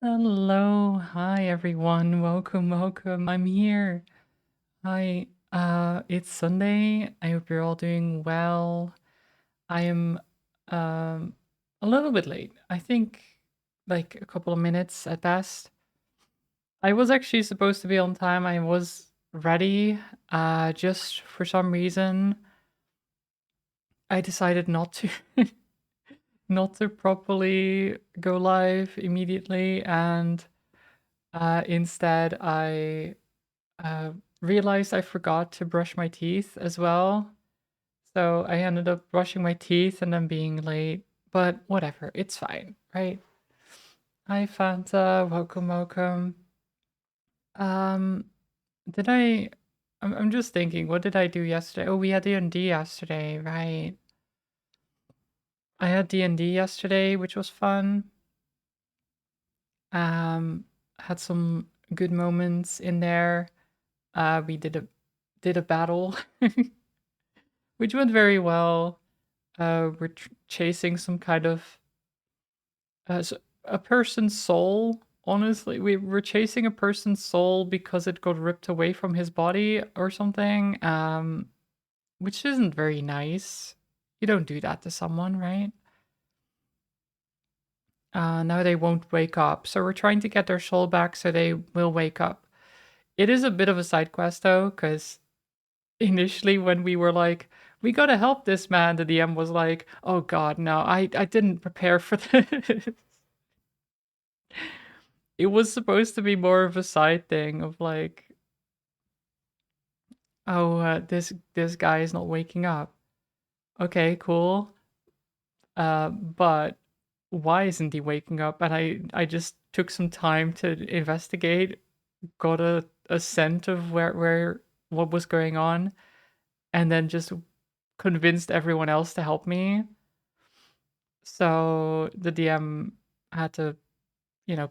Hello, hi everyone. Welcome, welcome. I'm here. Hi. It's Sunday. I hope you're all doing well. I am um a little bit late. I think like a couple of minutes at best. I was actually supposed to be on time. I was ready. Just for some reason I decided not to not to properly go live immediately, and instead I realized I forgot to brush my teeth as well. So I ended up brushing my teeth and then being late. But whatever, it's fine, right? Hi Fanta, welcome, welcome. Um, did I? I'm just thinking, what did I do yesterday? Oh, we had D&D yesterday, right? I had D&D yesterday, which was fun. Um, had some good moments in there. We did a battle, which went very well. We're chasing some kind of a person's soul. Honestly, we were chasing a person's soul because it got ripped away from his body or something. Which isn't very nice. You don't do that to someone, right? Now they won't wake up, so we're trying to get their soul back so they will wake up. It is a bit of a side quest though, because initially when we were like, we gotta help this man, the DM was like, oh god, no, I didn't prepare for this. It was supposed to be more of a side thing of like, oh, this guy is not waking up. Okay, cool. But why isn't he waking up? And I just took some time to investigate, got a scent of where what was going on, and then just convinced everyone else to help me. So the DM had to,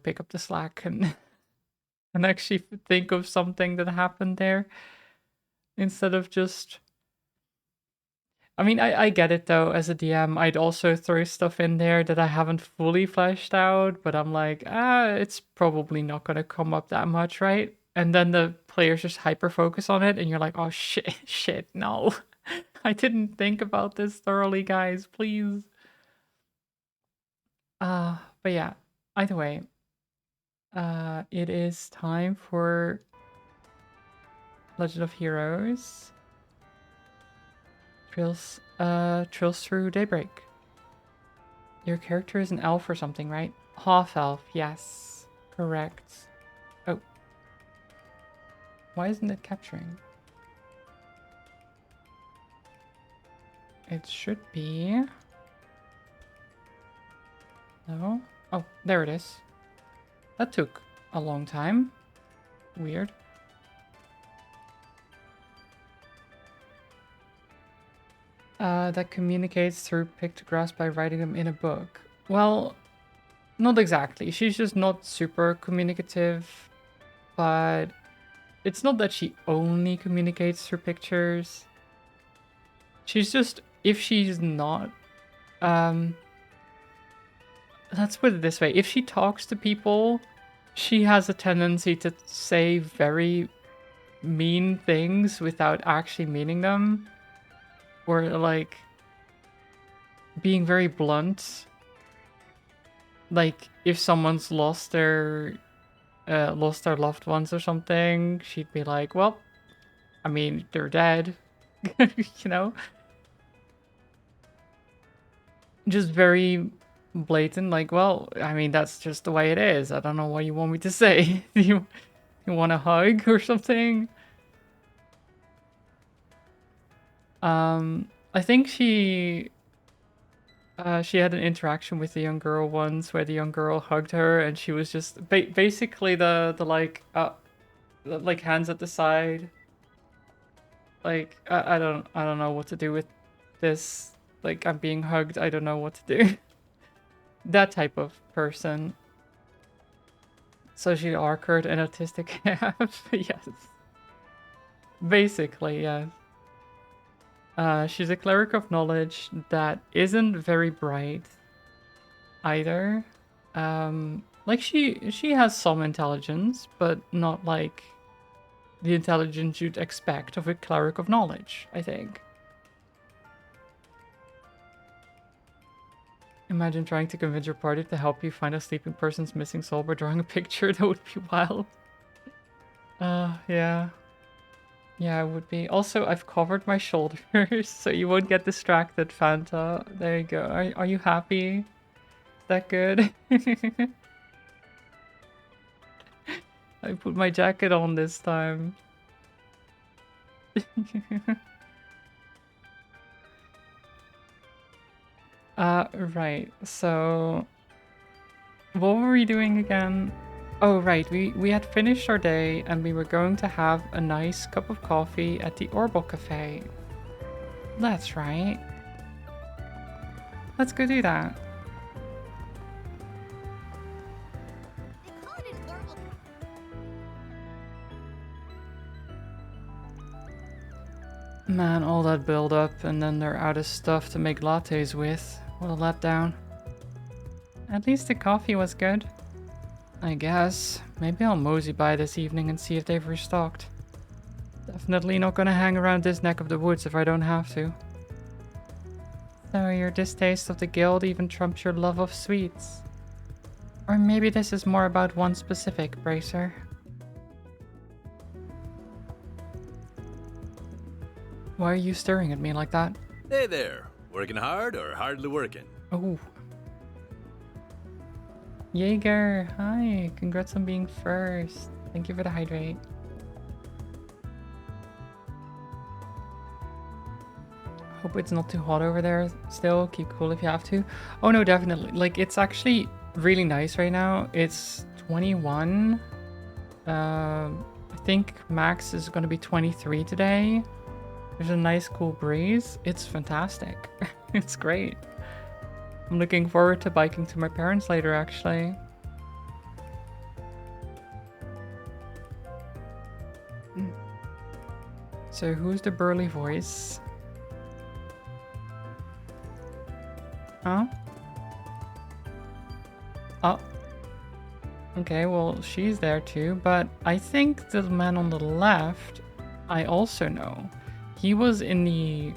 pick up the slack and and actually think of something that happened there instead of just. I mean, I get it though. As a DM, I'd also throw stuff in there that I haven't fully fleshed out, but I'm like, it's probably not gonna come up that much, right? And then the players just hyper focus on it, and you're like, oh shit, shit, no, I didn't think about this thoroughly, guys. Please. But yeah. Either way, it is time for Legend of Heroes. Trails through Daybreak. Your character is an elf or something, right? Half elf, yes. Correct. Oh. Why isn't it capturing? It should be. No? Oh, there it is. That took a long time. Weird. That communicates through pictographs by writing them in a book. Well, not exactly. She's just not super communicative, but it's not that she only communicates through pictures. She's just, if she's not, um, let's put it this way. If she talks to people, she has a tendency to say very mean things without actually meaning them. Or like being very blunt. Like if someone's lost their loved ones or something, she'd be like, well, I mean, they're dead. you know? Just very blatant, like, well, I mean, that's just the way it is. I don't know what you want me to say. You want a hug or something? I think she had an interaction with the young girl once where the young girl hugged her and she was just basically the like hands at the side. Like I don't know what to do with this. Like I'm being hugged. I don't know what to do. That type of person. Socially awkward and autistic. Yes. Basically, yes. She's a cleric of knowledge that isn't very bright either. Like she has some intelligence, but not like the intelligence you'd expect of a cleric of knowledge, I think. Imagine trying to convince your party to help you find a sleeping person's missing soul by drawing a picture. That would be wild. Yeah. Yeah, it would be. Also, I've covered my shoulders, so you won't get distracted, Fanta. There you go. Are you happy? Is that good? I put my jacket on this time. Right. So, what were we doing again? Oh, right. We had finished our day and we were going to have a nice cup of coffee at the Orbal Cafe. That's right. Let's go do that. Man, all that build up and then they're out of stuff to make lattes with. What a letdown. At least the coffee was good. I guess. Maybe I'll mosey by this evening and see if they've restocked. Definitely not gonna hang around this neck of the woods if I don't have to. So your distaste of the guild even trumps your love of sweets. Or maybe this is more about one specific, Bracer. Why are you staring at me like that? Hey there. Working hard or hardly working? Oh. Jaeger, hi. Congrats on being first. Thank you for the hydrate. Hope it's not too hot over there still. Keep cool if you have to. Oh no, definitely. Like, it's actually really nice right now. It's 21. I think max is going to be 23 today. There's a nice cool breeze. It's fantastic. It's great. I'm looking forward to biking to my parents later, actually. So who's the burly voice? Huh? Oh. Okay, well, she's there too, but I think the man on the left, I also know. He was in the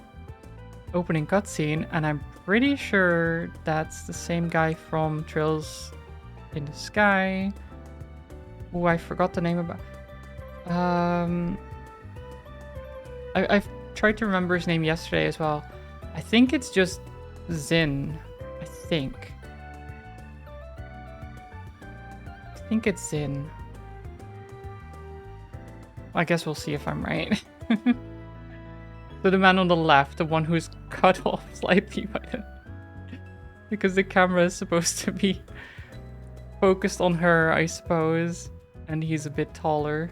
opening cutscene, and I'm pretty sure that's the same guy from Trails in the Sky. Oh, I forgot the name about. I've tried to remember his name yesterday as well. I think it's just Zin. I think it's Zin. I guess we'll see if I'm right. So the man on the left, the one who's cut off slightly by the... because the camera is supposed to be focused on her, I suppose. And he's a bit taller.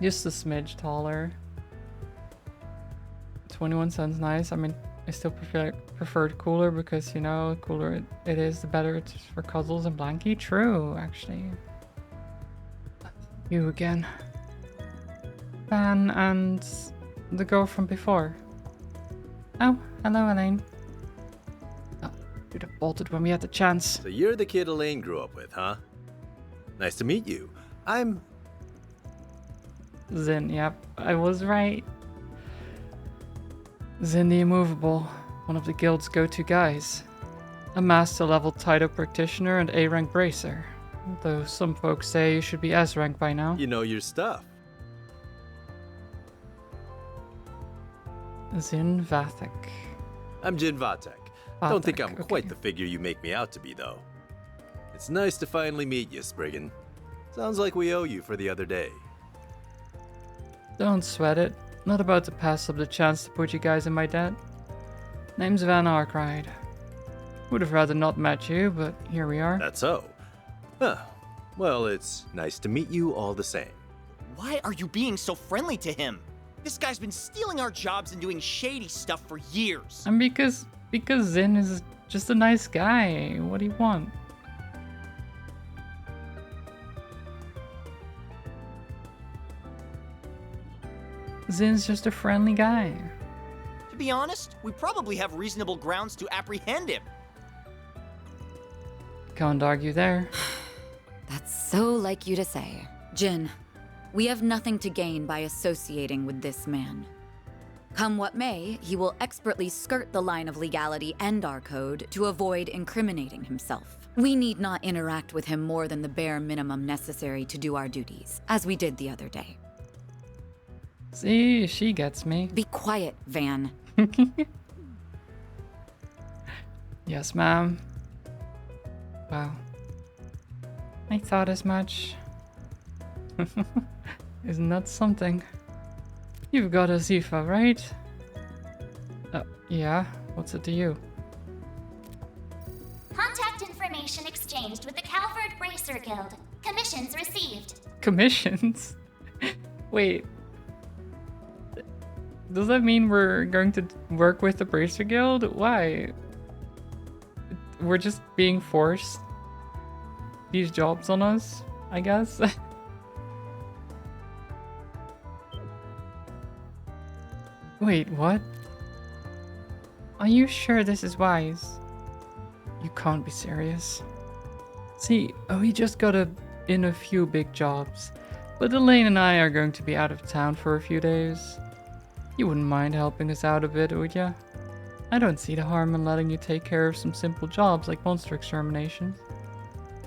Just a smidge taller. 21 sounds nice. I mean, I still preferred cooler because, you know, cooler it is, the better it's for Cuddles and Blanky. True, actually. You again. Van and the girl from before. Oh, hello, Elaine. Oh, you'd have bolted when we had the chance. So you're the kid Elaine grew up with, huh? Nice to meet you. I'm... Zin, yep, I was right. Zin the Immovable, one of the guild's go-to guys. A master-level title practitioner and A-rank bracer. Though some folks say you should be S-rank by now. You know your stuff. Zin Vathek. I'm Jin Vatek. Don't think I'm quite the figure you make me out to be, though. It's nice to finally meet you, Spriggan. Sounds like we owe you for the other day. Don't sweat it. Not about to pass up the chance to put you guys in my debt. Name's Van Arkride. Would have rather not met you, but here we are. That's so. Huh. Well, it's nice to meet you all the same. Why are you being so friendly to him? This guy's been stealing our jobs and doing shady stuff for years. And because Zin is just a nice guy. What do you want? Zin's just a friendly guy. To be honest, we probably have reasonable grounds to apprehend him. can't argue there. That's so like you to say. Jin, we have nothing to gain by associating with this man. Come what may, he will expertly skirt the line of legality and our code to avoid incriminating himself. We need not interact with him more than the bare minimum necessary to do our duties, as we did the other day. See, she gets me. Be quiet, Van. Yes, ma'am. Wow. I thought as much. Isn't that something? You've got a Zifa, right? Yeah. What's it to you? Contact information exchanged with the Calvert Racer Guild. Commissions received. Commissions? Wait. Does that mean we're going to work with the Bracer Guild? Why? We're just being forced these jobs on us, I guess. Wait, what? Are you sure this is wise? You can't be serious. See, we just got in a few big jobs, but Elaine and I are going to be out of town for a few days. You wouldn't mind helping us out a bit, would ya? I don't see the harm in letting you take care of some simple jobs like monster extermination.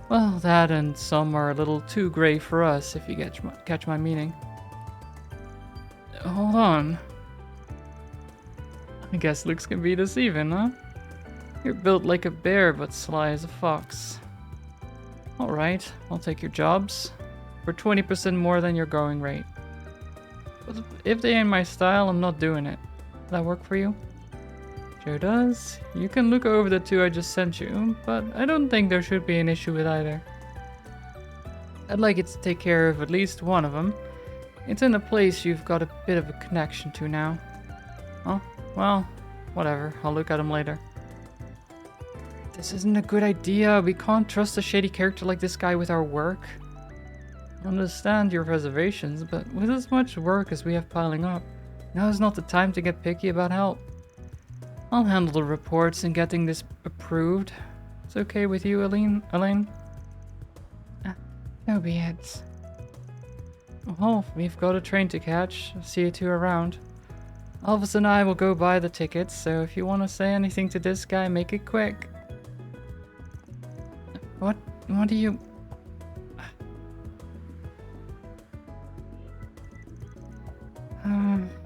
Well, that and some are a little too grey for us, if you catch my meaning. Hold on. I guess looks can be deceiving, huh? You're built like a bear, but sly as a fox. Alright, I'll take your jobs. For 20% more than your going rate. But if they ain't my style, I'm not doing it. Does that work for you? Sure does. You can look over the two I just sent you, but I don't think there should be an issue with either. I'd like it to take care of at least one of them. It's in a place you've got a bit of a connection to now. Oh, well, whatever. I'll look at them later. This isn't a good idea. We can't trust a shady character like this guy with our work. I understand your reservations, but with as much work as we have piling up, now is not the time to get picky about help. I'll handle the reports and getting this approved. It's okay with you, Elaine? So be it. Well, we've got a train to catch. See you two around. Elvis and I will go buy the tickets, so if you want to say anything to this guy, make it quick. What do you...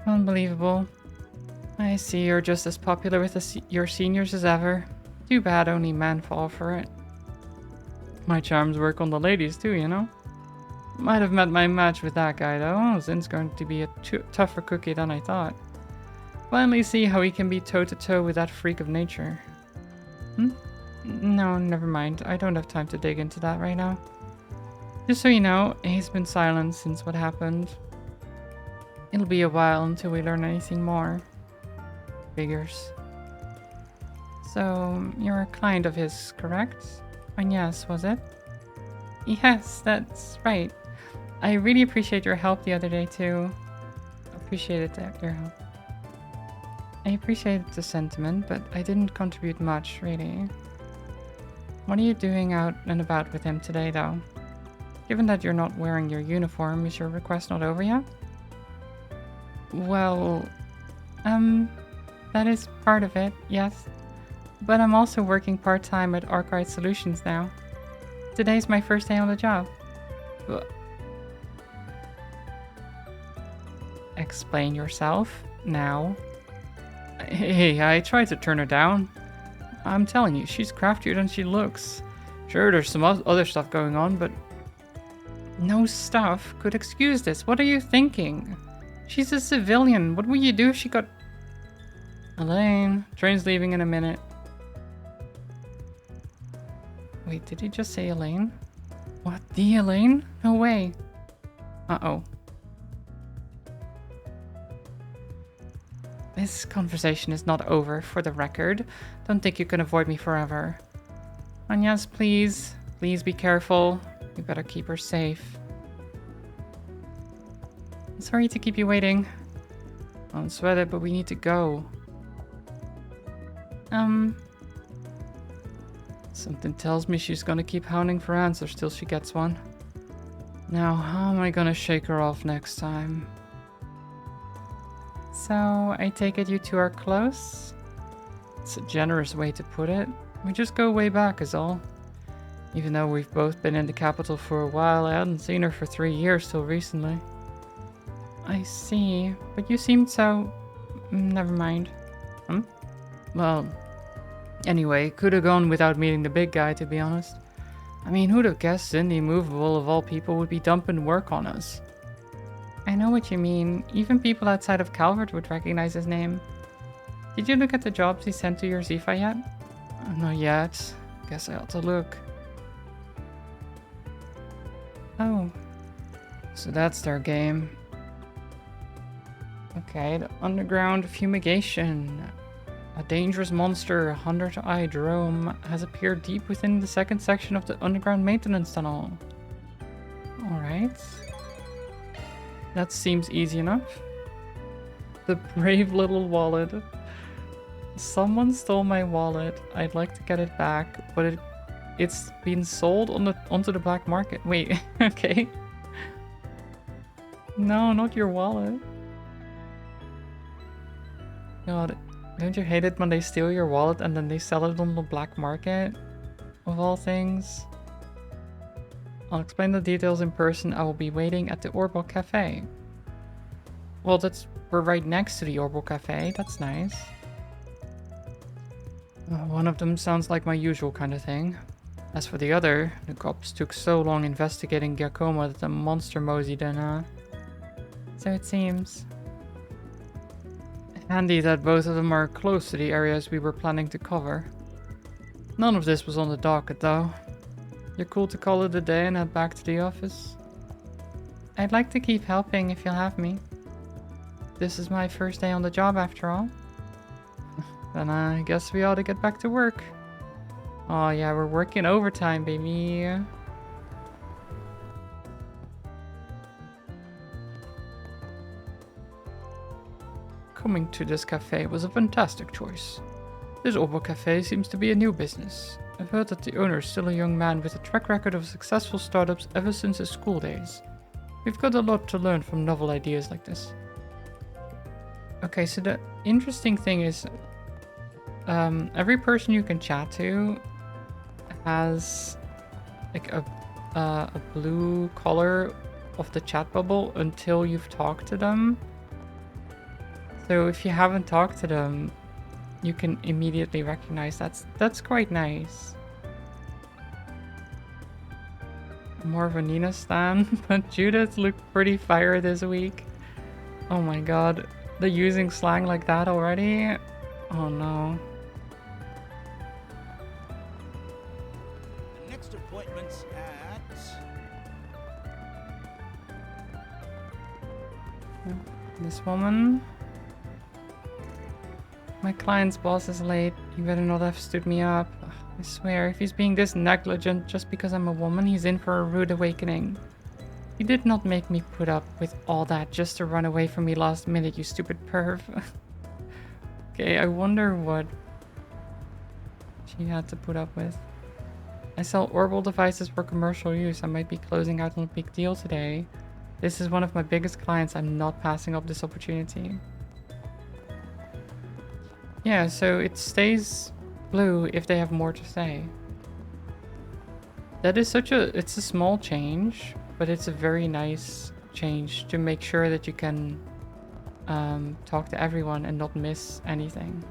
Unbelievable. I see you're just as popular with your seniors as ever. Too bad only men fall for it. My charms work on the ladies too, you know? Might have met my match with that guy though. Zin's going to be a tougher cookie than I thought. Finally see how he can be toe-to-toe with that freak of nature. No, never mind. I don't have time to dig into that right now. Just so you know, he's been silent since what happened. It'll be a while until we learn anything more. Figures. So, you're a client of his, correct? And yes, was it? Yes, that's right. I really appreciate your help the other day too. Appreciated your help. I appreciate the sentiment, but I didn't contribute much, really. What are you doing out and about with him today, though? Given that you're not wearing your uniform, is your request not over yet? Well, that is part of it, yes. But I'm also working part-time at Arkwright Solutions now. Today's my first day on the job. Explain yourself, now. Hey, I tried to turn her down. I'm telling you, she's craftier than she looks. Sure, there's some other stuff going on, but... No stuff could excuse this. What are you thinking? She's a civilian. What would you do if she got... Elaine, train's leaving in a minute. Wait, did he just say Elaine? What, the Elaine? No way. Uh-oh. This conversation is not over, for the record. Don't think you can avoid me forever. And yes, please. Please be careful. We better keep her safe. Sorry to keep you waiting. Don't sweat it, but we need to go. Something tells me she's gonna keep hounding for answers till she gets one. Now, how am I gonna shake her off next time? So, I take it you two are close? It's a generous way to put it. We just go way back is all. Even though we've both been in the capital for a while, I hadn't seen her for 3 years till recently. I see, but you seemed so... Never mind. Well, anyway, could have gone without meeting the big guy, to be honest. I mean, who'd have guessed Cindy Movable, of all people, would be dumping work on us? I know what you mean. Even people outside of Calvert would recognize his name. Did you look at the jobs he sent to your Zifa yet? Not yet. Guess I ought to look. Oh. So that's their game. Okay, the underground fumigation. A dangerous monster, a 100-eye drome, has appeared deep within the second section of the underground maintenance tunnel. Alright. That seems easy enough. The brave little wallet. Someone stole my wallet. I'd like to get it back, but it's been sold onto the black market. Wait, okay. No, not your wallet. God, don't you hate it when they steal your wallet and then they sell it on the black market? Of all things. I'll explain the details in person. I will be waiting at the Orbal Cafe. Well, we're right next to the Orbal Cafe. That's nice. One of them sounds like my usual kind of thing. As for the other, the cops took so long investigating Giacomo that the monster moseyed in, So it seems. Handy that both of them are close to the areas we were planning to cover. None of this was on the docket, though. You're cool to call it a day and head back to the office? I'd like to keep helping if you'll have me. This is my first day on the job, after all. Then I guess we ought to get back to work. Oh yeah, we're working overtime, baby. Coming to this cafe was a fantastic choice. This Obo Cafe seems to be a new business. I've heard that the owner is still a young man with a track record of successful startups ever since his school days. We've got a lot to learn from novel ideas like this. Okay, so the interesting thing is, every person you can chat to has like a blue color of the chat bubble until you've talked to them. So if you haven't talked to them, you can immediately recognize that's quite nice. More of a Nina stan, but Judith looked pretty fire this week. Oh my god, they're using slang like that already? Oh no. The next appointment's at... This woman. My client's boss is late. He better not have stood me up. I swear, if he's being this negligent just because I'm a woman, he's in for a rude awakening. You did not make me put up with all that just to run away from me last minute, you stupid perv. Okay, I wonder what she had to put up with. I sell Orbal devices for commercial use. I might be closing out on a big deal today. This is one of my biggest clients. I'm not passing up this opportunity. Yeah, so it stays blue if they have more to say. That is it's a small change, but it's a very nice change to make sure that you can talk to everyone and not miss anything.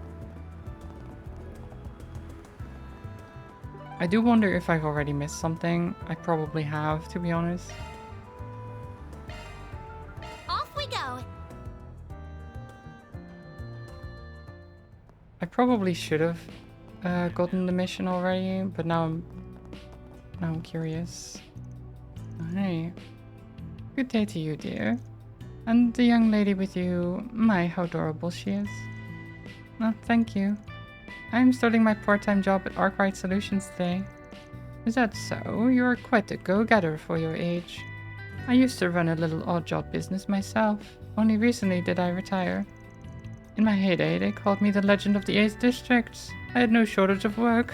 I do wonder if I've already missed something. I probably have, to be honest. Off we go. I probably should have gotten the mission already, but now I'm curious. Hey, good day to you, dear. And the young lady with you, my, how adorable she is. Oh, thank you. I'm starting my part-time job at Arkwright Solutions today. Is that so? You're quite a go-getter for your age. I used to run a little odd-job business myself. Only recently did I retire. In my heyday, they called me the legend of the 8th district. I had no shortage of work.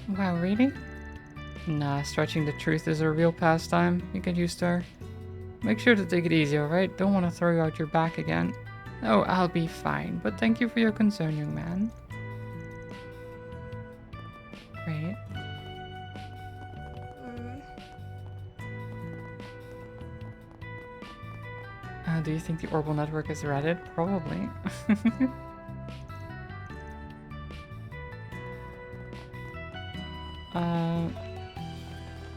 Wow, really? Nah, stretching the truth is a real pastime. You get used to her. Make sure to take it easy, alright? Don't want to throw you out your back again. Oh, I'll be fine, but thank you for your concern, young man. Great. Do you think the Orbital Network is Reddit? Probably.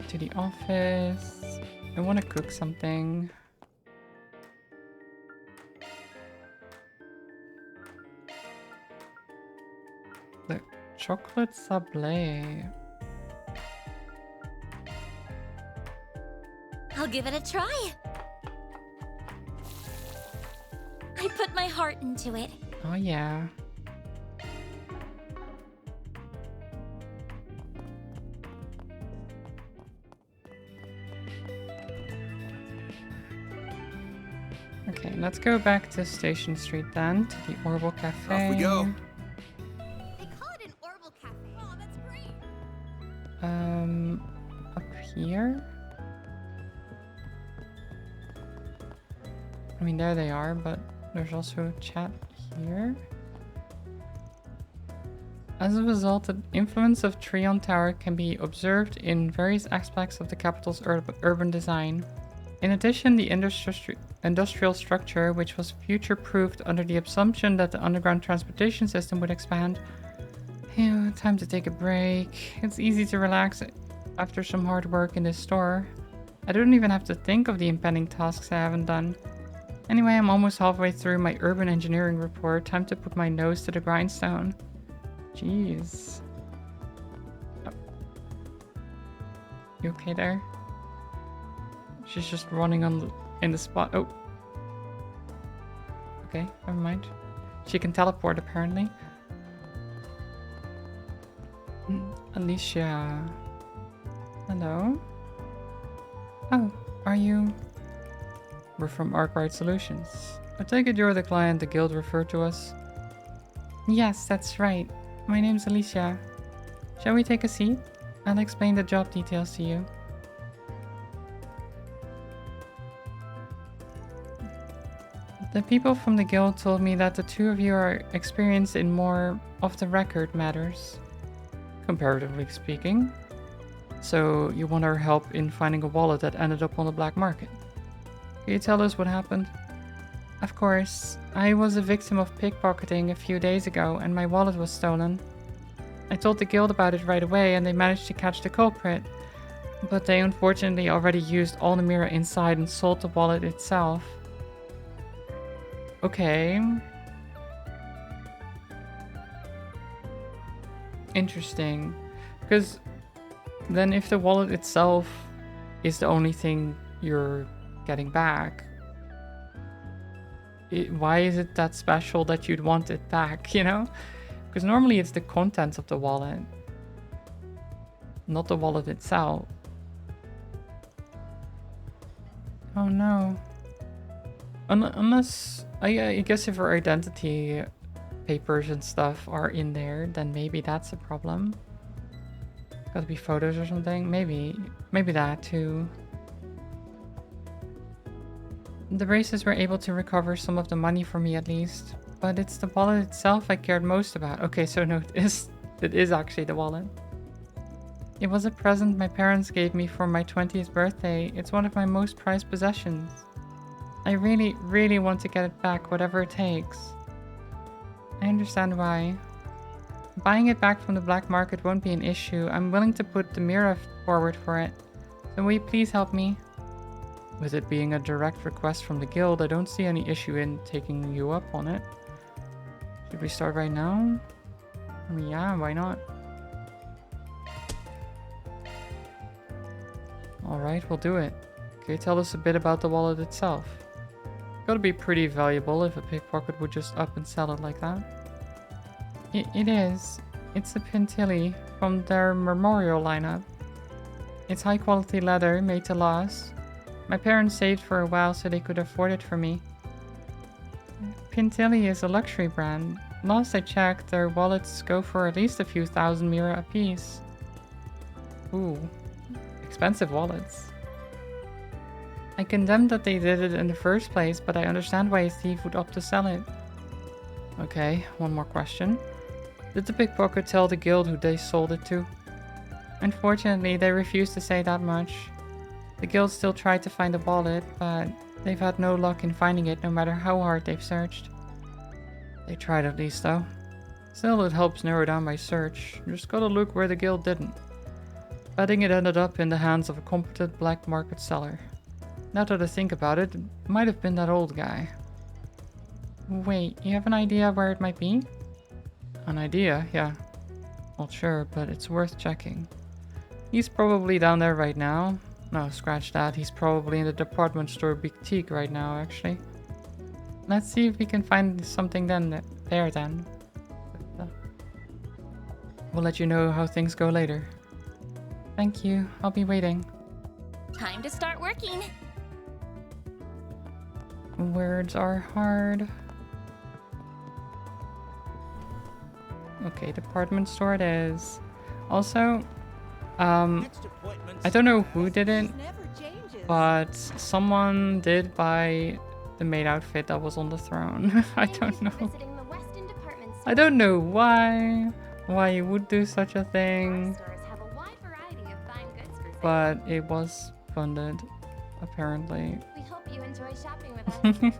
To the office. I want to cook something. The chocolate sablé. I'll give it a try. I put my heart into it. Oh yeah. Okay, let's go back to Station Street then, to the Orbital Cafe. Off we go. They call it an Orbital Cafe. Oh, that's great. Up here? I mean, there they are, but there's also chat here. As a result, the influence of Trion Tower can be observed in various aspects of the capital's urban design. In addition, the industrial structure, which was future-proofed under the assumption that the underground transportation system would expand. Phew, time to take a break. It's easy to relax after some hard work in this store. I don't even have to think of the impending tasks I haven't done. Anyway, I'm almost halfway through my urban engineering report. Time to put my nose to the grindstone. Jeez. Oh. You okay there? She's just running in the spot. Oh. Okay, never mind. She can teleport apparently. Alicia. Hello? Oh, are you... We're from Arkwright Solutions. I take it you're the client the guild referred to us? Yes, that's right. My name's Alicia. Shall we take a seat? I'll explain the job details to you. The people from the guild told me that the two of you are experienced in more off-the-record matters, comparatively speaking. So you want our help in finding a wallet that ended up on the black market. Can you tell us what happened? Of course. I was a victim of pickpocketing a few days ago and my wallet was stolen. I told the guild about it right away and they managed to catch the culprit. But they unfortunately already used all the mirror inside and sold the wallet itself. Okay. Interesting. Because then if the wallet itself is the only thing you're getting back, why is it that special that you'd want it back, you know? Because normally it's the contents of the wallet, not the wallet itself. Oh no. Unless, I guess if her identity papers and stuff are in there, then maybe that's a problem. Gotta be photos or something. Maybe that too. The races were able to recover some of the money for me at least, but it's the wallet itself I cared most about. Okay, so no, it is actually the wallet. It was a present my parents gave me for my 20th birthday. It's one of my most prized possessions. I really, really want to get it back, whatever it takes. I understand why. Buying it back from the black market won't be an issue. I'm willing to put the mirror forward for it. So will you please help me? With it being a direct request from the guild, I don't see any issue in taking you up on it. Should we start right now? I mean, yeah, why not? Alright, we'll do it. Can you tell us a bit about the wallet itself? Gotta be pretty valuable if a pickpocket would just up and sell it like that. It is. It's a Pintilli from their memorial lineup. It's high quality leather made to last. My parents saved for a while so they could afford it for me. Pintilli is a luxury brand. Last I checked, their wallets go for at least a few thousand mira apiece. Ooh, expensive wallets. I condemned that they did it in the first place, but I understand why a thief would opt to sell it. Okay, one more question. Did the pickpocket tell the guild who they sold it to? Unfortunately, they refused to say that much. The guild still tried to find the wallet, but they've had no luck in finding it no matter how hard they've searched. They tried at least though. Still, it helps narrow down my search. Just gotta look where the guild didn't. Betting it ended up in the hands of a competent black market seller. Now that I think about it, it might have been that old guy. Wait, you have an idea where it might be? An idea? Yeah. Not sure, but it's worth checking. He's probably down there right now. No, scratch that. He's probably in the department store boutique right now, actually. Let's see if we can find something there then. We'll let you know how things go later. Thank you. I'll be waiting. Time to start working. Words are hard. Okay, department store it is. Also, I don't know who did it, but someone did buy the maid outfit that was on the throne. I don't know. I don't know why you would do such a thing, but it was funded, apparently. We hope you enjoy shopping with us.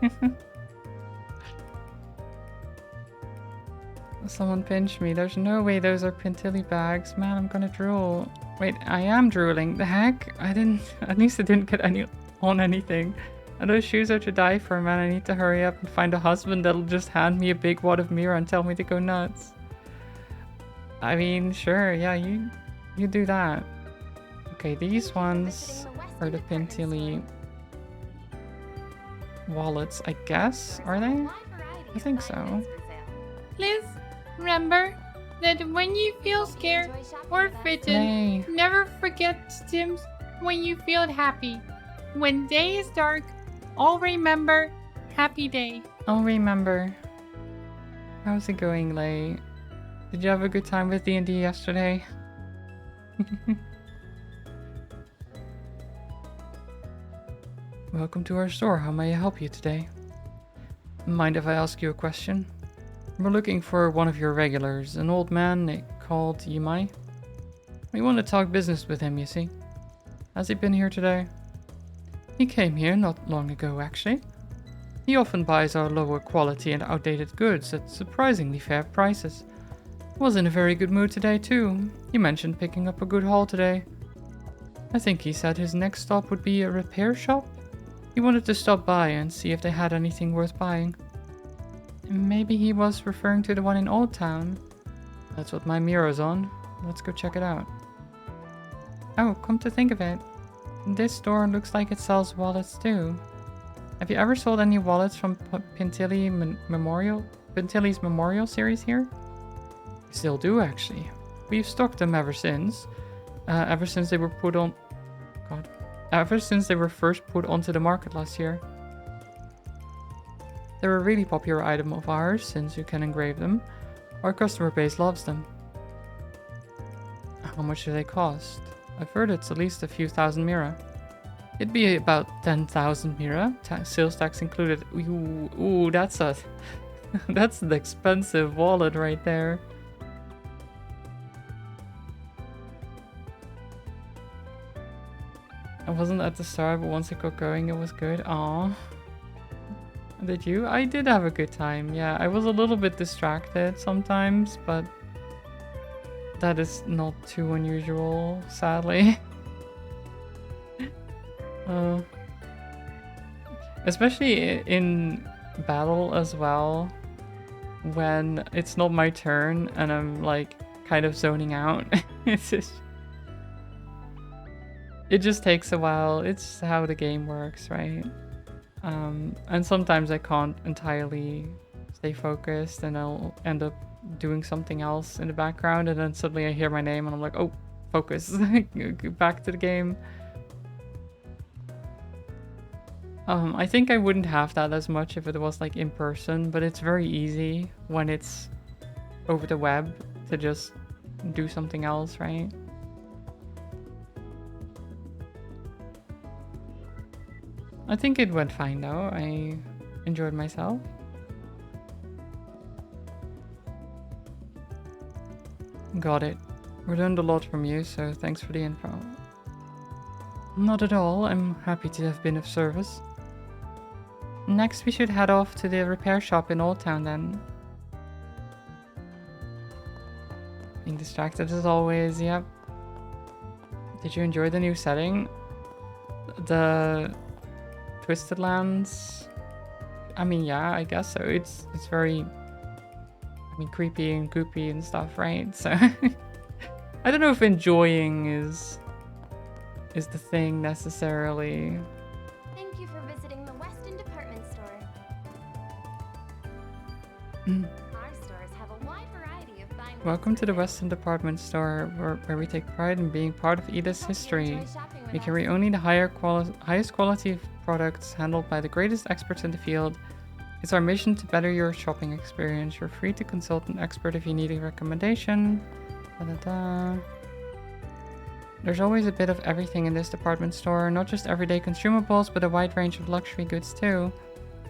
Someone pinched me. There's no way those are Pintilli bags. Man, I'm gonna drool. Wait, I am drooling. The heck? At least I didn't get on anything. And those shoes are to die for, man. I need to hurry up and find a husband that'll just hand me a big wad of mirror and tell me to go nuts. I mean, sure, yeah, you do that. Okay, these ones are the Pintilli wallets, I guess, are they? I think so. Please remember that when you feel scared or frightened, never forget Sims when you feel happy. When day is dark, all remember happy day. I'll remember. How's it going, Lay? Did you have a good time with D&D yesterday? Welcome to our store. How may I help you today? Mind if I ask you a question? We're looking for one of your regulars, an old man called Yimai. We want to talk business with him, you see. Has he been here today? He came here not long ago, actually. He often buys our lower quality and outdated goods at surprisingly fair prices. Was in a very good mood today, too. He mentioned picking up a good haul today. I think he said his next stop would be a repair shop. He wanted to stop by and see if they had anything worth buying. Maybe he was referring to the one in Old Town. That's what my mirror's on. Let's go check it out. Oh, come to think of it, this store looks like it sells wallets too. Have you ever sold any wallets from Pintilli's Memorial series here? We still do, actually. We've stocked them ever since. Ever since they were first put onto the market last year. They're a really popular item of ours since you can engrave them. Our customer base loves them. How much do they cost? I've heard it's at least a few thousand mira. It'd be about 10,000 mira, sales tax included. Ooh, that's that's an expensive wallet right there. I wasn't at the start, but once it got going, it was good. Aww. Did you? I did have a good time. Yeah, I was a little bit distracted sometimes, but that is not too unusual, sadly. Especially in battle as well, when it's not my turn and I'm like kind of zoning out. It just takes a while. It's how the game works, right? And sometimes I can't entirely stay focused and I'll end up doing something else in the background, and then suddenly I hear my name and I'm like, oh, focus. Back to the game. I think I wouldn't have that as much if it was like in person, but it's very easy when it's over the web to just do something else, right? I think it went fine though. I enjoyed myself. Got it. We learned a lot from you, so thanks for the info. Not at all. I'm happy to have been of service. Next, we should head off to the repair shop in Old Town then. Being distracted as always, yep. Did you enjoy the new setting? The Twisted Lands? I mean, yeah, I guess so. It's very, I mean, creepy and goopy and stuff, right? So I don't know if enjoying is the thing necessarily. Thank you for visiting the Weston department store. Our stores have a wide variety of fine. Welcome to the Weston department store, where we take pride in being part of Edith's history. We carry only the highest quality of products handled by the greatest experts in the field. It's our mission to better your shopping experience. You're free to consult an expert if you need a recommendation. Da-da-da. There's always a bit of everything in this department store, not just everyday consumables, but a wide range of luxury goods too.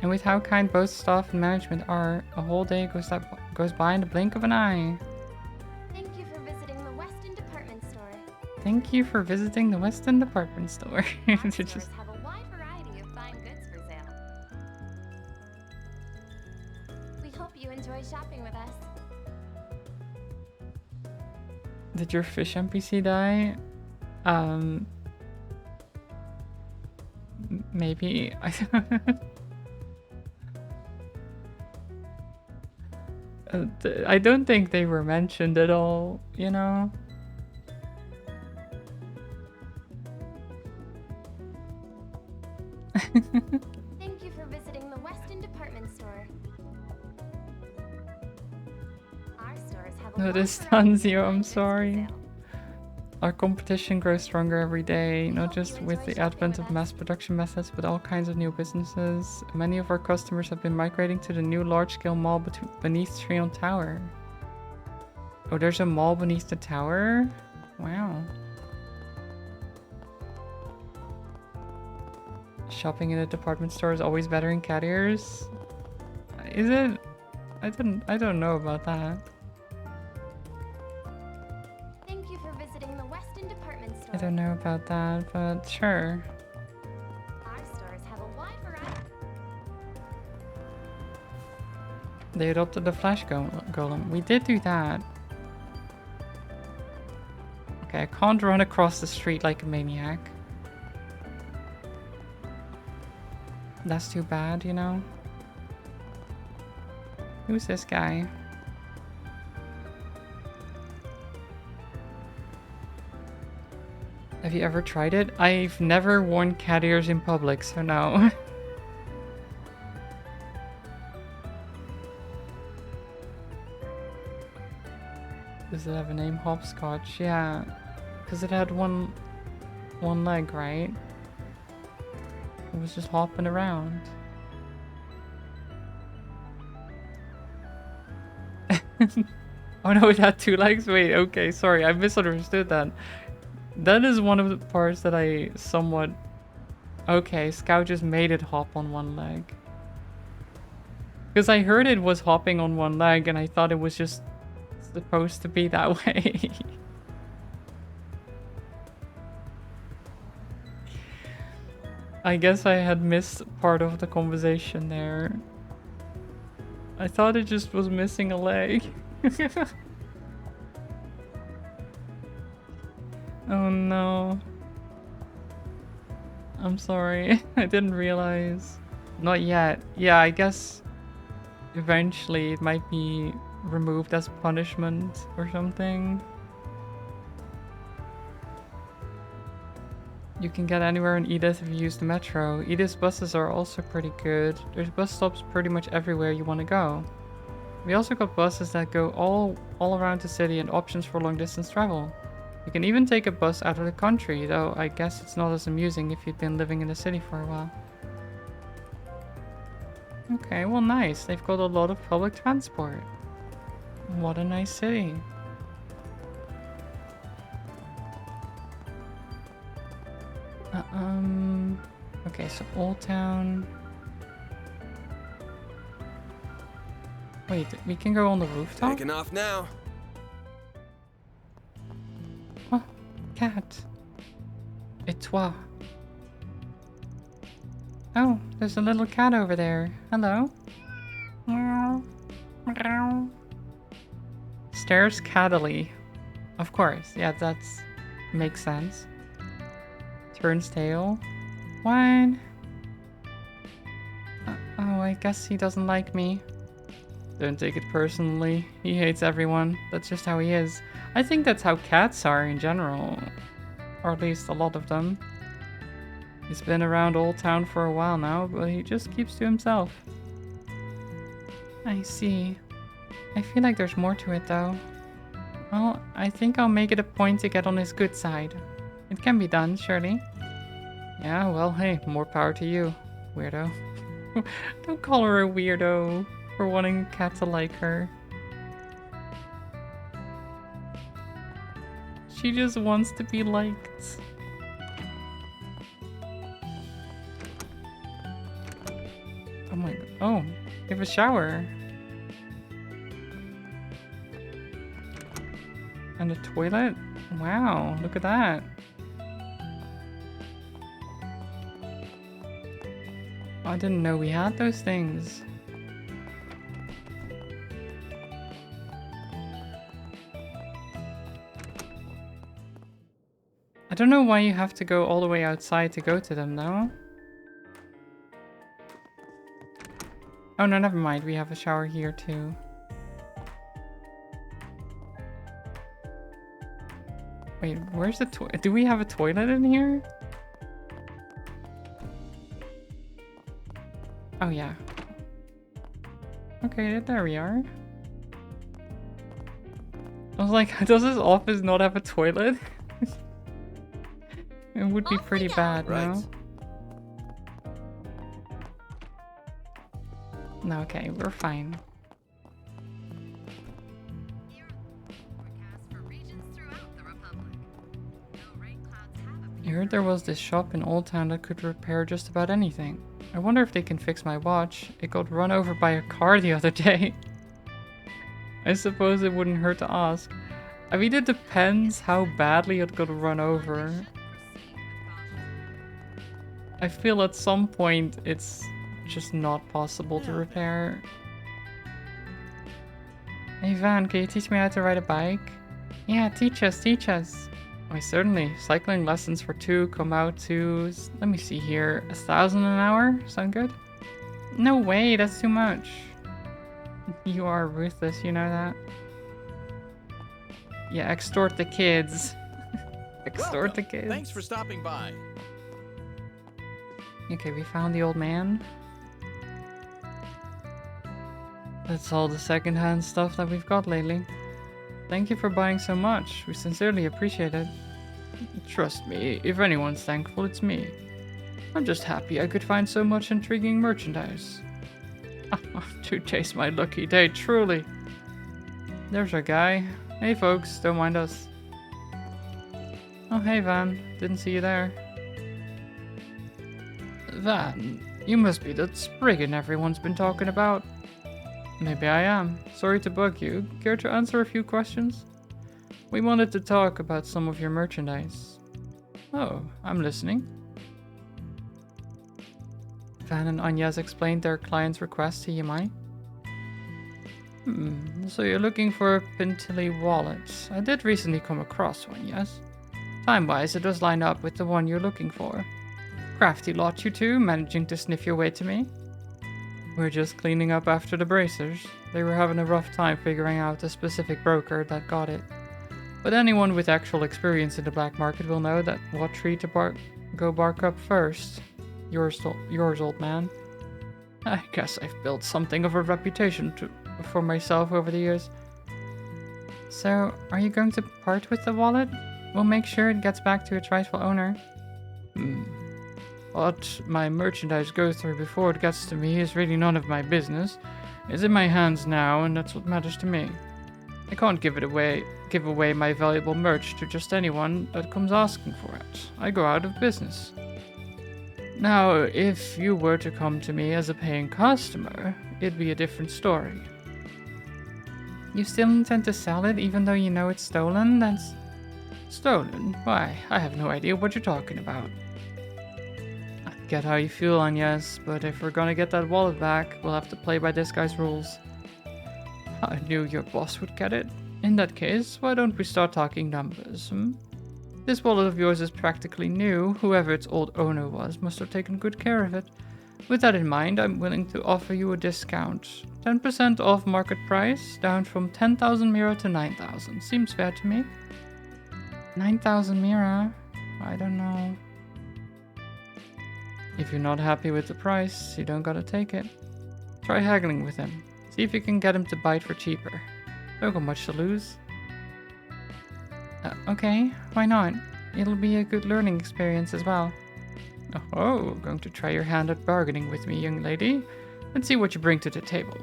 And with how kind both staff and management are, a whole day goes by in the blink of an eye. Thank you for visiting the Weston department store. Thank you for visiting the Weston department store. Our stores have a wide variety of fine goods for sale. We hope you enjoy shopping with us. Did your fish NPC die? Maybe. I don't think they were mentioned at all, you know? Thank you for visiting the Weston department store. Our stores have a No, wide this variety stuns of you, fine I'm goods for sorry. sale. Our competition grows stronger every day, not hope you just with enjoy the shopping advent with of mass us. production methods, but all kinds of new businesses. Many of our customers have been migrating to the new large-scale mall beneath Trion Tower. Oh, there's a mall beneath the tower? Wow. Shopping in a department store is always better in cat ears? Is it? I don't know about that. Thank you for visiting the Weston department store. I don't know about that, but sure. Our stores have a wide variety. They adopted the flash golem. We did do that. Okay, I can't run across the street like a maniac. That's too bad, you know? Who's this guy? Have you ever tried it? I've never worn cat ears in public, so no. Does it have a name? Hopscotch? Yeah. Because it had one leg, right? It was just hopping around. Oh no, it had 2 legs? Wait, okay, sorry, I misunderstood that. That is one of the parts that I somewhat... Okay, Scout just made it hop on 1 leg. Because I heard it was hopping on 1 leg and I thought it was just supposed to be that way. I guess I had missed part of the conversation there. I thought it just was missing a leg. Oh no. I'm sorry. I didn't realize. Not yet. Yeah, I guess eventually it might be removed as punishment or something. You can get anywhere in Edith if you use the metro. Edith's buses are also pretty good. There's bus stops pretty much everywhere you want to go. We also got buses that go all around the city and options for long distance travel. You can even take a bus out of the country, though I guess it's not as amusing if you've been living in the city for a while. Okay, well nice. They've got a lot of public transport. What a nice city. Okay, so Old Town. Wait, we can go on the rooftop? Taking off now. Oh, cat. Et toi. Oh, there's a little cat over there. Hello. Meow. Meow. Stares cattily. Of course, yeah, that's makes sense. Turns tail. What? Oh, I guess he doesn't like me. Don't take it personally. He hates everyone. That's just how he is. I think that's how cats are in general. Or at least a lot of them. He's been around Old Town for a while now, but he just keeps to himself. I see. I feel like there's more to it though. Well, I think I'll make it a point to get on his good side. It can be done, surely. Yeah, well, hey, more power to you, weirdo. Don't call her a weirdo for wanting Cat to like her. She just wants to be liked. Oh my god. Oh, we have a shower. And a toilet? Wow, look at that. I didn't know we had those things. I don't know why you have to go all the way outside to go to them, though. Oh no, never mind. We have a shower here too. Wait, where's the toilet? Do we have a toilet in here? Oh yeah. Okay, there we are. I was like, does this office not have a toilet? It would be pretty bad, Right. no? No, okay, we're fine. I heard there was this shop in Old Town that could repair just about anything. I wonder if they can fix my watch. It got run over by a car the other day. I suppose it wouldn't hurt to ask. I mean, it depends how badly it got run over. I feel at some point it's just not possible to repair. Hey Van, can you teach me how to ride a bike? Yeah, teach us, teach us. Why certainly. Cycling lessons for 2 come out to, let me see here, 1,000 an hour? Sound good? No way, that's too much. You are ruthless, you know that? Yeah, extort the kids. Extort the kids. Thanks for stopping by. Okay, we found the old man. That's all the secondhand stuff that we've got lately. Thank you for buying so much. We sincerely appreciate it. Trust me, if anyone's thankful, it's me. I'm just happy I could find so much intriguing merchandise. Today's my lucky day, truly. There's our guy. Hey folks, don't mind us. Oh hey Van, didn't see you there. Van, you must be that Spriggan everyone's been talking about. Maybe I am. Sorry to bug you. Care to answer a few questions? We wanted to talk about some of your merchandise. Oh, I'm listening. Van and Anya's explained their client's request to Yamai. So you're looking for a Pintilly wallet. I did recently come across one, yes? Time-wise, it does line up with the one you're looking for. Crafty lot, you two, managing to sniff your way to me? We're just cleaning up after the bracers. They were having a rough time figuring out the specific broker that got it. But anyone with actual experience in the black market will know that what tree to go bark up first. Yours, old man. I guess I've built something of a reputation for myself over the years. So, are you going to part with the wallet? We'll make sure it gets back to its rightful owner. What my merchandise goes through before it gets to me is really none of my business. It's in my hands now, and that's what matters to me. I can't give away my valuable merch to just anyone that comes asking for it. I go out of business. Now, if you were to come to me as a paying customer, it'd be a different story. You still intend to sell it even though you know it's stolen? That's... Stolen? Why, I have no idea what you're talking about. I get how you feel, Agnes, but if we're gonna get that wallet back, we'll have to play by this guy's rules. I knew your boss would get it. In that case, why don't we start talking numbers, hmm? This wallet of yours is practically new. Whoever its old owner was must have taken good care of it. With that in mind, I'm willing to offer you a discount. 10% off market price, down from 10,000 mira to 9,000. Seems fair to me. 9,000 mira? I don't know. If you're not happy with the price, you don't gotta take it. Try haggling with him. See if you can get him to buy it for cheaper. Don't got much to lose. Okay, why not? It'll be a good learning experience as well. Oh, going to try your hand at bargaining with me, young lady? Let's see what you bring to the table.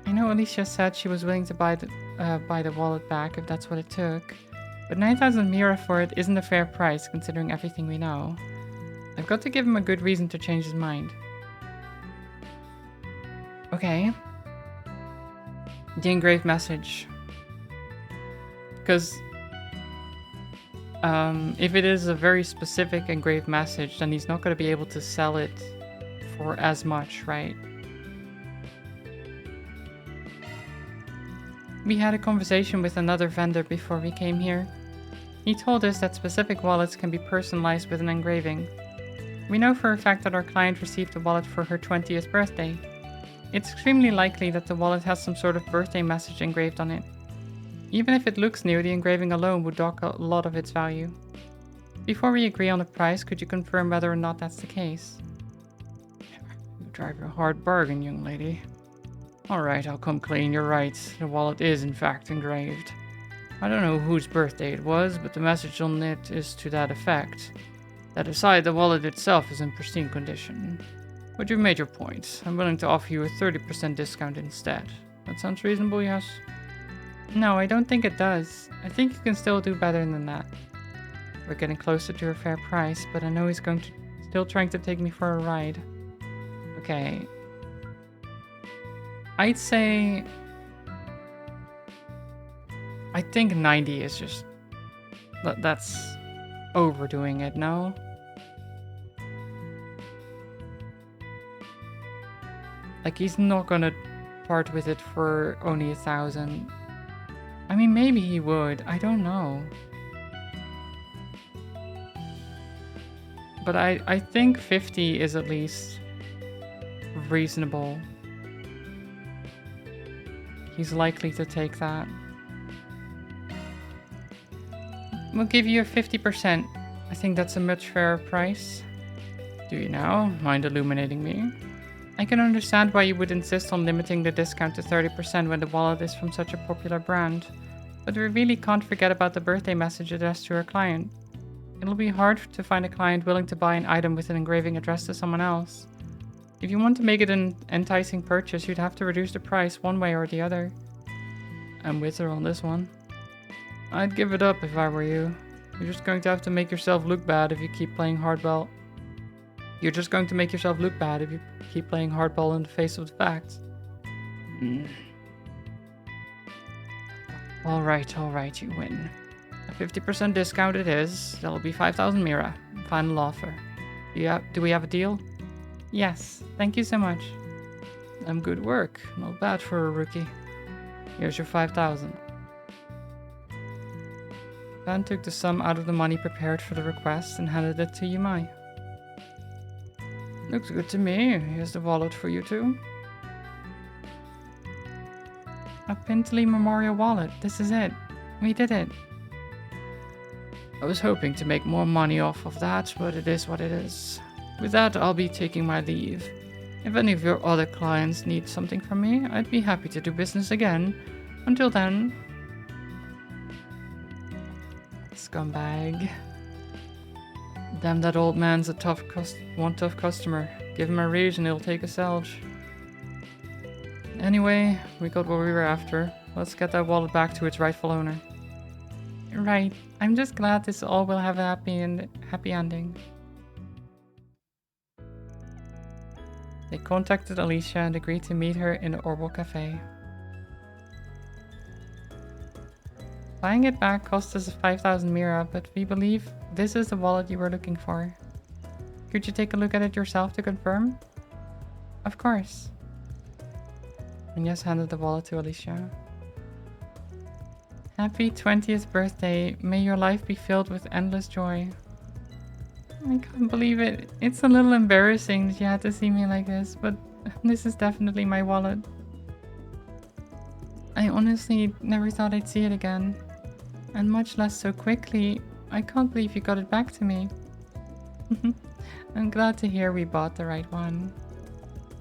I know Alicia said she was willing to buy the wallet back if that's what it took. But 9,000 mira for it isn't a fair price considering everything we know. I've got to give him a good reason to change his mind. Okay. The engraved message. Because if it is a very specific engraved message, then he's not going to be able to sell it for as much, right? We had a conversation with another vendor before we came here. He told us that specific wallets can be personalized with an engraving. We know for a fact that our client received a wallet for her 20th birthday. It's extremely likely that the wallet has some sort of birthday message engraved on it. Even if it looks new, the engraving alone would dock a lot of its value. Before we agree on the price, could you confirm whether or not that's the case? You drive a hard bargain, young lady. Alright, I'll come clean, you're right. The wallet is in fact engraved. I don't know whose birthday it was, but the message on it is to that effect. That aside, the wallet itself is in pristine condition. But you've made your point. I'm willing to offer you a 30% discount instead. That sounds reasonable, yes? No, I don't think it does. I think you can still do better than that. We're getting closer to a fair price, but I know he's still trying to take me for a ride. Okay. I'd say... I think 90 is just... That's overdoing it, no? Like, he's not gonna part with it for only 1,000. I mean, maybe he would. I don't know. But I think 50 is at least reasonable. He's likely to take that. We'll give you a 50%. I think that's a much fairer price. Do you now? Mind illuminating me? I can understand why you would insist on limiting the discount to 30% when the wallet is from such a popular brand. But we really can't forget about the birthday message addressed to our client. It'll be hard to find a client willing to buy an item with an engraving addressed to someone else. If you want to make it an enticing purchase, you'd have to reduce the price one way or the other. I'm with her on this one. I'd give it up if I were you. You're just going to have to make yourself look bad if you keep playing hardball. You're just going to make yourself look bad if you keep playing hardball in the face of the facts. Alright, you win. A 50% discount it is. That'll be 5,000 mira. Final offer. Do we have a deal? Yes, thank you so much. Good work. Not bad for a rookie. Here's your 5,000. Van took the sum out of the money prepared for the request and handed it to Yumai. Looks good to me. Here's the wallet for you too. A Pintley Memorial wallet. This is it. We did it. I was hoping to make more money off of that, but it is what it is. With that, I'll be taking my leave. If any of your other clients need something from me, I'd be happy to do business again. Until then... Scumbag. Damn, that old man's a one tough customer. Give him a raise and he'll take a selge. Anyway, we got what we were after. Let's get that wallet back to its rightful owner. Right. I'm just glad this all will have a happy ending. They contacted Alicia and agreed to meet her in the Orbital Cafe. Buying it back cost us 5,000 Mira, but we believe this is the wallet you were looking for. Could you take a look at it yourself to confirm? Of course. And yes, handed the wallet to Alicia. Happy 20th birthday. May your life be filled with endless joy. I can't believe it. It's a little embarrassing that you had to see me like this, but this is definitely my wallet. I honestly never thought I'd see it again. And much less so quickly. I can't believe you got it back to me. I'm glad to hear we bought the right one.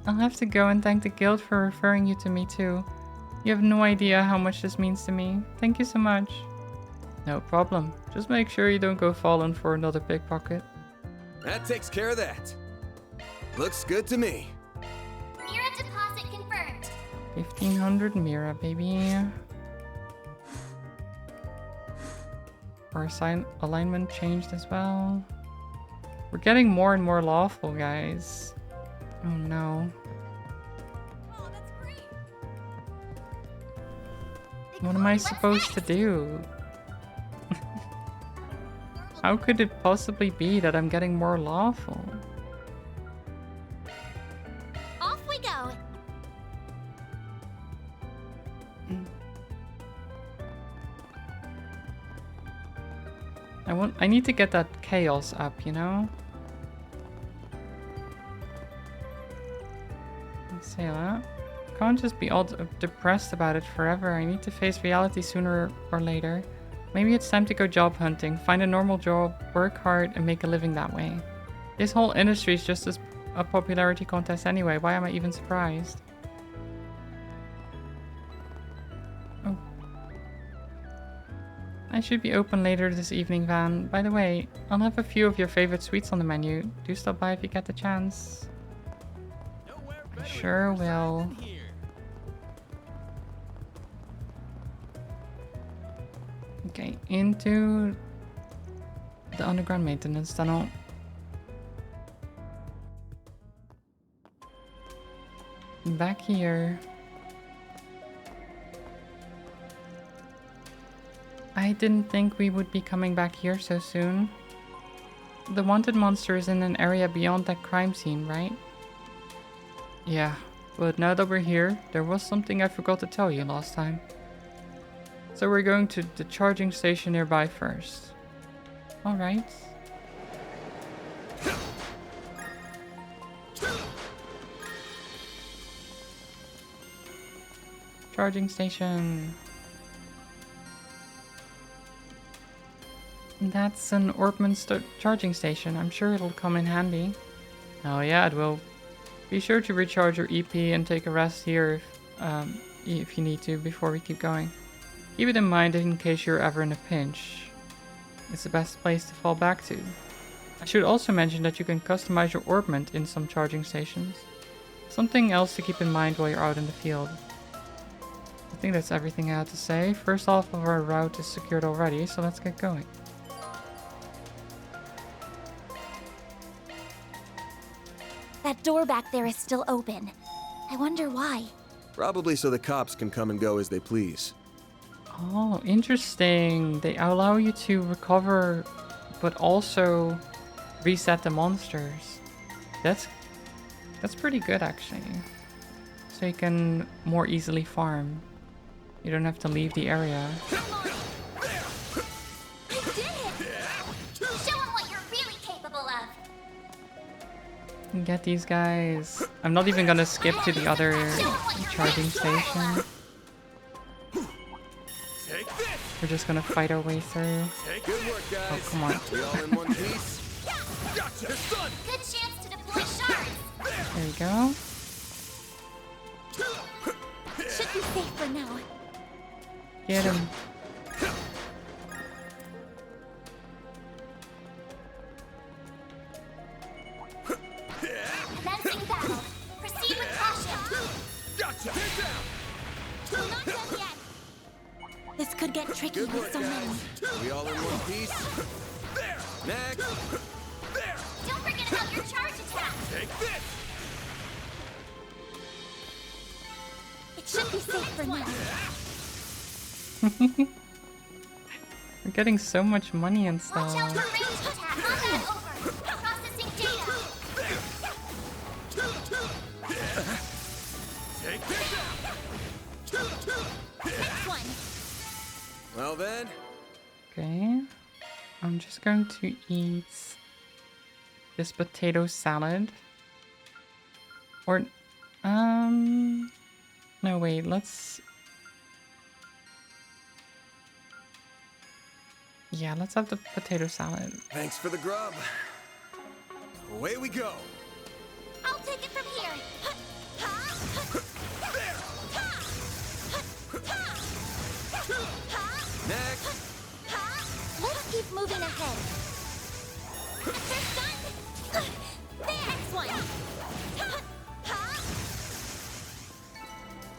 I'll have to go and thank the guild for referring you to me too. You have no idea how much this means to me. Thank you so much. No problem. Just make sure you don't go falling for another pickpocket. That takes care of that. Looks good to me. Mira deposit confirmed. 1,500 Mira, baby. Our alignment changed as well. We're getting more and more lawful, guys. Oh no. Oh, that's great. What am I supposed to do? How could it possibly be that I'm getting more lawful? Off we go. I need to get that chaos up, you know? Let's say that. Can't just be all depressed about it forever. I need to face reality sooner or later. Maybe it's time to go job hunting, find a normal job, work hard, and make a living that way. This whole industry is just a popularity contest anyway. Why am I even surprised? Oh. I should be open later this evening, Van. By the way, I'll have a few of your favorite sweets on the menu. Do stop by if you get the chance. I sure will. Okay, into the underground maintenance tunnel. Back here. I didn't think we would be coming back here so soon. The wanted monster is in an area beyond that crime scene, right? Yeah, but now that we're here, there was something I forgot to tell you last time. So we're going to the charging station nearby first. Alright. Charging station. That's an Orpman charging station. I'm sure it'll come in handy. Oh yeah, it will. Be sure to recharge your EP and take a rest here if you need to before we keep going. Keep it in mind in case you're ever in a pinch. It's the best place to fall back to. I should also mention that you can customize your orbment in some charging stations. Something else to keep in mind while you're out in the field. I think that's everything I had to say. First half of our route is secured already, so let's get going. That door back there is still open. I wonder why. Probably so the cops can come and go as they please. Oh, interesting. They allow you to recover, but also reset the monsters. That's pretty good, actually. So you can more easily farm. You don't have to leave the area. I did it! Show them what you're really capable of. Get these guys. I'm not even gonna skip to the other charging station. We're just gonna fight our way through. Good work, guys. Oh, come on. We all in one piece? Gotcha. Good chance to deploy shards. There we go. Should be safe for now. Get him. Commencing battle. Proceed with caution. Gotcha. Get down. We're not done yet. This could get tricky Good with work, so many. guys. We all in one piece? There. Next. There. Don't forget about your charge attack. Take this. for now. We're getting so much money and Watch out stuff. for ranged attack. Combat over. Processing data. Take this Next one. Well then, Okay. I'm just going to eat this potato salad. Or, no, wait, let's... Yeah, let's have the potato salad. thanks for the grub. Away we go. I'll take it from here. Next. Let's keep moving ahead. Next one.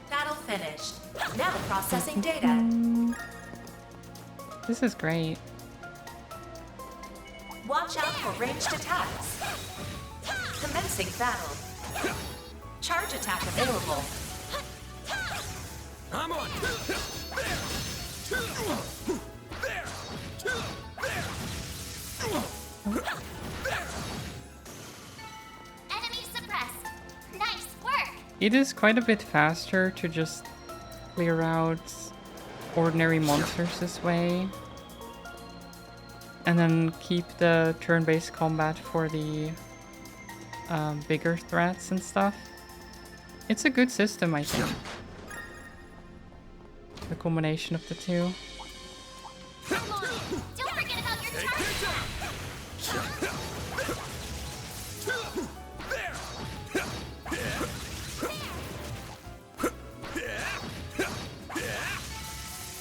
Battle finished. Now processing data. This is great. Watch out for ranged attacks. Commencing battle. Charge attack available. I'm on. Enemy suppressed. Nice work. It is quite a bit faster to just clear out ordinary monsters this way. And then keep the turn-based combat for the bigger threats and stuff. It's a good system, I think. The combination of the two. Come on. Don't forget about your target.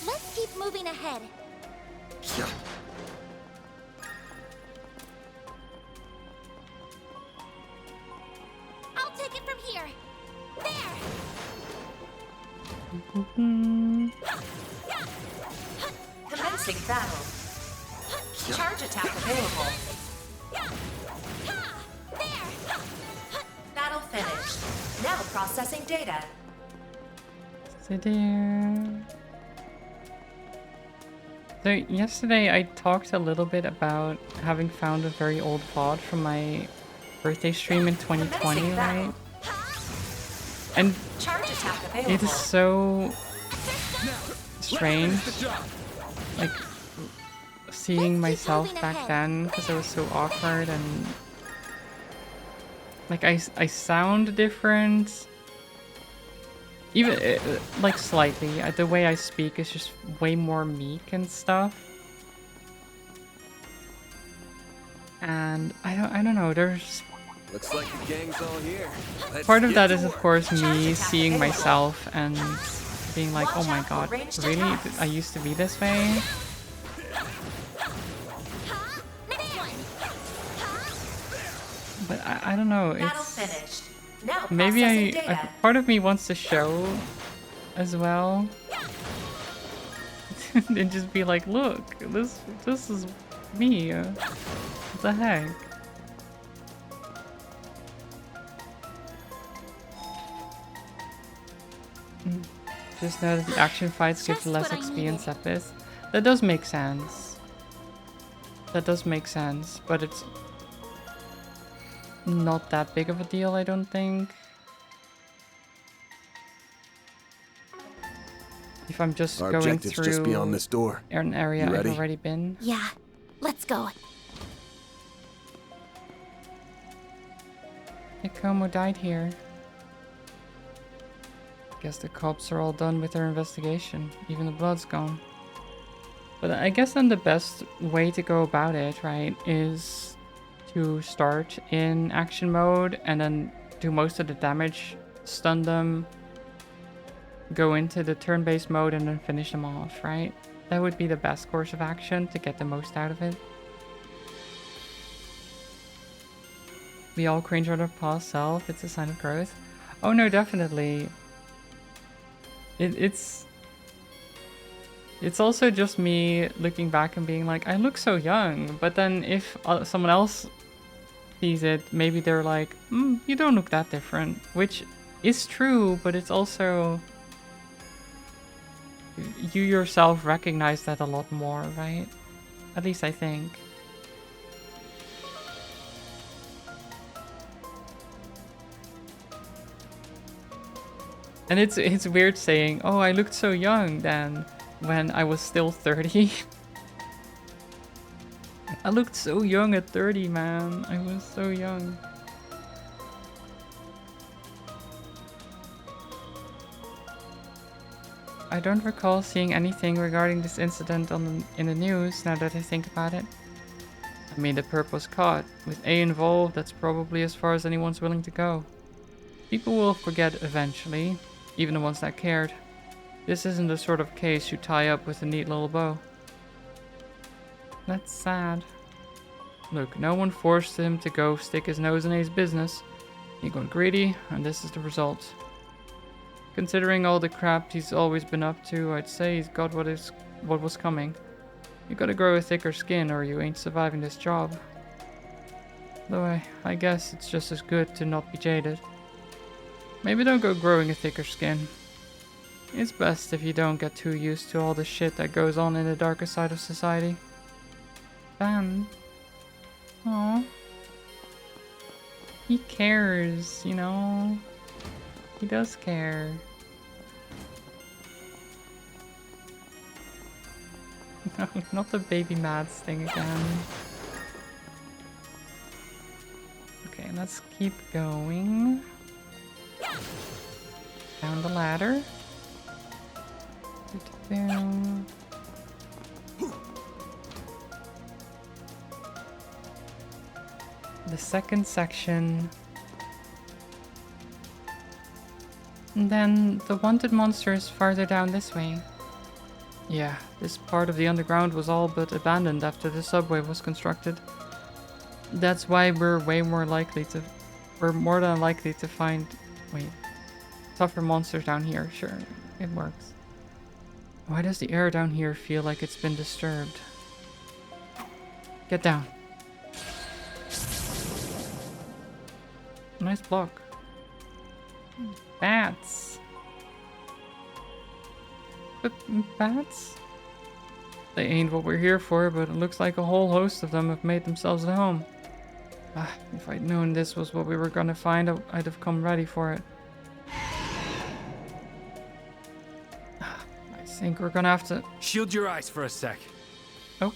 Let's keep moving ahead. I'll take it from here. There. Commencing battle. Charge attack available. Battle finished. Now processing data. So there. So yesterday I talked a little bit about having found a very old VOD from my birthday stream in 2020, right? And Charge attack available. it is so strange, like seeing myself back then, because I was so awkward and like I sound different. Even like slightly, the way I speak is just way more meek and stuff. And I don't know. There's Looks like the gang's all here. Let's part of get that to is of work. course me seeing myself and being like, oh my god, really? I used to be this way? Next one. But I don't know. Battle It's finished. Now maybe processing data. part of me wants to show as well. And just be like, look, this is me. What the heck? Just know that the action fights give Just less what I XP and needed. Sepis. That does make sense. That does make sense, but it's not that big of a deal, I don't think. If I'm just Our going objective's through just beyond this door. an area You I've ready? already been. Yeah. Let's go. Ikomo died here. Guess the cops are all done with their investigation. Even the blood's gone. But I guess then the best way to go about it, right, is to start in action mode and then do most of the damage, stun them, go into the turn-based mode and then finish them off, right? That would be the best course of action to get the most out of it. We all cringe on our past self. It's a sign of growth. Oh no, definitely. It's also just me looking back and being like, I look so young. But then if someone else sees it, maybe they're like, you don't look that different. Which is true, but it's also You yourself recognize that a lot more, right? At least I think. And it's weird saying, oh, I looked so young then, when I was still 30. I looked so young at 30, man. I was so young. I don't recall seeing anything regarding this incident in the news, now that I think about it. I mean, the perp was caught. With A involved, that's probably as far as anyone's willing to go. People will forget eventually, even the ones that cared. This isn't the sort of case you tie up with a neat little bow. That's sad. Look, no one forced him to go stick his nose in A's business. He got greedy, and this is the result. Considering all the crap he's always been up to, I'd say he's got what was coming. You gotta grow a thicker skin or you ain't surviving this job. Though I guess it's just as good to not be jaded. Maybe don't go growing a thicker skin. It's best if you don't get too used to all the shit that goes on in the darker side of society. Ban. Aww. He cares, you know? He does care. No, not the baby Mads thing again. Okay, let's keep going. Down the ladder. The second section. And then the wanted monster is farther down this way. Yeah, this part of the underground was all but abandoned after the subway was constructed. That's why we're more than likely to find, tougher monsters down here. Sure, it works. Why does the air down here feel like it's been disturbed? Get down. Nice block. Bats. But bats? They ain't what we're here for, but it looks like a whole host of them have made themselves at home. If I'd known this was what we were gonna find, I'd have come ready for it. I think we're gonna have to... Shield your eyes for a sec. Oh.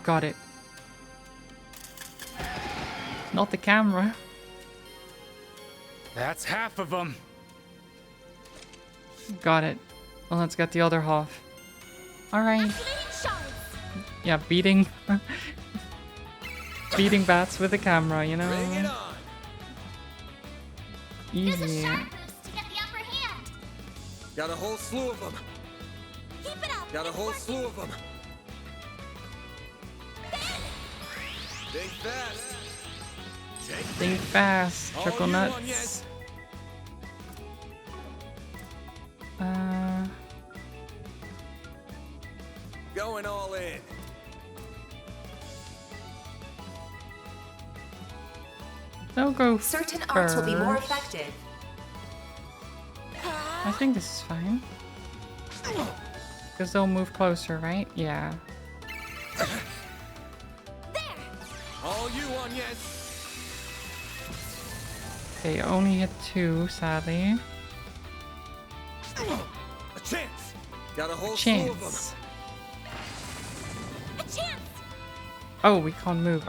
Got it. Not the camera. That's half of them. Got it. Well, let's get the other half. Alright. Yeah, beating... beating bats with a camera, you know? Bring it on. Use a Easy. sharp boost to get the upper hand. Got a whole slew of them. Keep it up. Got a It's whole working. slew of them. Think fast. Think fast, All trickle you nuts. on, yes. Going all in. They'll go Certain arts will be more first. effective. I think this is fine. Because they'll move closer, right? Yeah. All you on, yes. They only hit 2, sadly. A chance. Got a whole slew of them. Chance. A chance. Oh, we can't move.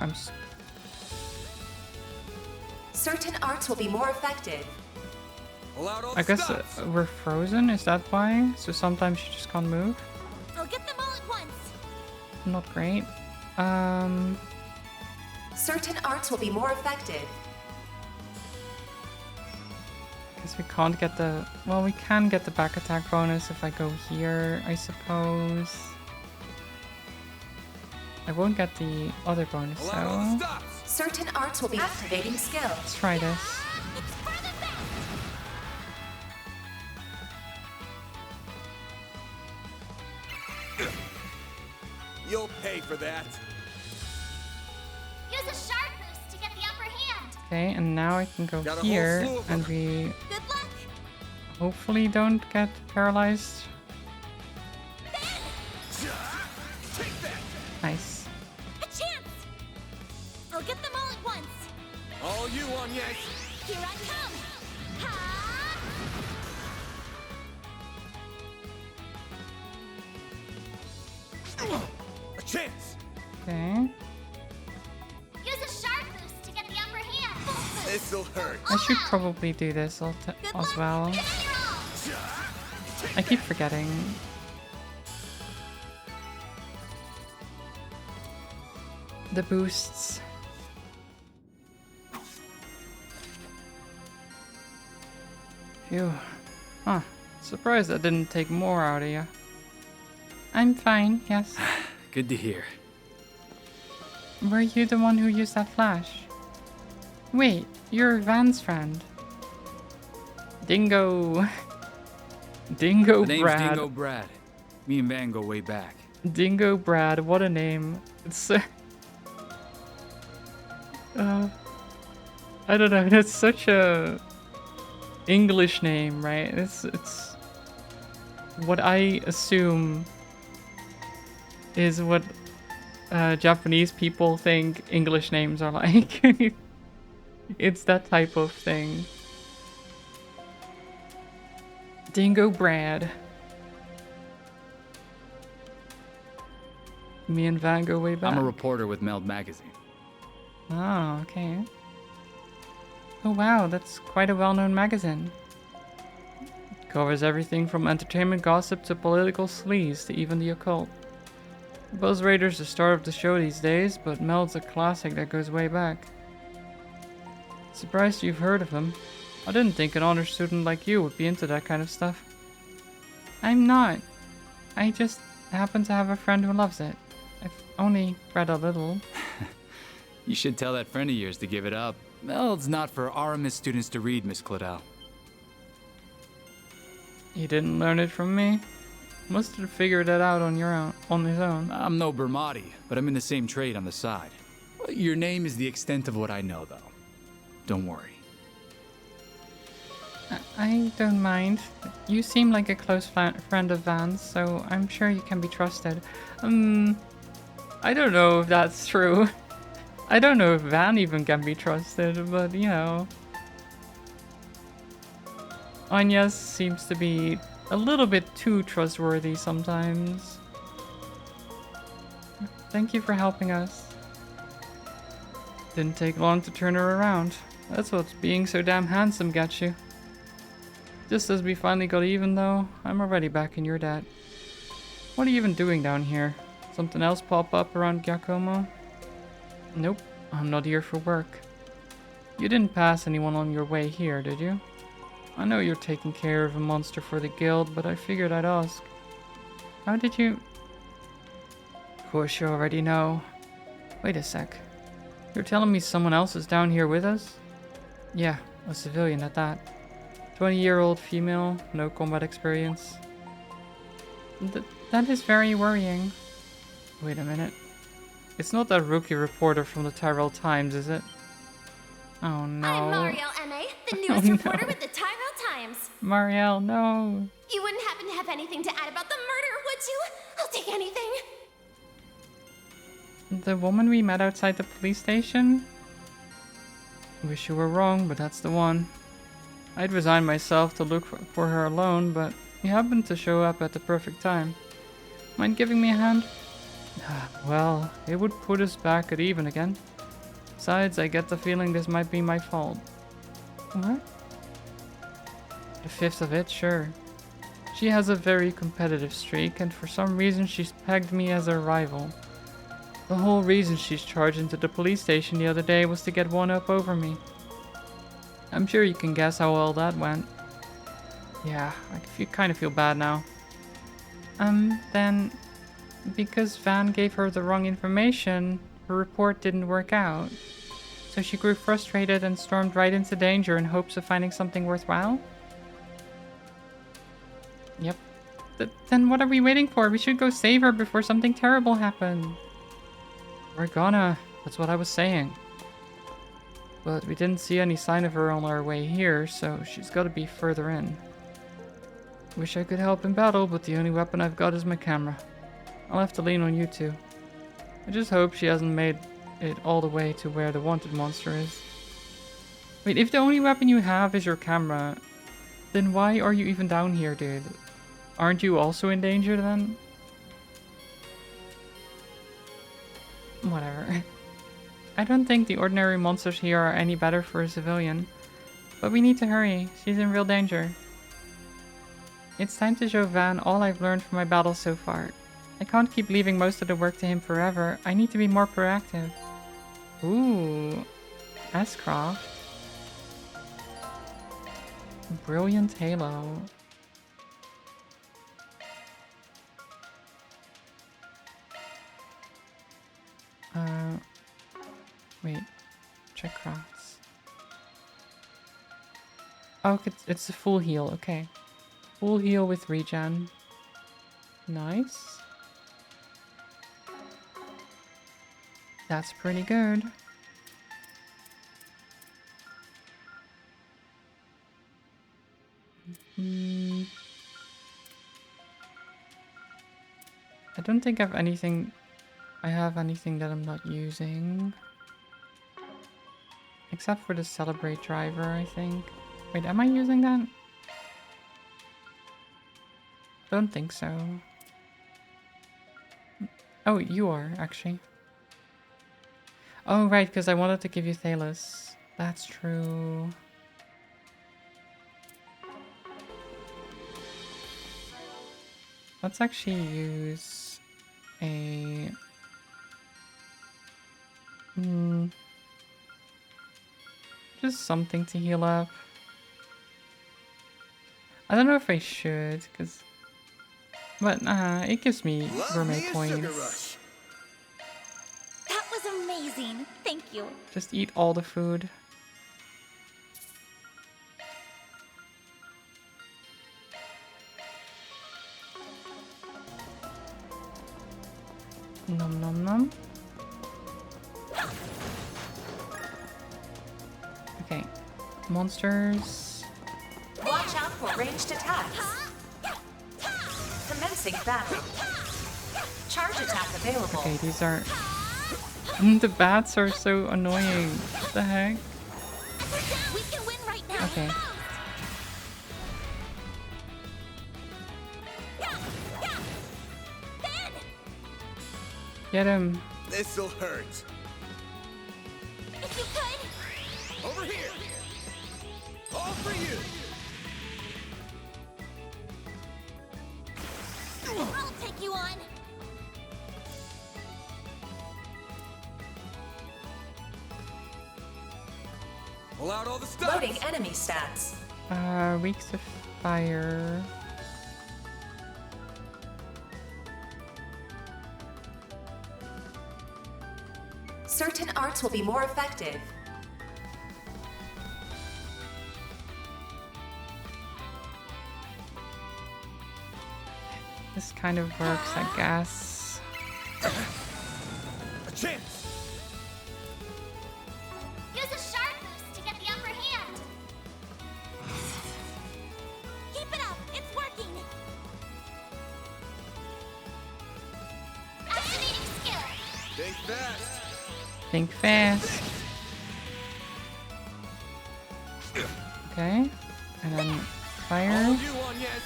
Certain arts will be more effective. Allowed all I the guess stops. we're frozen. Is that why? So sometimes you just can't move. I'll get them all at once. Not great. Certain arts will be more effective. Guess we can't get the... Well, we can get the back attack bonus if I go here, I suppose. I won't get the other bonus, Allowed all the though. stops. Certain arts will be activating skill. Let's try this. It's further back. You'll pay for that. Use a sharp boost to get the upper hand. Okay, and now I can go Got a whole here slew of and them. we Good hopefully don't get paralyzed. Nice. A chance! I'll get them all at once. All you on, yes. Here I come. Ha! A chance. Okay. Use a sharp boost to get the upper hand. This'll hurt. I should probably do this as well. Give it your all. I keep forgetting. The boosts. Phew. Huh. Surprised that didn't take more out of you. I'm fine, yes. Good to hear. Were you the one who used that flash? Wait, you're Van's friend. Dingo. Dingo The name's Brad. Dingo Brad. Me and Van go way back. Dingo Brad, what a name. It's I don't know, it's such a English name, right? It's what I assume is what Japanese people think English names are like. It's that type of thing. Dingo Brad. Me and Van go way back. I'm a reporter with Meld Magazine. Oh, okay. Oh wow, that's quite a well-known magazine. It covers everything from entertainment gossip to political sleaze to even the occult. Buzz Raider's the star of the show these days, but Meld's a classic that goes way back. Surprised you've heard of him. I didn't think an honor student like you would be into that kind of stuff. I'm not. I just happen to have a friend who loves it. I've only read a little. You should tell that friend of yours to give it up. Meld's not for RMS students to read, Miss Claudel. You didn't learn it from me? Must have figured it out on his own. I'm no Bermati, but I'm in the same trade on the side. Your name is the extent of what I know, though. Don't worry. I don't mind. You seem like a close friend of Van's, so I'm sure you can be trusted. I don't know if that's true. I don't know if Van even can be trusted, but you know. Anya seems to be a little bit too trustworthy sometimes. Thank you for helping us. Didn't take long to turn her around. That's what being so damn handsome gets you. Just as we finally got even though, I'm already back in your debt. What are you even doing down here? Something else pop up around Giacomo? Nope, I'm not here for work. You didn't pass anyone on your way here, did you? I know you're taking care of a monster for the guild, but I figured I'd ask. How did you... Of course you already know. Wait a sec. You're telling me someone else is down here with us? Yeah, a civilian at that. 20-year-old female, no combat experience. That is very worrying. Wait a minute. It's not that rookie reporter from the Tyrell Times, is it? Oh no. I'm Marielle M.A., the newest reporter with the Tyrell Times. Marielle, no. You wouldn't happen to have anything to add about the murder, would you? I'll take anything. The woman we met outside the police station? Wish you were wrong, but that's the one. I'd resigned myself to look for her alone, but you happened to show up at the perfect time. Mind giving me a hand? Well, it would put us back at even again. Besides, I get the feeling this might be my fault. What? A fifth of it, sure. She has a very competitive streak, and for some reason she's pegged me as a rival. The whole reason she's charged into the police station the other day was to get one up over me. I'm sure you can guess how well that went. Yeah, I kind of feel bad now. Then, because Van gave her the wrong information, her report didn't work out. So she grew frustrated and stormed right into danger in hopes of finding something worthwhile? Yep. Then what are we waiting for? We should go save her before something terrible happens. We're gonna. That's what I was saying. But we didn't see any sign of her on our way here, so she's gotta be further in. Wish I could help in battle, but the only weapon I've got is my camera. I'll have to lean on you two. I just hope she hasn't made it all the way to where the wanted monster is. Wait, if the only weapon you have is your camera, then why are you even down here, dude? Aren't you also in danger then? Whatever. I don't think the ordinary monsters here are any better for a civilian. But we need to hurry. She's in real danger. It's time to show Van all I've learned from my battles so far. I can't keep leaving most of the work to him forever. I need to be more proactive. Ooh. S-Craft. Brilliant Halo. Wait. Check crafts. Oh, it's a full heal. Okay. Full heal with regen. Nice. That's pretty good. I don't think I have anything that I'm not using. Except for the Celebrate driver, I think. Wait, am I using that? Don't think so. Oh, you are, actually. Oh, right, because I wanted to give you Thalos. That's true. Let's actually use a... just something to heal up. I don't know if I should, because... But, it gives me gourmet points. That was amazing. Thank you. Just eat all the food. Nom nom nom. Okay. Monsters. Watch out for ranged attacks. Commencing battle. Charge attack available. Okay, these are... the bats are so annoying. What the heck? We can win right now. Okay. Get him. This'll hurt. If you could. Over here. All for you. I'll take you on. Pull out all the stuff. Loading enemy stats. Weeks of fire. Certain arts will be more effective. This kind of works, I guess. A chance. Use a sharp boost to get the upper hand. Keep it up. It's working. Activating skill. Think fast. Think fast. Okay. And then fire. All you on, yes.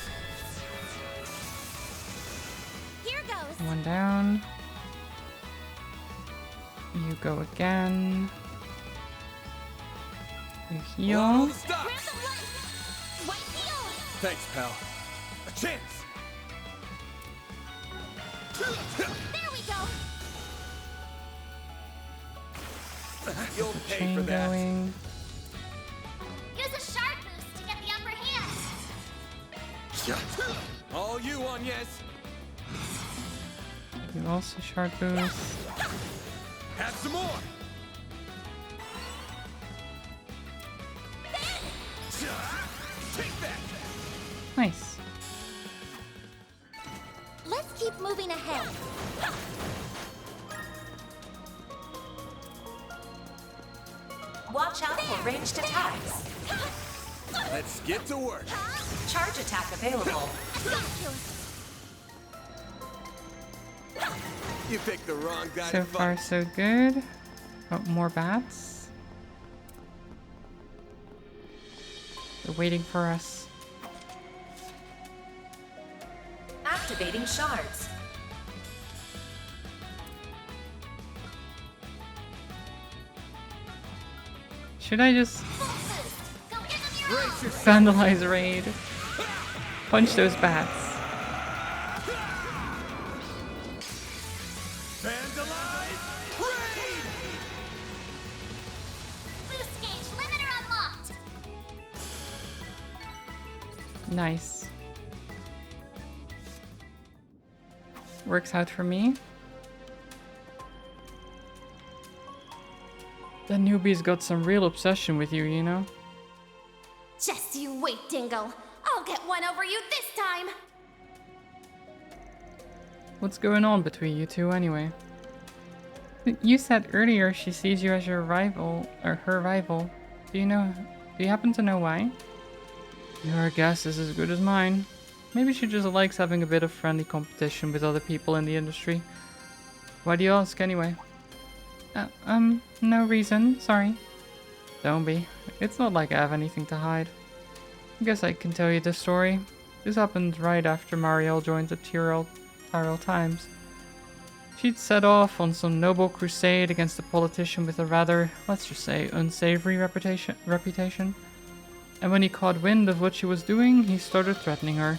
Here goes. One down. You go again. You Pull out all heal. the stops. Random life. White heal. Thanks, pal. A chance. There we go. You'll pay Chain for that. going. Use a sharp boost to get the upper hand. All you on, yes. You also shard boost. Have some more. Take that. Nice. Let's keep moving ahead. Watch out for ranged attacks. Let's get to work. Charge attack available. You picked the wrong guy So to far, fight. so good. Oh, more bats. They're waiting for us. Activating shards. Should I just Brace yourself. vandalize raid? Punch those bats. Vandalize. Raid. Boost gauge limiter unlocked. Nice. Works out for me. The newbie's got some real obsession with you, you know? Just you wait, Dingle. I'll get one over you this time. What's going on between you two anyway? You said earlier she sees you as your rival, or her rival. Do you happen to know why? Your guess is as good as mine. Maybe she just likes having a bit of friendly competition with other people in the industry. Why do you ask anyway? No reason, sorry. Don't be. It's not like I have anything to hide. I guess I can tell you the story. This happened right after Marielle joined the Tyrell Times. She'd set off on some noble crusade against a politician with a rather, let's just say, unsavory reputation. And when he caught wind of what she was doing, he started threatening her.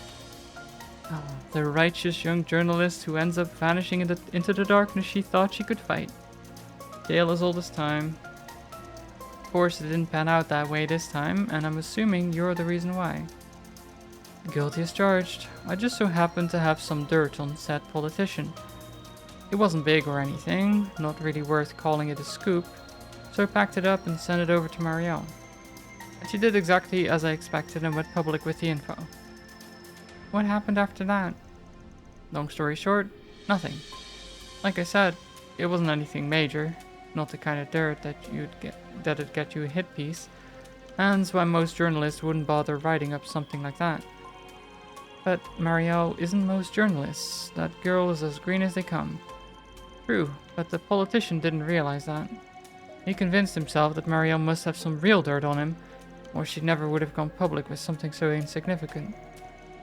Oh, the righteous young journalist who ends up vanishing into the darkness she thought she could fight. Tale as old as time. Of course, it didn't pan out that way this time, and I'm assuming you're the reason why. Guilty as charged. I just so happened to have some dirt on said politician. It wasn't big or anything, not really worth calling it a scoop, so I packed it up and sent it over to Marielle. And she did exactly as I expected and went public with the info. What happened after that? Long story short, nothing. Like I said, it wasn't anything major, not the kind of dirt that'd get you a hit piece, and that's why most journalists wouldn't bother writing up something like that. But Marielle isn't most journalists. That girl is as green as they come. True, but the politician didn't realize that. He convinced himself that Marielle must have some real dirt on him, or she never would have gone public with something so insignificant.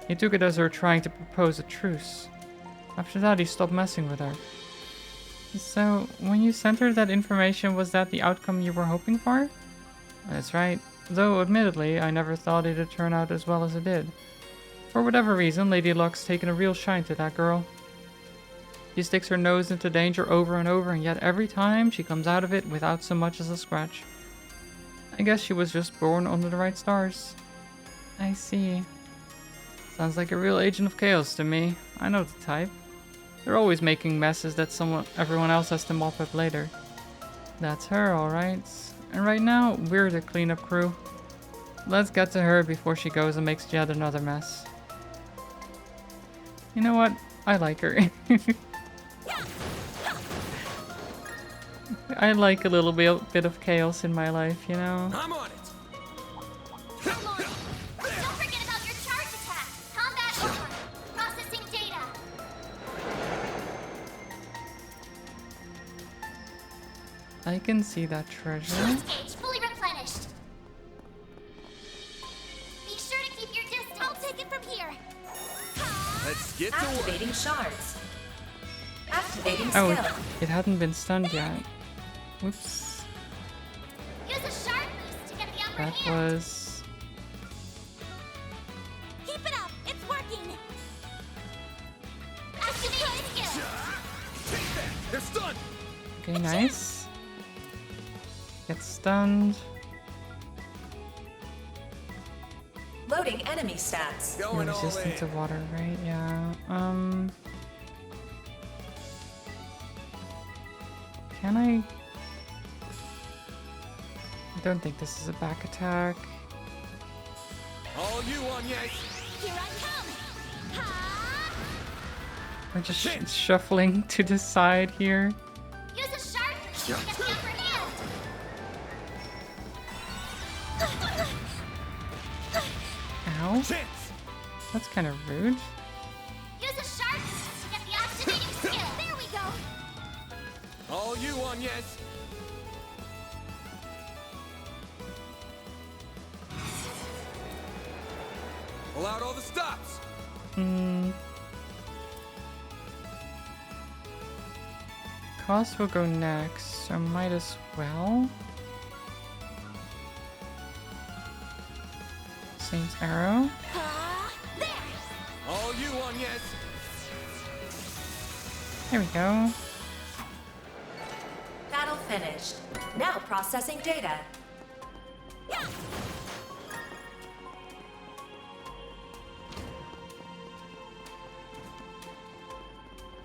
He took it as her trying to propose a truce. After that, he stopped messing with her. So, when you sent her that information, was that the outcome you were hoping for? That's right. Though, admittedly, I never thought it'd turn out as well as it did. For whatever reason, Lady Luck's taken a real shine to that girl. She sticks her nose into danger over and over, and yet every time she comes out of it without so much as a scratch. I guess she was just born under the right stars. I see. Sounds like a real agent of chaos to me. I know the type. They're always making messes that everyone else has to mop up later. That's her, alright. And right now, we're the cleanup crew. Let's get to her before she goes and makes yet another mess. You know what? I like her. I like a little bit of chaos in my life, you know? I'm on it. Come on. Don't forget about your charge attack. Combat over. Processing data. I can see that treasure. Boost gauge fully replenished. Be sure to keep your distance. I'll take it from here. Let's get to work. Activating shards. Activating Oh, skill. it hadn't been stunned yet. Whoops. Use a shard boost to get the upper That hand. was... Keep it up. It's working. Activate skill. Take that. They're stunned. Okay, nice. Get stunned. Loading enemy stats. You're Going all resistant in. to water, right? Yeah. Can I don't think this is a back attack. All you on, yes. Here I come. Ha! I'm just shuffling to the side here. Use a shard boost to get the upper hand. Ow. Chance. That's kind of rude. Use a sharp to get the activating skill. There we go. All you on, yes. Pull out all the stops. Cost will go next, so might as well. Saint's Arrow. There. All you on, yes. There we go. Battle finished. Now processing data.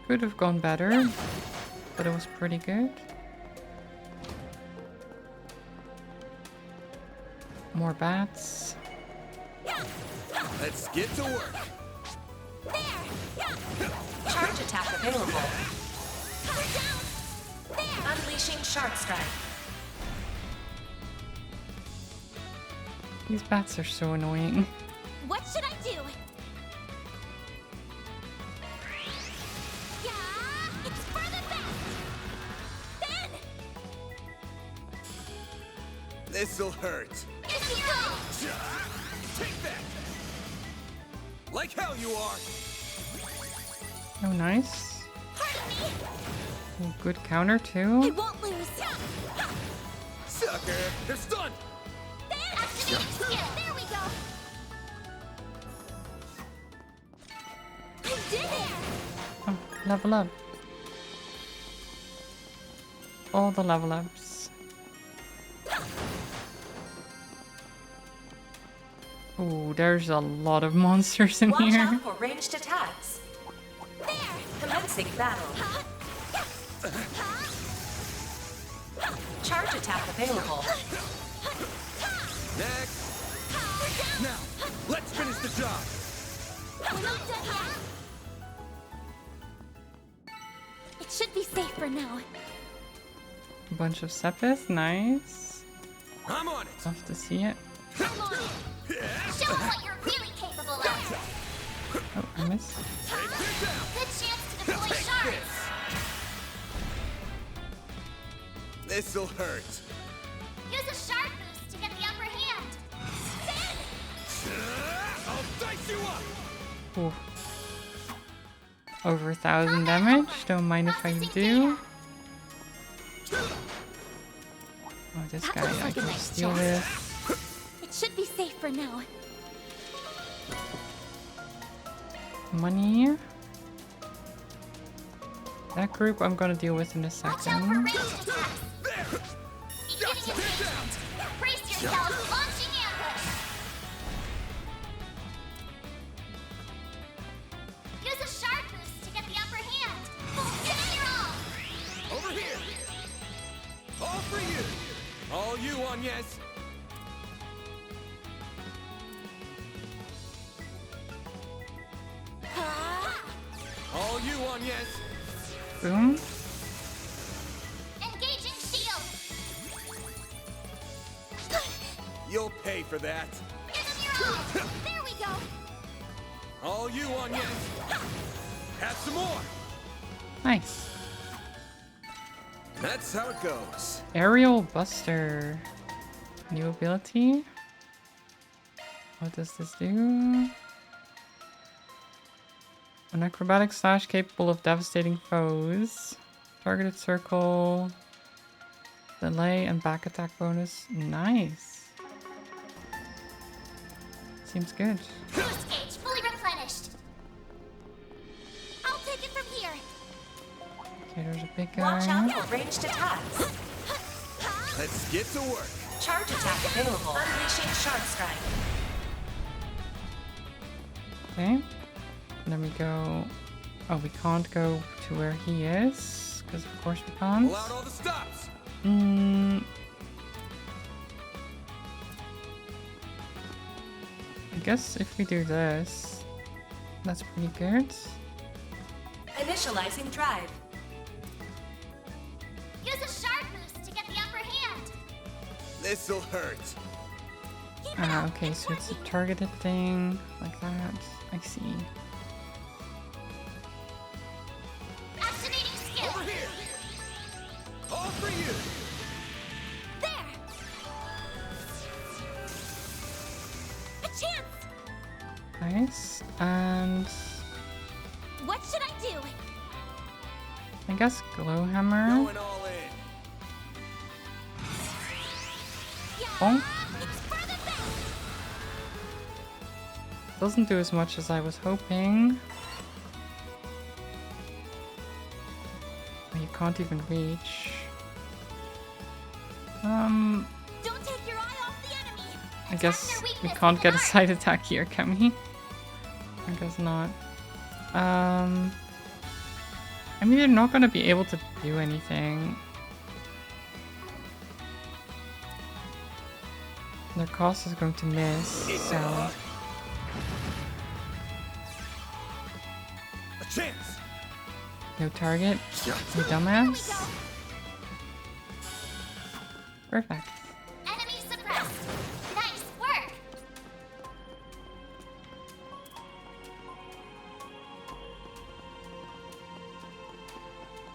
Could have gone better, but it was pretty good. More bats. Let's get to work. Charge attack available. Unleashing Shark Strike. These bats are so annoying. What should I do? Yeah, it's for the best. Then This'll hurt. it's your Take that. Like hell you are. Oh, nice. Pardon me. Oh, good counter I too. won't lose. Sucker. They're stunned. Activating skill. There we go. I did it. Oh, level up. All the level ups. Ooh, there's a lot of monsters in Watch here. out for ranged attacks. Commencing battle. Charge attack available. Next. Now, let's finish the job. We're not done yet. It should be safe for now. A bunch of Sepis, nice. I'm on it. Love to see it. Come on. Show them what you're really capable of. Oh, I missed. Take this down. Good chance to deploy Take shards. this. This'll hurt. Use a shard boost to get the upper hand. I'll dice you up. Ooh. Over 1,000 damage. Don't mind if I do. Oh, this That guy, looks I like a can nice steal chest. this. It should be safe for now. Money. That group I'm gonna deal with in a Watch out for second. ranged attacks. Beginning engagement. Brace yourself. Launching ambush. Use a shard boost to get the upper hand. Give it your all. Over here. All for you. All you on, yes. All you on, yes. Boom. Engaging shield. You'll pay for that. Give them your all. There we go. All you on, yes. Have some more. Nice. That's how it goes. Aerial Buster. New ability. What does this do? An acrobatic slash capable of devastating foes. Targeted circle. Delay and back attack bonus. Nice. Seems good. Boost gauge fully replenished. I'll take it from here. Okay, there's a big Watch out guy. for ranged attacks. Let's get to work. Charge attack available. Unleashing Shark Strike. Okay. And then we go... Oh, we can't go to where he is. Because of course we can't. Pull out all the stops. I guess if we do this, that's pretty good. Initializing drive. Use a shard boost to get the upper hand. This'll hurt. Keep Ah, okay, so it's a targeted thing, like that. I see. Activating skill. Over here. All for you. There. A chance. Nice. And What should I do? I guess Glowhammer. Going all in. Bonk. It's for the best. Doesn't do as much as I was hoping. You can't even reach. Don't take your eye off the enemy. I guess we can't get a side attack here, can we? I guess not. I mean, they're not gonna be able to do anything. Their cost is going to miss, so... A chance. No target. You dumbass. Perfect. Enemy suppressed. Nice work.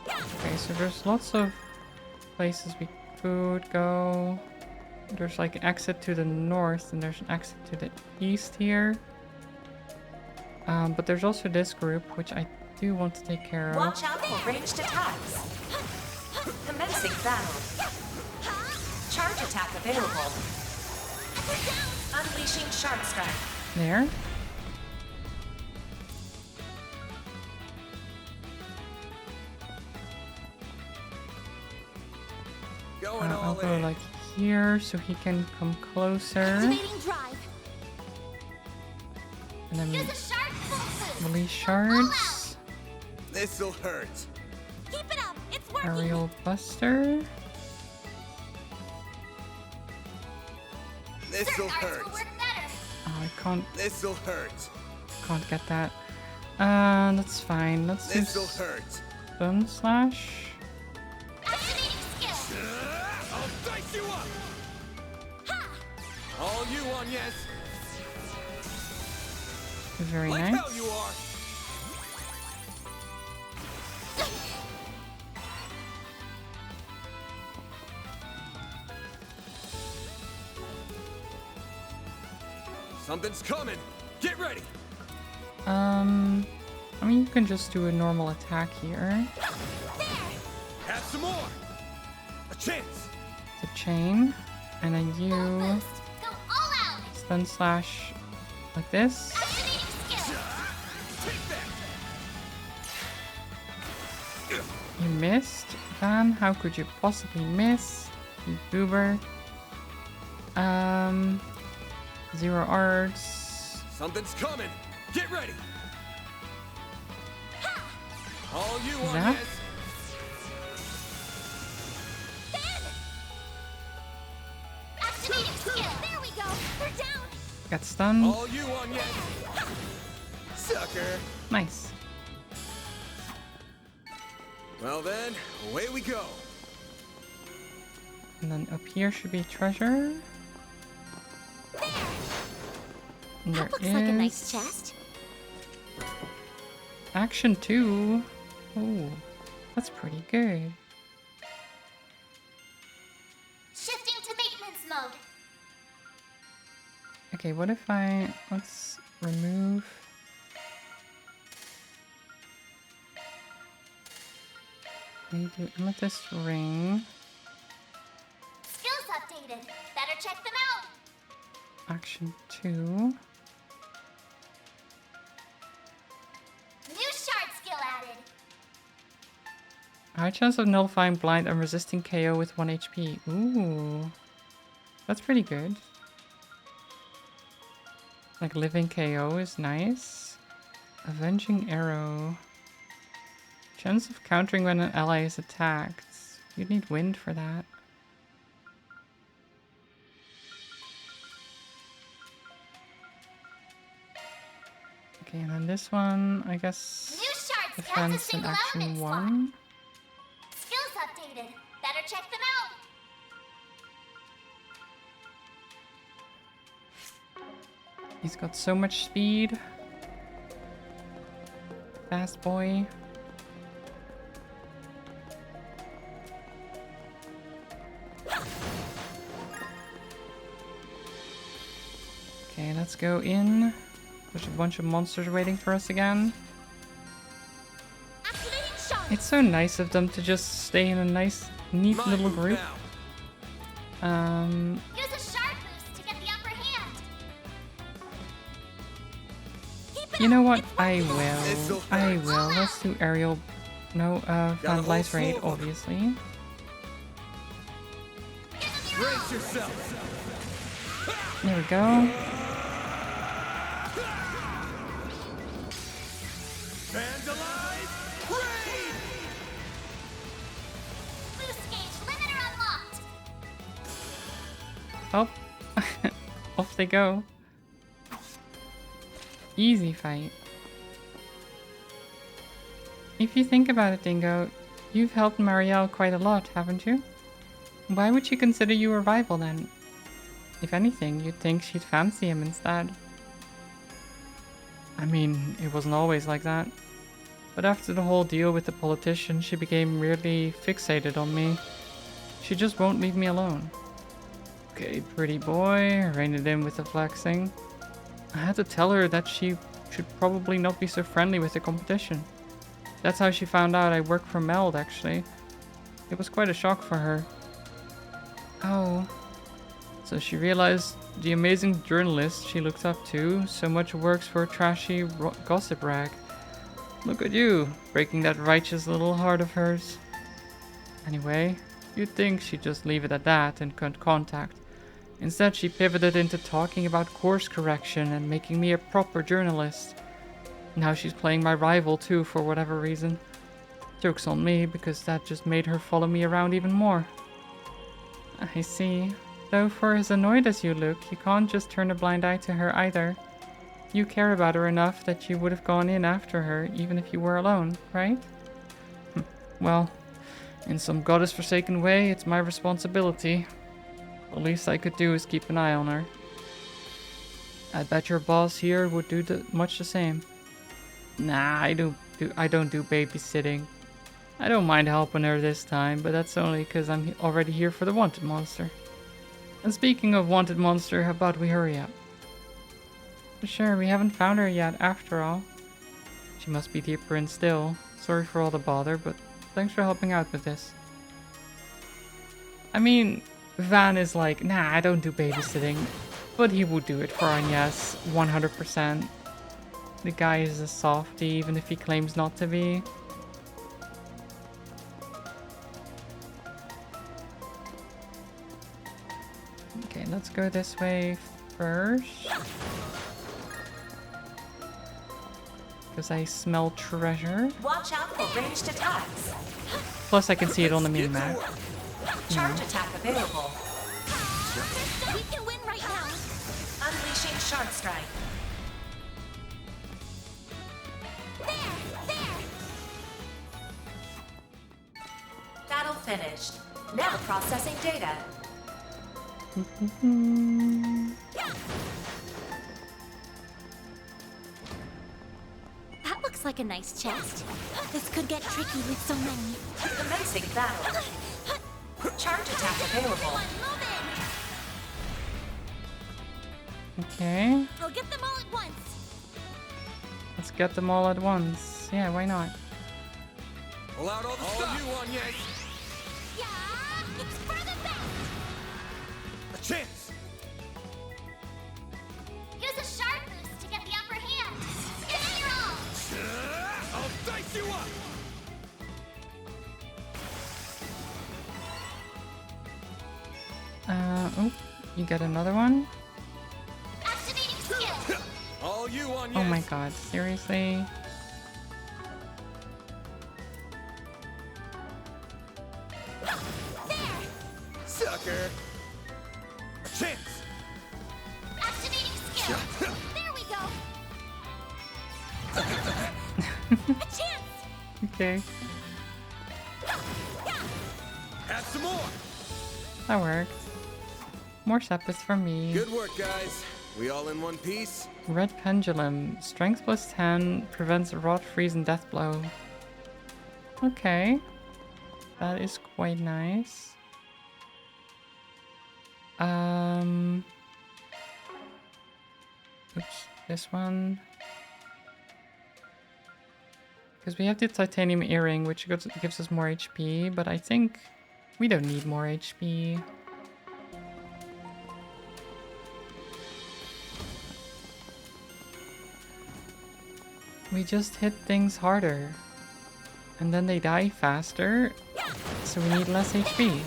Okay, so there's lots of places we could go. There's like an exit to the north and there's an exit to the east here. But there's also this group, which I do want to take care of. Watch out for ranged attacks. Commencing battle. Charge attack available. Unleashing Shark Strike. There. Going I'll all go in. like here so he can come closer. Activating drive. And then Use a sharp full boost. release shards. This'll hurt. Keep it up. It's working. Aerial Buster. This'll Certain arts hurt. will work better. Oh, I This'll hurt. can't get that. That's fine. Let's do This'll hurt. Stun Slash. Activating skill. I'll dice you up. Ha! All you on, yes. Very Like nice. hell you are. Something's coming. Get ready. I mean, you can just do a normal attack here. Have some more. A chance. The chain. And then Full you boost. Go all out. Stun Slash like this. Activating skill. Take that. You missed. Van, how could you possibly miss? You goober. 0 arts. Something's coming. Get ready. All you on, Zap. yes. Activating skill. There we go. They're down. Got stunned. All you on, yes. Sucker. Nice. Well then, away we go. And then up here should be treasure. And there That looks like a nice is chest. Action 2. Oh, that's pretty good. Shifting to maintenance mode. Okay, what if let's remove. Maybe do amethyst ring. Skills updated. Better check them out. Action 2. New shard skill added. High chance of nullifying blind and resisting KO with 1 HP. Ooh. That's pretty good. Like living KO is nice. Avenging arrow. Chance of countering when an ally is attacked. You'd need wind for that. Okay, and then this one, I guess New shards count as defense and single action element slot. 1. Skills updated. Better check them out. He's got so much speed. Fast boy. Okay, let's go in. There's a bunch of monsters waiting for us again. It's so nice of them to just stay in a nice, neat little group. Use a sharp boost to get the upper hand. You know what? I will. Let's do aerial. No, Vandalize Raid, obviously. Brace yourself. There we go. Vandalize Raid! Boost gauge limiter unlocked. Oh, off they go. Easy fight. If you think about it, Dingo, you've helped Marielle quite a lot, haven't you? Why would she consider you a rival then? If anything, you'd think she'd fancy him instead. I mean, it wasn't always like that. But after the whole deal with the politician, she became really fixated on me. She just won't leave me alone. Okay, pretty boy, rein it in with the flexing. I had to tell her that she should probably not be so friendly with the competition. That's how she found out I work for Meld, actually. It was quite a shock for her. Oh. So she realized the amazing journalist she looked up to so much works for a trashy gossip rag. Look at you, breaking that righteous little heart of hers. Anyway, you'd think she'd just leave it at that and cut contact. Instead, she pivoted into talking about course correction and making me a proper journalist. Now she's playing my rival too, for whatever reason. Joke's on me, because that just made her follow me around even more. I see. Though for as annoyed as you look, you can't just turn a blind eye to her either. You care about her enough that you would have gone in after her, even if you were alone, right? Well, in some goddess-forsaken way, it's my responsibility. The least I could do is keep an eye on her. I bet your boss here would do much the same. Nah, I don't do babysitting. I don't mind helping her this time, but that's only because I'm already here for the wanted monster. And speaking of wanted monster, how about we hurry up? Sure, we haven't found her yet, after all. She must be deeper in still. Sorry for all the bother, but thanks for helping out with this. I mean, Van is like, nah, I don't do babysitting. But he would do it for Agnes, 100%. The guy is a softie, even if he claims not to be. Okay, let's go this way first. Because I smell treasure. Watch out for ranged attacks. Plus I can see it on the minimap. Charge attack available. We can win right now. Unleashing Shark Strike. There! Battle finished. Now processing data. That looks like a nice chest. This could get tricky with so many. Commencing battle. Charge attack available. Okay. I'll get them all at once. Let's get them all at once. Yeah, why not? Pull out all the stuff. You on, Yank. Yeah, it's for the best. A chance. Use a sharp boost to get the upper hand. Give it your all. I'll dice you up. Oh, you get another one? Activating skill. All you on, Oh Yank. my god, seriously? There. Sucker. A chance. Activating skill. There we go. A chance. Okay, Add some more. that worked. More sepis for me. Good work, guys. We all in one piece? Red pendulum. Strength plus 10 prevents rot, freeze, and death blow. Okay. That is quite nice. Oops, this one. Because we have the titanium earring, which gives us more HP, but I think we don't need more HP. We just hit things harder. And then they die faster, so we need less HP.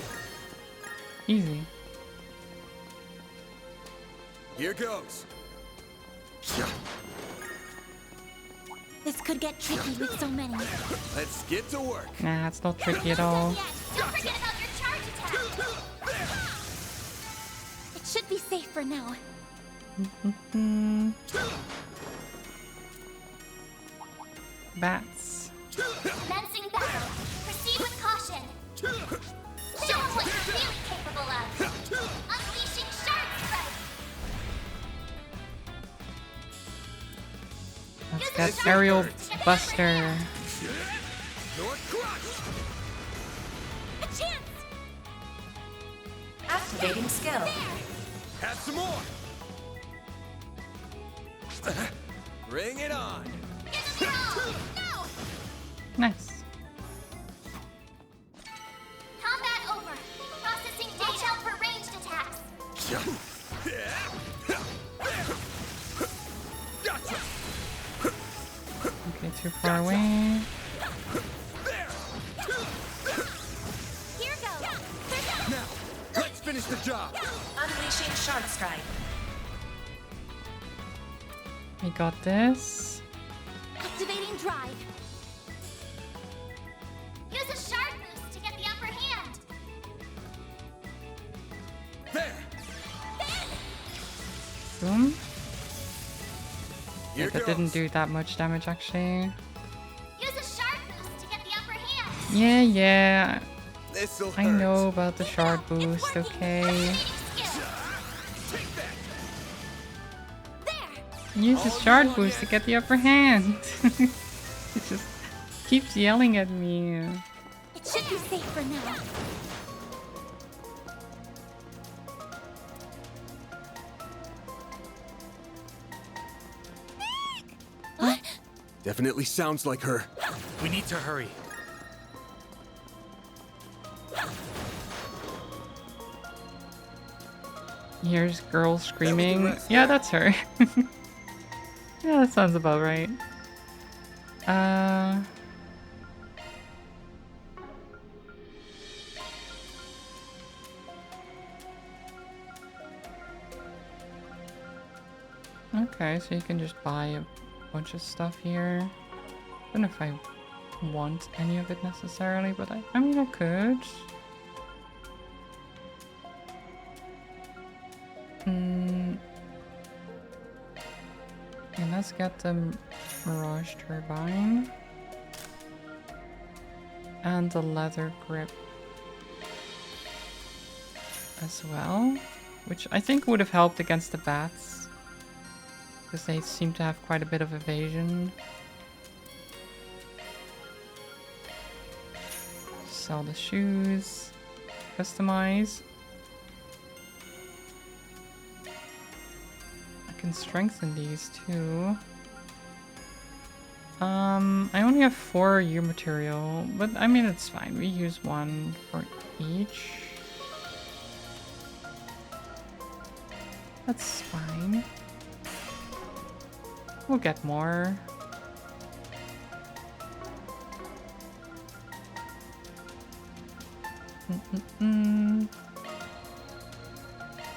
Easy. Here goes. This could get tricky with so many. Let's get to work. Nah, it's not tricky at all. Don't forget about your charge attack. It should be safe for now. Bats. Commencing battle. Proceed with caution. Show them what you're really capable of. Unleashing Shard Strike. Let's get Aerial Buster. North Crush. A chance. Activating skill. Have some more. Bring it on. Give them your all. No. Nice. Combat over. Processing data. Watch out for ranged attacks. Gotcha. Okay, too far away. Here goes. Now, let's finish the job. Unleashing Shard Strike. We got this. Activating drive. Use a shard boost to get the upper hand. There. Boom. Here That goes. didn't do that much damage, actually. Use a shard boost to get the upper hand. Yeah. This'll I hurt. know about the shard boost, okay. Activating skill. Take that. There. Use the shard boost to get the upper hand. It just keeps yelling at me. It should be safe for now. What? Definitely sounds like her. We need to hurry. Here's girl screaming. rest, Yeah, yeah. that's her. Yeah, that sounds about right. Okay, so you can just buy a bunch of stuff here. I don't know if I want any of it necessarily, but I mean I could. And let's get the Mirage Turbine. And the leather grip as well. Which I think would have helped against the bats. Because they seem to have quite a bit of evasion. Sell the shoes. Customize. I can strengthen these too. I only have 4 U material, but I mean it's fine. We use 1 for each. That's fine. We'll get more.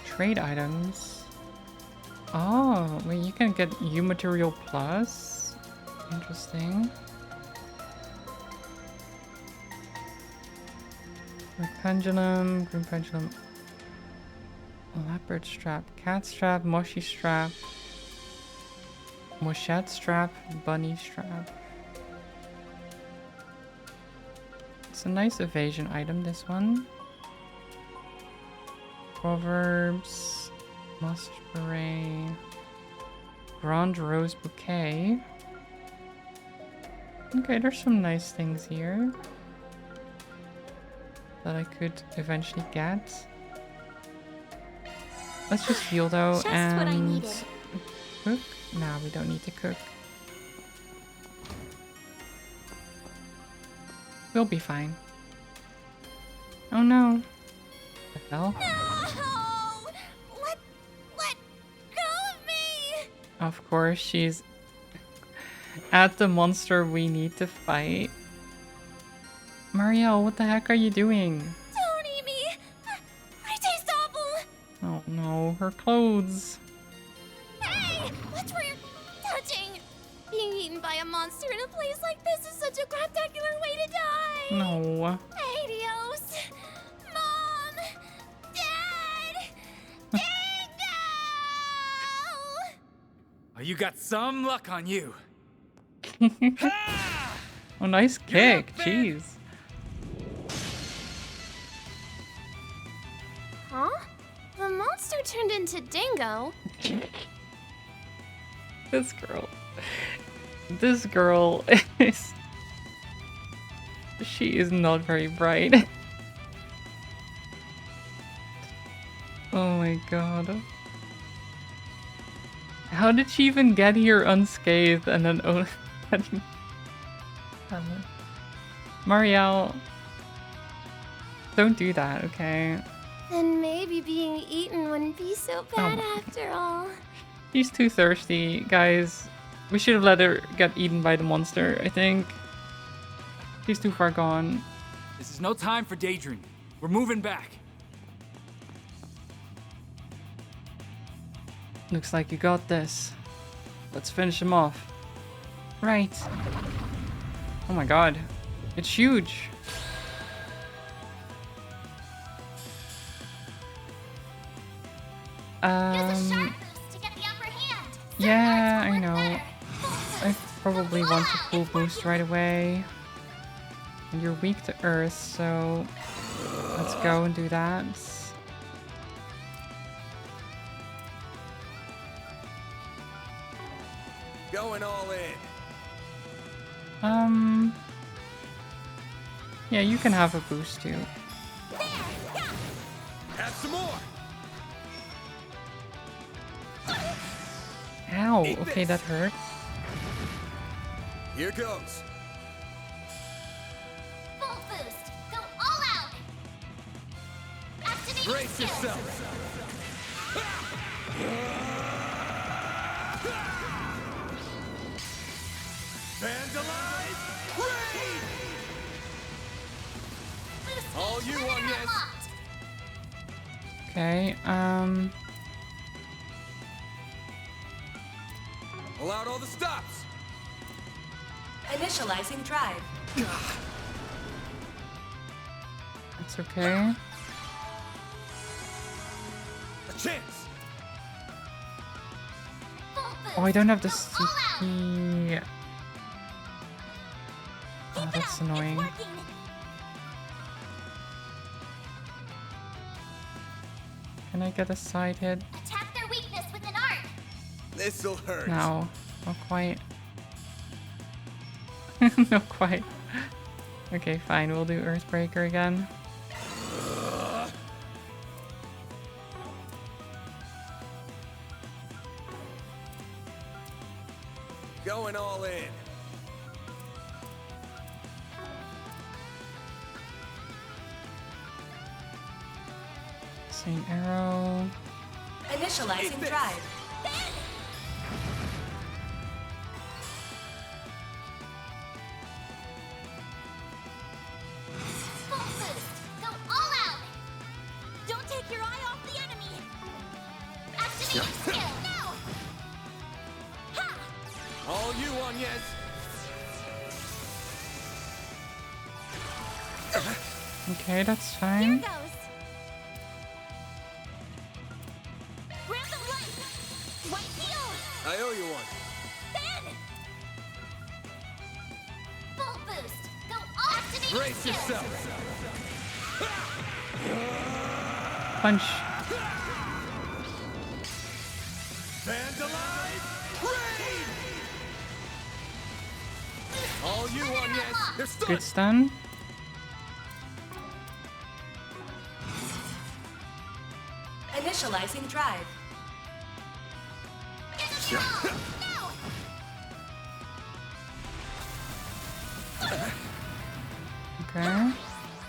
Trade items. Oh, wait, you can get U material plus. Interesting. Red pendulum, green pendulum. Leopard strap, cat strap, mushy strap. Mochette strap, bunny strap. It's a nice evasion item, this one. Proverbs, Musk Beret. Grand Rose Bouquet. Okay, there's some nice things here that I could eventually get. Let's just heal though. Just and what I needed. cook? Nah, we don't need to cook. We'll be fine. Oh no. The hell? No! Let go of me! Of course, she's at the monster we need to fight. Marielle, what the heck are you doing? Don't eat me! I taste awful! Oh no, her clothes. Hey! Watch where you're touching! Being eaten by a monster in a place like this is such a spectacular way to die! No. Adios! Mom! Dad! Dingo! Oh, you got some luck on you. Oh, nice kick. Jeez. Huh? The monster turned into Dingo. This girl. This girl is... She is not very bright. Oh my god. How did she even get here unscathed and then Marielle, don't do that, okay? Then maybe being eaten wouldn't be so bad after all. She's too thirsty, guys. We should have let her get eaten by the monster, I think. She's too far gone. This is no time for daydreaming. We're moving back. Looks like you got this. Let's finish him off. Right. Oh my god. It's huge. Use a sharp boost to get the upper hand. Yeah, Certain I arts will know. work better. I probably want to full boost right away. And you're weak to earth, so let's go and do that. Going all in. Yeah, you can have a boost too. Have some more. Ow, Eat okay, this. that hurt. Here goes. Full boost. Go all out. Activate Brace skills. yourself. Vandalize! Raid! Boost All gauge you limiter on, yes. unlocked. Okay, Pull out all the stops. Initializing drive. it's okay. A chance. Full boost. Oh, I don't have the Go all out. sticky... Oh, Keep it that's up. annoying. It's working. Can I get a side hit? Attack their weakness with an arc. This'll hurt. No, not quite. Not quite. Okay, fine, we'll do Earthbreaker again. Going all in. Same arrow. Initializing this. drive. Full boost. Go all out. Don't take your eye off the enemy. Activate your skill now. Ha! All you on, yes. Okay, that's Here fine. goes. Random light. White heal. I owe you one. Ben. Full boost. Go all. Activate your Brace skill. yourself. Punch. Good stun. Initializing drive. Okay.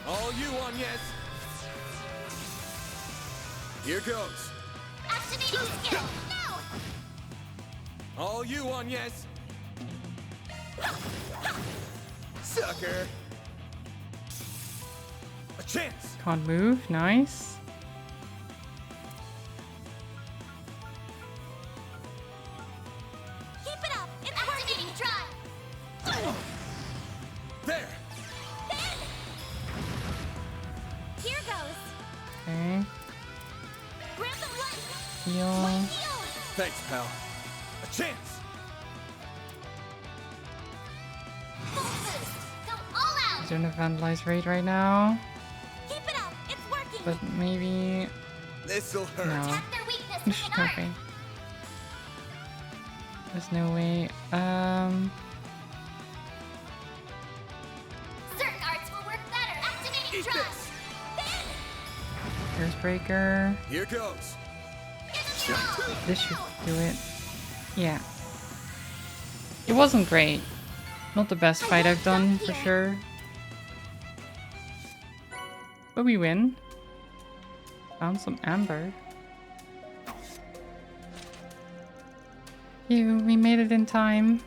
All you on yes. Here goes. Activating skill. Now. All you on yes. Sucker. A chance. Can't move. Nice. Keep it up. It's activating drive. There. Here goes. Okay. Grab the light. Heal. Heal. Thanks, pal. A chance. Full boost. Go all out. Doing a vandalize raid right now. Keep it up. It's working. But maybe. This'll hurt. No. Attack their weakness with There's an no art. way. There's no way. Certain arts will work better. Activating Eat drive. this. Here's Breaker. Here goes. This should do it. Yeah. It wasn't great. Not the best fight I've done, for sure. But we win. Found some amber. We made it in time.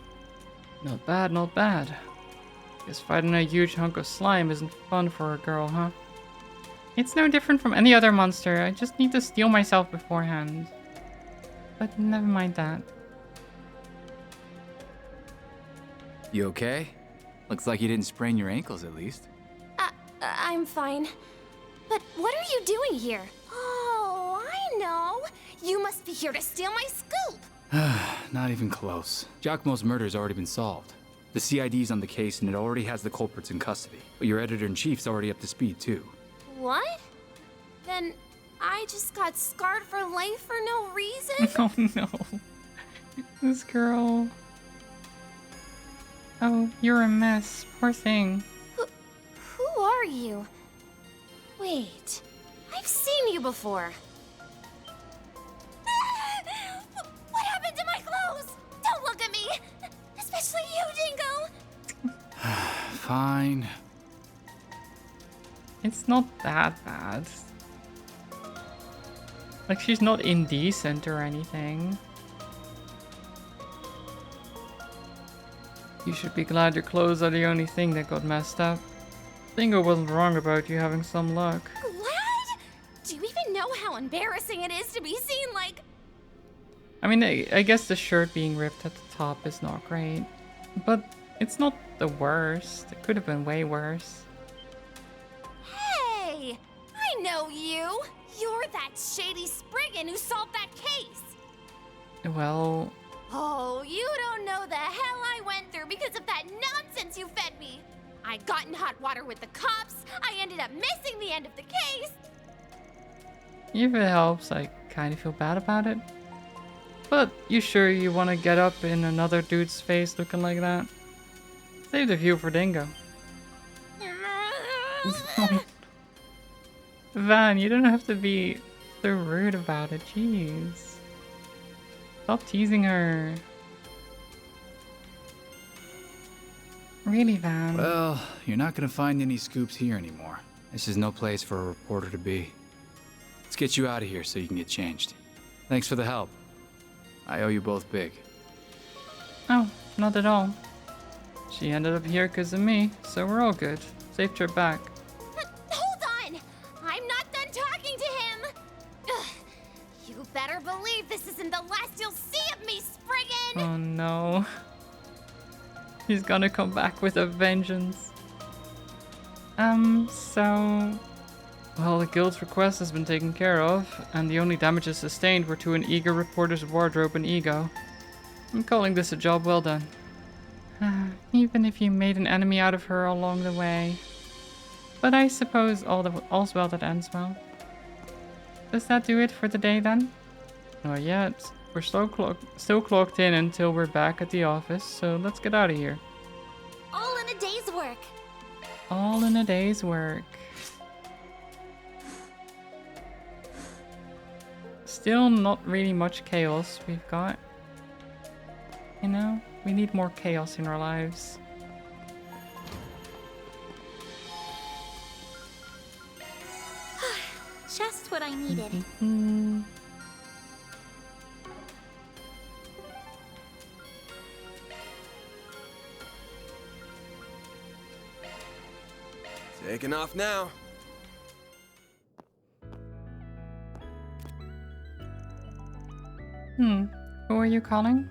Not bad, not bad. Guess fighting a huge hunk of slime isn't fun for a girl, huh? It's no different from any other monster. I just need to steel myself beforehand. But never mind that. You okay? Looks like you didn't sprain your ankles at least. I'm fine. But what are you doing here? Oh, I know. You must be here to steal my scoop. Not even close. Giacomo's murder's already been solved. The CID's on the case and it already has the culprits in custody. But your editor-in-chief's already up to speed too. What? Then I just got scarred for life for no reason? Oh no. This girl. Oh, you're a mess. Poor thing. Who are you? Wait, I've seen you before. What happened to my clothes? Don't look at me! Especially you, Dingo! Fine. It's not that bad. Like, she's not indecent or anything. You should be glad your clothes are the only thing that got messed up. Dingo wasn't wrong about you having some luck. Glad? Do you even know how embarrassing it is to be seen like... I mean, I guess the shirt being ripped at the top is not great. But it's not the worst. It could have been way worse. Hey! I know you! You're that shady Spriggan who solved that case! Well, Oh, you don't know the hell I went through because of that nonsense you fed me! I got in hot water with the cops, I ended up missing the end of the case! if it helps, I kind of feel bad about it. But you sure you want to get up in another dude's face looking like that? Save the view for Dingo. Van, you don't have to be so rude about it, jeez. Stop teasing her. Really, Van? Well, you're not gonna find any scoops here anymore. This is no place for a reporter to be. Let's get you out of here so you can get changed. Thanks for the help. I owe you both big. Oh, not at all. She ended up here because of me, so we're all good. Safe trip back. Hold on! I'm not done talking to him! Ugh. You better believe this isn't the last you'll see of me, Spriggan! Oh no. He's gonna come back with a vengeance. Well, the guild's request has been taken care of, and the only damages sustained were to an eager reporter's wardrobe and ego. I'm calling this a job well done. Even if you made an enemy out of her along the way. But I suppose all's well that ends well. Does that do it for the day then? Not yet. We're still clocked in until we're back at the office, so let's get out of here. All in a day's work. All in a day's work. Still not really much chaos we've got. You know, we need more chaos in our lives. Just what I needed. Taking off now. Who are you calling?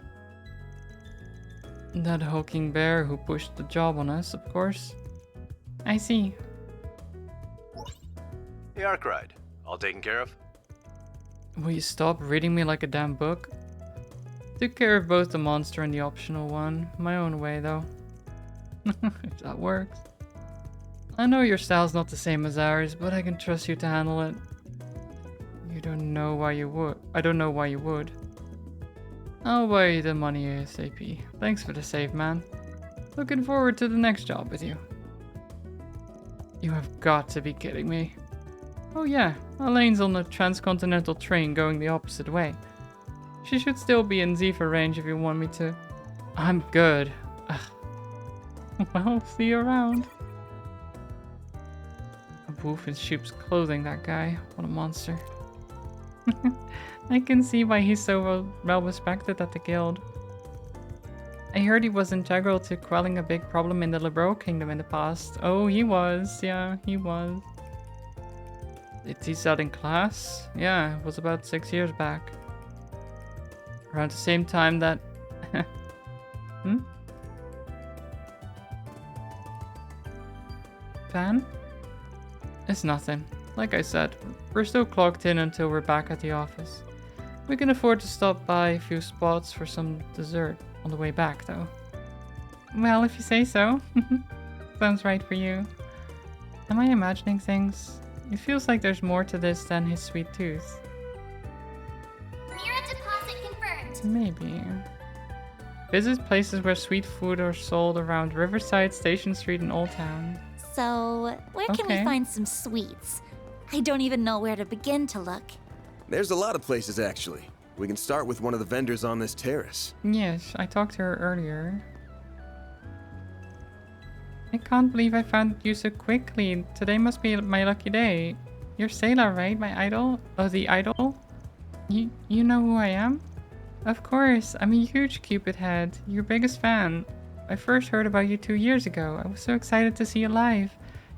That hulking bear who pushed the job on us, of course. I see. Hey, Arkride. All taken care of? Will you stop reading me like a damn book? Took care of both the monster and the optional one. My own way, though. If that works. I know your style's not the same as ours, but I can trust you to handle it. You don't know why you would. I don't know why you would. I'll buy you the money ASAP. Thanks for the save, man. Looking forward to the next job with you. You have got to be kidding me. Oh yeah, Elaine's on the transcontinental train going the opposite way. She should still be in Zephyr range if you want me to. I'm good. Ugh. Well, see you around. A wolf in sheep's clothing, that guy. What a monster. I can see why he's so well respected at the guild. I heard he was integral to quelling a big problem in the Liberal Kingdom in the past. Oh, he was. Yeah, he was. Did he teach that in class? Yeah, it was about 6 years back. Around the same time that... Fan? It's nothing. Like I said, we're still clocked in until we're back at the office. We can afford to stop by a few spots for some dessert on the way back, though. Well, if you say so. Sounds right for you. Am I imagining things? It feels like there's more to this than his sweet tooth. Mira deposit confirmed. Maybe. Visit places where sweet food are sold around Riverside, Station Street, and Old Town. So, where can we find some sweets? I don't even know where to begin to look. There's a lot of places, actually. We can start with one of the vendors on this terrace. Yes, I talked to her earlier. I can't believe I found you so quickly. Today must be my lucky day. You're Sayla, right? My idol? Oh, the idol? You know who I am? Of course, I'm a huge Cupid head. Your biggest fan. I first heard about you 2 years ago. I was so excited to see you live.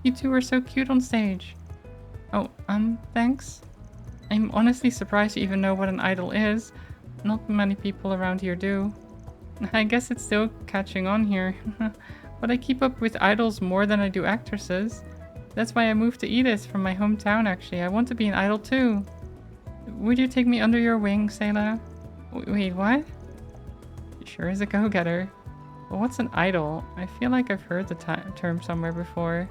You two were so cute on stage. Oh, thanks. I'm honestly surprised you even know what an idol is. Not many people around here do. I guess it's still catching on here. But I keep up with idols more than I do actresses. That's why I moved to Edith from my hometown, actually. I want to be an idol too. Would you take me under your wing, Sayla? Wait, what? Sure is a go-getter. But what's an idol? I feel like I've heard the term somewhere before.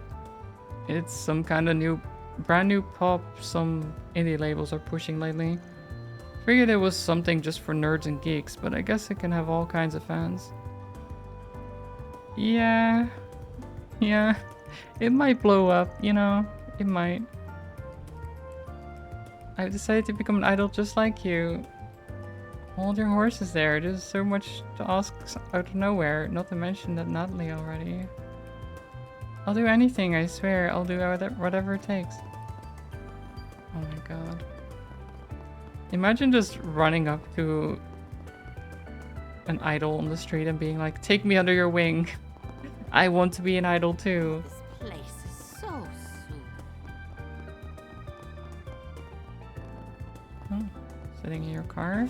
It's some kind of brand new pop some indie labels are pushing lately. Figured it was something just for nerds and geeks, but I guess it can have all kinds of fans. Yeah. It might blow up, you know? It might. I've decided to become an idol just like you. Hold your horses there. There's so much to ask out of nowhere, not to mention that Natalie already. I'll do anything, I swear. I'll do whatever it takes. Oh my god. Imagine just running up to an idol on the street and being like, take me under your wing. I want to be an idol too. This place is so Oh, sitting in your car?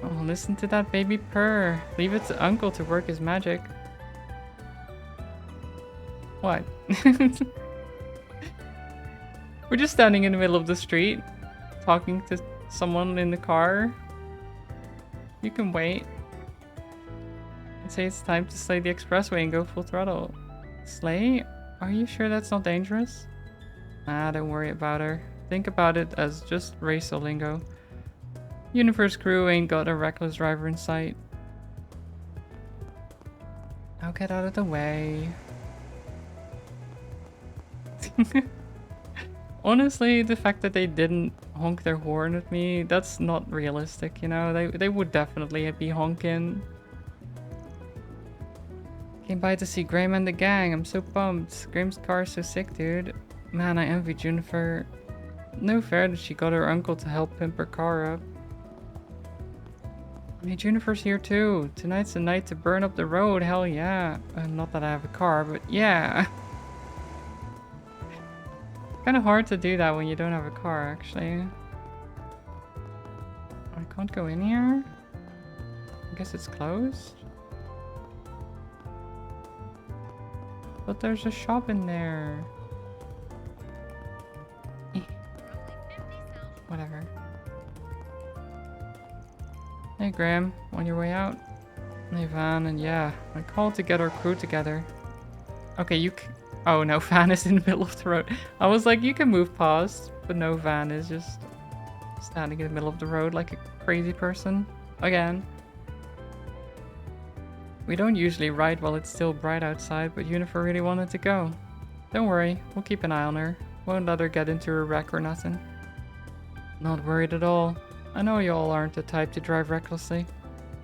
Oh, listen to that baby purr. Leave it to Uncle to work his magic. What? We're just standing in the middle of the street, talking to someone in the car. You can wait. And say it's time to slay the expressway and go full throttle. Slay? Are you sure that's not dangerous? Ah, don't worry about her. Think about it as just race lingo. Universe crew ain't got a reckless driver in sight. I'll get out of the way. Honestly, the fact that they didn't honk their horn at me, that's not realistic, you know? They would definitely be honking. Came by to see Graham and the gang. I'm so pumped. Graham's car is so sick, dude. Man, I envy Juniper. No fair that she got her uncle to help pimp her car up. Hey, Juniper's here too. Tonight's the night to burn up the road. Hell yeah. Not that I have a car, but yeah. Kind of hard to do that when you don't have a car, actually. I can't go in here. I guess it's closed. But there's a shop in there. Whatever. Hey Graham, on your way out? Hey Van, and yeah, I called to get our crew together. Okay, oh no, Van is in the middle of the road. I was like, you can move past, but no, Van is just standing in the middle of the road like a crazy person. Again. We don't usually ride while it's still bright outside, but Unifer really wanted to go. Don't worry, we'll keep an eye on her. Won't let her get into a wreck or nothing. Not worried at all. I know you all aren't the type to drive recklessly.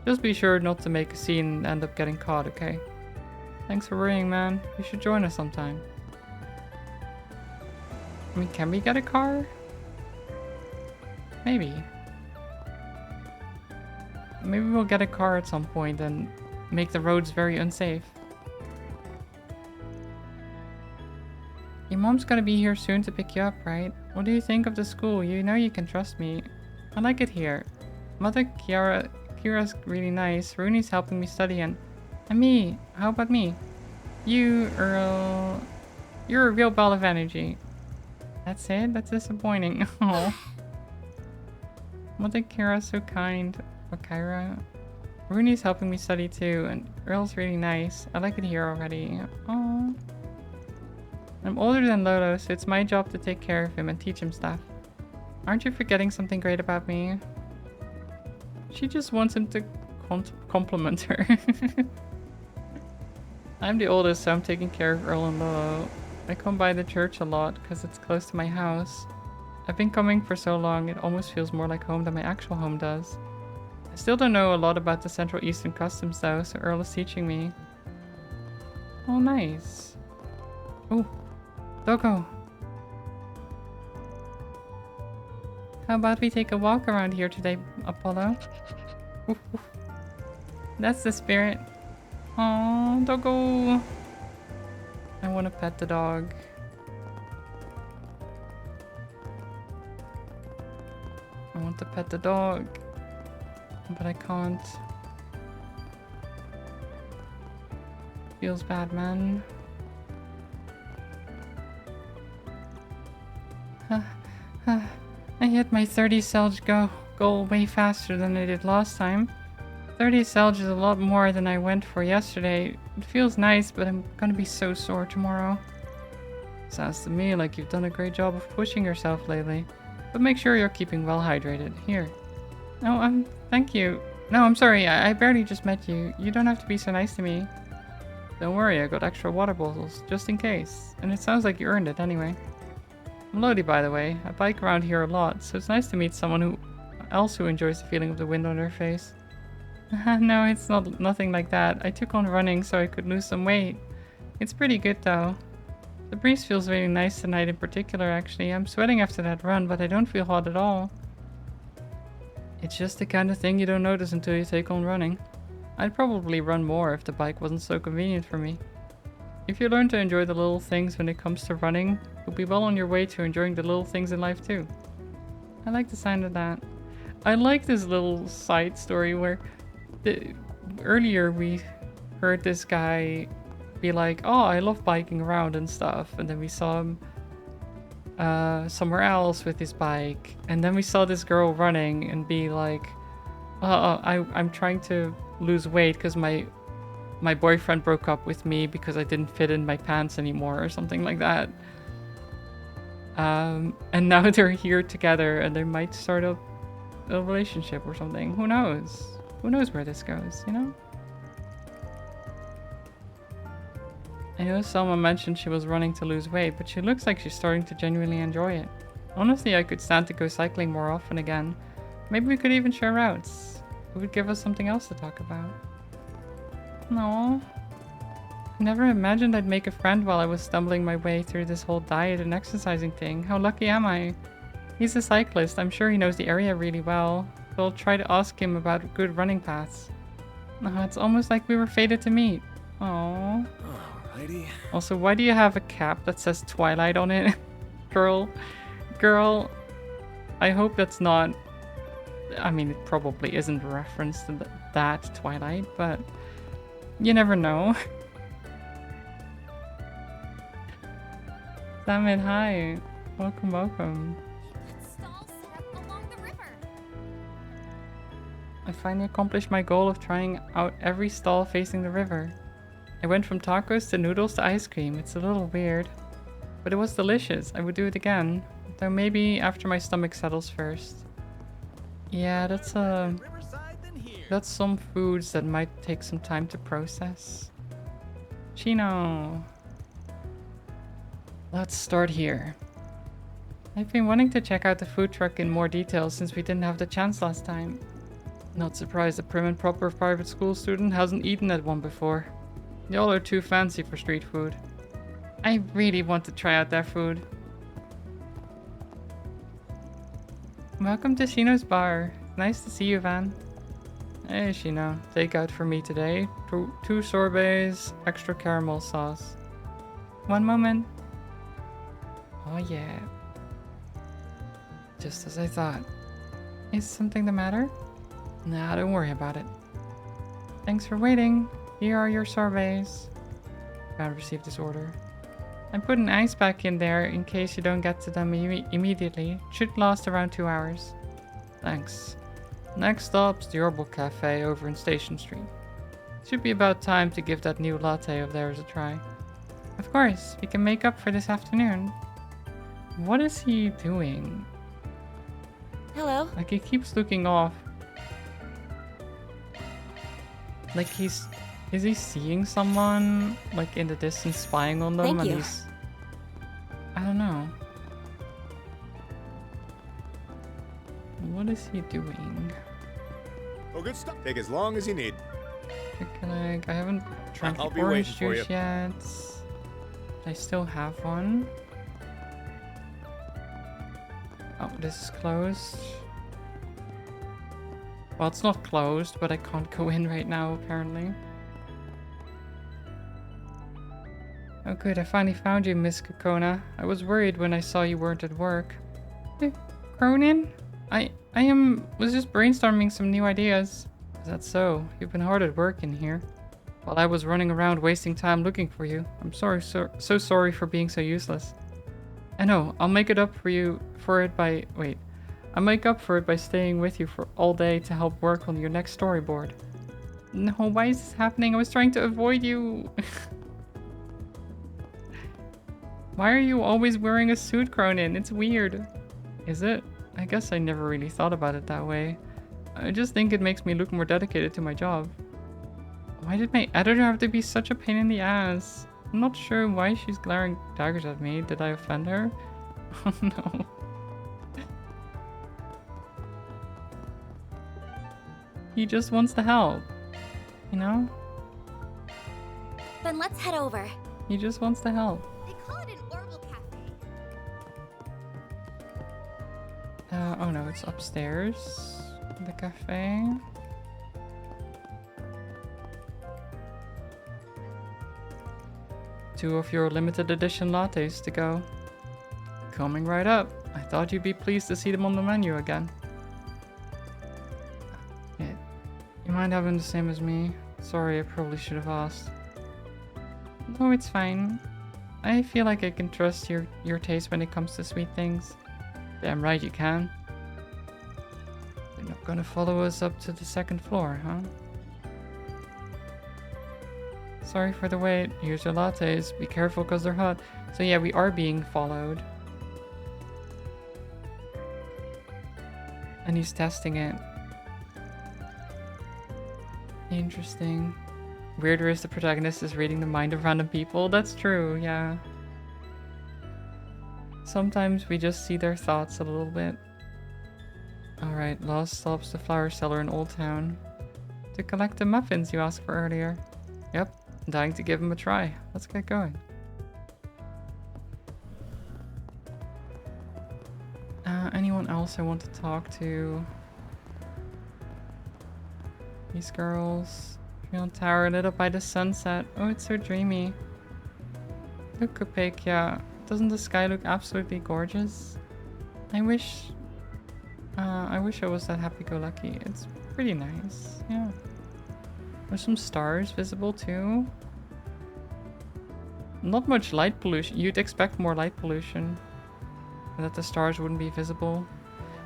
Just be sure not to make a scene and end up getting caught, okay? Thanks for worrying, man. You should join us sometime. I mean, can we get a car? Maybe. Maybe we'll get a car at some point and make the roads very unsafe. Your mom's gonna be here soon to pick you up, right? What do you think of the school? You know you can trust me. I like it here. Mother Kira's really nice. Rooney's helping me study and me. How about me? You, Earl... You're a real ball of energy. That's it? That's disappointing. Oh. Mother Kira's so kind. Oh, Kyra. Rooney's helping me study too, and Earl's really nice. I like it here already. Oh. I'm older than Lolo, so it's my job to take care of him and teach him stuff. Aren't you forgetting something great about me? She just wants him to compliment her. I'm the oldest, so I'm taking care of Earl and Lolo. I come by the church a lot because it's close to my house. I've been coming for so long, it almost feels more like home than my actual home does. I still don't know a lot about the Central Eastern customs though, so Earl is teaching me. Oh, nice. Oh, Doggo. How about we take a walk around here today, Apollo? Oof, oof. That's the spirit. Oh, Doggo. I want to pet the dog. I want to pet the dog. But I can't. Feels bad, man. I hit my 30 Selge goal way faster than I did last time. 30 Selge is a lot more than I went for yesterday. It feels nice, but I'm gonna be so sore tomorrow. Sounds to me like you've done a great job of pushing yourself lately. But make sure you're keeping well hydrated. Here. No, thank you. No, I'm sorry, I barely just met you. You don't have to be so nice to me. Don't worry, I got extra water bottles, just in case. And it sounds like you earned it anyway. I'm Lodi, by the way. I bike around here a lot, so it's nice to meet someone else who enjoys the feeling of the wind on their face. No, it's nothing like that. I took on running so I could lose some weight. It's pretty good though. The breeze feels really nice tonight in particular, actually. I'm sweating after that run, but I don't feel hot at all. It's just the kind of thing you don't notice until you take on running. I'd probably run more if the bike wasn't so convenient for me. If you learn to enjoy the little things when it comes to running, you'll be well on your way to enjoying the little things in life too. I like the sound of that. I like this little side story where earlier we heard this guy be like, oh, I love biking around and stuff, and then we saw him somewhere else with his bike, and then we saw this girl running and be like, I'm trying to lose weight because my boyfriend broke up with me because I didn't fit in my pants anymore or something like that. And now they're here together and they might start a relationship or something. Who knows? Who knows where this goes, you know? I know Selma mentioned she was running to lose weight, but she looks like she's starting to genuinely enjoy it. Honestly, I could stand to go cycling more often again. Maybe we could even share routes. It would give us something else to talk about. No. I never imagined I'd make a friend while I was stumbling my way through this whole diet and exercising thing. How lucky am I? He's a cyclist. I'm sure he knows the area really well. So I'll try to ask him about good running paths. Oh, it's almost like we were fated to meet. Aww. Alrighty. Also, why do you have a cap that says Twilight on it? Girl, I hope that's not... I mean, it probably isn't a reference to that Twilight, but you never know. Salmon, hi. Welcome, welcome. Stall set up along the river. I finally accomplished my goal of trying out every stall facing the river. I went from tacos to noodles to ice cream. It's a little weird, but it was delicious. I would do it again, though maybe after my stomach settles first. Yeah, that's some foods that might take some time to process. Chino. Let's start here. I've been wanting to check out the food truck in more detail since we didn't have the chance last time. Not surprised a prim and proper private school student hasn't eaten at one before. Y'all are too fancy for street food. I really want to try out their food. Welcome to Shino's bar. Nice to see you, Van. Hey, Shino. Takeout for me today. Two sorbets, extra caramel sauce. One moment. Oh yeah. Just as I thought. Is something the matter? Nah, don't worry about it. Thanks for waiting. Here are your sorbets. Van received this order. I put an ice pack in there in case you don't get to them immediately. Should last around 2 hours. Thanks. Next stop's the Herbal Cafe over in Station Street. Should be about time to give that new latte of theirs a try. Of course, we can make up for this afternoon. What is he doing? Hello. Like, he keeps looking off. Like is he seeing someone, like, in the distance spying on them? Thank you. He's... I don't know. What is he doing? Oh, good stuff. Take as long as you need. I haven't drank I'll the be orange waiting for juice yet. I still have one. Oh, this is closed. Well, it's not closed, but I can't go in right now, apparently. Oh good, I finally found you, Miss Kokona. I was worried when I saw you weren't at work. Hey, Cronin? was just brainstorming some new ideas. Is that so? You've been hard at work in here. While I was running around wasting time looking for you. I'm sorry, so sorry for being so useless. I know, I'll make up for it by staying with you for all day to help work on your next storyboard. No, why is this happening? I was trying to avoid you. Why are you always wearing a suit, Cronin? It's weird. Is it? I guess I never really thought about it that way. I just think it makes me look more dedicated to my job. Why did my editor have to be such a pain in the ass? I'm not sure why she's glaring daggers at me. Did I offend her? Oh no. He just wants to help. You know? Then let's head over. He just wants to help. They call it an Orbital Cafe. Oh no, it's upstairs. The cafe. Two of your limited edition lattes to go. Coming right up. I thought you'd be pleased to see them on the menu again. Yeah. You mind having the same as me? Sorry, I probably should have asked. No, it's fine. I feel like I can trust your taste when it comes to sweet things. Damn right you can. You're not gonna follow us up to the second floor, huh? Sorry for the wait. Here's your lattes. Be careful because they're hot. So yeah, we are being followed. And he's testing it. Interesting. weirder is the protagonist is reading the mind of random people. That's true, yeah. Sometimes we just see their thoughts a little bit. Alright, Lost stops the flower seller in Old Town to collect the muffins you asked for earlier. Yep, I'm dying to give him a try. Let's get going. Anyone else I want to talk to? These girls. Real tower lit up by the sunset. Oh, it's so dreamy. Look, Kupik, yeah. Doesn't the sky look absolutely gorgeous? I wish I was that happy-go-lucky. It's pretty nice, yeah. There's some stars visible too. Not much light pollution. You'd expect more light pollution. And that the stars wouldn't be visible.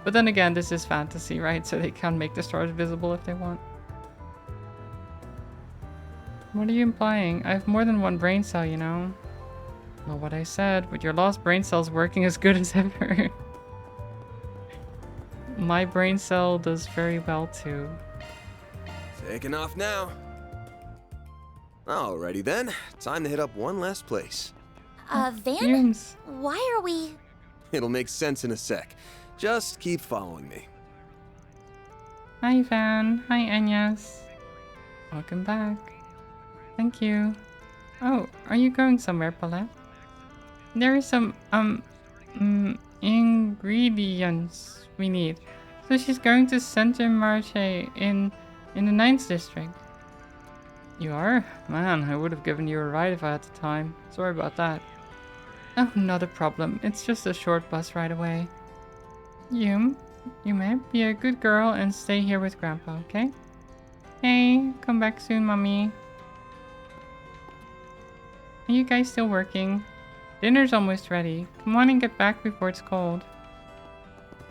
But then again, this is fantasy, right? So they can make the stars visible if they want. What are you implying? I have more than one brain cell, you know? Not what I said, but your lost brain cell's working as good as ever. My brain cell does very well too. Taking off now. Alrighty then, time to hit up one last place. Van? Fumes. Why are we... It'll make sense in a sec. Just keep following me. Hi Van. Hi Agnes. Welcome back. Thank you. Oh, are you going somewhere, Paulette? There is some, ingredients we need. So she's going to Center Marché in the 9th district. You are? Man, I would have given you a ride if I had the time. Sorry about that. Oh, not a problem. It's just a short bus ride away. You may be a good girl and stay here with Grandpa, okay? Hey, come back soon, Mommy. Are you guys still working? Dinner's almost ready. Come on and get back before it's cold.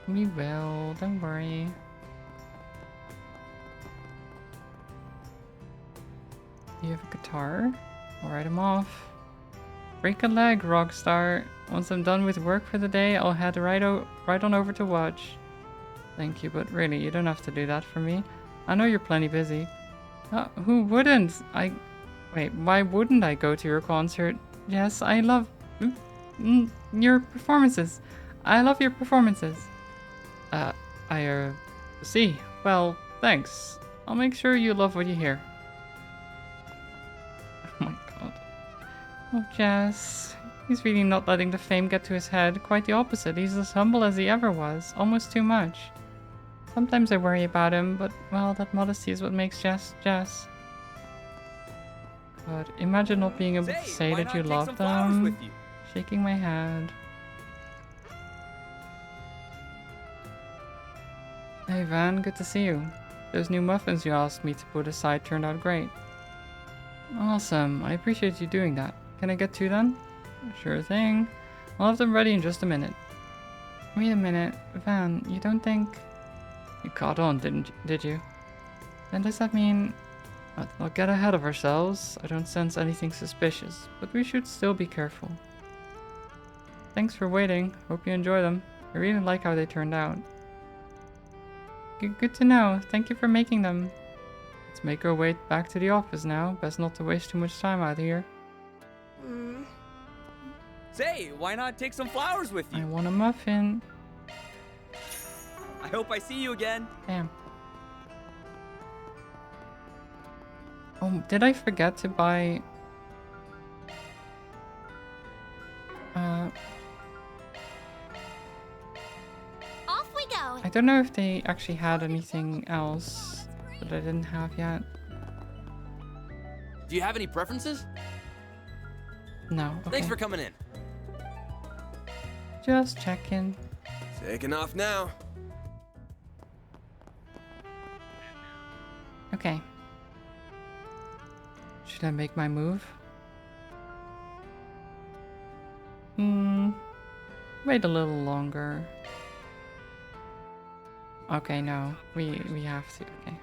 We will, don't worry. You have a guitar? I'll write him off. Break a leg, Rockstar. Once I'm done with work for the day, I'll head right on over to watch. Thank you, but really, you don't have to do that for me. I know you're plenty busy. Who wouldn't? Wait, why wouldn't I go to your concert? Yes, I love your performances. I love your performances. See. Well, thanks. I'll make sure you love what you hear. Oh my god. Oh, Jess. He's really not letting the fame get to his head. Quite the opposite. He's as humble as he ever was. Almost too much. Sometimes I worry about him, but, well, that modesty is what makes Jess, Jess. God, imagine not being able to say that you love them. Shaking my head. Hey Van, good to see you. Those new muffins you asked me to put aside turned out great. Awesome, I appreciate you doing that. Can I get two then? Sure thing. I'll have them ready in just a minute. Wait a minute, Van, you don't think... You caught on, did you? Then does that mean... Let's not get ahead of ourselves. I don't sense anything suspicious, but we should still be careful. Thanks for waiting. Hope you enjoy them. I really like how they turned out. Good to know. Thank you for making them. Let's make our way back to the office now. Best not to waste too much time out here. Say, why not take some flowers with you? I want a muffin. I hope I see you again. Damn. Oh, did I forget to buy... Off we go! I don't know if they actually had anything else that I didn't have yet. Do you have any preferences? No. Okay. Thanks for coming in. Just checking. Taking off now. Okay. Should I make my move? Wait a little longer. Okay, no. We have to. Okay.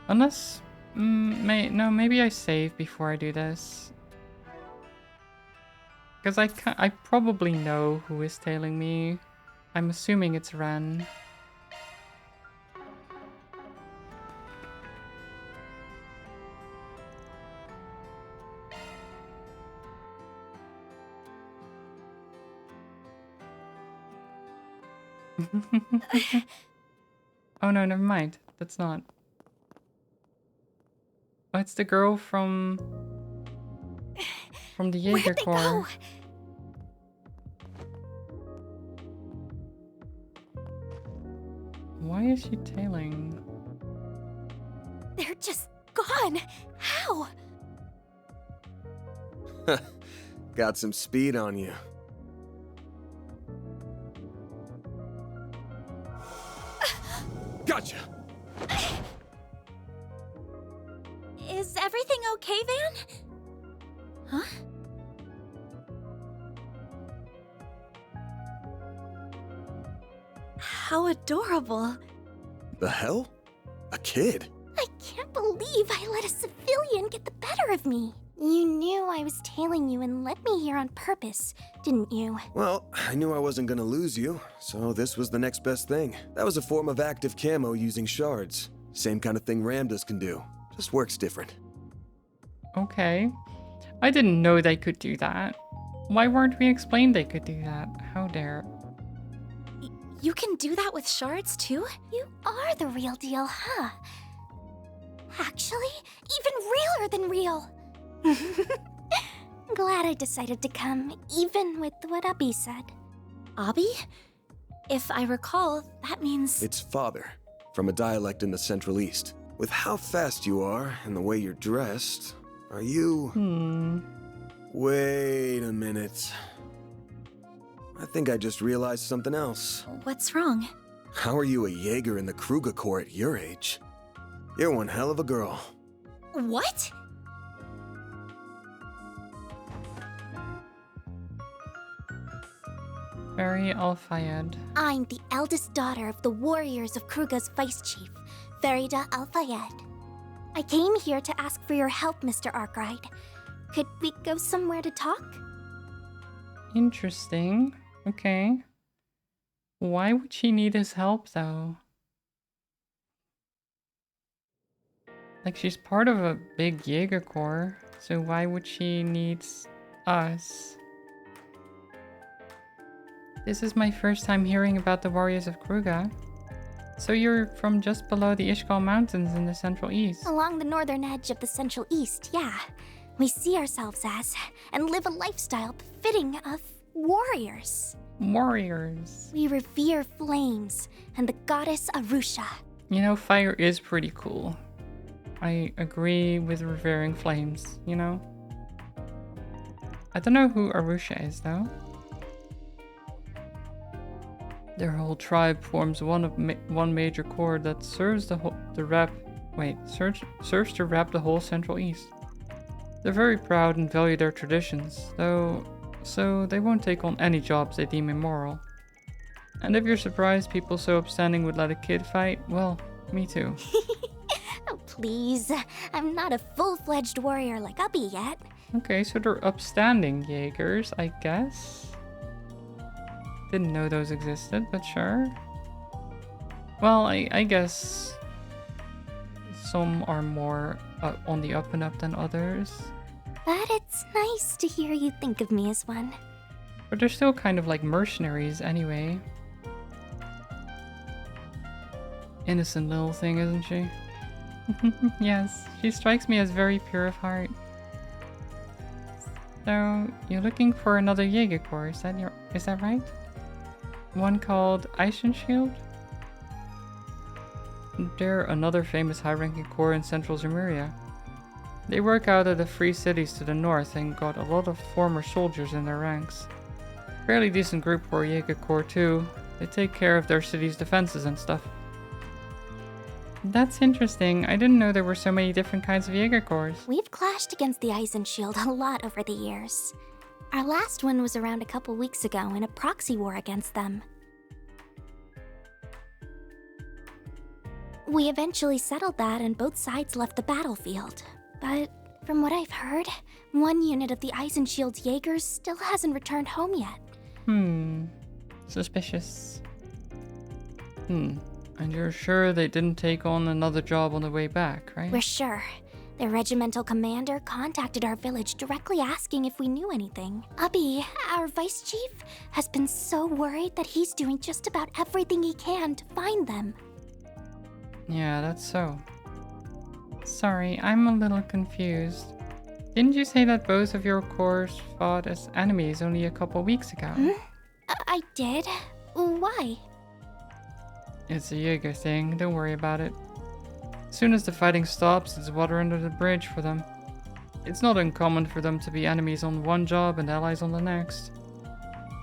Unless... maybe I save before I do this. Because I probably know who is tailing me. I'm assuming it's Ren. Oh no, never mind. That's not. Oh, it's the girl from the Jaeger Where'd they Corps. go? Why is she tailing? They're just gone. How? Got some speed on you. Gotcha! Is everything okay, Van? Huh? How adorable. The hell? A kid? I can't believe I let a civilian get the better of me. You knew I was tailing you and led me here on purpose, didn't you? Well, I knew I wasn't gonna lose you, so this was the next best thing. That was a form of active camo using shards. Same kind of thing Ramdas can do, just works different. Okay. I didn't know they could do that. Why weren't we explained they could do that? How dare. You can do that with shards too? You are the real deal, huh? Actually, even realer than real. Glad I decided to come, even with what Abby said. Abby? If I recall, that means... It's father, from a dialect in the Central East. With how fast you are and the way you're dressed, are you... Wait a minute. I think I just realized something else. What's wrong? How are you a Jaeger in the Kruger Corps at your age? You're one hell of a girl. What? Very Al-Fayed. I'm the eldest daughter of the warriors of Kruga's vice chief, Farida Al-Fayed. I came here to ask for your help, Mr. Arkwright. Could we go somewhere to talk? Interesting. Okay. Why would she need his help, though? Like, she's part of a big Jaeger Corps, so why would she need us? This is my first time hearing about the warriors of Kruga. So you're from just below the Ishgal Mountains in the Central East? Along the northern edge of the Central East, yeah. We see ourselves as, and live a lifestyle befitting of warriors. Warriors. We revere flames and the goddess Arusha. You know, fire is pretty cool. I agree with revering flames, you know? I don't know who Arusha is, though. Their whole tribe forms one major corps that serves serves to wrap the whole Central East. They're very proud and value their traditions, so they won't take on any jobs they deem immoral. And if you're surprised people so upstanding would let a kid fight, well, me too. Oh, please. I'm not a full-fledged warrior like Uppy yet. Okay, so they're upstanding Jaegers, I guess. Didn't know those existed, but sure. Well, I guess some are more on the up and up than others. But it's nice to hear you think of me as one. But they're still kind of like mercenaries anyway. Innocent little thing, isn't she? Yes, she strikes me as very pure of heart. So, you're looking for another Jaeger Corps, is that right? One called Eisenshield? They're another famous high-ranking corps in central Zemuria. They work out of the free cities to the north and got a lot of former soldiers in their ranks. Fairly decent group for a Jaeger Corps too. They take care of their city's defenses and stuff. That's interesting. I didn't know there were so many different kinds of Jaeger Corps. We've clashed against the Eisenshield a lot over the years. Our last one was around a couple weeks ago in a proxy war against them. We eventually settled that and both sides left the battlefield. But from what I've heard, one unit of the Eisenshield's Jaegers still hasn't returned home yet. Suspicious. And you're sure they didn't take on another job on the way back, right? We're sure. The regimental commander contacted our village directly asking if we knew anything. Abi, our vice chief, has been so worried that he's doing just about everything he can to find them. Yeah, that's so. Sorry, I'm a little confused. Didn't you say that both of your corps fought as enemies only a couple weeks ago? I did? Why? It's a Jaeger thing, don't worry about it. As soon as the fighting stops, it's water under the bridge for them. It's not uncommon for them to be enemies on one job and allies on the next.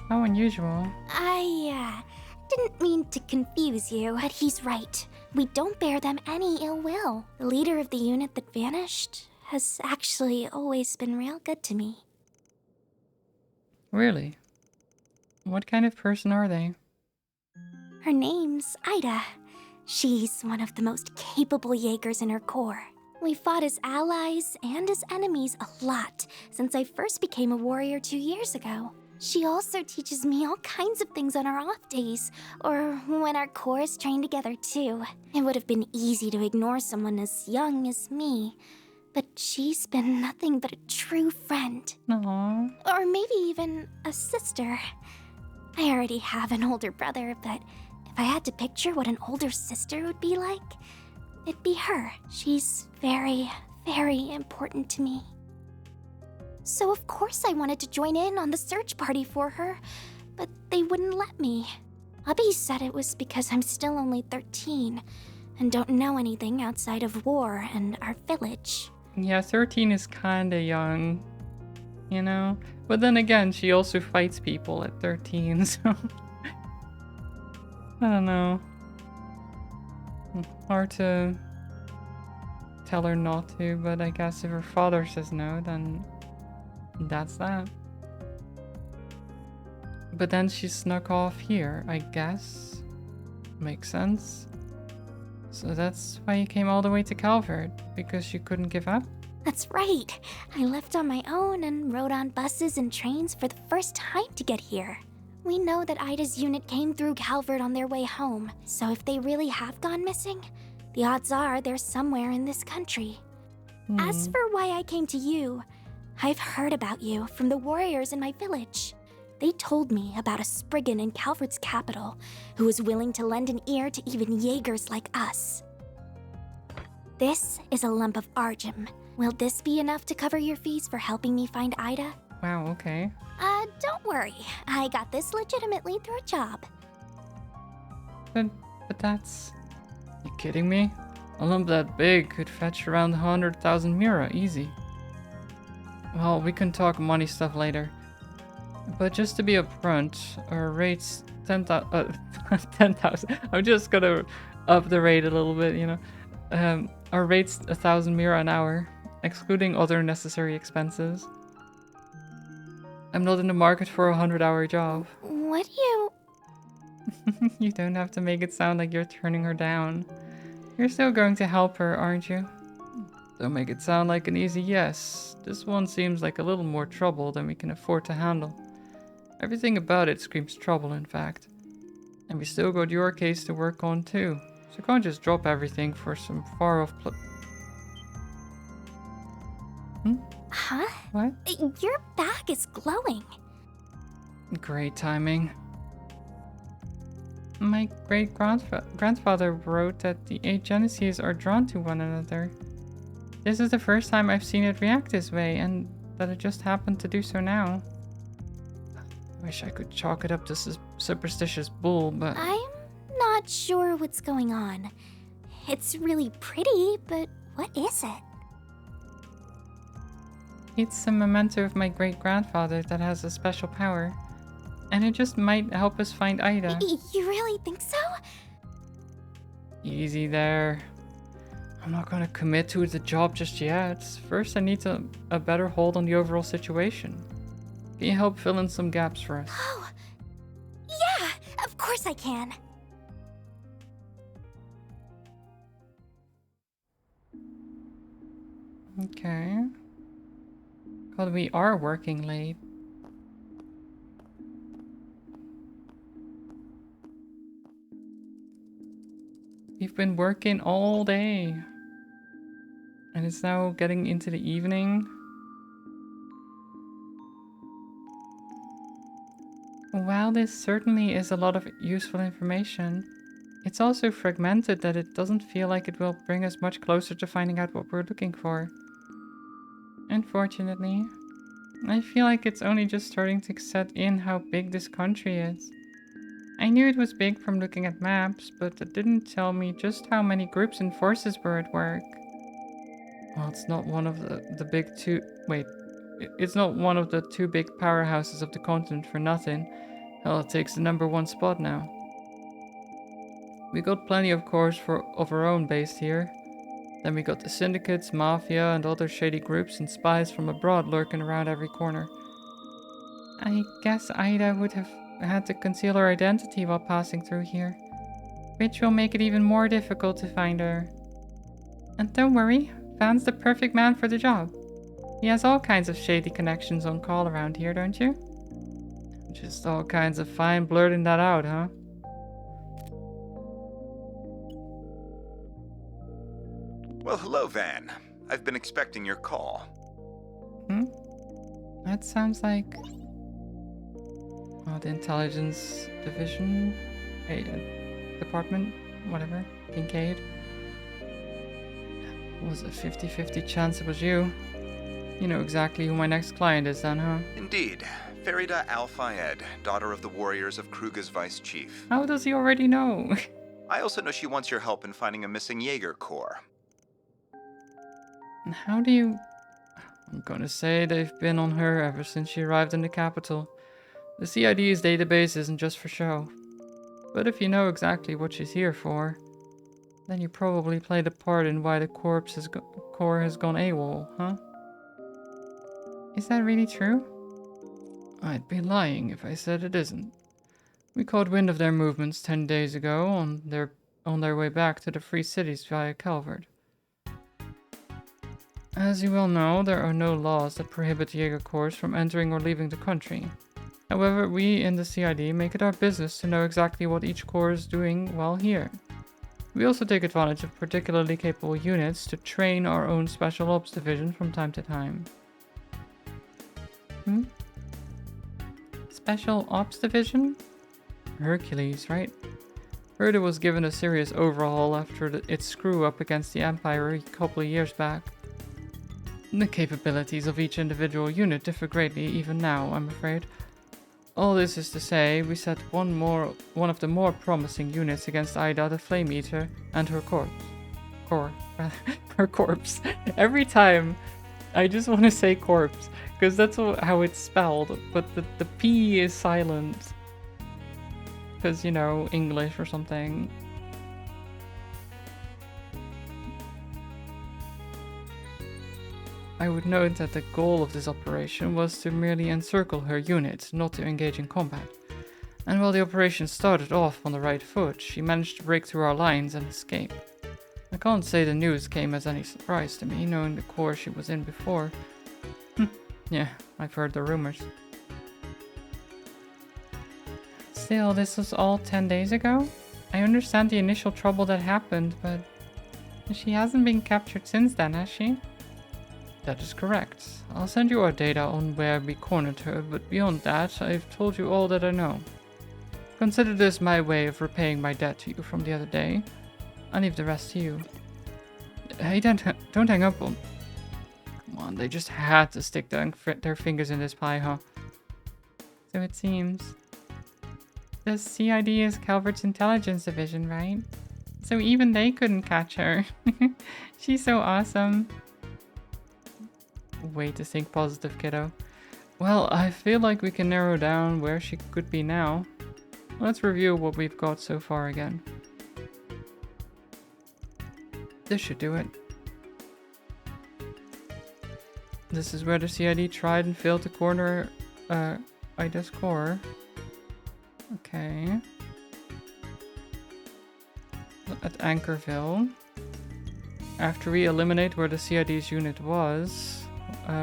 How unusual. I didn't mean to confuse you, but he's right. We don't bear them any ill will. The leader of the unit that vanished has actually always been real good to me. Really? What kind of person are they? Her name's Ida. She's one of the most capable Jaegers in her corps. We fought as allies and as enemies a lot since I first became a warrior 2 years ago. She also teaches me all kinds of things on our off days, or when our corps train together too. It would have been easy to ignore someone as young as me, but she's been nothing but a true friend. Aww. Or maybe even a sister. I already have an older brother, but if I had to picture what an older sister would be like, it'd be her. She's very, very important to me. So of course I wanted to join in on the search party for her, but they wouldn't let me. Abi said it was because I'm still only 13 and don't know anything outside of war and our village. Yeah, 13 is kinda young, you know? But then again, she also fights people at 13, so... I don't know. Hard to tell her not to, but I guess if her father says no, then that's that. But then she snuck off here, I guess. Makes sense. So that's why you came all the way to Calvert, because you couldn't give up? That's right. I left on my own and rode on buses and trains for the first time to get here. We know that Ida's unit came through Calvert on their way home, so if they really have gone missing, the odds are they're somewhere in this country. As for why I came to you, I've heard about you from the warriors in my village. They told me about a Spriggan in Calvert's capital who was willing to lend an ear to even Jaegers like us. This is a lump of Argem. Will this be enough to cover your fees for helping me find Ida? Wow, okay. Don't worry. I got this legitimately through a job. But that's... You kidding me? A lump that big could fetch around 100,000 mira, easy. Well, we can talk money stuff later. But just to be upfront, our rate's 10,000... 10,000. I'm just gonna up the rate a little bit, you know. Our rate's 1,000 mira an hour, excluding other necessary expenses. I'm not in the market for a 100-hour job. What do you... You don't have to make it sound like you're turning her down. You're still going to help her, aren't you? Don't make it sound like an easy yes. This one seems like a little more trouble than we can afford to handle. Everything about it screams trouble, in fact. And we still got your case to work on too. So can't just drop everything for some far-off Huh? What? Your back is glowing. Great timing. My great-grandfather wrote that the 8 Genesees are drawn to one another. This is the first time I've seen it react this way, and that it just happened to do so now. I wish I could chalk it up to superstitious bull, but... I'm not sure what's going on. It's really pretty, but what is it? It's a memento of my great-grandfather that has a special power. And it just might help us find Ida. You really think so? Easy there. I'm not gonna commit to the job just yet. First, I need a better hold on the overall situation. Can you help fill in some gaps for us? Oh, yeah, of course I can. Okay. God, we are working late. We've been working all day. And it's now getting into the evening. While this certainly is a lot of useful information, it's also fragmented that it doesn't feel like it will bring us much closer to finding out what we're looking for. Unfortunately, I feel like it's only just starting to set in how big this country is. I knew it was big from looking at maps, but it didn't tell me just how many groups and forces were at work. Well, it's not one of the big two... Wait. It's not one of the two big powerhouses of the continent for nothing. Hell, it takes the #1 spot now. We got plenty of cores of our own based here. Then we got the syndicates, mafia, and other shady groups and spies from abroad lurking around every corner. I guess Ida would have had to conceal her identity while passing through here, which will make it even more difficult to find her. And don't worry, Van's the perfect man for the job. He has all kinds of shady connections on call around here, don't you? Just all kinds of fine blurting that out, huh? Well, hello, Van. I've been expecting your call. That sounds like... the intelligence division? Department? Whatever. Kincaid. It was a 50-50 chance it was you. You know exactly who my next client is then, huh? Indeed. Farida Al-Fayed, daughter of the warriors of Kruga's vice chief. How does he already know? I also know she wants your help in finding a missing Jaeger corps. And how do you... I'm gonna say they've been on her ever since she arrived in the capital. The CID's database isn't just for show. But if you know exactly what she's here for, then you probably played a part in why the corps has gone AWOL, huh? Is that really true? I'd be lying if I said it isn't. We caught wind of their movements 10 days ago on their way back to the Free Cities via Calvert. As you well know, there are no laws that prohibit Jaeger Corps from entering or leaving the country. However, we in the CID make it our business to know exactly what each corps is doing while here. We also take advantage of particularly capable units to train our own Special Ops division from time to time. Special Ops Division? Hercules, right? Heard it was given a serious overhaul after its screw-up against the Empire a couple of years back. The capabilities of each individual unit differ greatly even now, I'm afraid. All this is to say, we set one of the more promising units against Ida the Flame Eater and her her corpse. Every time, I just want to say corpse, because that's how it's spelled, but the P is silent. Because, you know, English or something. I would note that the goal of this operation was to merely encircle her unit, not to engage in combat. And while the operation started off on the right foot, she managed to break through our lines and escape. I can't say the news came as any surprise to me, knowing the corps she was in before. Yeah, I've heard the rumors. Still, this was all 10 days ago? I understand the initial trouble that happened, but she hasn't been captured since then, has she? That is correct. I'll send you our data on where we cornered her, but beyond that, I've told you all that I know. Consider this my way of repaying my debt to you from the other day. I'll leave the rest to you. Hey, don't hang up on... Come on, they just had to stick their fingers in this pie, huh? So it seems. The CID is Calvert's intelligence division, right? So even they couldn't catch her. She's so awesome. Way to think positive, kiddo. Well, I feel like we can narrow down where she could be now. Let's review what we've got so far again. This should do it. This is where the CID tried and failed to corner Ida's core. Okay. At Anchorville. After we eliminate where the CID's unit was,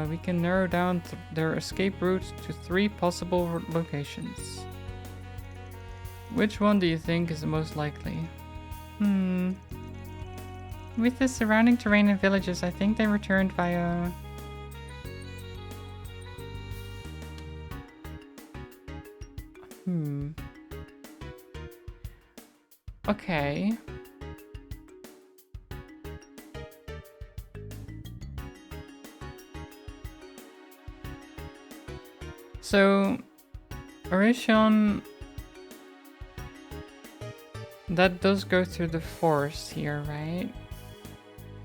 we can narrow down their escape route to 3 possible locations. Which one do you think is the most likely? with the surrounding terrain and villages, I think they returned via... Okay. So, Orishon... That does go through the forest here, right?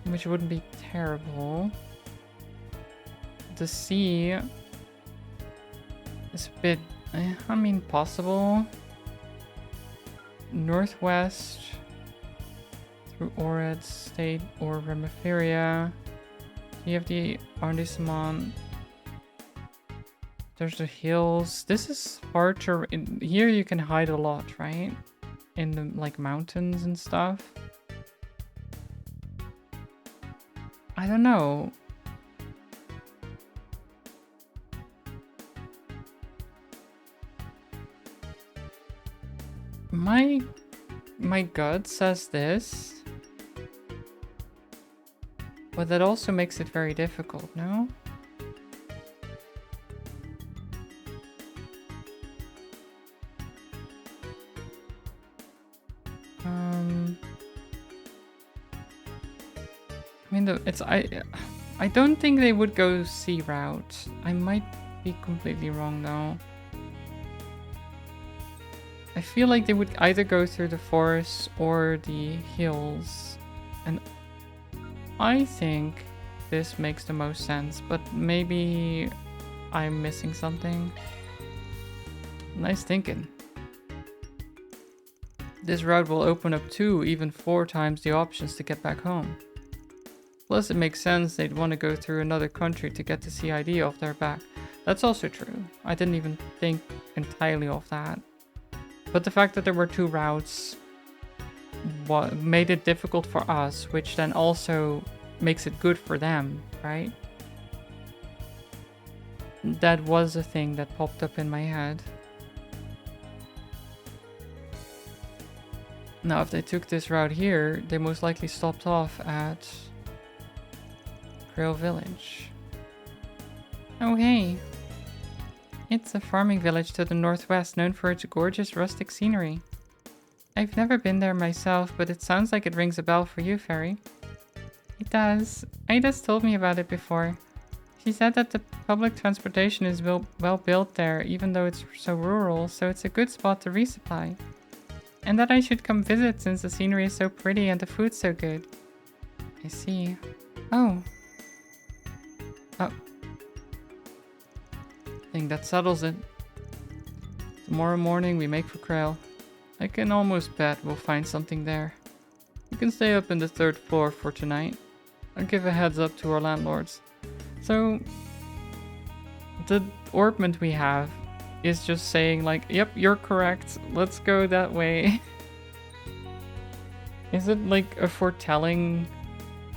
Which wouldn't be terrible. The sea is a bit, I mean, possible. Northwest through Ored State or Remiferia. You have the arrondissement. There's the hills. This is hard to... Here you can hide a lot, right? In the, like, mountains and stuff. I don't know. My gut says this. But that also makes it very difficult, no? I mean, I don't think they would go sea route. I might be completely wrong though. I feel like they would either go through the forests or the hills. And I think this makes the most sense, but maybe I'm missing something. Nice thinking. This route will open up 2, even 4 times the options to get back home. Plus, it makes sense they'd want to go through another country to get the CID off their back. That's also true. I didn't even think entirely of that. But the fact that there were 2 routes made it difficult for us, which then also makes it good for them, right? That was a thing that popped up in my head. Now, if they took this route here, they most likely stopped off at Grail Village. Oh, hey. It's a farming village to the northwest, known for its gorgeous rustic scenery. I've never been there myself, but it sounds like it rings a bell for you, Fairy. It does. Ida's told me about it before. She said that the public transportation is well built there, even though it's so rural, so it's a good spot to resupply. And that I should come visit since the scenery is so pretty and the food's so good. I see. Oh. Oh. I think that settles it. Tomorrow morning we make for Krail. I can almost bet we'll find something there. You can stay up in the 3rd floor for tonight. I'll give a heads up to our landlords. So, the orbment we have is just saying like, yep, you're correct. Let's go that way. Is it like a foretelling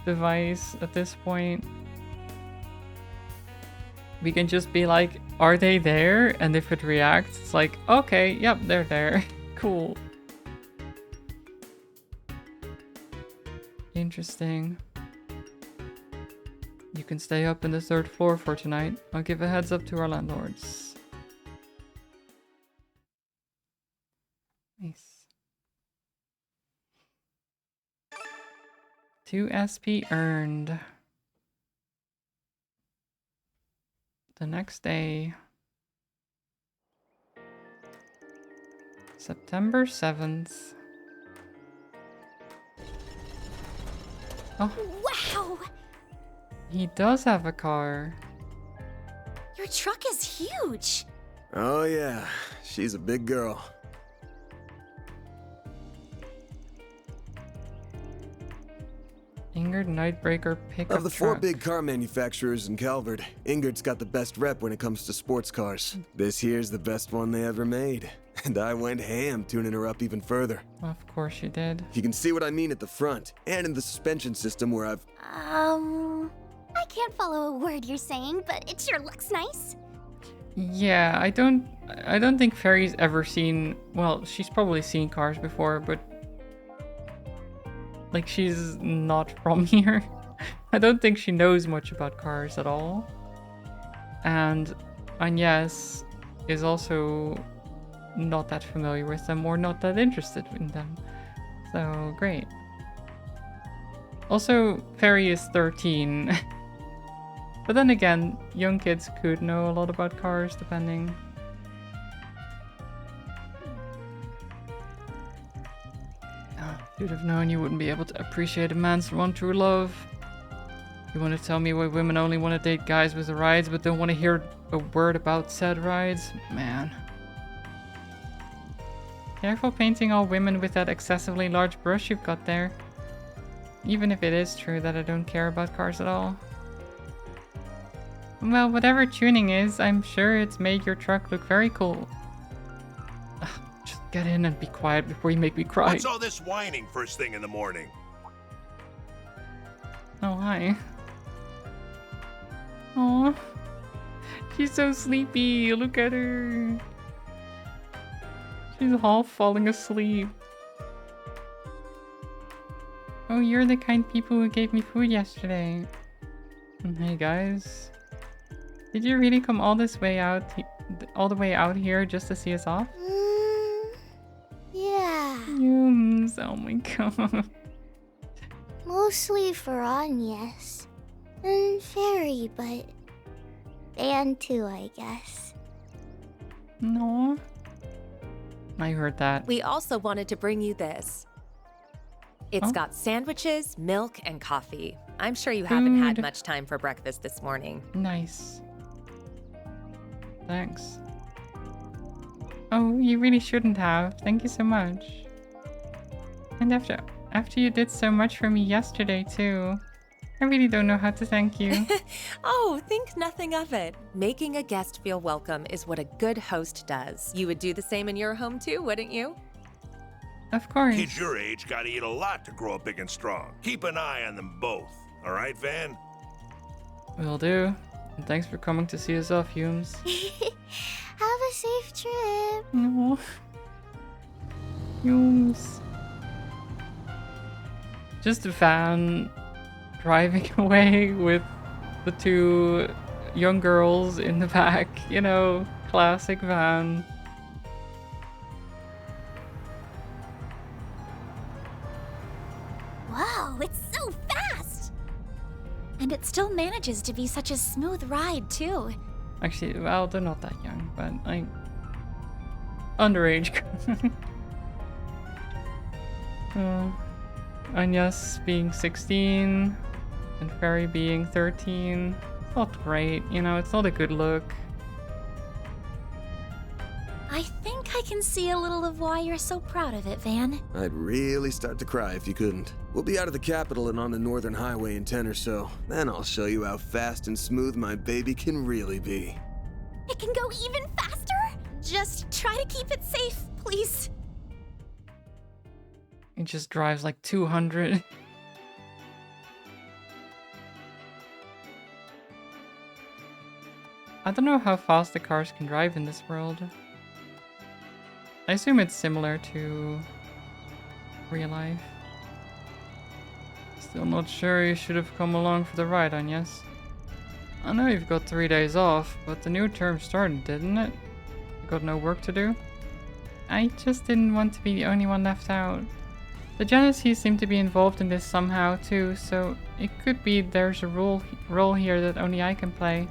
device at this point? We can just be like, are they there? And if it reacts, it's like, okay, yep, they're there. Cool. Interesting. You can stay up in the 3rd floor for tonight. I'll give a heads up to our landlords. Nice. 2 SP earned. The next day, September 7th. Oh. Wow! He does have a car. Your truck is huge. Oh yeah, she's a big girl. Ingrid Nightbreaker pickup Of the 4 truck. big car manufacturers in Calvert, Ingrid's got the best rep when it comes to sports cars. This here's the best one they ever made. And I went ham tuning her up even further. Of course you did. You can see what I mean at the front, and in the suspension system where I've... I can't follow a word you're saying, but it sure looks nice. Yeah, I don't think Fairy's ever seen... Well, she's probably seen cars before, but... Like, she's not from here. I don't think she knows much about cars at all. And Agnes is also not that familiar with them or not that interested in them. So, great. Also, Fairy is 13. But then again, young kids could know a lot about cars, depending. You'd have known you wouldn't be able to appreciate a man's one true love. You want to tell me why women only want to date guys with rides but don't want to hear a word about said rides? Man. Careful painting all women with that excessively large brush you've got there. Even if it is true that I don't care about cars at all. Well, whatever tuning is, I'm sure it's made your truck look very cool. Ugh, just get in and be quiet before you make me cry. What's all this whining first thing in the morning? Oh, hi. Aw. She's so sleepy. Look at her. She's half falling asleep. Oh, you're the kind people who gave me food yesterday. Hey, guys. Did you really come all the way out here just to see us off? Yeah. Oh my god. Mostly for Agnes. And Fairy, but... and too, I guess. No. I heard that. We also wanted to bring you this. It's got sandwiches, milk, and coffee. I'm sure you haven't had much time for breakfast this morning. Nice. Thanks. Oh, you really shouldn't have. Thank you so much. And after you did so much for me yesterday, too. I really don't know how to thank you. Oh, think nothing of it. Making a guest feel welcome is what a good host does. You would do the same in your home, too, wouldn't you? Of course. Kids your age gotta eat a lot to grow up big and strong. Keep an eye on them both. All right, Van? Will do. And thanks for coming to see us off, Humes. Have a safe trip. No. Humes. Just a fan driving away with the two young girls in the back. You know, classic Van. Wow, it's so fast! And it still manages to be such a smooth ride, too. Actually, well, they're not that young, but underage. Agnes being 16 and Fairy being 13. It's not great, you know, it's not a good look. I think I can see a little of why you're so proud of it, Van. I'd really start to cry if you couldn't. We'll be out of the capital and on the northern highway in 10 or so. Then I'll show you how fast and smooth my baby can really be. It can go even faster? Just try to keep it safe, please. It just drives like 200. I don't know how fast the cars can drive in this world. I assume it's similar to real life. Still not sure you should have come along for the ride, Agnes. I know you've got 3 days off, but the new term started, didn't it? You got no work to do? I just didn't want to be the only one left out. The Genesee seem to be involved in this somehow too, so it could be there's a role here that only I can play.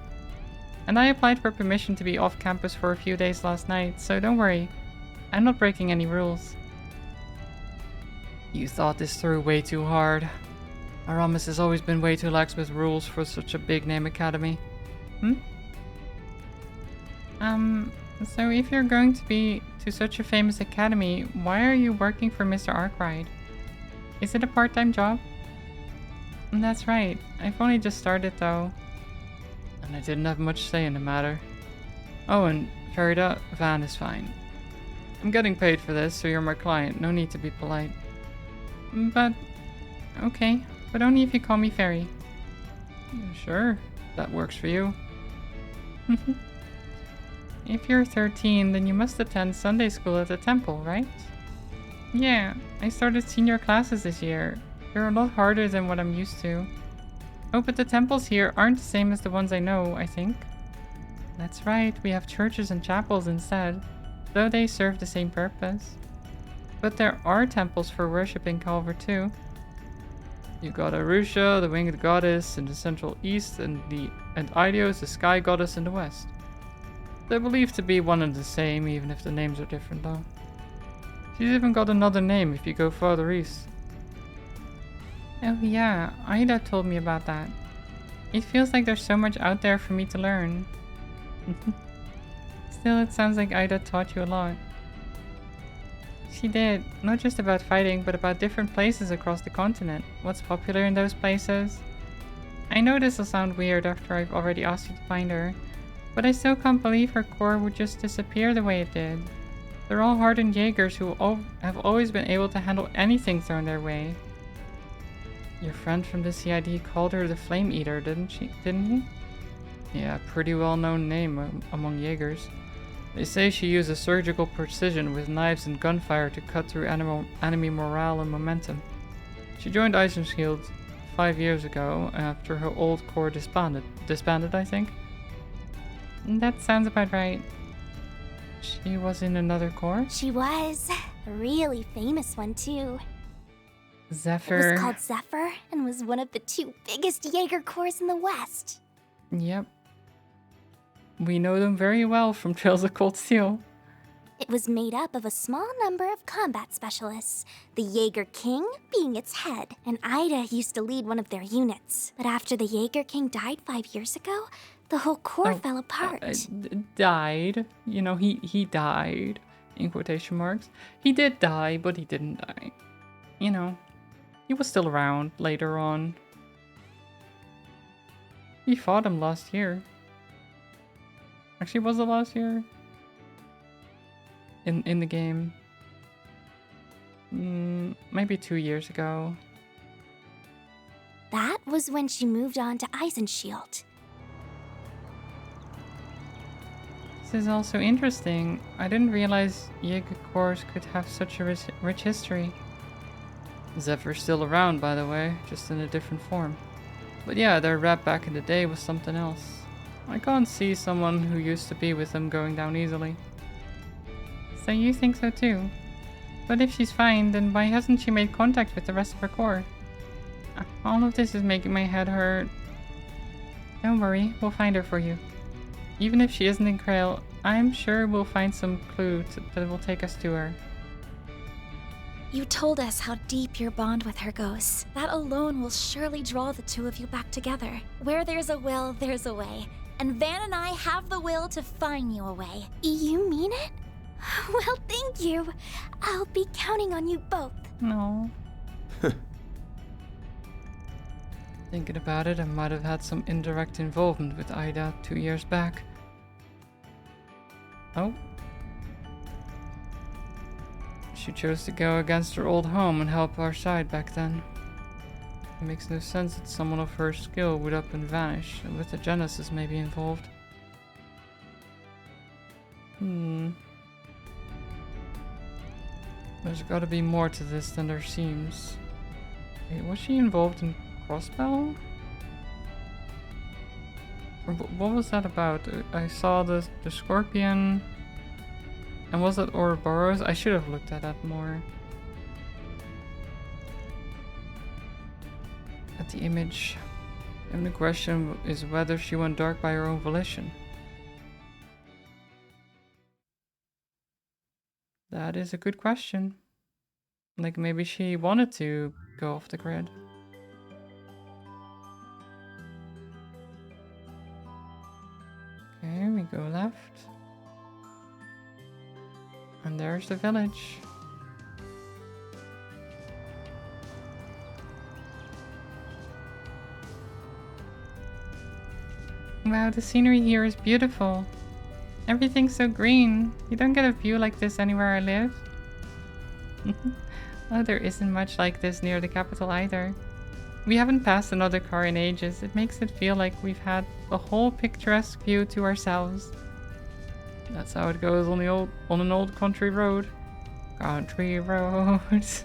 And I applied for permission to be off campus for a few days last night, so don't worry. I'm not breaking any rules. You thought this through way too hard. Aramis has always been way too lax with rules for such a big name academy. So if you're going to be to such a famous academy, why are you working for Mr. Arkwright? Is it a part-time job? That's right. I've only just started though. And I didn't have much say in the matter. Oh, and Farida, Van is fine. I'm getting paid for this, so you're my client. No need to be polite. But... okay. But only if you call me Fairy. Sure. That works for you. If you're 13, then you must attend Sunday school at the temple, right? Yeah. I started senior classes this year. They're a lot harder than what I'm used to. Oh, but the temples here aren't the same as the ones I know, I think. That's right, we have churches and chapels instead, though they serve the same purpose. But there are temples for worship in Calvert too. You got Arusha, the winged goddess in the central east, and Idios, the sky goddess in the west. They're believed to be one and the same, even if the names are different though. She's even got another name if you go further east. Oh yeah, Ida told me about that. It feels like there's so much out there for me to learn. Still, it sounds like Ida taught you a lot. She did, not just about fighting, but about different places across the continent. What's popular in those places? I know this will sound weird after I've already asked you to find her, but I still can't believe her corps would just disappear the way it did. They're all hardened Jaegers who have always been able to handle anything thrown their way. Your friend from the CID called her the Flame Eater, didn't he? Yeah, pretty well-known name among Jaegers. They say she uses surgical precision with knives and gunfire to cut through enemy morale and momentum. She joined Eisenshield 5 years ago after her old corps disbanded, I think. That sounds about right. She was in another corps? She was. A really famous one, too. Zephyr. It was called Zephyr and was one of the 2 biggest Jaeger corps in the West. Yep. We know them very well from Trails of Cold Steel. It was made up of a small number of combat specialists, the Jaeger King being its head, and Ida used to lead one of their units. But after the Jaeger King died 5 years ago, the whole corps fell apart. Died? You know, he died, in quotation marks. He did die, but he didn't die. You know, he was still around later on. We fought him last year. Actually, was it last year? In the game. Maybe 2 years ago. That was when she moved on to Eisenshield. This is also interesting. I didn't realize Jaeger Corps could have such a rich history. Zephyr's still around, by the way, just in a different form. But yeah, their rep back in the day was something else. I can't see someone who used to be with them going down easily. So you think so too? But if she's fine, then why hasn't she made contact with the rest of her corps? All of this is making my head hurt. Don't worry, we'll find her for you. Even if she isn't in Krail, I'm sure we'll find some clue that will take us to her. You told us how deep your bond with her goes. That alone will surely draw the 2 of you back together. Where there's a will, there's a way. And Van and I have the will to find you a way. You mean it? Well, thank you. I'll be counting on you both. No. Thinking about it, I might have had some indirect involvement with Ida 2 years back. Oh. She chose to go against her old home and help our side back then. It makes no sense that someone of her skill would up and vanish, and with the Genesis maybe involved. There's gotta be more to this than there seems. Wait, was she involved in Crossbow? Or what was that about? I saw the Scorpion. And was that Ouroboros? I should have looked at that more. At the image. And the question is whether she went dark by her own volition. That is a good question. Like maybe she wanted to go off the grid. Okay, we go left. And there's the village. Wow, the scenery here is beautiful. Everything's so green. You don't get a view like this anywhere I live. Oh, there isn't much like this near the capital either. We haven't passed another car in ages. It makes it feel like we've had a whole picturesque view to ourselves. That's how it goes on an old country road. Country roads.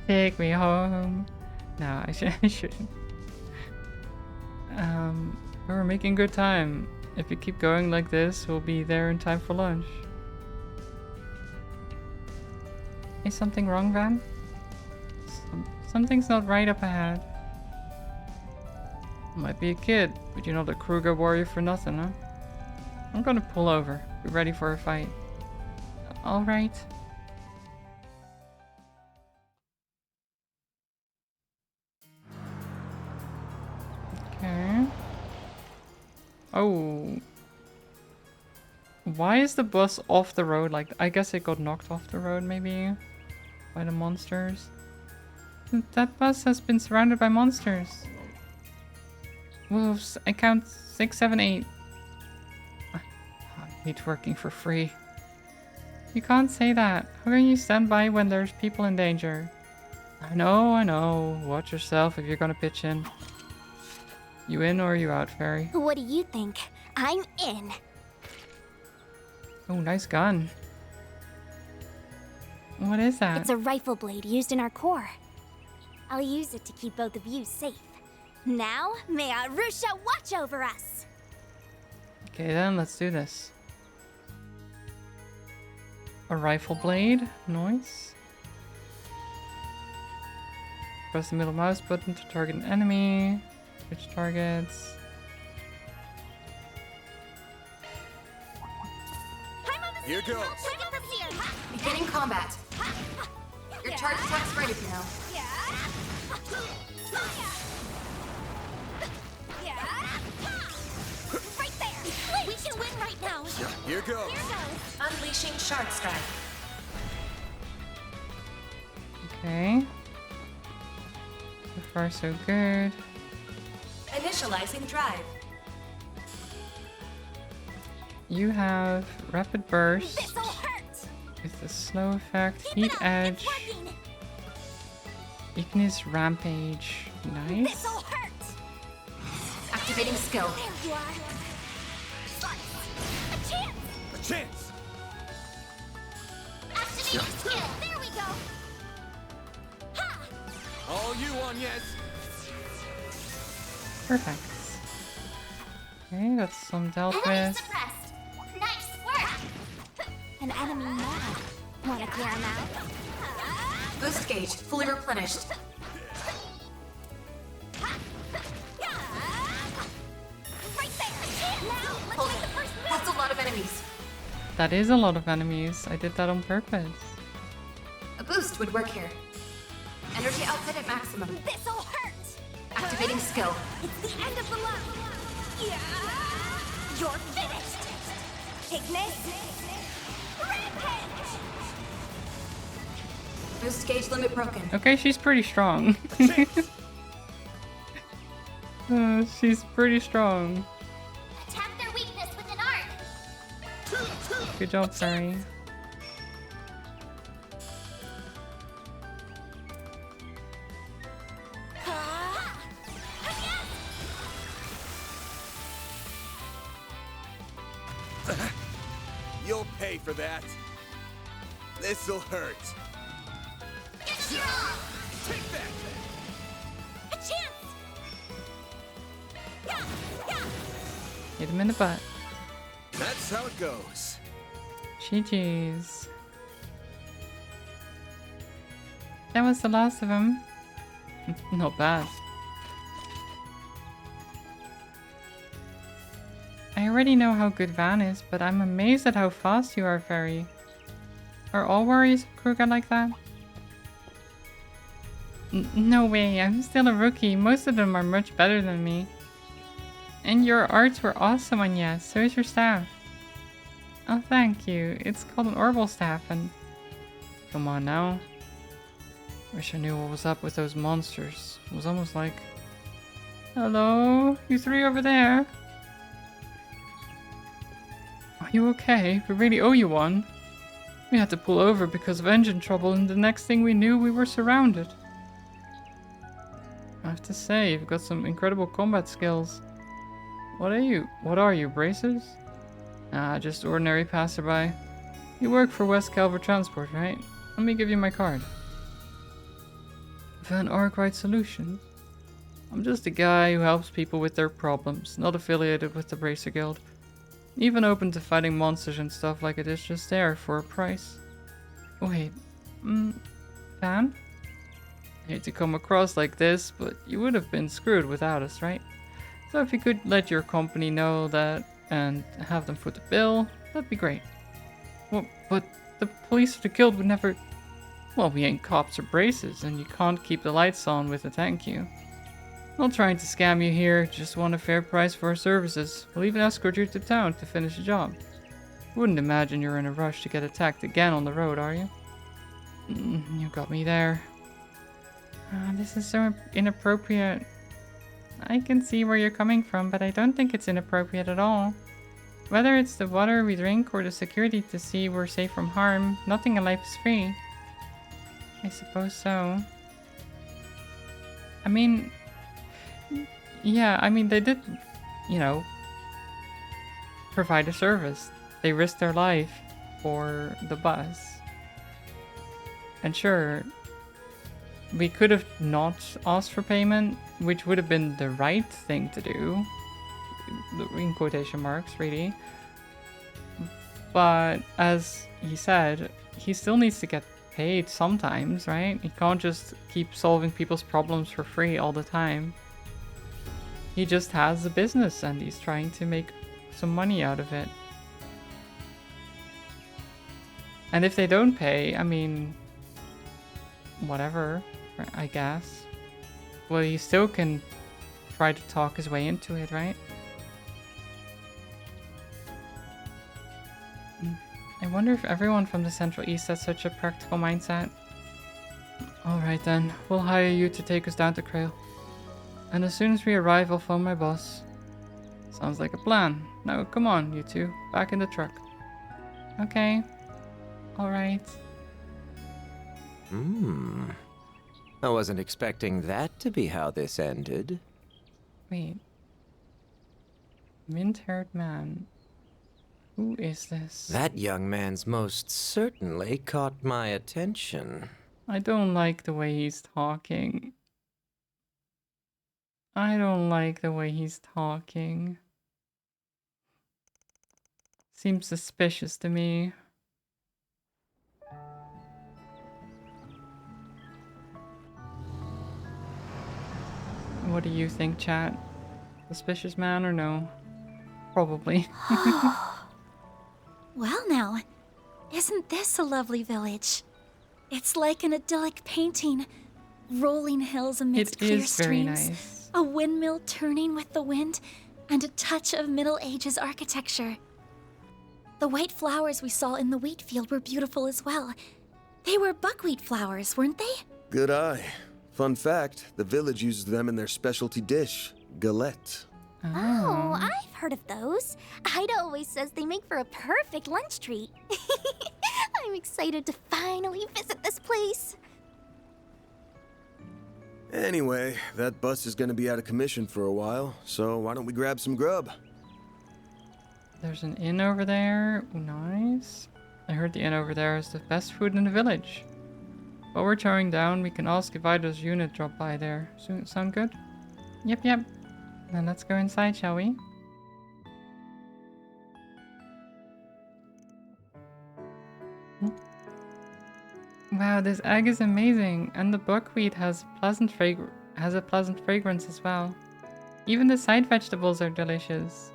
Take me home. No, I shouldn't. We're making good time. If we keep going like this, we'll be there in time for lunch. Is something wrong, Van? Something's not right up ahead. Might be a kid, but you're not a Kruger warrior for nothing, huh? I'm gonna pull over. Be ready for a fight. Alright. Okay. Oh. Why is the bus off the road? Like, I guess it got knocked off the road, maybe? By the monsters. That bus has been surrounded by monsters. Wolves, I count 6, 7, 8. I hate working for free. You can't say that. How can you stand by when there's people in danger? I know. Watch yourself if you're gonna pitch in. You in or you out, Fairy? What do you think? I'm in. Oh, nice gun. What is that? It's a rifle blade used in our corps. I'll use it to keep both of you safe. Now, may Arusha watch over us! Okay then, let's do this. A rifle blade. Nice. Press the middle mouse button to target an enemy. Switch targets. Here goes. Beginning combat. Your charge attack's ready now. Right there! We can win right now! Here goes. Unleashing Shard Strike. Okay. So far so good. Initializing drive. You have rapid burst This'll hurt! with the slow effect, heat edge, Ignis rampage. Nice. This'll hurt! Activating skill. There you are! A chance! A chance. Activating skill! There we go! Ha! All you on, yes. Perfect. Okay, that's some dealt with. Suppressed! Nice work! An enemy now. Wanna clear him out? Boost gauge fully replenished. Right there! Now, let's make the first move! That's a lot of enemies. That is a lot of enemies. I did that on purpose. A boost would work here. Energy output at maximum. This'll hurt! Activating skill. It's the end of the line! Yeah! You're finished! Ignis! Rampage! Boost gauge limit broken. Okay, she's pretty strong. She's pretty strong. Attack their weakness with an arc! Good job, Fairy. You'll pay for that. This'll hurt. Take that. A chance! Yeah! Yeah! Hit him in the butt. That's how it goes. GG's. That was the last of them. Not bad. I already know how good Van is, but I'm amazed at how fast you are, Fairy. Are all warriors of Kruger like that? No way, I'm still a rookie. Most of them are much better than me. And your arts were awesome, and yes, so is your staff. Oh, thank you. It's called an orbital staff, and... Come on now. Wish I knew what was up with those monsters. It was almost like... Hello? You three over there? Are you okay? We really owe you one. We had to pull over because of engine trouble, and the next thing we knew, we were surrounded. I have to say, you've got some incredible combat skills. What are you? What are you, bracers? Ah, just ordinary passerby. You work for West Calvert Transport, right? Let me give you my card. Van Arkwright Solutions? I'm just a guy who helps people with their problems, not affiliated with the Bracer Guild. Even open to fighting monsters and stuff like it is just there for a price. Wait, Van? I hate to come across like this, but you would have been screwed without us, right? So if you could let your company know that and have them foot the bill, that'd be great. Well, but the police or the guild would never... Well, we ain't cops or braces, and you can't keep the lights on with a thank you. Not trying to scam you here, just want a fair price for our services. We'll even escort you to town to finish the job. Wouldn't imagine you're in a rush to get attacked again on the road, are you? You got me there. This is so inappropriate. I can see where you're coming from, but I don't think it's inappropriate at all. Whether it's the water we drink or the security to see we're safe from harm, nothing in life is free. I suppose so. I mean... Yeah, I mean, they did, you know, provide a service. They risked their life for the bus. And sure, we could have not asked for payment, which would have been the right thing to do. In quotation marks, really. But as he said, he still needs to get paid sometimes, right? He can't just keep solving people's problems for free all the time. He just has a business and he's trying to make some money out of it. And if they don't pay, I mean, whatever, I guess. Well, he still can try to talk his way into it, right? I wonder if everyone from the Central East has such a practical mindset. Alright then, we'll hire you to take us down to Krail. And as soon as we arrive, I'll phone my boss. Sounds like a plan. Now, come on, you two. Back in the truck. Okay. Alright. I wasn't expecting that to be how this ended. Wait. Mint-haired man. Who is this? That young man's most certainly caught my attention. I don't like the way he's talking. I don't like the way he's talking. Seems suspicious to me. What do you think, chat? Suspicious man or no? Probably. Well now, isn't this a lovely village? It's like an idyllic painting. Rolling hills amidst clear It is very streams. nice. A windmill turning with the wind, and a touch of Middle Ages architecture. The white flowers we saw in the wheat field were beautiful as well. They were buckwheat flowers, weren't they? Good eye. Fun fact, the village uses them in their specialty dish, galette. Oh, I've heard of those. Ida always says they make for a perfect lunch treat. I'm excited to finally visit this place. Anyway, that bus is gonna be out of commission for a while, so why don't we grab some grub? There's an inn over there. Ooh, nice. I heard the inn over there is the best food in the village. While we're towing down, we can ask if Ida's unit drop by there. Sound good? Yep. Then let's go inside, shall we? Wow, this egg is amazing, and the buckwheat has a pleasant fragrance as well. Even the side vegetables are delicious.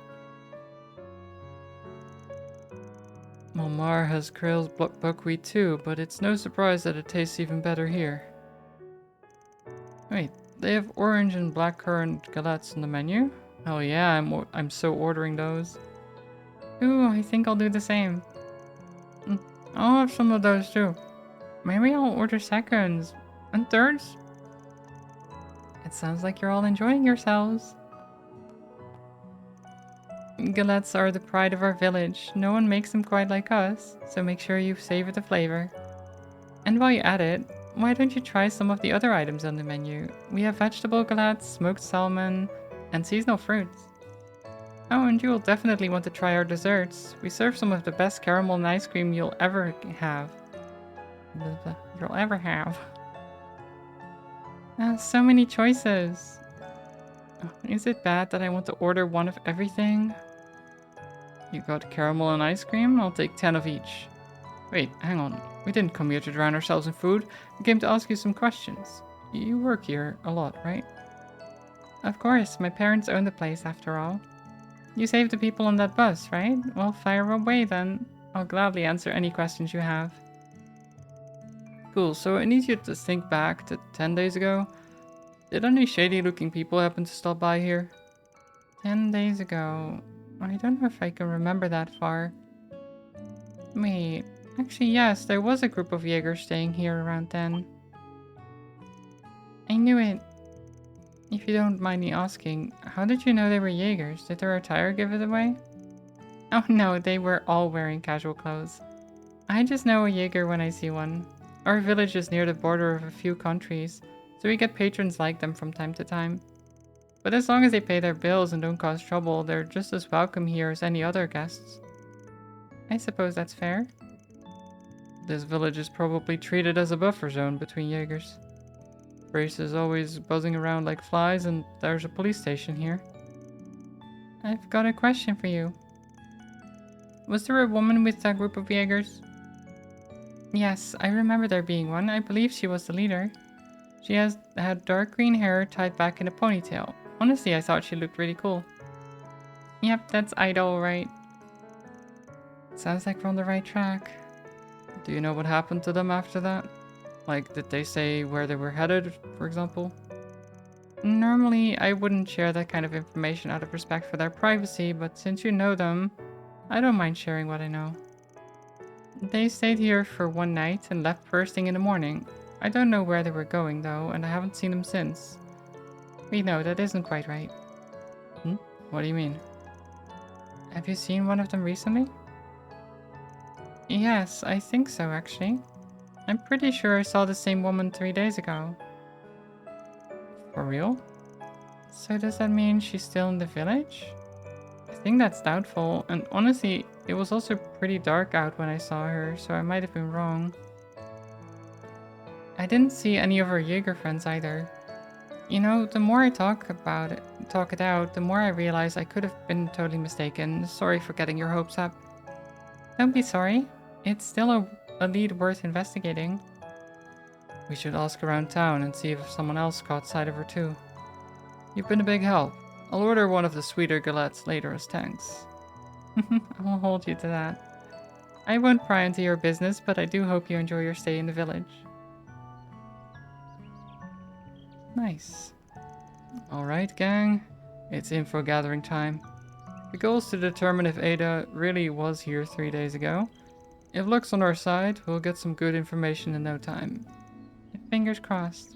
Malmar has Krail's buckwheat too, but it's no surprise that it tastes even better here. Wait, they have orange and blackcurrant galettes on the menu? Oh yeah, I'm so ordering those. Ooh, I think I'll do the same. I'll have some of those too. Maybe I'll order seconds and thirds. It sounds like you're all enjoying yourselves. Galettes are the pride of our village. No one makes them quite like us, so make sure you savor the flavor. And while you're at it, why don't you try some of the other items on the menu? We have vegetable galettes, smoked salmon, and seasonal fruits. Oh, and you'll definitely want to try our desserts. We serve some of the best caramel and ice cream you'll ever have. So many choices. Is it bad that I want to order one of everything? You got caramel and ice cream? I'll take 10 of each. Wait, hang on. We didn't come here to drown ourselves in food. We came to ask you some questions. You work here a lot, right? Of course, my parents own the place after all. You saved the people on that bus, right? Well, fire away then. I'll gladly answer any questions you have. Cool, so I need you to think back to 10 days ago. Did any shady looking people happen to stop by here? 10 days ago. I don't know if I can remember that far. Wait, actually yes, there was a group of Jaegers staying here around then. I knew it. If you don't mind me asking, how did you know they were Jaegers? Did their attire give it away? Oh no, they were all wearing casual clothes. I just know a Jaeger when I see one. Our village is near the border of a few countries, so we get patrons like them from time to time. But as long as they pay their bills and don't cause trouble, they're just as welcome here as any other guests. I suppose that's fair. This village is probably treated as a buffer zone between Jaegers. Brace is always buzzing around like flies, and there's a police station here. I've got a question for you. Was there a woman with that group of Jaegers? Yes, I remember there being one. I believe she was the leader. She had dark green hair tied back in a ponytail. Honestly, I thought she looked really cool. Yep, that's Idol, right? Sounds like we're on the right track. Do you know what happened to them after that? Like, did they say where they were headed, for example? Normally, I wouldn't share that kind of information out of respect for their privacy, but since you know them, I don't mind sharing what I know. They stayed here for one night and left first thing in the morning. I don't know where they were going, though, and I haven't seen them since. Wait, no, that isn't quite right. What do you mean? Have you seen one of them recently? Yes, I think so, actually. I'm pretty sure I saw the same woman 3 days ago. For real? So does that mean she's still in the village? I think that's doubtful, and honestly, it was also pretty dark out when I saw her, so I might have been wrong. I didn't see any of her Jaeger friends either. You know, the more I talk it out, the more I realize I could have been totally mistaken. Sorry for getting your hopes up. Don't be sorry. It's still a lead worth investigating. We should ask around town and see if someone else caught sight of her too. You've been a big help. I'll order one of the sweeter galettes later as thanks. I'll hold you to that. I won't pry into your business, but I do hope you enjoy your stay in the village. Nice. Alright, gang. It's info gathering time. The goal is to determine if Ada really was here 3 days ago. If luck's on our side, we'll get some good information in no time. Fingers crossed.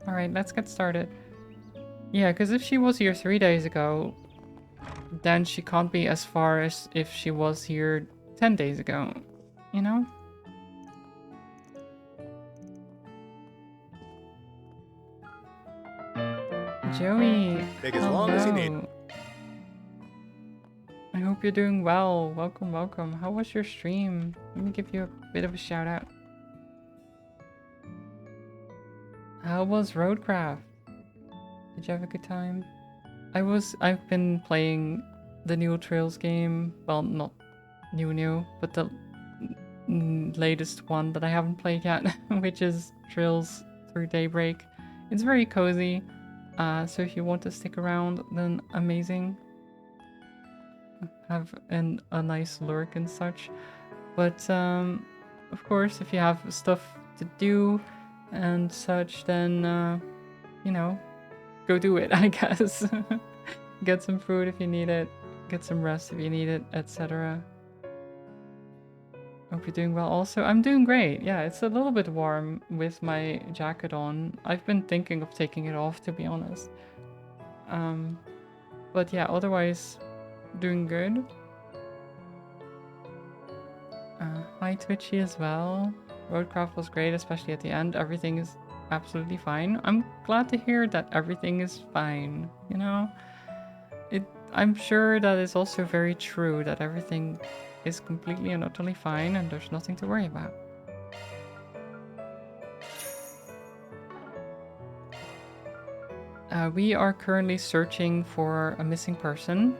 Alright, let's get started. Yeah, because if she was here 3 days ago, then she can't be as far as if she was here 10 days ago. You know? Joey, take as long as you need. I hope you're doing well. Welcome, welcome. How was your stream? Let me give you a bit of a shout out. How was Roadcraft? Did you have a good time? I've been playing the new Trails game. Well, not new, but the latest one that I haven't played yet, which is Trails Through Daybreak. It's very cozy. So if you want to stick around, then amazing. Have a nice lurk and such. But of course, if you have stuff to do and such, then you know, go do it, I guess. Get some food if you need it, get some rest if you need it, etc. Hope you're doing well also. I'm doing great. Yeah, it's a little bit warm with my jacket on. I've been thinking of taking it off, to be honest. But yeah, otherwise, doing good. Hi Twitchy as well. Roadcraft was great, especially at the end. Everything is absolutely fine. I'm glad to hear that everything is fine, you know? I'm sure that it's also very true that everything is completely and utterly fine and there's nothing to worry about. We are currently searching for a missing person.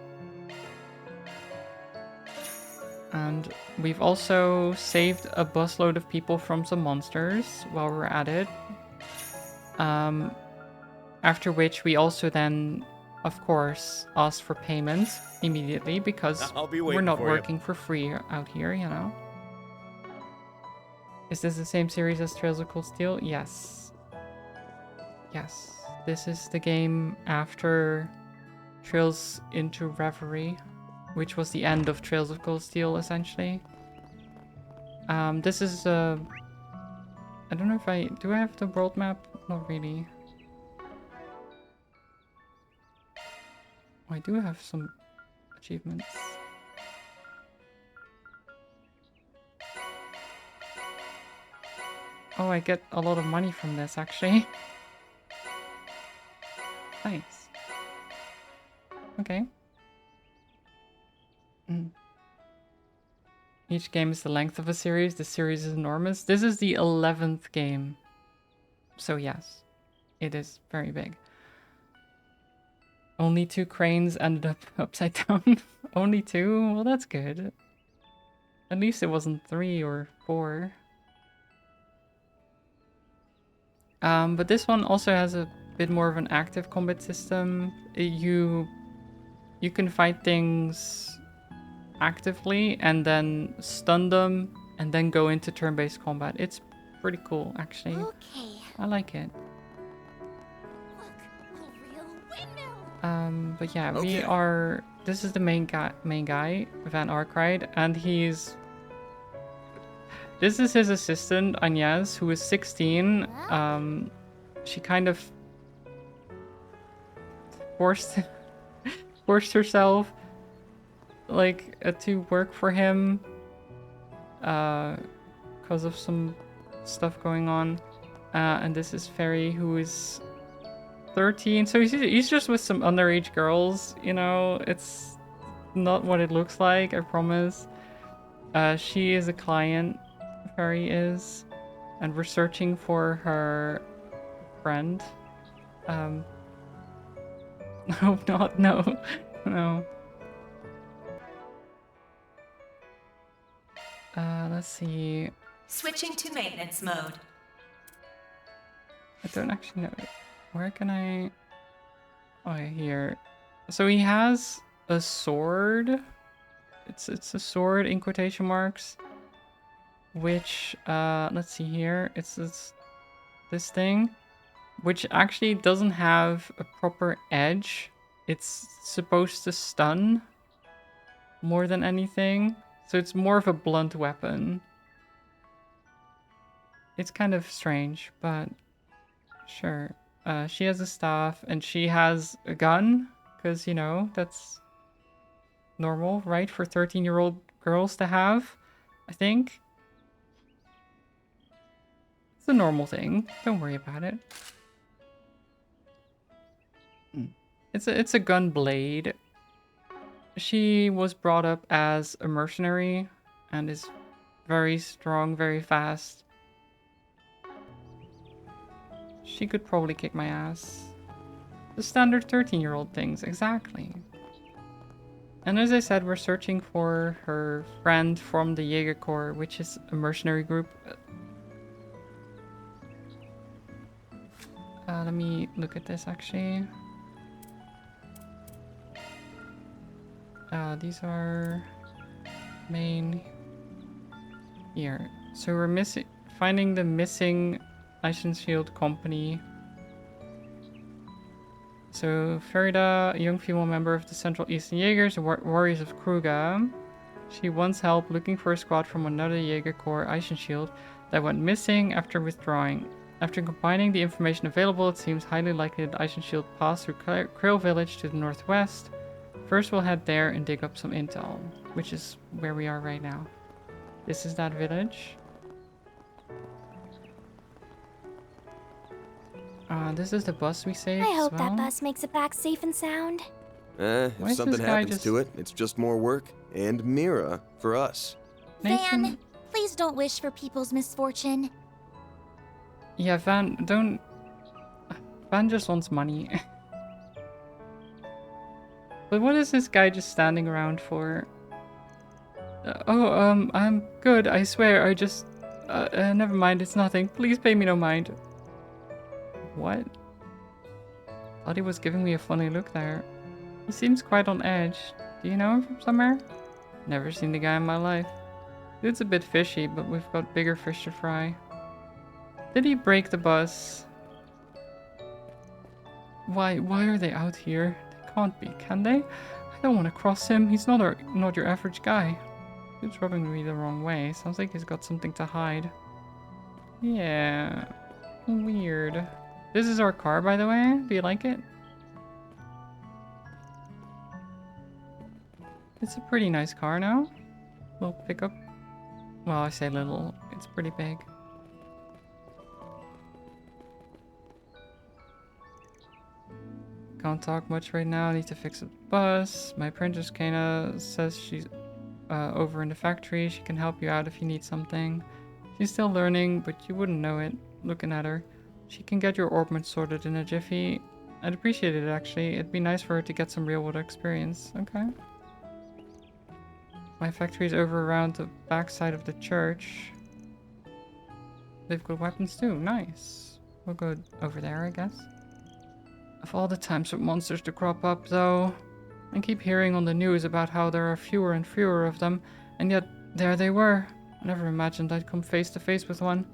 And we've also saved a busload of people from some monsters while we're at it. After which we also then, of course, ask for payment immediately because we're not working for free out here, you know. Is this the same series as Trails of Cold Steel? Yes. Yes. This is the game after Trails into Reverie, which was the end of Trails of Cold Steel, essentially. This is I don't know if do I have the world map? Not really. Oh, I do have some achievements. Oh, I get a lot of money from this, actually. Nice. Okay. Each game is the length of a series. The series is enormous. This is the 11th game. So yes, it is very big. Only 2 cranes ended up upside down. Only 2? Well, that's good. At least it wasn't 3 or 4. But this one also has a bit more of an active combat system. You can fight things actively and then stun them and then go into turn-based combat. It's pretty cool, actually. Okay. I like it. But yeah, we are. This is the main guy, Van Arkride, and he's. This is his assistant, Agnes, who is 16. She kind of forced herself, like, to work for him, because of some stuff going on. And this is Ferry, who is 13, so he's just with some underage girls, you know. It's not what it looks like, I promise. She is a client, Ferry is, and we're searching for her friend. No, not, no, no. Let's see. Switching to maintenance mode. I don't actually know. Where can I... Oh, yeah, here. So he has a sword. It's a sword in quotation marks. Which, let's see here. It's this thing. Which actually doesn't have a proper edge. It's supposed to stun more than anything. So it's more of a blunt weapon. It's kind of strange, but sure. She has a staff and she has a gun, because, you know, that's normal, right? For 13-year-old girls to have, I think. It's a normal thing. Don't worry about it. It's a gun blade. She was brought up as a mercenary and is very strong, very fast. She could probably kick my ass. The standard 13-year-old things, exactly. And as I said, we're searching for her friend from the Jaeger Corps, which is a mercenary group. Let me look at this, actually. These are main here. So we're finding the missing Eichenschild company. So Ferida, a young female member of the Central Eastern Jaegers, the Warriors of Kruga. She once helped looking for a squad from another Jaeger Corps, Eichenschild, that went missing after withdrawing. After combining the information available, it seems highly likely that Eichenschild passed through Krill Village to the northwest. First we'll head there and dig up some intel, which is where we are right now. This is that village. This is the bus we saved. I hope that bus makes it back safe and sound. If something happens to it, it's just more work and Mira for us. Van, please don't wish for people's misfortune. Yeah, Van just wants money. But what is this guy just standing around for? I'm good, I swear, I just... never mind, it's nothing. Please pay me no mind. What? Thought he was giving me a funny look there. He seems quite on edge. Do you know him from somewhere? Never seen the guy in my life. Dude's a bit fishy, but we've got bigger fish to fry. Did he break the bus? Why are they out here? They can't be, can they? I don't want to cross him. He's not your average guy. Dude's rubbing me the wrong way. Sounds like he's got something to hide. Yeah. Weird. This is our car, by the way. Do you like it? It's a pretty nice car now. Little pickup. Well, I say little. It's pretty big. Can't talk much right now. I need to fix a bus. My apprentice Kana says she's over in the factory. She can help you out if you need something. She's still learning, but you wouldn't know it looking at her. She can get your orbment sorted in a jiffy. I'd appreciate it, actually. It'd be nice for her to get some real-world experience. Okay. My factory's over around the backside of the church. They've got weapons too. Nice. We'll go over there, I guess. Of all the times for monsters to crop up, though, I keep hearing on the news about how there are fewer and fewer of them, and yet there they were. I never imagined I'd come face to face with one.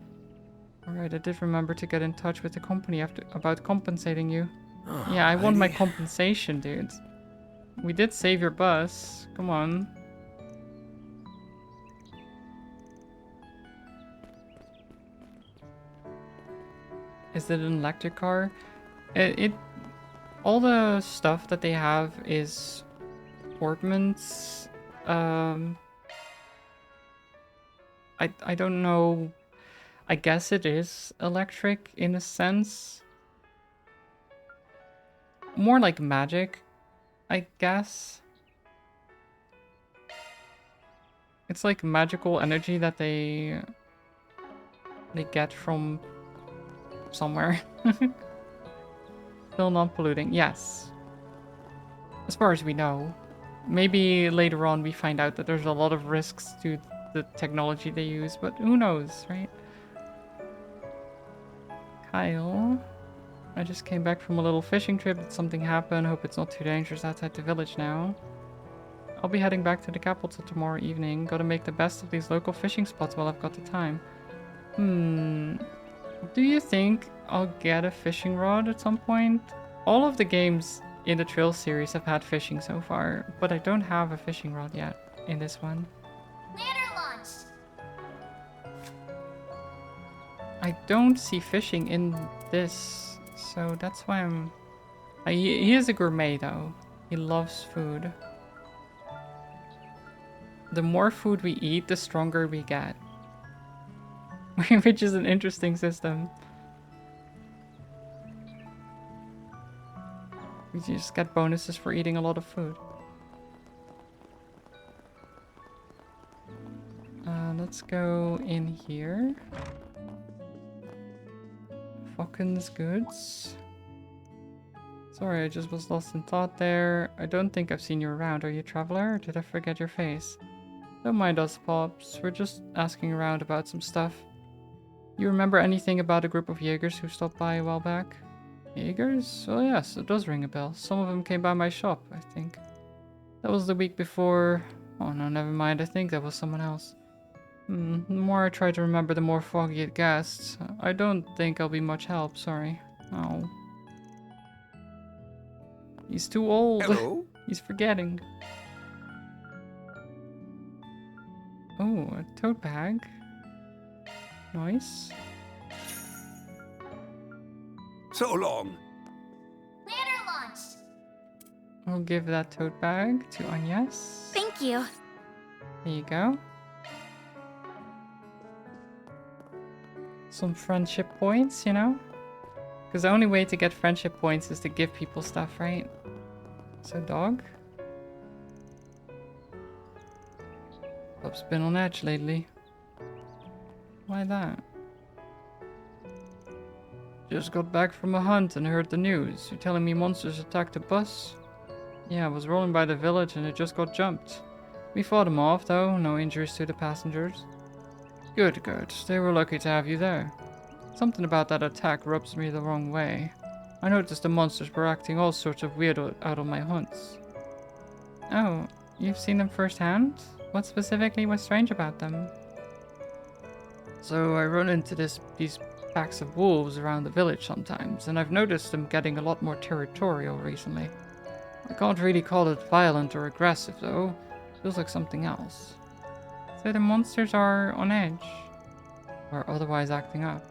Alright, I did remember to get in touch with the company about compensating you. Oh, yeah, I want my compensation, dude. We did save your bus. Come on. Is it an electric car? All the stuff that they have is ornaments. I don't know. I guess it is electric in a sense. More like magic, I guess. It's like magical energy that they get from somewhere. Still non-polluting, yes. As far as we know. Maybe later on we find out that there's a lot of risks to the technology they use, but who knows, right? Kyle, I just came back from a little fishing trip. Did something happen? Hope it's not too dangerous outside the village now. I'll be heading back to the capital tomorrow evening. Gotta make the best of these local fishing spots while I've got the time. Do you think I'll get a fishing rod at some point? All of the games in the Trail series have had fishing so far, but I don't have a fishing rod yet in this one. Ladder launch. I don't see fishing in this, so that's why I'm... he is a gourmet though. He loves food. The more food we eat, the stronger we get. Which is an interesting system. We just get bonuses for eating a lot of food. Let's go in here. Falcon's goods. Sorry, I just was lost in thought there. I don't think I've seen you around. Are you a traveler? Or did I forget your face? Don't mind us, Pops. We're just asking around about some stuff. You remember anything about a group of Jaegers who stopped by a while back? Jaegers? Oh yes, it does ring a bell. Some of them came by my shop, I think. That was the week before... Oh no, never mind. I think that was someone else. The more I try to remember, the more foggy it gets. I don't think I'll be much help, sorry. Oh. He's too old. Hello? He's forgetting. Oh, a tote bag. Nice. So long. Ladder launch. I'll give that tote bag to Agnes. Thank you. There you go. Some friendship points, you know? Because the only way to get friendship points is to give people stuff, right? So, dog. Pup's been on edge lately. Why that? Just got back from a hunt and heard the news. You're telling me monsters attacked a bus? Yeah, I was rolling by the village and it just got jumped. We fought them off though, no injuries to the passengers. Good, good. They were lucky to have you there. Something about that attack rubs me the wrong way. I noticed the monsters were acting all sorts of weird out on my hunts. Oh, you've seen them firsthand? What specifically was strange about them? So I run into these packs of wolves around the village sometimes, and I've noticed them getting a lot more territorial recently. I can't really call it violent or aggressive though. Feels like something else. So the monsters are on edge. Or otherwise acting up.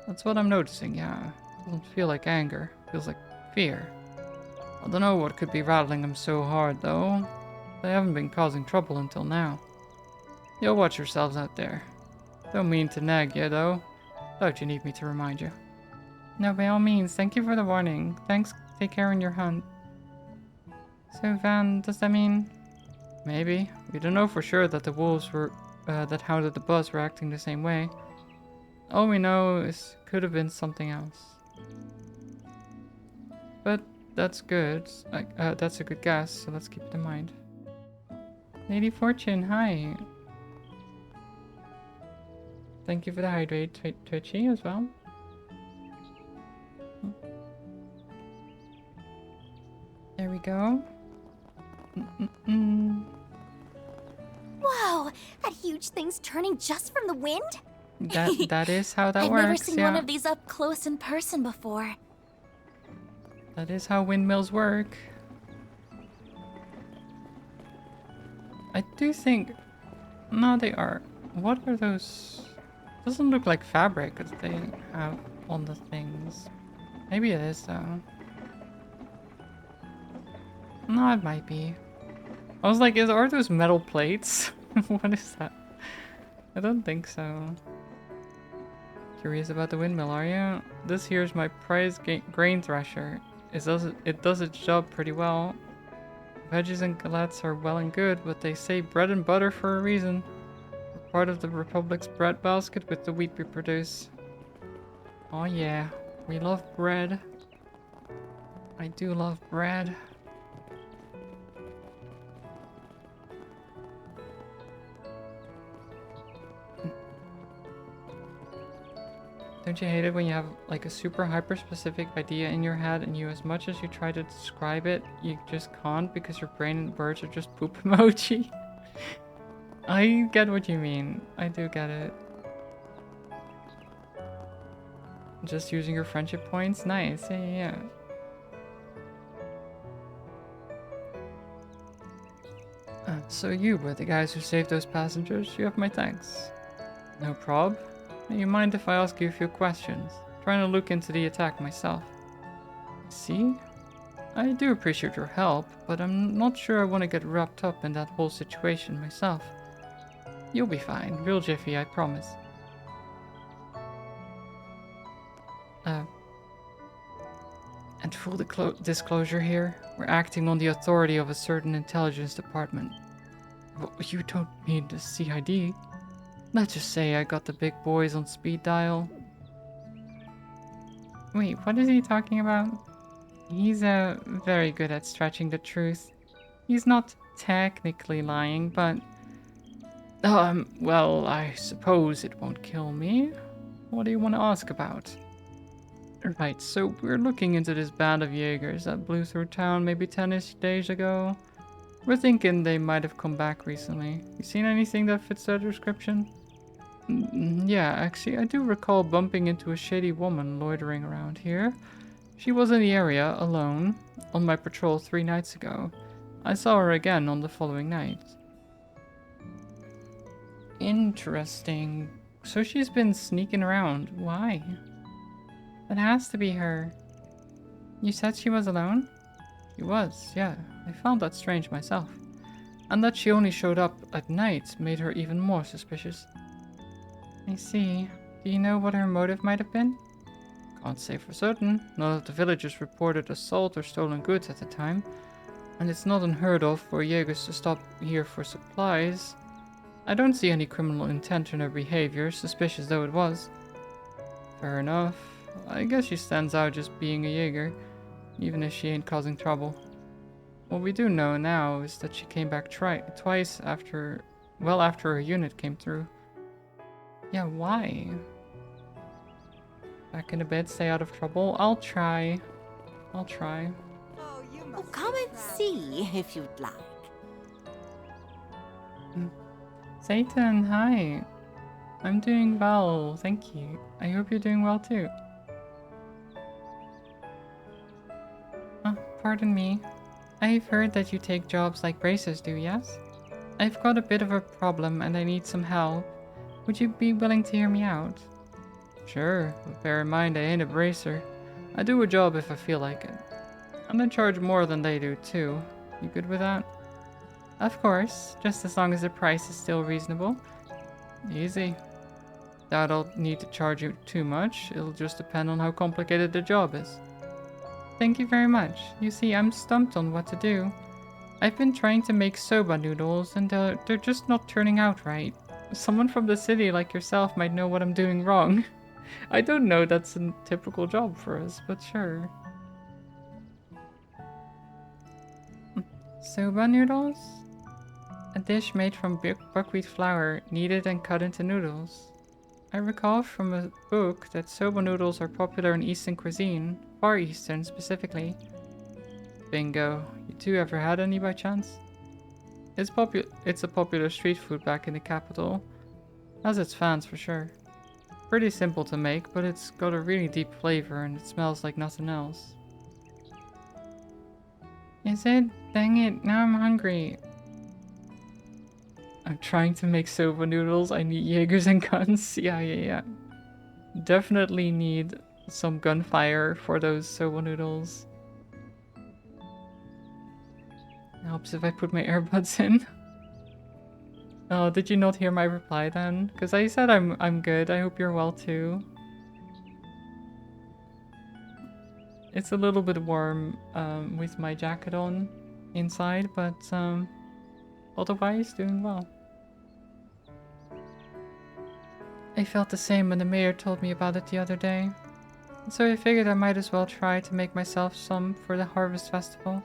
That's what I'm noticing, yeah. Doesn't feel like anger. Feels like fear. I don't know what could be rattling them so hard though. They haven't been causing trouble until now. You'll watch yourselves out there. Don't mean to nag you though. Doubt you need me to remind you. No, by all means. Thank you for the warning. Thanks. Take care on your hunt. So Van, does that mean... Maybe. We don't know for sure that the wolves that hounded the bus were acting the same way. All we know is could have been something else. But that's good. That's a good guess, so let's keep it in mind. Lady Fortune, hi. Thank you for the hydrate, Twitchy, as well. There we go. Whoa! That huge thing's turning just from the wind? That is how that works. I've never seen yeah. one of these up close in person before. That is how windmills work. I do think... No, they are. What are those? Doesn't look like fabric that they have on the things. Maybe it is though. No, it might be. I was like, are those metal plates? What is that? I don't think so. Curious about the windmill, are you? This here's my prize grain thresher. It does its job pretty well. Veggies and galettes are well and good, but they say bread and butter for a reason. We're part of the Republic's bread basket with the wheat we produce. Oh yeah, we love bread. I do love bread. Don't you hate it when you have like a super hyper specific idea in your head and you, as much as you try to describe it, you just can't because your brain and words are just poop emoji? I get what you mean. I do get it. Just using your friendship points? Nice. Yeah. So you were the guys who saved those passengers? You have my thanks. No prob. You mind if I ask you a few questions? Trying to look into the attack myself. See? I do appreciate your help, but I'm not sure I want to get wrapped up in that whole situation myself. You'll be fine. Real jiffy, I promise. And full disclosure here, we're acting on the authority of a certain intelligence department. Well, you don't need the CID. Let's just say I got the big boys on speed dial. Wait, what is he talking about? He's very good at stretching the truth. He's not technically lying, but... well, I suppose it won't kill me. What do you want to ask about? Right, so we're looking into this band of Jaegers that blew through town maybe 10-ish days ago. We're thinking they might have come back recently. You seen anything that fits that description? Yeah, actually, I do recall bumping into a shady woman loitering around here. She was in the area, alone, on my patrol 3 nights ago. I saw her again on the following night. Interesting. So she's been sneaking around. Why? That has to be her. You said she was alone? She was, yeah. I found that strange myself. And that she only showed up at night made her even more suspicious. I see. Do you know what her motive might have been? Can't say for certain. None of the villagers reported assault or stolen goods at the time. And it's not unheard of for Jaegers to stop here for supplies. I don't see any criminal intent in her behavior, suspicious though it was. Fair enough. I guess she stands out just being a Jaeger, even if she ain't causing trouble. What we do know now is that she came back twice after... Well, after her unit came through. Yeah, why? Back in a bed, stay out of trouble. I'll try. I'll try. Oh, come and see if you'd like. Satan, hi. I'm doing well, thank you. I hope you're doing well too. Pardon me. I've heard that you take jobs like bracers do, yes? I've got a bit of a problem and I need some help. Would you be willing to hear me out? Sure, but bear in mind I ain't a bracer. I do a job if I feel like it. And I charge more than they do too. You good with that? Of course, just as long as the price is still reasonable. Easy. Doubt I'll need to charge you too much. It'll just depend on how complicated the job is. Thank you very much. You see, I'm stumped on what to do. I've been trying to make soba noodles and they're just not turning out right. Someone from the city like yourself might know what I'm doing wrong. I don't know that's a typical job for us, but sure. Soba noodles? A dish made from buckwheat flour, kneaded and cut into noodles. I recall from a book that soba noodles are popular in Eastern cuisine, Far Eastern specifically. Bingo. You two ever had any by chance? It's a popular street food back in the capital. Has its fans for sure. Pretty simple to make, but it's got a really deep flavor and it smells like nothing else. Is it? Dang it, now I'm hungry. I'm trying to make soba noodles. I need Jaegers and guns. Yeah. Definitely need some gunfire for those soba noodles. Helps if I put my earbuds in. Oh, did you not hear my reply then? Because I said I'm good. I hope you're well too. It's a little bit warm with my jacket on inside, but otherwise doing well. I felt the same when the mayor told me about it the other day. So I figured I might as well try to make myself some for the harvest festival.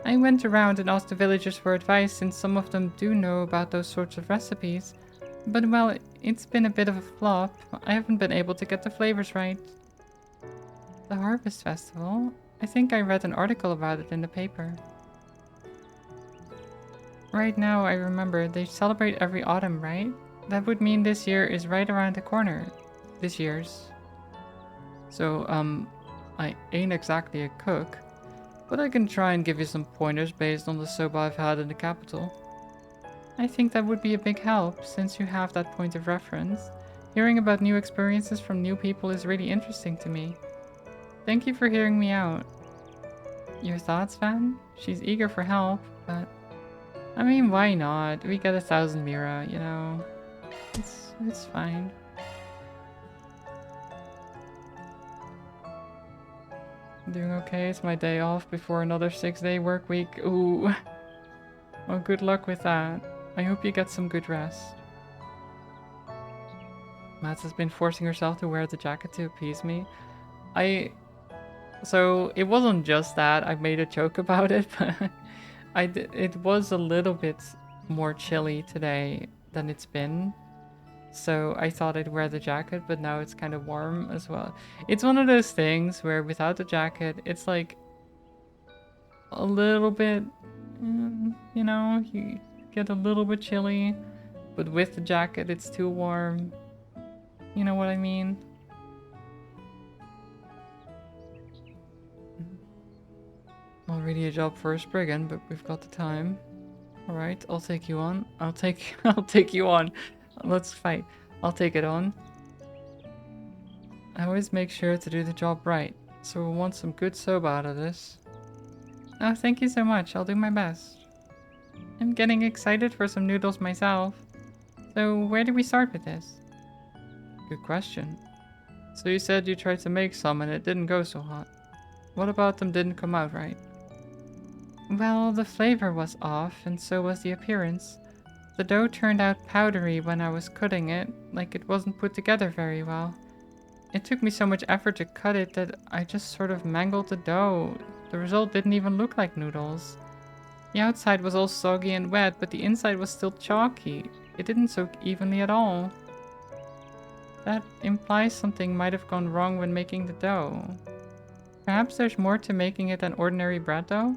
I went around and asked the villagers for advice since some of them do know about those sorts of recipes. But well, it's been a bit of a flop. I haven't been able to get the flavors right. The harvest festival? I think I read an article about it in the paper. Right now I remember they celebrate every autumn, right? That would mean this year is right around the corner. This year's. So, I ain't exactly a cook, but I can try and give you some pointers based on the soba I've had in the capital. I think that would be a big help, since you have that point of reference. Hearing about new experiences from new people is really interesting to me. Thank you for hearing me out. Your thoughts, Van? She's eager for help, but... I mean, why not? We get 1,000 Mira, you know? It's fine. Doing okay. It's my day off before another 6-day work week. Ooh. Well, good luck with that. I hope you get some good rest. Mats has been forcing herself to wear the jacket to appease me. So, it wasn't just that. I made a joke about it, but it was a little bit more chilly today than it's been. So I thought I'd wear the jacket, but now it's kind of warm as well. It's one of those things where without the jacket, it's like a little bit, you know, you get a little bit chilly, but with the jacket, it's too warm. You know what I mean? Not really a job for a Spriggan, but we've got the time. All right, I'll take you on. I'll take you on. Let's fight. I'll take it on. I always make sure to do the job right, so we'll want some good soba out of this. Oh, thank you so much. I'll do my best. I'm getting excited for some noodles myself. So where do we start with this? Good question. So you said you tried to make some and it didn't go so hot. What about them didn't come out right? Well, the flavor was off and so was the appearance. The dough turned out powdery when I was cutting it, like it wasn't put together very well. It took me so much effort to cut it that I just sort of mangled the dough. The result didn't even look like noodles. The outside was all soggy and wet, but the inside was still chalky. It didn't soak evenly at all. That implies something might have gone wrong when making the dough. Perhaps there's more to making it than ordinary bread dough?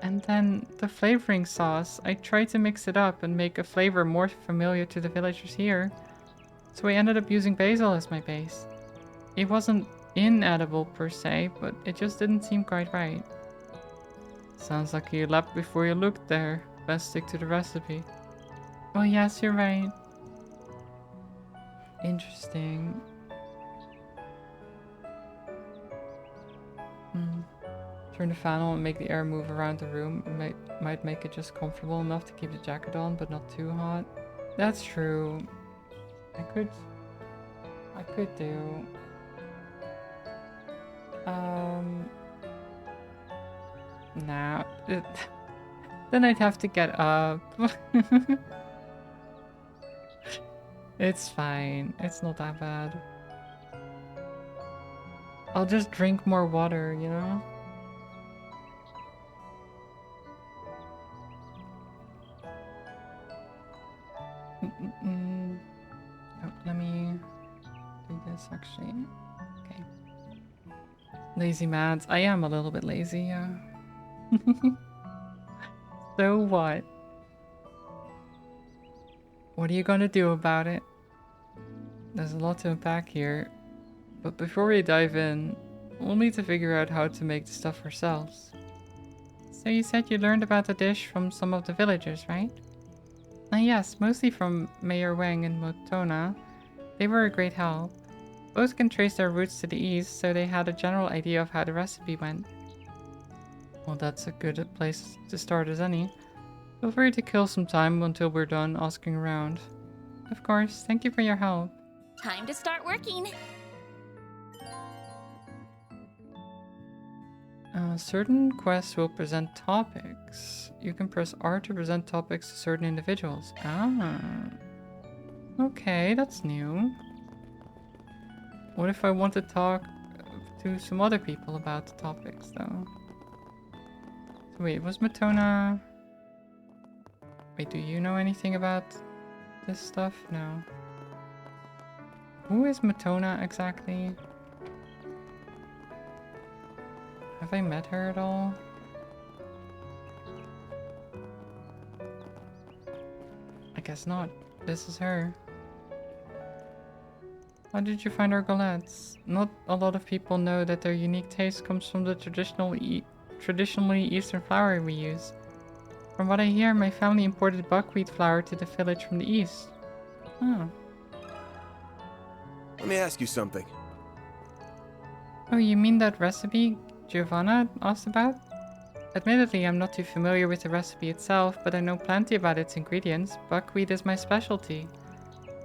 And then the flavoring sauce. I tried to mix it up and make a flavor more familiar to the villagers here. So I ended up using basil as my base. It wasn't inedible per se, but it just didn't seem quite right. Sounds like you leapt before you looked there. Best stick to the recipe. Oh yes, you're right. Interesting. Turn the fan on and make the air move around the room. It might make it just comfortable enough to keep the jacket on, but not too hot. That's true. I could do. Nah. Then I'd have to get up. It's fine. It's not that bad. I'll just drink more water, you know? Oh, let me do this actually. Okay. Lazy Mads. I am a little bit lazy, yeah. So what? What are you gonna do about it? There's a lot to unpack here. But before we dive in, we'll need to figure out how to make the stuff ourselves. So you said you learned about the dish from some of the villagers, right? Yes, mostly from Mayor Wang and Motona. They were a great help. Both can trace their roots to the east, so they had a general idea of how the recipe went. Well, that's a good place to start as any. Feel free to kill some time until we're done asking around. Of course, thank you for your help. Time to start working. Certain quests will present topics. You can press R to present topics to certain individuals. Ah. Okay, that's new. What if I want to talk to some other people about the topics, though? So wait, was Matona... Wait, do you know anything about this stuff? No. Who is Matona exactly? Have I met her at all? I guess not. This is her. How did you find our galettes? Not a lot of people know that their unique taste comes from the traditionally Eastern flour we use. From what I hear, my family imported buckwheat flour to the village from the east. Oh. Let me ask you something. Oh, you mean that recipe Giovanna asked about? Admittedly, I'm not too familiar with the recipe itself, but I know plenty about its ingredients. Buckwheat is my specialty.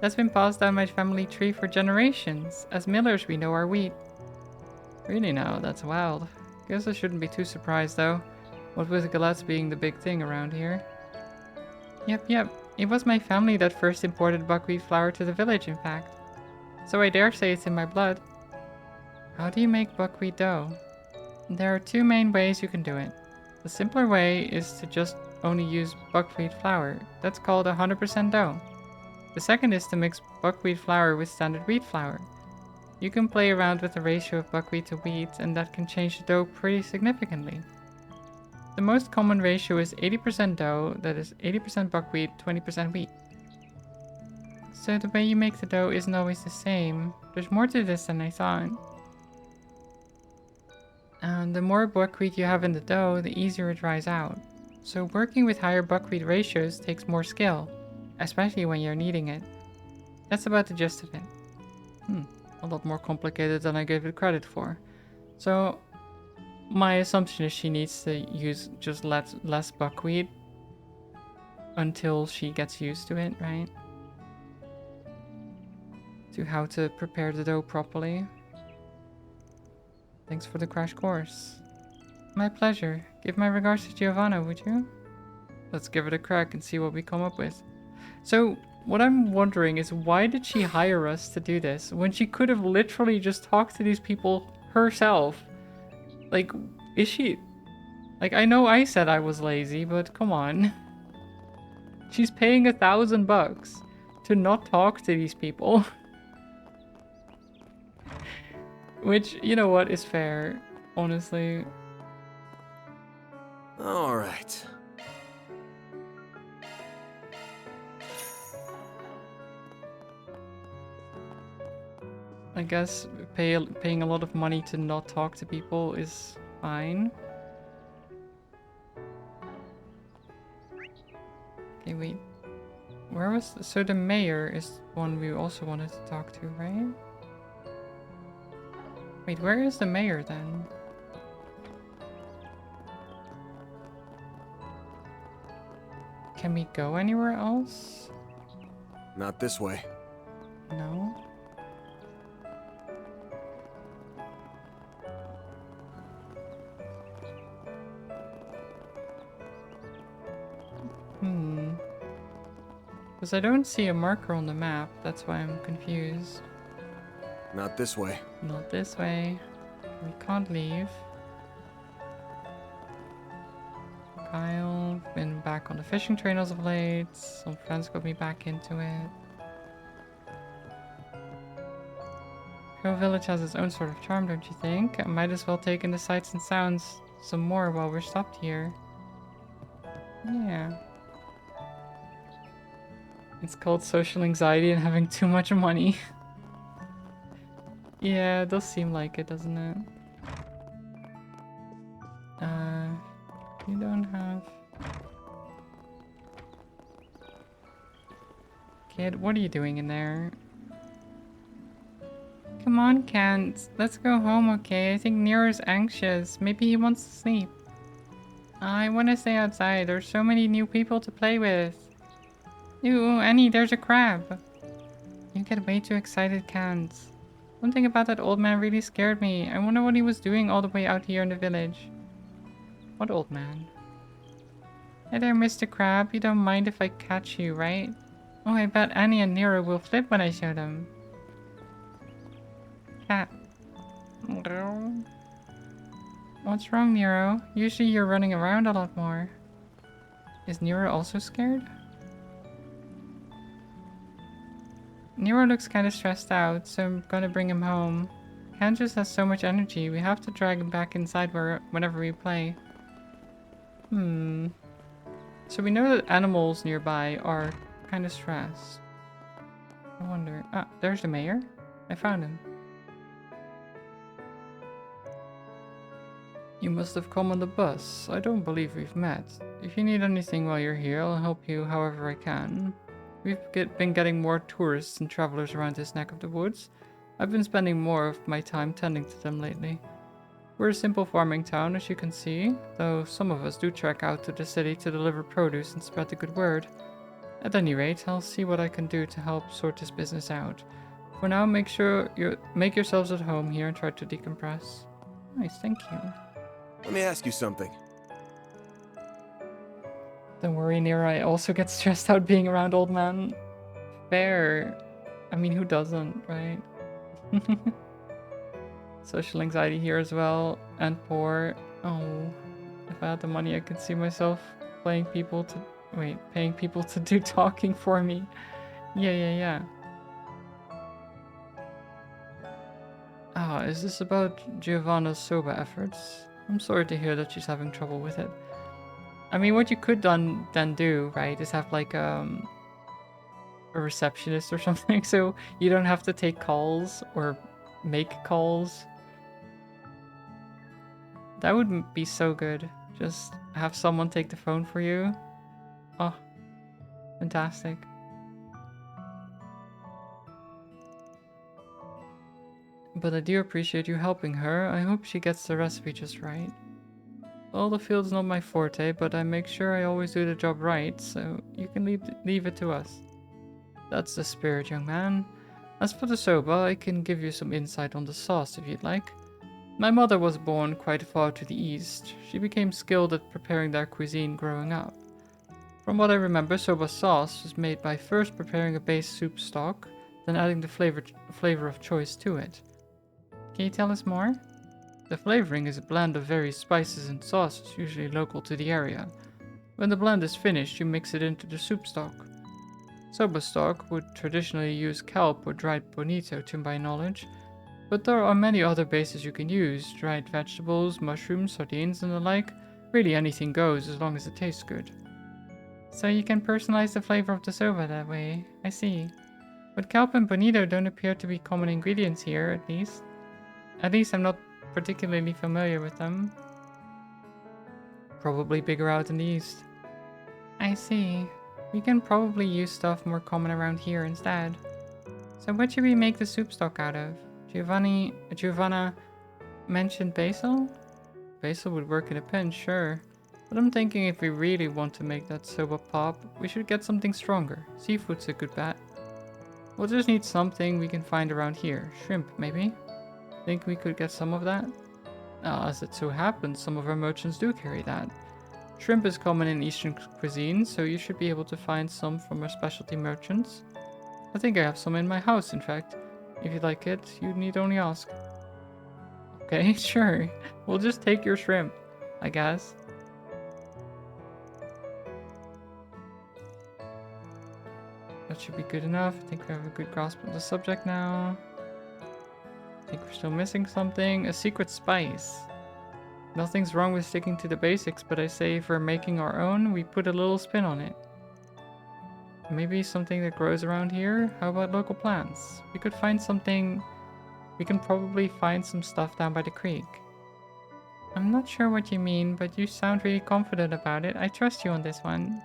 That's been passed down my family tree for generations. As millers, we know our wheat. Really now, that's wild. Guess I shouldn't be too surprised though. What with galettes being the big thing around here. Yep. It was my family that first imported buckwheat flour to the village, in fact. So I dare say it's in my blood. How do you make buckwheat dough? There are two main ways you can do it. The simpler way is to just only use buckwheat flour. That's called 100% dough. The second is to mix buckwheat flour with standard wheat flour. You can play around with the ratio of buckwheat to wheat, and that can change the dough pretty significantly. The most common ratio is 80% dough, that is 80% buckwheat, 20% wheat. So the way you make the dough isn't always the same. There's more to this than I thought. And the more buckwheat you have in the dough, the easier it dries out. So working with higher buckwheat ratios takes more skill, especially when you're kneading it. That's about the gist of it. A lot more complicated than I gave it credit for. So my assumption is she needs to use just less buckwheat until she gets used to it, right? To how to prepare the dough properly. Thanks for the crash course. My pleasure. Give my regards to Giovanna, would you? Let's give it a crack and see what we come up with. So, what I'm wondering is why did she hire us to do this when she could have literally just talked to these people herself? Like, Is she... Like, I know I said I was lazy, but come on. She's paying $1,000 to not talk to these people. Which, you know what, is fair, honestly. Alright. I guess paying a lot of money to not talk to people is fine. Okay, wait. Where was... So the mayor is one we also wanted to talk to, right? Wait, where is the mayor then? Can we go anywhere else? Not this way. No. Because I don't see a marker on the map, that's why I'm confused. Not this way. Not this way. We can't leave. Kyle, been back on the fishing train as of late. Some friends got me back into it. Hill Village has its own sort of charm, don't you think? I might as well take in the sights and sounds some more while we're stopped here. Yeah. It's called social anxiety and having too much money. Yeah, it does seem like it, doesn't it? You don't have... Kid, what are you doing in there? Come on, Kent. Let's go home, okay? I think Nero's anxious. Maybe he wants to sleep. I want to stay outside. There's so many new people to play with. Ew, Annie, there's a crab. You get way too excited, Kent. Something about that old man really scared me. I wonder what he was doing all the way out here in the village. What old man? Hey there, Mr. Crab. You don't mind if I catch you, right? Oh, I bet Annie and Nero will flip when I show them. Cat. What's wrong, Nero? Usually you're running around a lot more. Is Nero also scared? Nero looks kind of stressed out, so I'm gonna bring him home. Ken just has so much energy, we have to drag him back inside whenever we play. So we know that animals nearby are kind of stressed. I wonder... Ah, there's the mayor. I found him. You must have come on the bus. I don't believe we've met. If you need anything while you're here, I'll help you however I can. We've been getting more tourists and travelers around this neck of the woods. I've been spending more of my time tending to them lately. We're a simple farming town, as you can see, though some of us do trek out to the city to deliver produce and spread the good word. At any rate, I'll see what I can do to help sort this business out. For now, make yourselves at home here and try to decompress. Nice, thank you. Let me ask you something. Don't worry, Nero, I also get stressed out being around old men. Fair. I mean, who doesn't, right? Social anxiety here as well, and poor. Oh, if I had the money, I could see myself paying people to do talking for me. Yeah. Ah, is this about Giovanna's soba efforts? I'm sorry to hear that she's having trouble with it. I mean, what you could then do, right, is have like a receptionist or something, so you don't have to take calls or make calls. That would be so good. Just have someone take the phone for you. Oh, fantastic. But I do appreciate you helping her. I hope she gets the recipe just right. Well, the field's not my forte, but I make sure I always do the job right, so you can leave it to us. That's the spirit, young man. As for the soba, I can give you some insight on the sauce if you'd like. My mother was born quite far to the east. She became skilled at preparing their cuisine growing up. From what I remember, soba sauce was made by first preparing a base soup stock, then adding the flavor of choice to it. Can you tell us more? The flavoring is a blend of various spices and sauces, usually local to the area. When the blend is finished, you mix it into the soup stock. Soba stock would traditionally use kelp or dried bonito to my knowledge, but there are many other bases you can use: dried vegetables, mushrooms, sardines, and the like. Really anything goes as long as it tastes good. So you can personalize the flavor of the soba that way. I see. But kelp and bonito don't appear to be common ingredients here, at least. At least I'm not particularly familiar with them. Probably bigger out in the east. I see. We can probably use stuff more common around here instead. So what should we make the soup stock out of? Giovanna mentioned basil? Basil would work in a pinch, sure. But I'm thinking if we really want to make that soba pop, we should get something stronger. Seafood's a good bet. We'll just need something we can find around here. Shrimp, maybe? Think we could get some of that? As it so happens, some of our merchants do carry that. Shrimp is common in Eastern cuisine, so you should be able to find some from our specialty merchants. I think I have some in my house, in fact. If you'd like it, you need only ask. Okay, sure. We'll just take your shrimp, I guess. That should be good enough. I think we have a good grasp of the subject now. I think we're still missing something. A secret spice. Nothing's wrong with sticking to the basics, but I say if we're making our own, we put a little spin on it. Maybe something that grows around here? How about local plants? We could find something... We can probably find some stuff down by the creek. I'm not sure what you mean, but you sound really confident about it. I trust you on this one.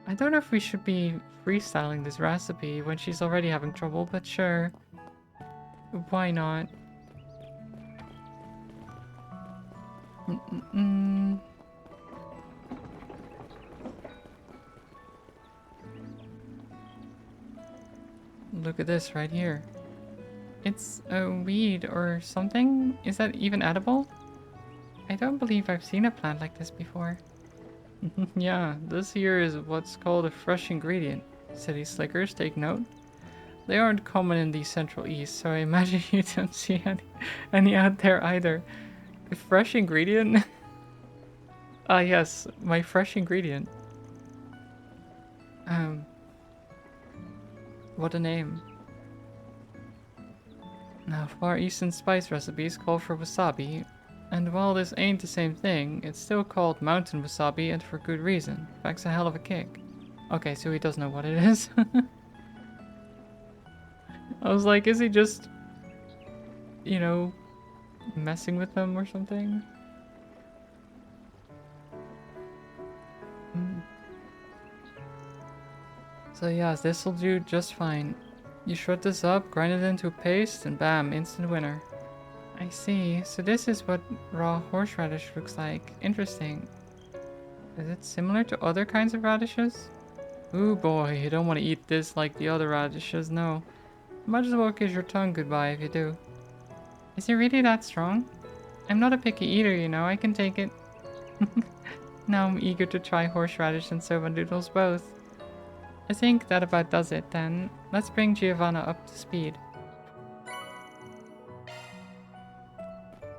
I don't know if we should be freestyling this recipe when she's already having trouble, but sure. Why not? Look at this right here. It's a weed or something? Is that even edible? I don't believe I've seen a plant like this before. Yeah, this here is what's called a fresh ingredient. City slickers, take note. They aren't common in the Central East, so I imagine you don't see any out there either. A fresh ingredient? Ah yes, my fresh ingredient. What a name. Now, Far Eastern spice recipes call for wasabi, and while this ain't the same thing, it's still called mountain wasabi, and for good reason. Packs a hell of a kick. Okay, so he does know what it is. I was like, is he just, you know, messing with them or something? So yeah, this'll do just fine. You shred this up, grind it into a paste, and bam, instant winner. I see. So this is what raw horseradish looks like. Interesting. Is it similar to other kinds of radishes? Ooh boy, you don't want to eat this like the other radishes, no. Might as well kiss your tongue goodbye if you do. Is it really that strong? I'm not a picky eater, you know, I can take it. Now I'm eager to try horseradish and soba noodles both. I think that about does it then. Let's bring Giovanna up to speed.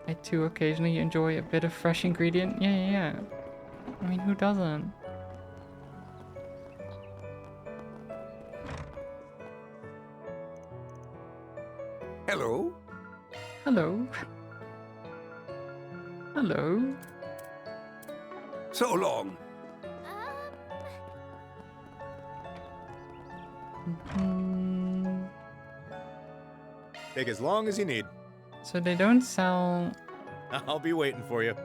I too occasionally enjoy a bit of fresh ingredient. Yeah. I mean, who doesn't? Hello? Hello. Hello. So long. Take as long as you need. So they don't sell... I'll be waiting for you.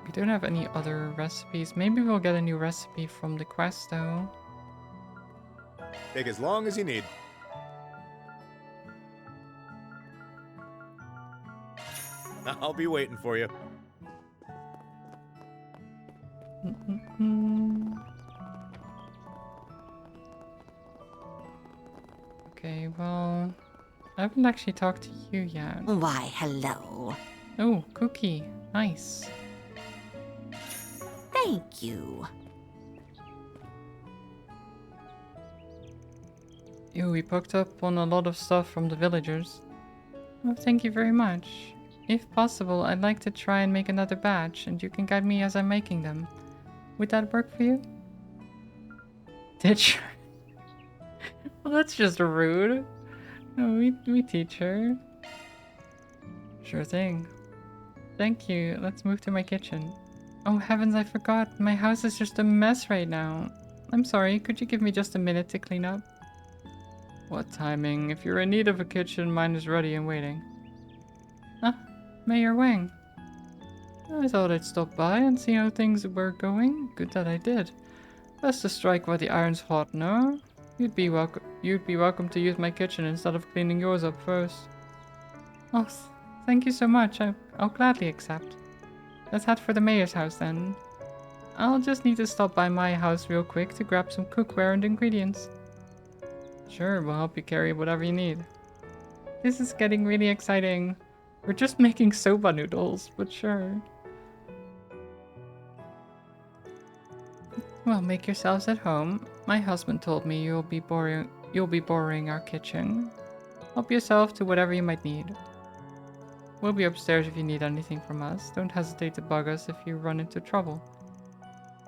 We don't have any other recipes. Maybe we'll get a new recipe from the quest though. Take as long as you need. I'll be waiting for you. Okay, well, I haven't actually talked to you yet. Why, hello. Oh, cookie. Nice. Thank you. Ew, we picked up on a lot of stuff from the villagers. Oh, thank you very much. If possible, I'd like to try and make another batch, and you can guide me as I'm making them. Would that work for you? Teacher. Well, that's just rude. No, we teach her. Sure thing. Thank you. Let's move to my kitchen. Oh heavens, I forgot. My house is just a mess right now. I'm sorry, could you give me just a minute to clean up? What timing? If you're in need of a kitchen, mine is ready and waiting. Ah, Mayor Wang. I thought I'd stop by and see how things were going. Good that I did. Best to strike while the iron's hot, no? You'd be welcome to use my kitchen instead of cleaning yours up first. Oh, thank you so much. I'll gladly accept. Let's head for the mayor's house then. I'll just need to stop by my house real quick to grab some cookware and ingredients. Sure, we'll help you carry whatever you need. This is getting really exciting. We're just making soba noodles, but sure. Well, make yourselves at home. My husband told me you'll be borrowing our kitchen. Help yourself to whatever you might need. We'll be upstairs if you need anything from us. Don't hesitate to bug us if you run into trouble.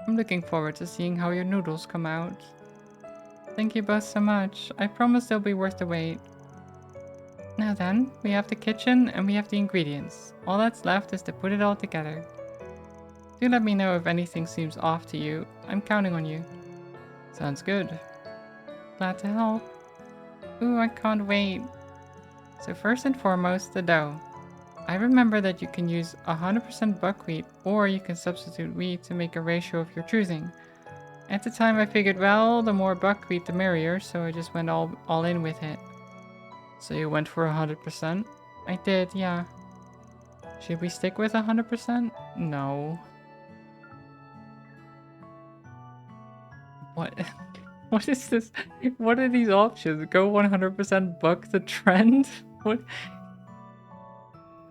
I'm looking forward to seeing how your noodles come out. Thank you both so much. I promise they'll be worth the wait. Now then, we have the kitchen and we have the ingredients. All that's left is to put it all together. Do let me know if anything seems off to you. I'm counting on you. Sounds good. Glad to help. Ooh, I can't wait. So first and foremost, the dough. I remember that you can use 100% buckwheat or you can substitute wheat to make a ratio of your choosing. At the time I figured, well, the more buckwheat the merrier, so I just went all in with it. So you went for 100%? I did, yeah. Should we stick with 100%? No. What? What is this? What are these options? Go 100% buck the trend? What?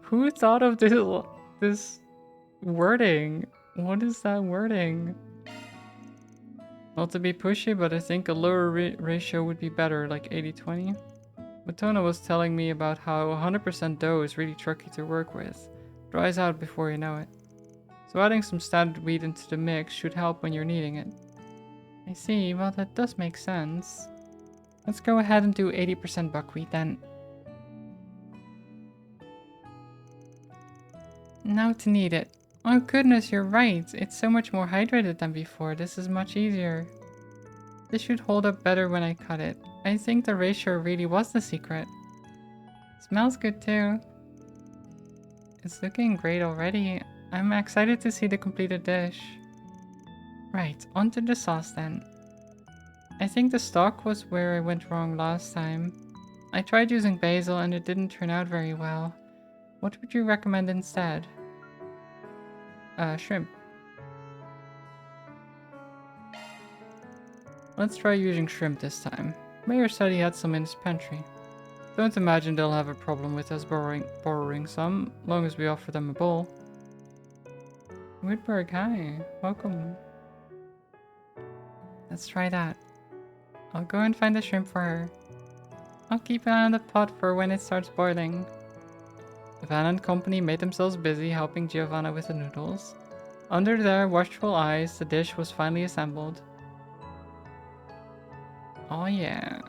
Who thought of this wording? What is that wording? Not to be pushy, but I think a lower ratio would be better, like 80-20. Matona was telling me about how 100% dough is really tricky to work with. Dries out before you know it. So adding some standard wheat into the mix should help when you're kneading it. I see, well that does make sense. Let's go ahead and do 80% buckwheat then. Now to knead it. Oh goodness, you're right. It's so much more hydrated than before. This is much easier. This should hold up better when I cut it. I think the ratio really was the secret. Smells good too. It's looking great already. I'm excited to see the completed dish. Right, onto the sauce then. I think the stock was where I went wrong last time. I tried using basil and it didn't turn out very well. What would you recommend instead? Shrimp. Let's try using shrimp this time. Mayor said he had some in his pantry. Don't imagine they'll have a problem with us borrowing some, long as we offer them a bowl. Woodberg, hi. Welcome. Let's try that. I'll go and find the shrimp for her. I'll keep an eye on the pot for when it starts boiling. Van and company made themselves busy helping Giovanna with the noodles. Under their watchful eyes, the dish was finally assembled. Oh yeah.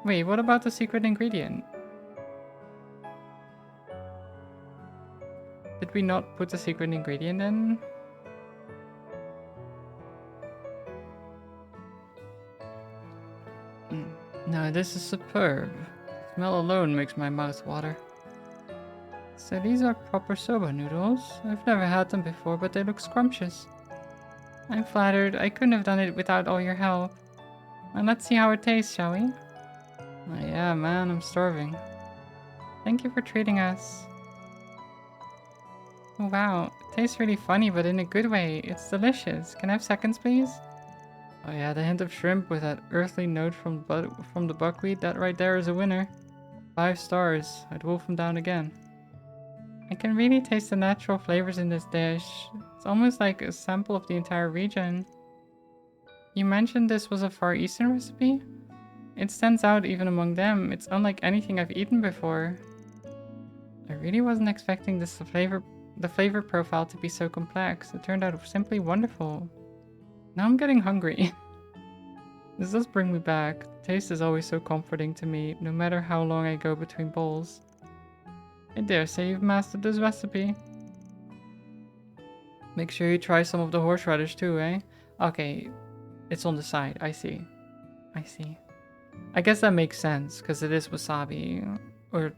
Wait, what about the secret ingredient? Did we not put the secret ingredient in? No, this is superb. Smell alone makes my mouth water. So these are proper soba noodles. I've never had them before, but they look scrumptious. I'm flattered. I couldn't have done it without all your help. And let's see how it tastes, shall we? Oh yeah, man, I'm starving. Thank you for treating us. Oh wow, it tastes really funny, but in a good way. It's delicious. Can I have seconds, please? Oh yeah, the hint of shrimp with that earthly note from the buckwheat, that right there is a winner. 5 stars. I'd wolf them down again. I can really taste the natural flavors in this dish. It's almost like a sample of the entire region. You mentioned this was a Far Eastern recipe? It stands out even among them. It's unlike anything I've eaten before. I really wasn't expecting the flavor profile to be so complex. It turned out simply wonderful. Now I'm getting hungry. This does bring me back. The taste is always so comforting to me, no matter how long I go between bowls. I dare say you've mastered this recipe. Make sure you try some of the horseradish too, eh? Okay, it's on the side. I see. I see. I guess that makes sense, because it is wasabi. Or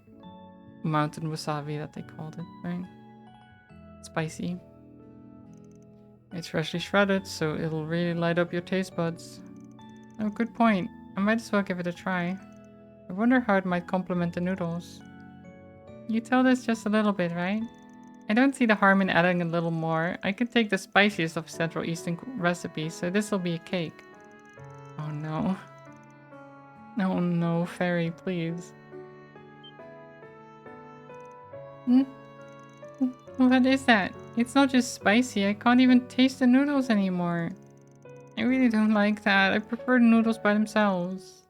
mountain wasabi that they called it, right? Spicy. It's freshly shredded, so it'll really light up your taste buds. Oh, good point. I might as well give it a try. I wonder how it might complement the noodles. You told us just a little bit, right? I don't see the harm in adding a little more. I could take the spiciest of Central Eastern recipes, so this will be a cake. Oh no. Oh no, fairy, please. What is that? It's not just spicy, I can't even taste the noodles anymore. I really don't like that. I prefer the noodles by themselves.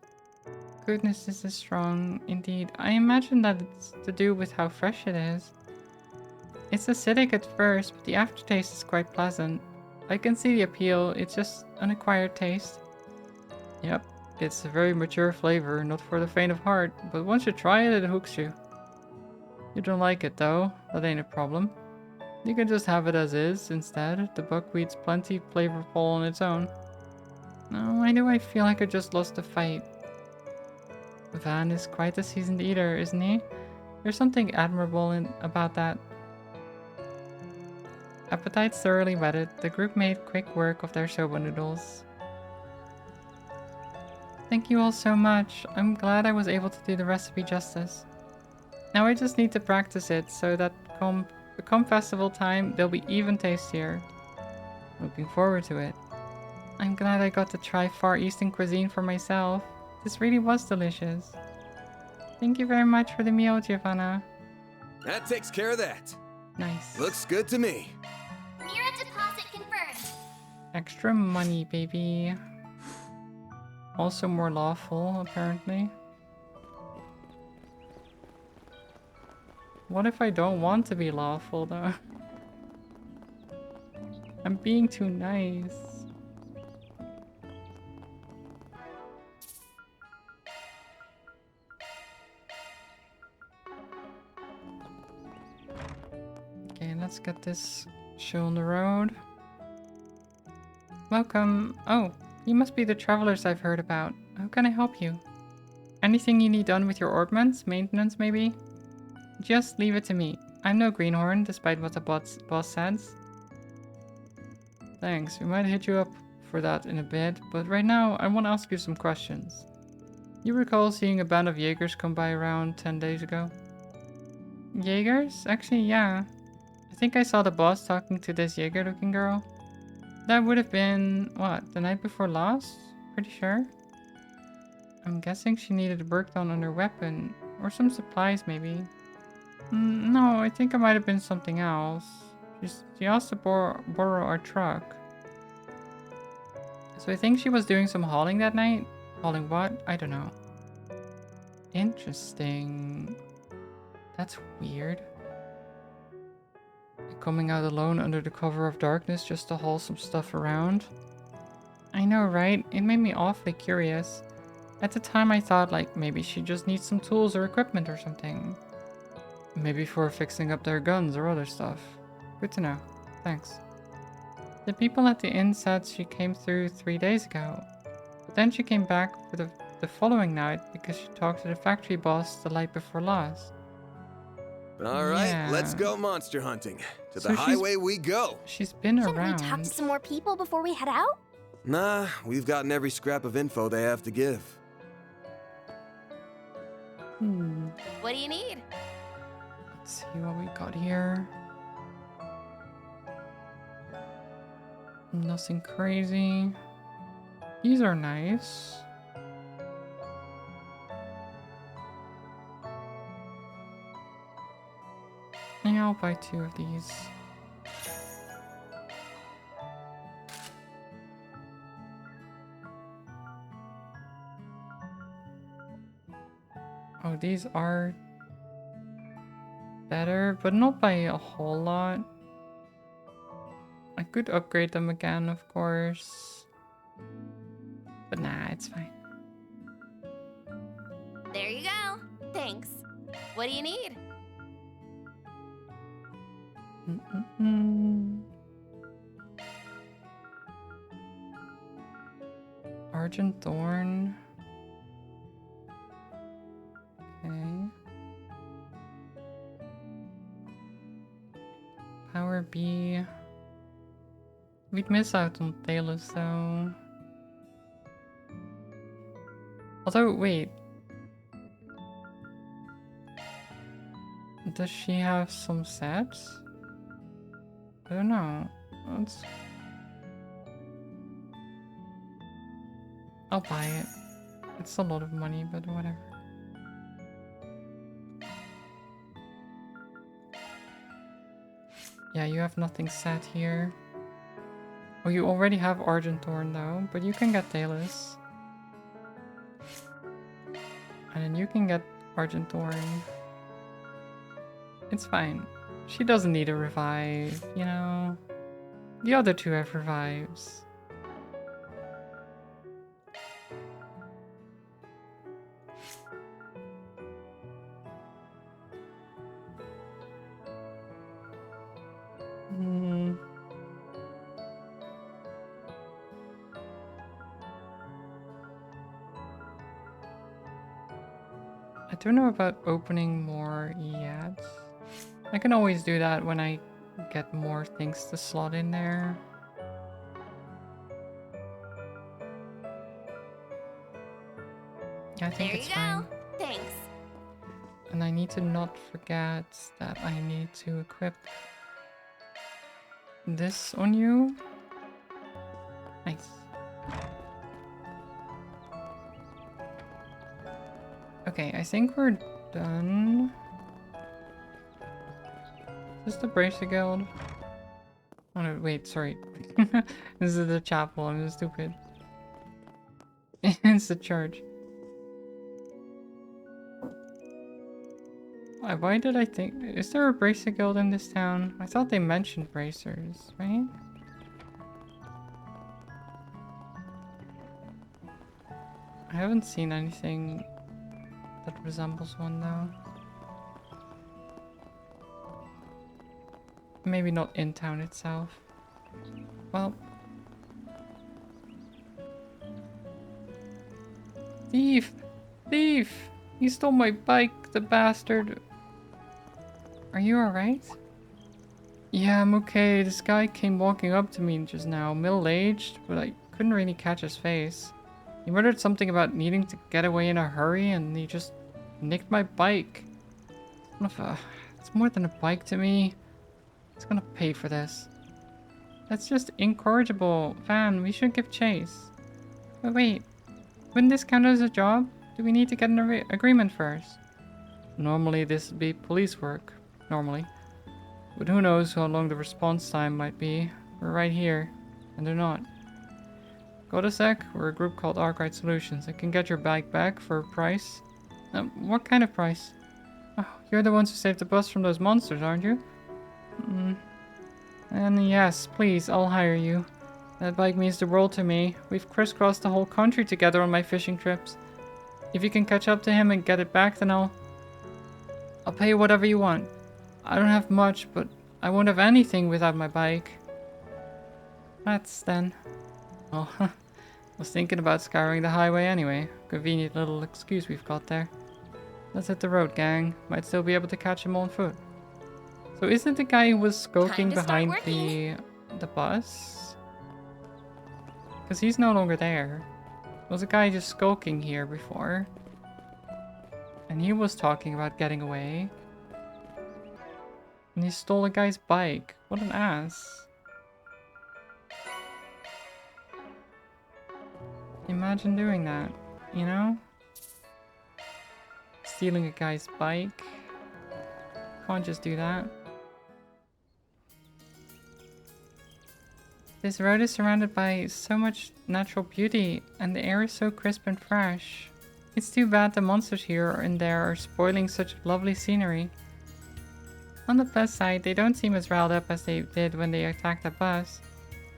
Goodness, this is strong. Indeed, I imagine that it's to do with how fresh it is. It's acidic at first, but the aftertaste is quite pleasant. I can see the appeal, it's just an acquired taste. Yep, it's a very mature flavor, not for the faint of heart, but once you try it, it hooks you. You don't like it though, that ain't a problem. You can just have it as is instead. The buckwheat's plenty flavorful on its own. No, why do I feel like I just lost the fight? Van is quite a seasoned eater, isn't he? There's something admirable about that. Appetites thoroughly whetted, the group made quick work of their soba noodles. Thank you all so much. I'm glad I was able to do the recipe justice. Now I just need to practice it so that come festival time, they'll be even tastier. Looking forward to it. I'm glad I got to try Far Eastern cuisine for myself. This really was delicious. Thank you very much for the meal, Giovanna. That takes care of that. Nice. Looks good to me. Mira deposit confirmed. Extra money, baby. Also more lawful, apparently. What if I don't want to be lawful, though? I'm being too nice. Okay, let's get this show on the road. Welcome. Oh, you must be the travelers I've heard about. How can I help you? Anything you need done with your ordnance? Maintenance, maybe? Just leave it to me. I'm no greenhorn, despite what the boss says. Thanks, we might hit you up for that in a bit, but right now I want to ask you some questions. You recall seeing a band of Jaegers come by around 10 days ago? Jaegers? Actually, yeah. I think I saw the boss talking to this Jaeger-looking girl. That would have been, what, the night before last? Pretty sure. I'm guessing she needed work done on her weapon, or some supplies maybe. No, I think it might have been something else. She asked to borrow our truck. So I think she was doing some hauling that night? Hauling what? I don't know. Interesting. That's weird. Coming out alone under the cover of darkness just to haul some stuff around. I know, right? It made me awfully curious. At the time I thought like maybe she just needs some tools or equipment or something. Maybe for fixing up their guns or other stuff. Good to know. Thanks. The people at the inn said she came through 3 days ago. But then she came back for the following night because she talked to the factory boss the night before last. Alright, let's go monster hunting. To So the highway we go. She's been Shouldn't around. we talk to some more people before we head out? Nah, we've gotten every scrap of info they have to give. What do you need? Let's see what we got here. Nothing crazy. These are nice. Yeah, I'll buy 2 of these. Oh, these are better, but not by a whole lot. I could upgrade them again, of course. But nah, it's fine. There you go. Thanks. What do you need? Argent Thorn. Okay. Power B. We'd miss out on Talus though. Although, wait. Does she have some sets? I don't know. I'll buy it. It's a lot of money, but whatever. Yeah, you have nothing set here. Oh, you already have Argent Thorn though, but you can get Talus. And then you can get Argent Thorn. It's fine. She doesn't need a revive, you know? The other two have revives. I don't know about opening more yet. I can always do that when I get more things to slot in there. Yeah, I think it's fine. Thanks. And I need to not forget that I need to equip this on you. Nice. Okay, I think we're done. Is this the Bracer Guild? Oh no, wait, sorry. This is the chapel, I'm stupid. It's the church. Why did I think... Is there a Bracer Guild in this town? I thought they mentioned bracers, right? I haven't seen anything that resembles one though. Maybe not in town itself. Well. Thief! Thief! He stole my bike, the bastard. Are you alright? Yeah, I'm okay. This guy came walking up to me just now, middle-aged, but I couldn't really catch his face. He muttered something about needing to get away in a hurry, and he just nicked my bike. It's more than a bike to me. It's gonna pay for this. That's just incorrigible. Van, we should give chase. But wait, wouldn't this count as a job? Do we need to get an agreement first? Normally this would be police work. Normally. But who knows how long the response time might be. We're right here. And they're not. Got a sec? We're a group called Arkwright Solutions. I can get your bike back for a price. What kind of price? Oh, you're the ones who saved the bus from those monsters, aren't you? And yes, please, I'll hire you. That bike means the world to me. We've crisscrossed the whole country together on my fishing trips. If you can catch up to him and get it back, then I'll pay you whatever you want. I don't have much, but I won't have anything without my bike. That's then. Oh, I was thinking about scouring the highway anyway. Convenient little excuse we've got there. Let's hit the road, gang. Might still be able to catch him on foot. So isn't the guy who was skulking behind the bus? Because he's no longer there. There was a guy just skulking here before. And he was talking about getting away. And he stole a guy's bike. What an ass. Imagine doing that, you know? Stealing a guy's bike. Can't just do that. This road is surrounded by so much natural beauty, and the air is so crisp and fresh. It's too bad the monsters here and there are spoiling such lovely scenery. On the plus side, they don't seem as riled up as they did when they attacked the bus.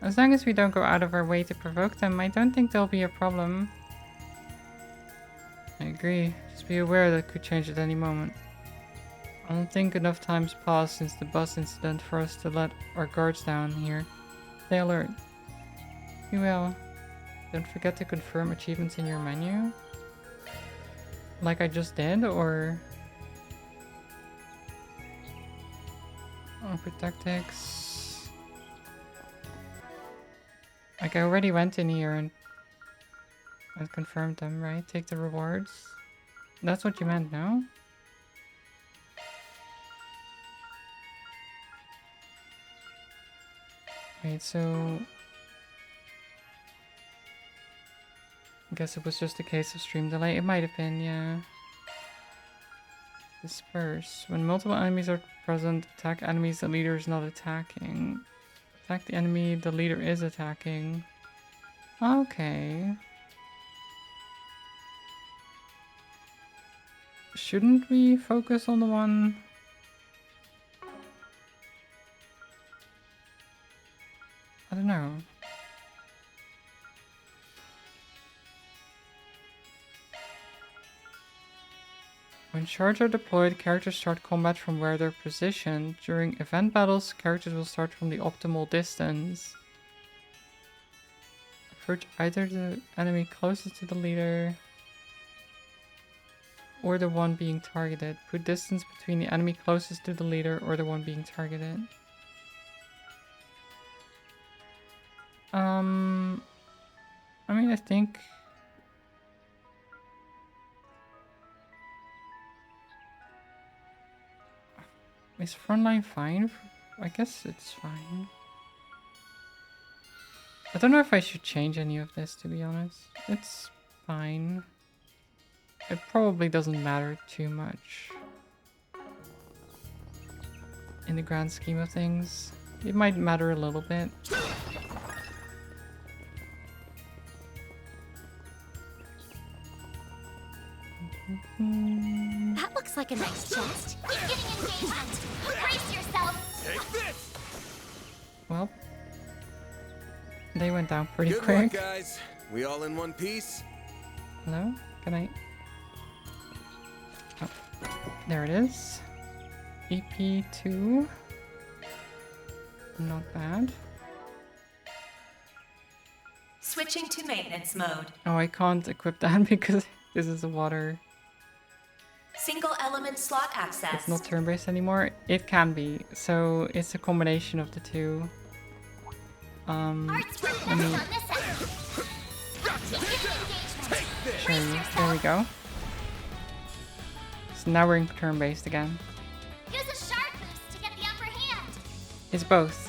As long as we don't go out of our way to provoke them, I don't think there'll be a problem. I agree. Just be aware that it could change at any moment. I don't think enough time's passed since the bus incident for us to let our guards down here. Stay alert. You will. Don't forget to confirm achievements in your menu. Like I just did, or... Oh, tactics. Like I already went in here and confirmed them, right? Take the rewards. That's what you meant, no? Wait, so... I guess it was just a case of stream delay. It might have been, yeah. Disperse. When multiple enemies are present, attack enemies the leader is not attacking. Attack the enemy the leader is attacking. Okay. Shouldn't we focus on the one... I don't know. When shards are deployed, characters start combat from where they're positioned. During event battles, characters will start from the optimal distance. Approach either the enemy closest to the leader or the one being targeted. Put distance between the enemy closest to the leader or the one being targeted. I mean, I think... Is frontline fine? I guess it's fine. I don't know if I should change any of this, to be honest. It's fine. It probably doesn't matter too much. In the grand scheme of things. It might matter a little bit. That looks like a nice chest. Keep getting engagement. Brace yourself. Take this. Well, they went down pretty Good quick. luck, guys. We all in one piece? Hello? Good night. Oh, there it is. EP2. Not bad. Switching to maintenance mode. Oh, I can't equip that because this is a water. Single element slot access. It's not turn-based anymore. It can be. So it's a combination of the two. Let me show you. There we go. So now we're in turn-based again. Use a sharp boost to get the upper hand. It's both.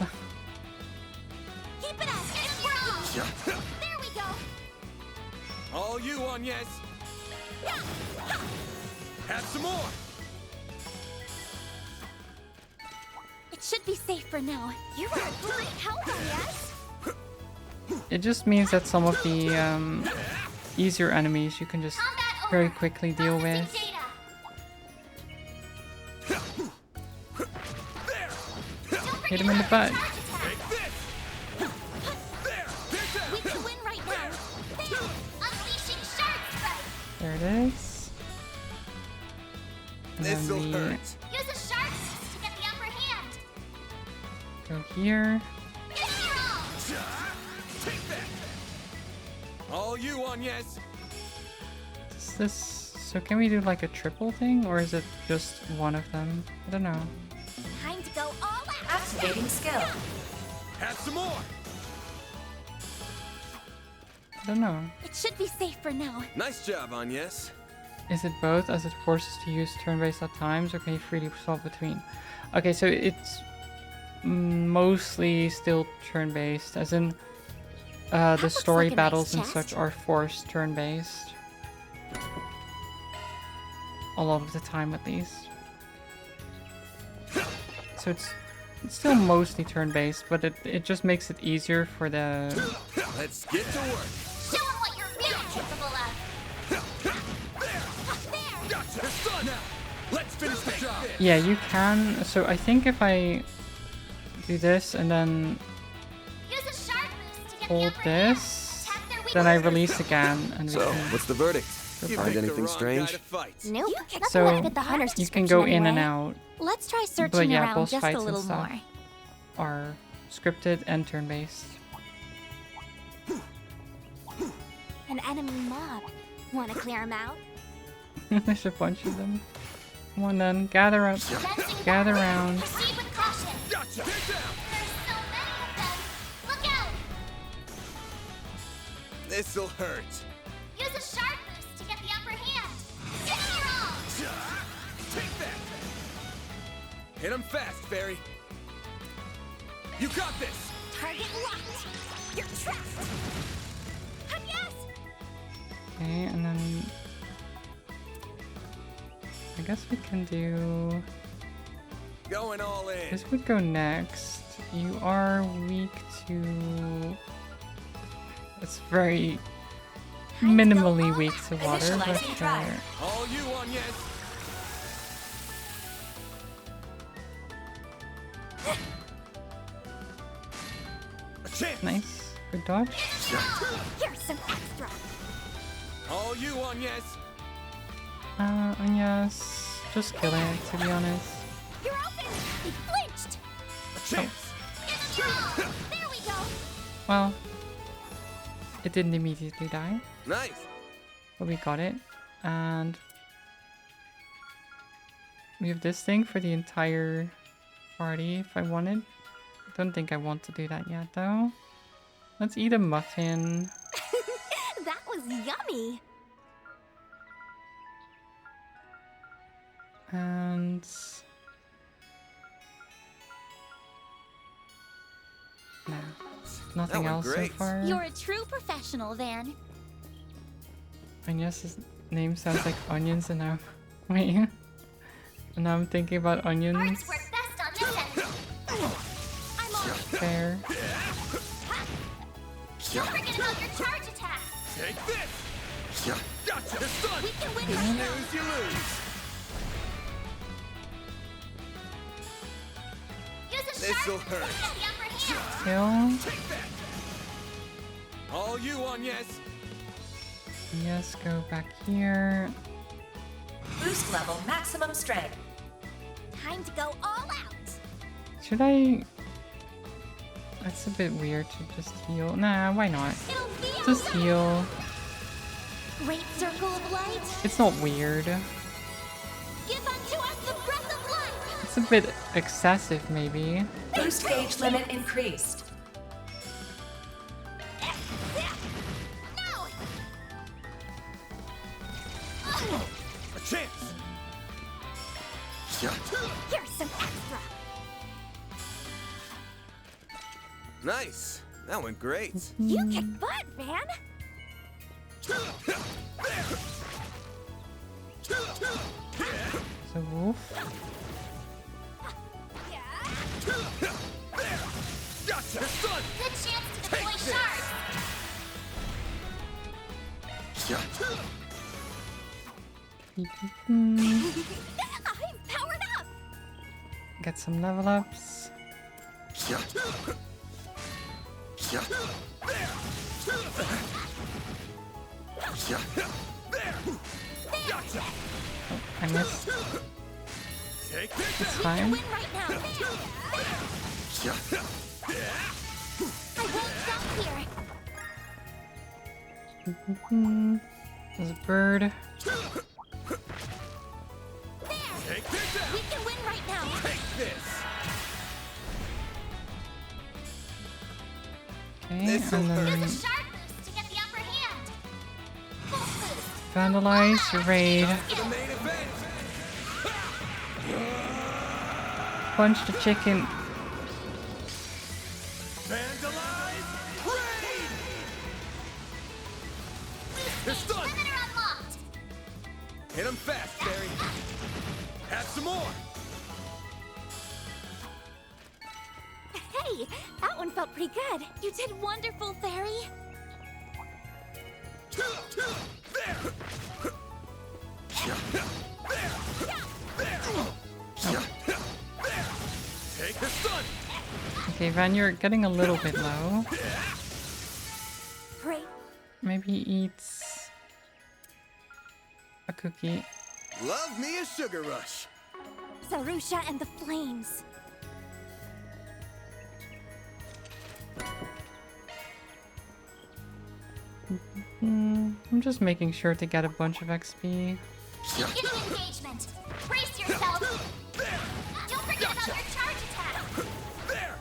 Keep it up. Get strong. There we go. All you on, yes. Have some more. It should be safe for now. You are a great helper, yes? It just means that some of the easier enemies you can just very quickly deal with. Hit him in the butt. We can win right now. Unleashing shark strike. There it is. And then This'll we hurt. Use a sharp boost to get the upper hand. go here. Get strong. Take that. All you on, yes. Is this... So can we do like a triple thing, or is it just one of them? I don't know. Time to go all out. Activating skill. Have some more. I don't know. It should be safe for now. Nice job, Agnes. Is it both, as it forces to use turn-based at times, or can you freely swap between? Okay, so it's mostly still turn-based, as in the story like a battles nice and chest. such are forced turn-based. A lot of the time, at least. So it's still mostly turn-based, but it just makes it easier for the... Let's get to work. Show 'em what you're really capable of. Let's finish the job. Yeah, you can. So I think if I do this and then hold this, then I release again and we So, can what's the verdict? go Find back. anything strange? Nope. That's So what the hunter's you can go in description and anyway. out. Let's try But searching yeah, around boss just fights a and little stuff more. are scripted and turn-based. An enemy mob. Want to clear him out? There's a bunch of them. Come on then, gather up. Gather round. Proceed with caution. Gotcha. There's so many of them. Look out! This'll hurt. Use a sharp boost to get the upper hand. Give it your all. Take that. Hit him fast, Fairy. You got this. Target locked. You're trapped. Yes. Okay, and then I guess we can do Going all in. this would go next. You are weak to it's very minimally weak to water, but All you on, yes. A chance. nice. Good dodge. Here's some extra. All you on, yes. And yes, just kill it, to be honest. You're open. He flinched. A chance. Give it your all. There we go. Well, it didn't immediately die, Nice. but we got it. And we have this thing for the entire party if I wanted. I don't think I want to do that yet though. Let's eat a muffin. That was yummy. And no, nothing went else so great. far. You're a true professional, Van. Agnes' name sounds like onions, and now wait, and now I'm thinking about onions. Arts work best on this end. I'm on it. Fair. Don't forget about your charge attack. Take this. Gotcha. It's done. We can win You right now. lose, you lose. Use a This'll sharp hurt. boost to get the upper hand. Kill. Take that. All you on, yes. Yes, go back here. Boost level maximum strength. Time to go all out. Should I? That's a bit weird to just heal. Nah, why not? It'll feel Just heal. Great circle of light. It's not weird. Give unto us the breath of life. It's a bit excessive, maybe. Boost gauge limit increased. No. A chance. Here's some extra. Nice. That went great. You kick butt, Van. So wolf. Gotcha. It's done. Good chance to deploy shards. I'm powered up. Get some level ups. Gotcha. I missed. Take this. It's fine. Win right now. I won't stop here. There's a bird. There. Take this out. We can win right now. Take this. Okay, This'll and Use then a sharp boost to get the upper hand. Full boost. vandalize, raid, For the main event. punch the chicken. Vandalize. Raid. It's done. Limiter unlocked. Hit him fast, Barry. Have some more. Hey, that one felt pretty good. You did wonderful, Fairy. There. Okay, Van, you're getting a little bit low. Pray. Maybe he eats a cookie. Love me a sugar rush. Zarusha and the flames. I'm just making sure to get a bunch of XP. Beginning engagement. Brace yourself. Don't forget about your charge attack. There.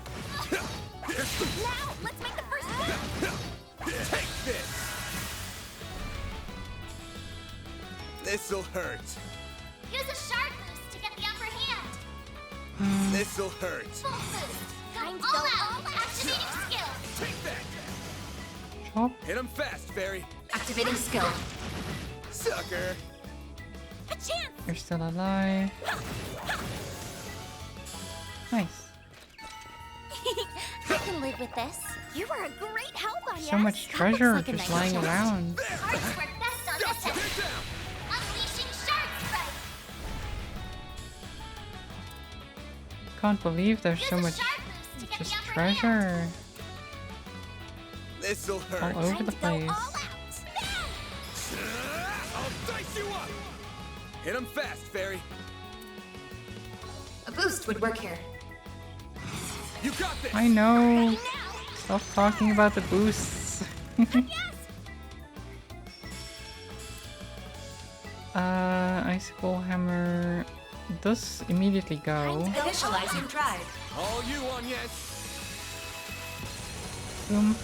Now, let's make the first move. Take this. This'll hurt. Use a sharp boost to get the upper hand. This'll hurt. Full boost. Time to go all activating skill. Take that. Chop. Hit him fast, Fairy. Activating skill. Sucker. A chance. You're still alive. Nice. I can live with this. You were a great help on So much treasure just lying around. Ours work best on this end. Unleashing shark strike. Can't believe there's so much just treasure This'll hurt. all over the place. I'll dice you up. Hit him fast, Fairy. A boost would work here. You got this. I know. Stop talking about the boosts. Icicle hammer does immediately go. Initializing drive. All you on yes. Boom.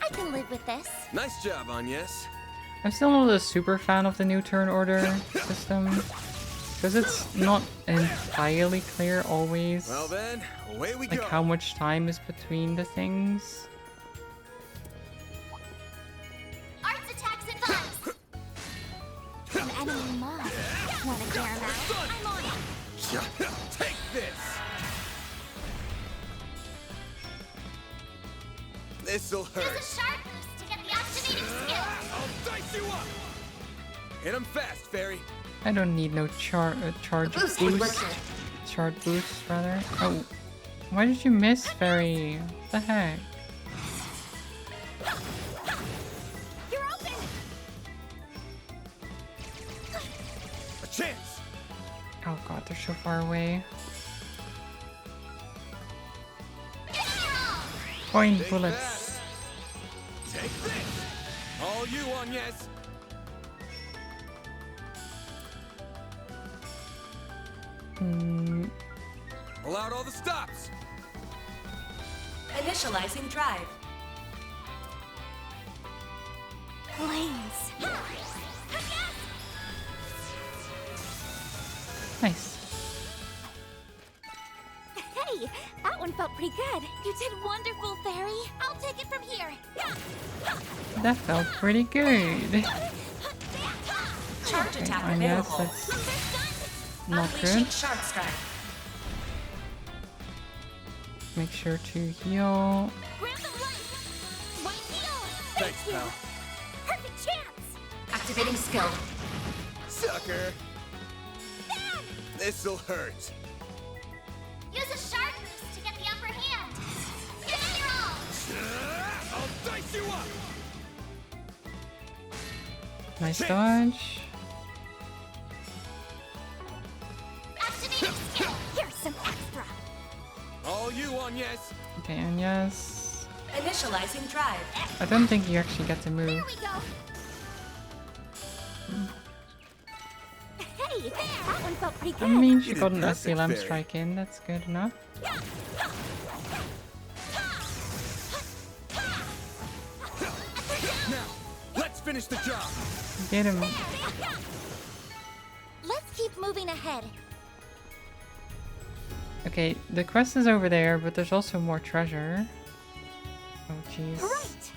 I can live with this. Nice job, Agnes. I'm still not a super fan of the new turn order system because it's not entirely clear always. Well then, away we like go. how much time is between the things. Arts attacks advance. An enemy mob. Want to clear him out? I'm on it. Take this. This'll hurt. Use a sharp boost to get the activating skill. I'll dice you up. Hit him fast, Fairy. I don't need no charge boost would work boost. here. Charge boost rather. Oh, why did you miss, Fairy? What the heck? You're open. A chance. Oh god, they're so far away. Point Take bullets. that. Take this. All you on yes. Pull out all the stops. Initializing drive. Flames. Nice. Hey, that one felt pretty good. You did wonderful, Fairy. I'll take it from here. That felt pretty good. Charge Okay, attack I guess available. that's not Unleashing good. shark strike. Make sure to heal. Grab the light. White heal. Thanks, pal. Perfect chance. Activating skill. Sucker. This'll hurt. Use a sharp boost to get the upper hand. Give it your all. I'll dice you up. Nice dodge. Activating skill. Here's some extra. All you on yes. Okay, and yes. Initializing drive. I don't think you actually get to move. There we go. Hey, that one felt pretty I good. mean, she You did got an perfect, SLM Fairy. strike in. That's good enough. Now, let's finish the job. Get him. Let's keep moving ahead. Okay, the quest is over there, but there's also more treasure. Oh, jeez. Right.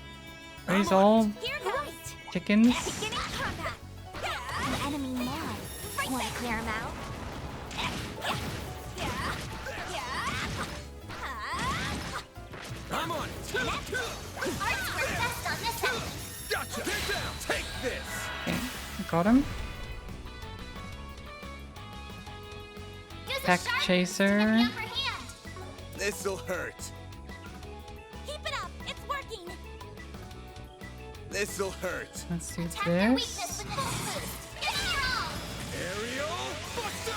Are these all Here goes. chickens? Beginning combat. An enemy mob. Want to clear him out? I'm on it. Arts work best on this end. Gotcha. Get down. Take this. Okay, got him. Tech chaser. This'll hurt. Keep it up. It's working. This'll hurt. Let's do this. Aerial Buster!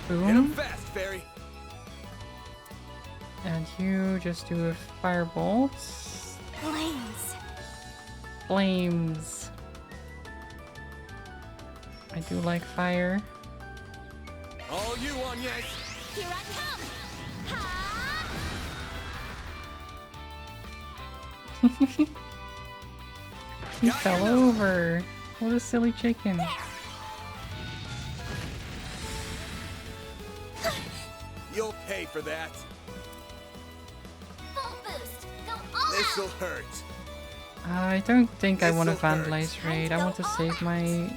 Boom. Hit him fast, Fairy. And you just do a firebolt. Flames. Flames. I do like fire. All you on, yes. Here I come. He fell over. What a silly chicken. You'll pay for that. Full boost. Go all This'll hurt. I don't think I want to This'll hurt. vandalize raid. I want to save my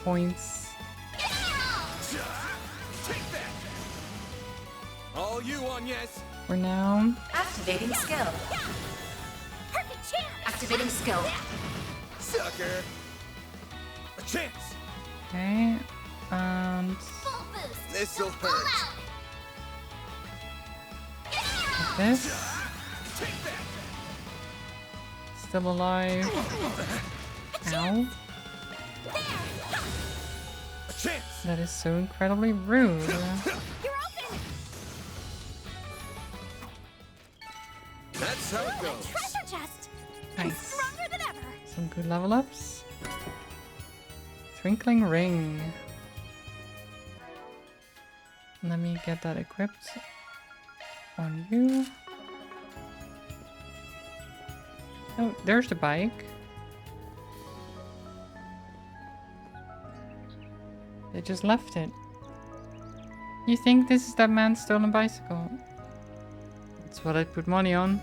points. Take that. All you on, yes. For now. Activating skill. Perfect chance. Activating skill. Sucker. A chance. Okay. And Full boost. This'll hurt. like this. Take that. Still alive. Ow. A chance. That is so incredibly rude. You're open. That's how it goes. Treasure chest. Nice. Stronger than ever. Some good level ups. Twinkling ring. Let me get that equipped on you. Oh, there's the bike. They just left it. You think this is that man's stolen bicycle? That's what I'd put money on.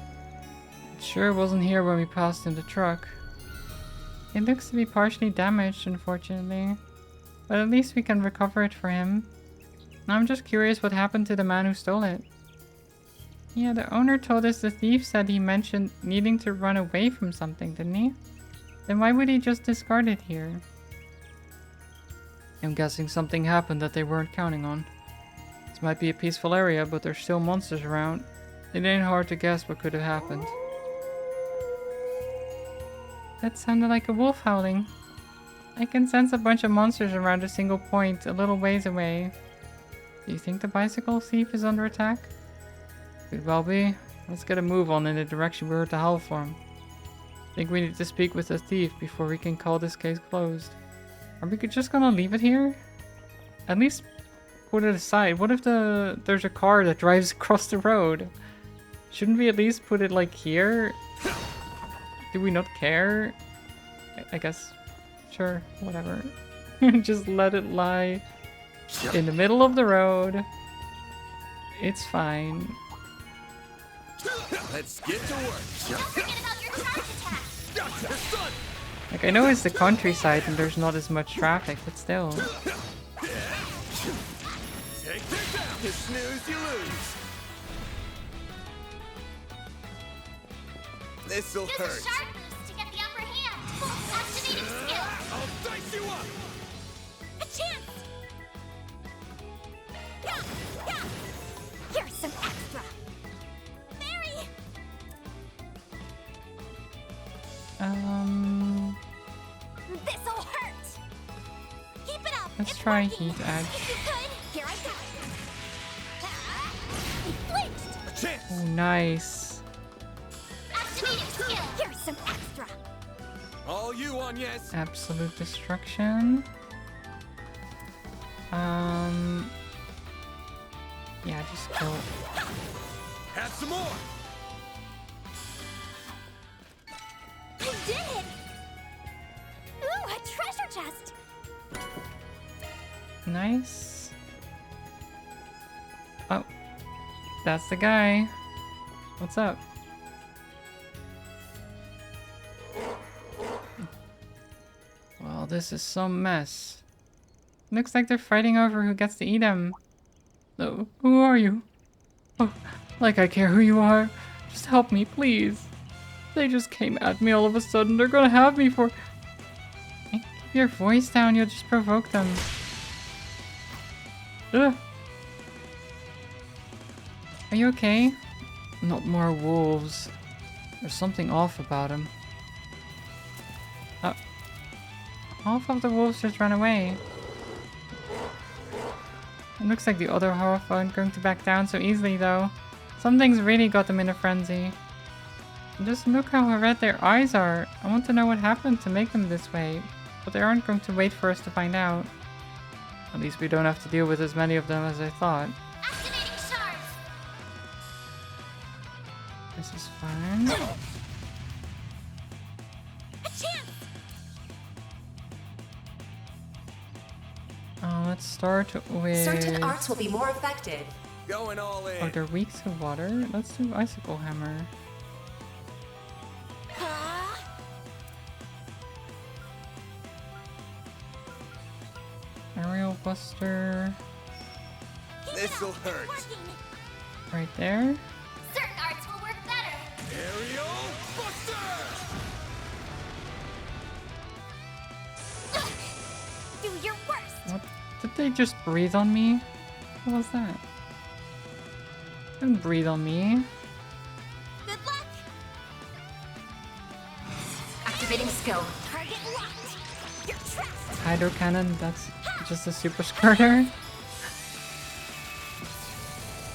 It sure wasn't here when we passed in the truck. It looks to be partially damaged, unfortunately. But at least we can recover it for him. I'm just curious what happened to the man who stole it. Yeah, the owner told us the thief said he mentioned needing to run away from something, didn't he? Then why would he just discard it here? I'm guessing something happened that they weren't counting on. This might be a peaceful area, but there's still monsters around. It ain't hard to guess what could have happened. That sounded like a wolf howling. I can sense a bunch of monsters around a single point, a little ways away. Do you think the bicycle thief is under attack? Could well be. Let's get a move on in the direction we heard the howl from. Think we need to speak with the thief before we can call this case closed. Are we just gonna leave it here? At least put it aside. What if there's a car that drives across the road? Shouldn't we at least put it like here? Do we not care? I guess. Sure, whatever. Just let it lie in the middle of the road. It's fine. Let's get to work. Don't forget about your charge attack. Like, I know it's the countryside and there's not as much traffic, but still. Take that down. You snooze, you lose. This'll Use hurt. a sharp boost to get the upper hand. Activating skill. I'll dice you up. A chance. Yeah, yeah. Here's some extra. Mary. This'll hurt. Keep it up. Let's It's try working. Heat Edge. If you could, here I go. He flinched. A chance. Oh, nice. Activating skill. Here's some extra. All you on, yes. Absolute destruction. Yeah, just kill it. Have some more. I did it. Ooh, a treasure chest. Nice. Oh, that's the guy. What's up? Well, this is some mess. Looks like they're fighting over who gets to eat him. Oh, who are you? Oh, like I care who you are. Just help me, please. They just came at me all of a sudden. They're gonna have me for... Hey, keep your voice down, you'll just provoke them. Ugh. Are you okay? Not more wolves. There's something off about him. Half of the wolves just ran away. It looks like the other half aren't going to back down so easily though. Something's really got them in a frenzy. Just look how red their eyes are. I want to know what happened to make them this way. But they aren't going to wait for us to find out. At least we don't have to deal with as many of them as I thought. Activating shards. This is fine. A chance. Let's start with... Certain arts will be more effective. Going all in. Oh, they're weak to water. Let's do Icicle Hammer. Aerial Buster. This'll hurt. Right there. Certain arts will work better. Aerial Buster! Do your worst. What? Did they just breathe on me? What was that? Don't breathe on me. Good luck. Activating skill. Target locked. You're trapped. Hydro Cannon, that's just a super skirter.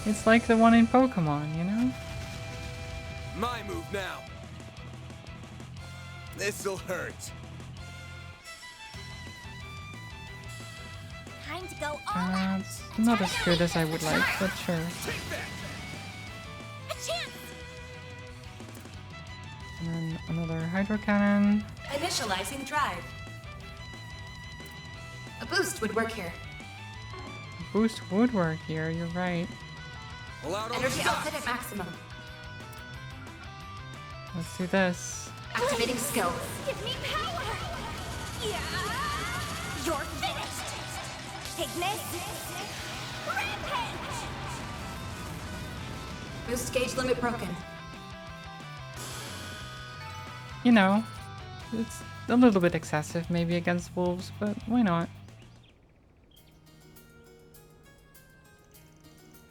It's like the one in Pokemon, you know? My move now. This'll hurt. Time to go all out. It's not as good as I would like, but sure. A chance. And then another Hydro Cannon. Initializing drive. A boost would work here. Boost would work here, you're right. Energy output at maximum. Let's do this. Activating skill. Give me power. Yeah. You're finished. Ignis. Rampage. Boost gauge limit broken. You know, it's a little bit excessive maybe against wolves, but why not?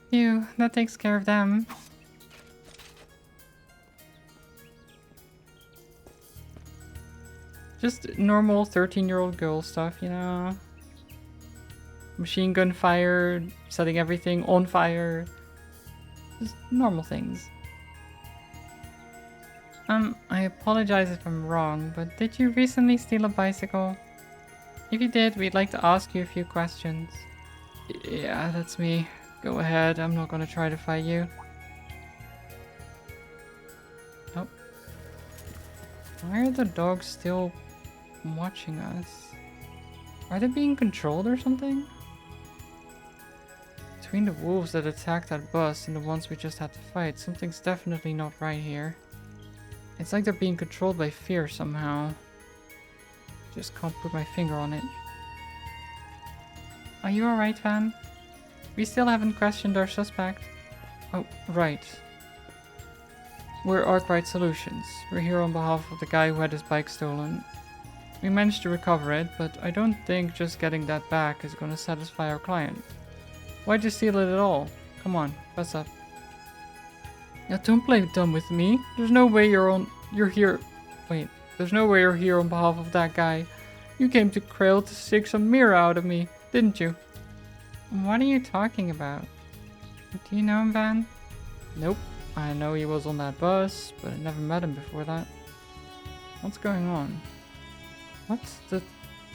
Phew, that takes care of them. Just normal 13-year-old girl stuff, you know? Machine gun fire, setting everything on fire. Just normal things. I apologize if I'm wrong, but did you recently steal a bicycle? If you did, we'd like to ask you a few questions. Yeah, that's me. Go ahead, I'm not gonna try to fight you. Oh. Why are the dogs still watching us? Are they being controlled or something? Between the wolves that attacked that bus and the ones we just had to fight, something's definitely not right here. It's like they're being controlled by fear somehow. Just can't put my finger on it. Are you alright, Van? We still haven't questioned our suspect. Oh, right. We're Arkwright Solutions. We're here on behalf of the guy who had his bike stolen. We managed to recover it, but I don't think just getting that back is gonna satisfy our client. Why'd you steal it at all? Come on, fess up. Yeah, don't play dumb with me. There's no way you're here. Wait, there's no way you're here on behalf of that guy. You came to Krail to stick some mirror out of me, didn't you? What are you talking about? Do you know him, Van? Nope. I know he was on that bus, but I never met him before that. What's going on? What?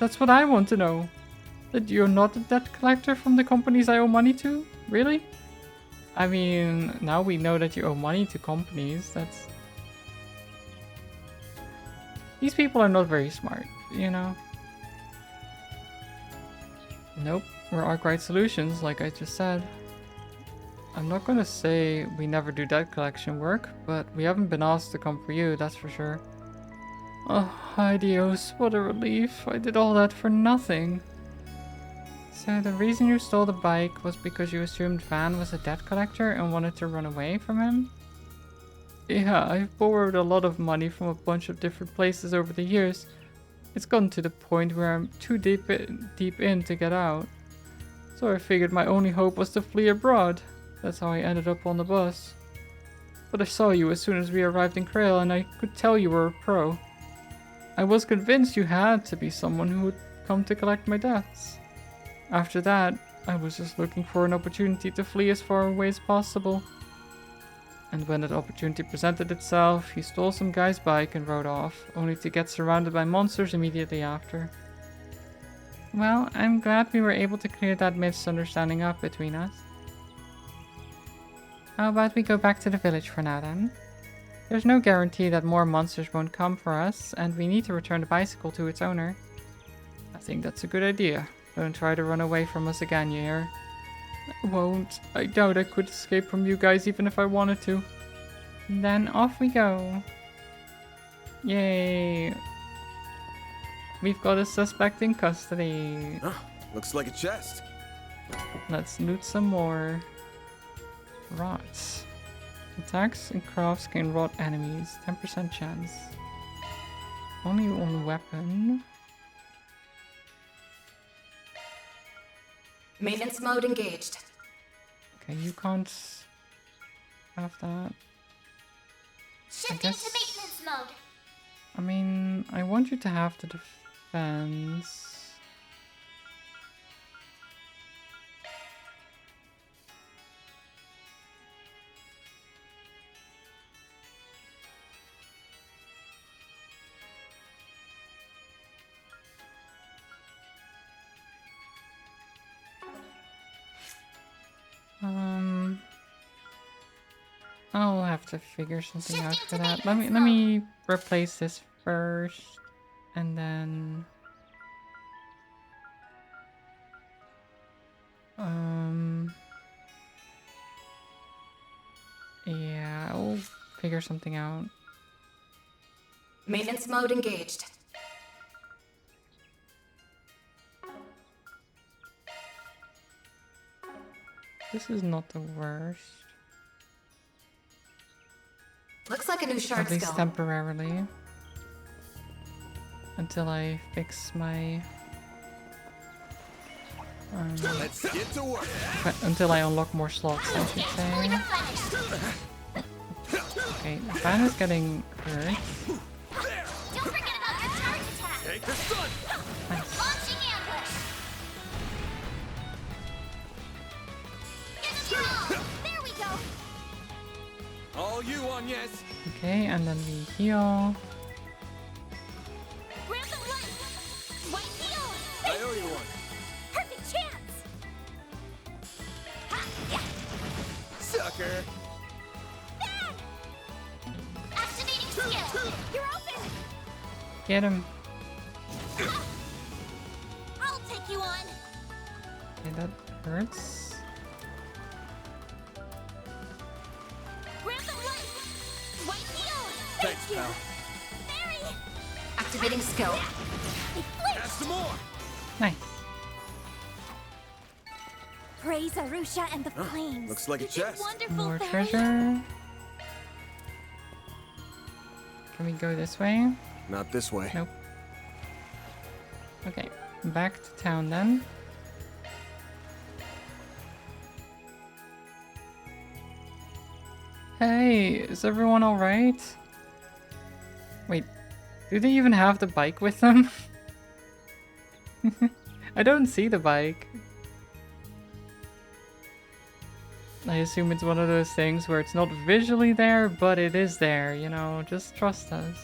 That's what I want to know. That you're not a debt collector from the companies I owe money to? Really? I mean, now we know that you owe money to companies. That's... These people are not very smart, you know? Nope. We're Arkwright Solutions, like I just said. I'm not gonna say we never do debt collection work, but we haven't been asked to come for you, that's for sure. Oh, adios, what a relief. I did all that for nothing. So the reason you stole the bike was because you assumed Van was a debt collector and wanted to run away from him? Yeah, I've borrowed a lot of money from a bunch of different places over the years. It's gotten to the point where I'm too deep in to get out. So I figured my only hope was to flee abroad. That's how I ended up on the bus. But I saw you as soon as we arrived in Krail, and I could tell you were a pro. I was convinced you had to be someone who would come to collect my debts. After that, I was just looking for an opportunity to flee as far away as possible. And when that opportunity presented itself, he stole some guy's bike and rode off, only to get surrounded by monsters immediately after. Well, I'm glad we were able to clear that misunderstanding up between us. How about we go back to the village for now then? There's no guarantee that more monsters won't come for us, and we need to return the bicycle to its owner. I think that's a good idea. Don't try to run away from us again, you hear? I won't. I doubt I could escape from you guys even if I wanted to. Then off we go. Yay. We've got a suspect in custody. Looks like a chest. Let's loot some more. Rots. Attacks and crafts can rot enemies. 10% chance. Only on weapon. Maintenance mode engaged. Okay, you can't have that. Shifting to maintenance mode. I mean, I want you to have the defense. I'll have to figure something out for that. Let me replace this first, and then yeah, I'll figure something out. Maintenance mode engaged. This is not the worst. Looks like a new shard At least skill. temporarily. Until I fix my... Let's get to work. until I unlock more slots, I should say. Okay, Van is getting hurt. Don't forget about your charge attack. Take the stun. Nice. Launching ambush. Give them your all. There we go. All you on, yes. Okay, and then we heal. Grab the light. White heal. I owe you one. Perfect chance. Ha, yeah. Sucker. Activating skill. You're open. Get him. I'll take you on. Okay, that hurts. Grab the light. White heal. Thanks, pal. Mary. Activating skill. Add some more. Nice. Praise Arusha and the flames. Looks like a You did chest. wonderful, More Fairy. treasure. Can we go this way? Not this way. Nope. Okay, back to town then. Hey, is everyone alright? Wait, do they even have the bike with them? I don't see the bike. I assume it's one of those things where it's not visually there, but it is there, you know, just trust us.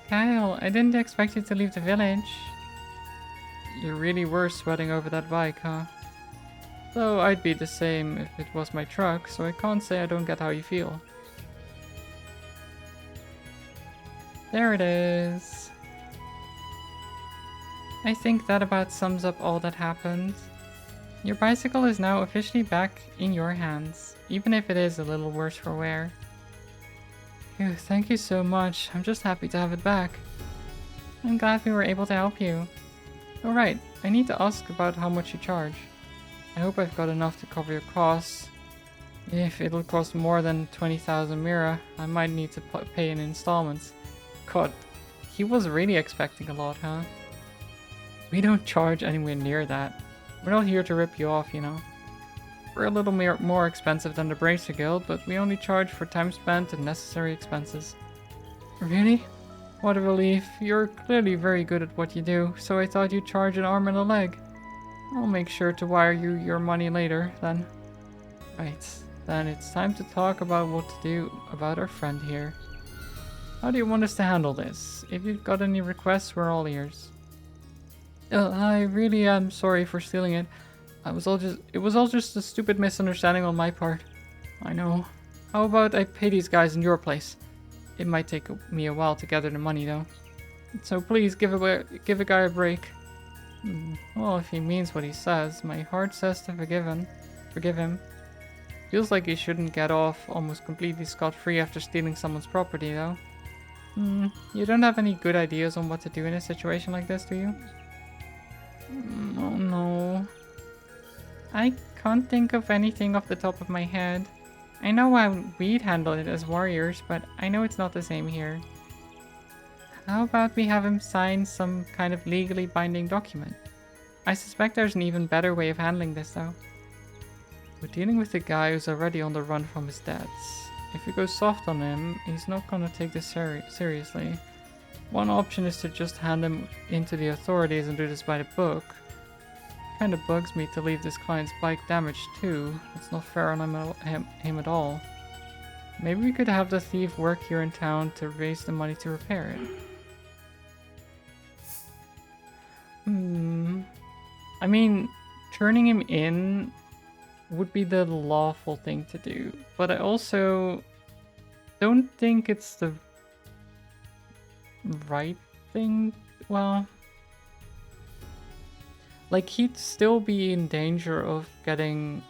Kyle, I didn't expect you to leave the village. You really were sweating over that bike, huh? Though I'd be the same if it was my truck, so I can't say I don't get how you feel. There it is. I think that about sums up all that happened. Your bicycle is now officially back in your hands, even if it is a little worse for wear. Phew, thank you so much. I'm just happy to have it back. I'm glad we were able to help you. Alright, I need to ask about how much you charge. I hope I've got enough to cover your costs. If it'll cost more than 20,000 Mira, I might need to pay in installments. God, he was really expecting a lot, huh? We don't charge anywhere near that. We're not here to rip you off, you know. We're a little more expensive than the Bracer Guild, but we only charge for time spent and necessary expenses. Really? What a relief. You're clearly very good at what you do, so I thought you'd charge an arm and a leg. I'll make sure to wire you your money later, then. Right, then it's time to talk about what to do about our friend here. How do you want us to handle this? If you've got any requests, we're all ears. I really am sorry for stealing it. It was all just a stupid misunderstanding on my part. I know. How about I pay these guys in your place? It might take me a while to gather the money though. So please give a guy a break. Well, if he means what he says, my heart says to forgive him. Feels like he shouldn't get off almost completely scot-free after stealing someone's property though. You don't have any good ideas on what to do in a situation like this, do you? Oh no. I can't think of anything off the top of my head. I know how we'd handle it as warriors, but I know it's not the same here. How about we have him sign some kind of legally binding document? I suspect there's an even better way of handling this though. We're dealing with a guy who's already on the run from his debts. If we go soft on him, he's not gonna take this seriously. One option is to just hand him into the authorities and do this by the book. Kinda bugs me to leave this client's bike damaged too. It's not fair on him at all. Maybe we could have the thief work here in town to raise the money to repair it. I mean, turning him in would be the lawful thing to do, but I also don't think it's the right thing. Well, like, he'd still be in danger of getting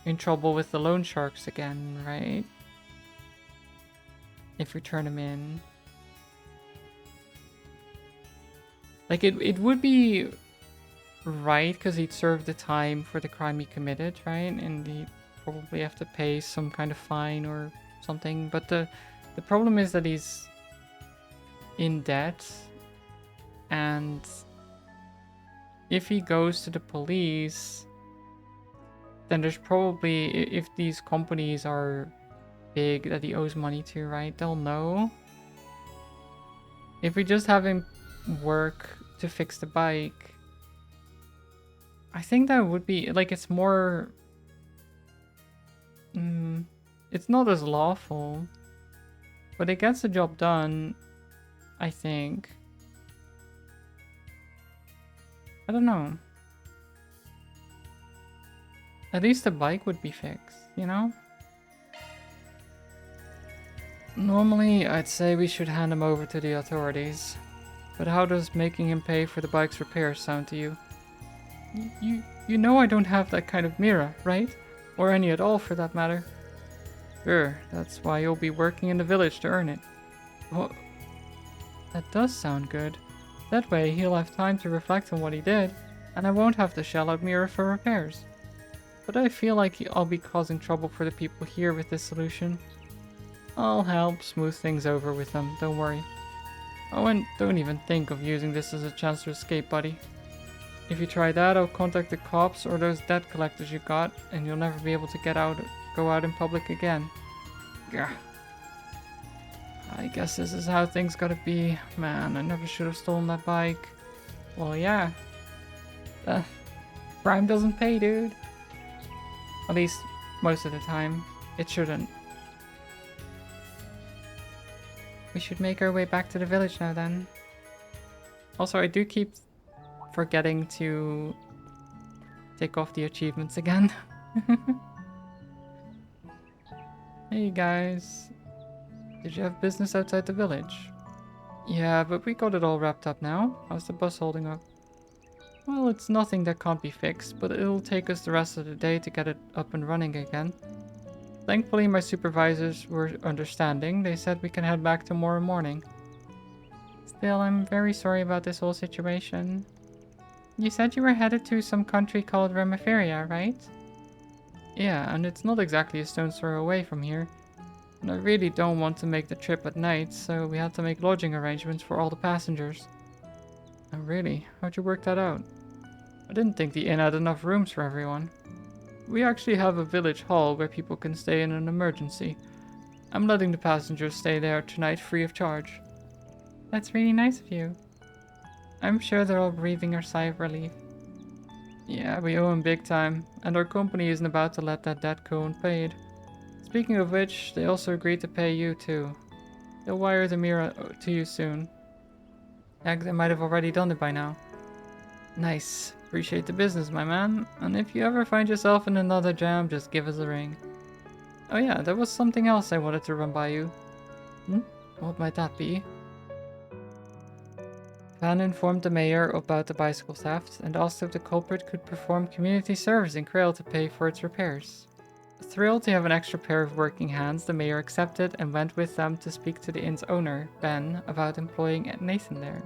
in trouble with the loan sharks again, right? If we turn him in. Like, it would be right, because he'd served the time for the crime he committed, right? And he'd probably have to pay some kind of fine or something. But the problem is that he's in debt, and if he goes to the police, then there's probably, if these companies are big that he owes money to, right, they'll know. If we just have him work to fix the bike, I think that would be, like, it's more, it's not as lawful, but it gets the job done, I think. I don't know. At least the bike would be fixed, you know? Normally, I'd say we should hand him over to the authorities. But how does making him pay for the bike's repairs sound to you? You know I don't have that kind of mira, right? Or any at all, for that matter. Sure, that's why you'll be working in the village to earn it. Well, that does sound good. That way, he'll have time to reflect on what he did, and I won't have to shell out mira for repairs. But I feel like I'll be causing trouble for the people here with this solution. I'll help smooth things over with them, don't worry. Oh, and don't even think of using this as a chance to escape, buddy. If you try that, I'll contact the cops or those debt collectors you got, and you'll never be able to go out in public again. Gah. I guess this is how things gotta be. Man, I never should have stolen that bike. Well, yeah. Crime doesn't pay, dude. At least, most of the time. It shouldn't. We should make our way back to the village now, then. Also, I do keep forgetting to take off the achievements again. Hey, guys. Did you have business outside the village? Yeah, but we got it all wrapped up now. How's the bus holding up? Well, it's nothing that can't be fixed, but it'll take us the rest of the day to get it up and running again. Thankfully, my supervisors were understanding. They said we can head back tomorrow morning. Still, I'm very sorry about this whole situation. You said you were headed to some country called Remiferia, right? Yeah, and it's not exactly a stone's throw away from here. And I really don't want to make the trip at night, so we had to make lodging arrangements for all the passengers. Oh really? How'd you work that out? I didn't think the inn had enough rooms for everyone. We actually have a village hall where people can stay in an emergency. I'm letting the passengers stay there tonight free of charge. That's really nice of you. I'm sure they're all breathing a sigh of relief. Yeah, we owe him big time, and our company isn't about to let that debt go unpaid. Speaking of which, they also agreed to pay you too. They'll wire the mirror to you soon. Heck, they might have already done it by now. Nice. Appreciate the business, my man. And if you ever find yourself in another jam, just give us a ring. Oh yeah, there was something else I wanted to run by you. What might that be? Van informed the mayor about the bicycle theft and asked if the culprit could perform community service in Krail to pay for its repairs. Thrilled to have an extra pair of working hands, the mayor accepted and went with them to speak to the inn's owner, Ben, about employing Nathan there.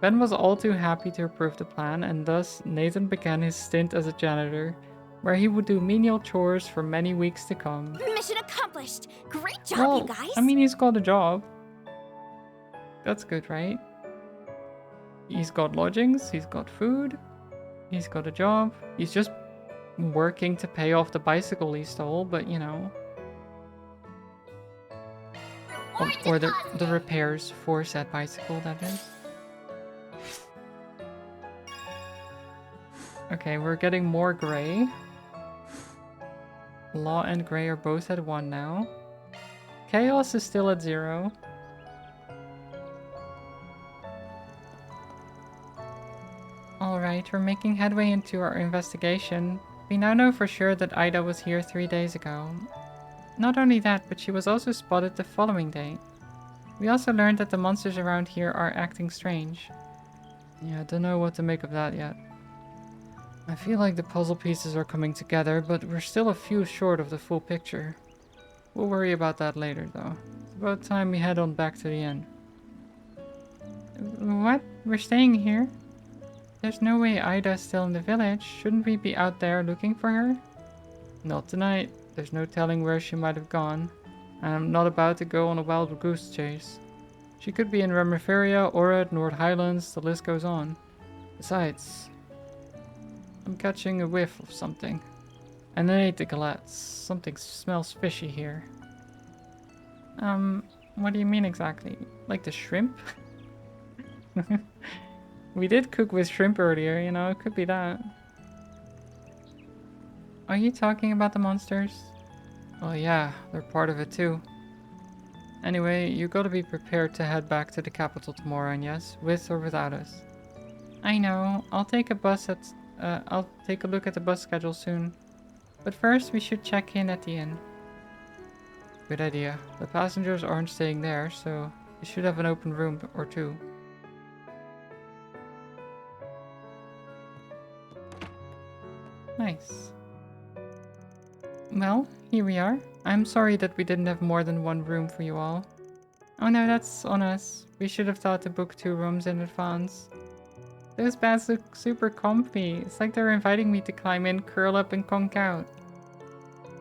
Ben was all too happy to approve the plan, and thus Nathan began his stint as a janitor, where he would do menial chores for many weeks to come. Mission accomplished! Great job, you guys! I mean, he's got a job. That's good, right? He's got lodgings, he's got food, he's got a job. He's just working to pay off the bicycle he stole, but you know. Or the repairs for said bicycle, that is. Okay, we're getting more gray. Law and gray are both at 1 now. Chaos is still at 0. Alright, we're making headway into our investigation. We now know for sure that Ida was here 3 days ago. Not only that, but she was also spotted the following day. We also learned that the monsters around here are acting strange. Yeah, I don't know what to make of that yet. I feel like the puzzle pieces are coming together, but we're still a few short of the full picture. We'll worry about that later, though. It's about time we head on back to the inn. What? We're staying here? There's no way Ida's still in the village. Shouldn't we be out there looking for her? Not tonight. There's no telling where she might have gone. And I'm not about to go on a wild goose chase. She could be in Remiferia, Orad, North Highlands, the list goes on. Besides, I'm catching a whiff of something. And I ate the galettes. Something smells fishy here. What do you mean exactly? Like the shrimp? We did cook with shrimp earlier, you know, it could be that. Are you talking about the monsters? Oh yeah, they're part of it too. Anyway, you gotta be prepared to head back to the capital tomorrow, and yes, with or without us. I know, I'll take a look at the bus schedule soon. But first, we should check in at the inn. Good idea. The passengers aren't staying there, so you should have an open room or two. Nice. Well, here we are. I'm sorry that we didn't have more than 1 room for you all. Oh no, that's on us. We should have thought to book 2 rooms in advance. Those beds look super comfy. It's like they're inviting me to climb in, curl up, and conk out.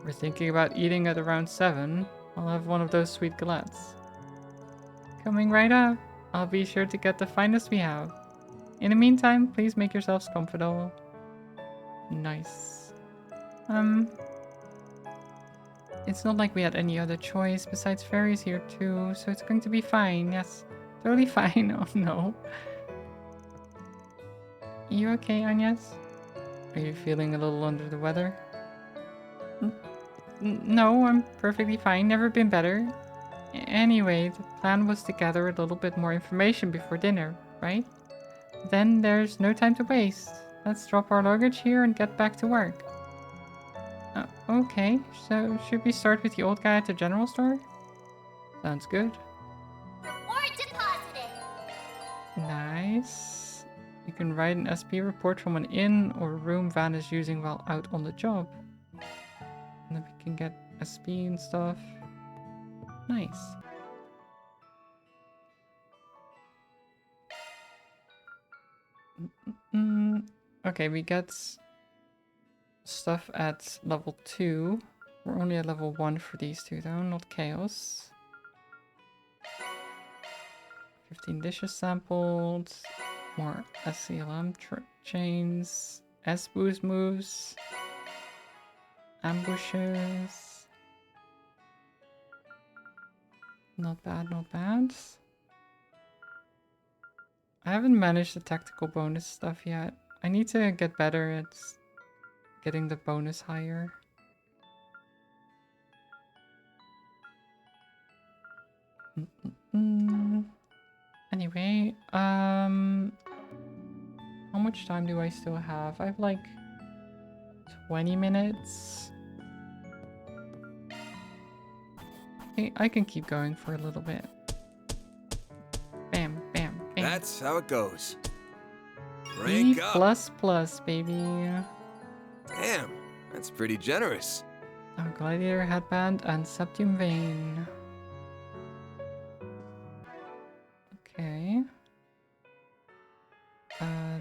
We're thinking about eating at around 7. I'll have one of those sweet galettes. Coming right up. I'll be sure to get the finest we have. In the meantime, please make yourselves comfortable. Nice. It's not like we had any other choice. Besides, Fairy's here too, so it's going to be fine. Yes, totally fine. Oh no. You okay, Agnes? Are you feeling a little under the weather? No, I'm perfectly fine. Never been better. Anyway, the plan was to gather a little bit more information before dinner, right? Then there's no time to waste. Let's drop our luggage here and get back to work. Okay, so should we start with the old guy at the general store? Sounds good. Reward deposited. Nice. You can write an SP report from an inn or room Van is using while out on the job. And then we can get SP and stuff. Nice. Okay, we get stuff at level 2. We're only at level 1 for these two though, not chaos. 15 dishes sampled. More SCLM Chains. S-boost moves. Ambushes. Not bad, not bad. I haven't managed the tactical bonus stuff yet. I need to get better at getting the bonus higher. Anyway, how much time do I still have? I have like 20 minutes. Okay, I can keep going for a little bit. Bam, bam, bam. That's how it goes. E Rank up. plus, baby. Damn, that's pretty generous. Oh, Gladiator Headband and Septium Vein. Okay.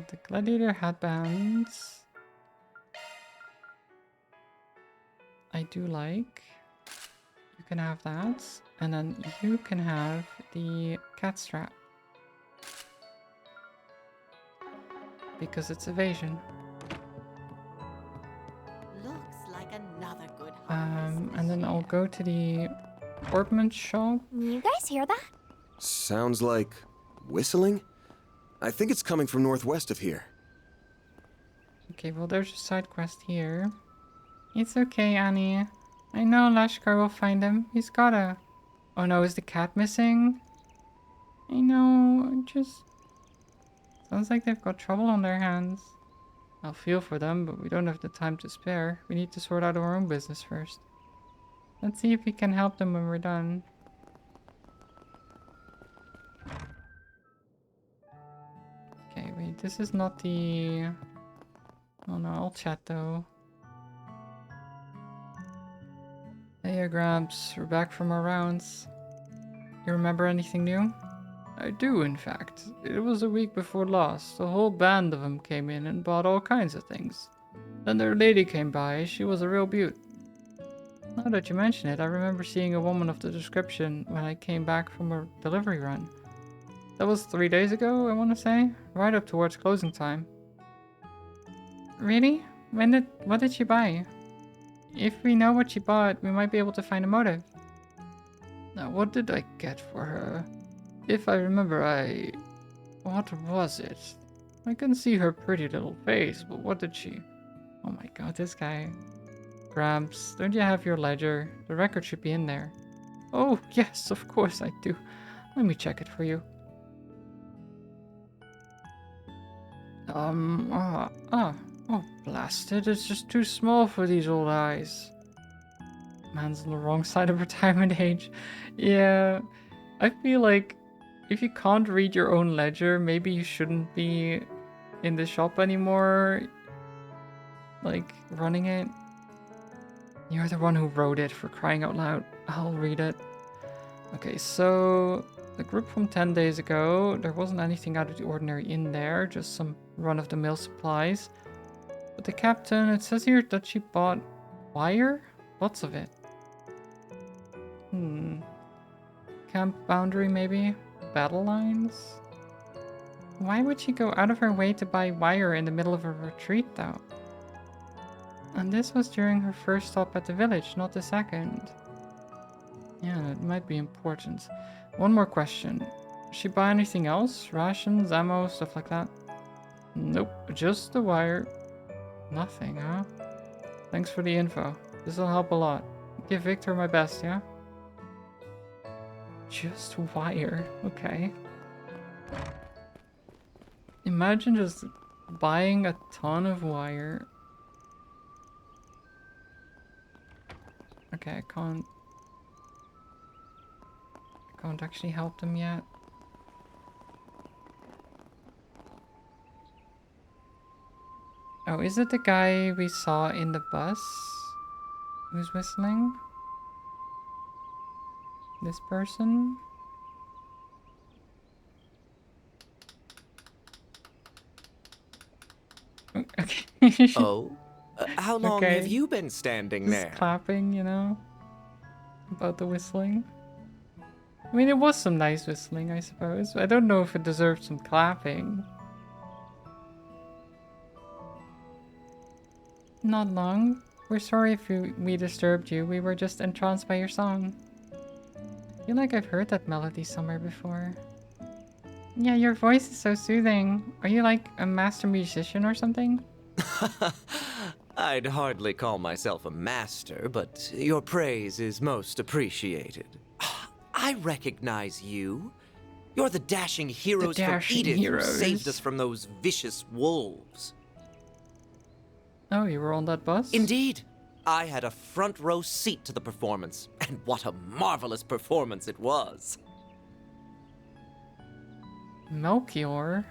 The Gladiator Headbands I do like. You can have that. And then you can have the cat strap. Because it's evasion. Looks like another good And then I'll go to the ornament shop. You guys hear that? Sounds like whistling? I think it's coming from northwest of here. Okay, well there's a side quest here. It's okay, Annie. I know Lashkar will find him. He's gotta... Oh no, is the cat missing? I know, just... Sounds like they've got trouble on their hands. I'll feel for them, but we don't have the time to spare. We need to sort out our own business first. Let's see if we can help them when we're done. Okay, wait, this is not the... Oh no, I'll chat though. Hey, Gramps, we're back from our rounds. You remember anything new? I do, in fact. It was a week before last. A whole band of them came in and bought all kinds of things. Then their lady came by. She was a real beaut. Now that you mention it, I remember seeing a woman of the description when I came back from a delivery run. That was 3 days ago, I want to say. Right up towards closing time. Really? What did she buy? If we know what she bought, we might be able to find a motive. Now, what did I get for her? If I remember, what was it? I couldn't see her pretty little face, but what did she... Oh my god, this guy. Gramps, don't you have your ledger? The record should be in there. Oh, yes, of course I do. Let me check it for you. Oh, blasted, it's just too small for these old eyes. Man's on the wrong side of retirement age. Yeah, I feel like if you can't read your own ledger, maybe you shouldn't be in the shop anymore. Like, running it. You're the one who wrote it, for crying out loud. I'll read it. Okay, so the group from 10 days ago, there wasn't anything out of the ordinary in there, just some run-of-the-mill supplies. But the captain, it says here that she bought wire? Lots of it. Camp boundary, maybe? Battle lines? Why would she go out of her way to buy wire in the middle of a retreat, though? And this was during her first stop at the village, not the second. Yeah, that might be important. One more question. Did she buy anything else? Rations, ammo, stuff like that? Nope, just the wire. Nothing, huh? Thanks for the info. This'll help a lot. Give Victor my best, yeah? Just wire. Okay. Imagine just buying a ton of wire. Okay, I can't actually help them yet. Oh, is it the guy we saw in the bus who's whistling? This person? Okay. Oh? How long have you been standing Just there? clapping, you know? About the whistling. I mean, it was some nice whistling, I suppose. I don't know if it deserved some clapping. Not long. We're sorry if we disturbed you. We were just entranced by your song. I feel like I've heard that melody somewhere before. Yeah, your voice is so soothing. Are you like a master musician or something? I'd hardly call myself a master, but your praise is most appreciated. I recognize you. You're the dashing heroes from Edith who saved us from those vicious wolves. Oh, you were on that bus? Indeed. I had a front row seat to the performance, and what a marvelous performance it was. Melchior?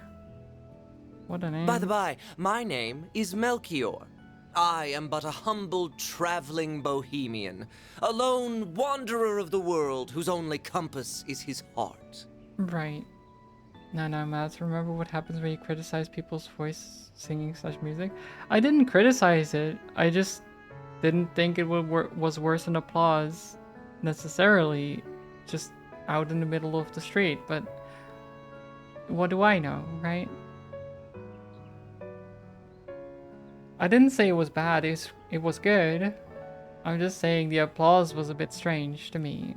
What a name. By the by, my name is Melchior. I am but a humble traveling bohemian, a lone wanderer of the world whose only compass is his heart. Right. No, Matt, remember what happens when you criticize people's voice singing such music? I didn't criticize it. I just didn't think it was worse than applause, necessarily, just out in the middle of the street, but what do I know, right? I didn't say it was bad, it was good. I'm just saying the applause was a bit strange to me.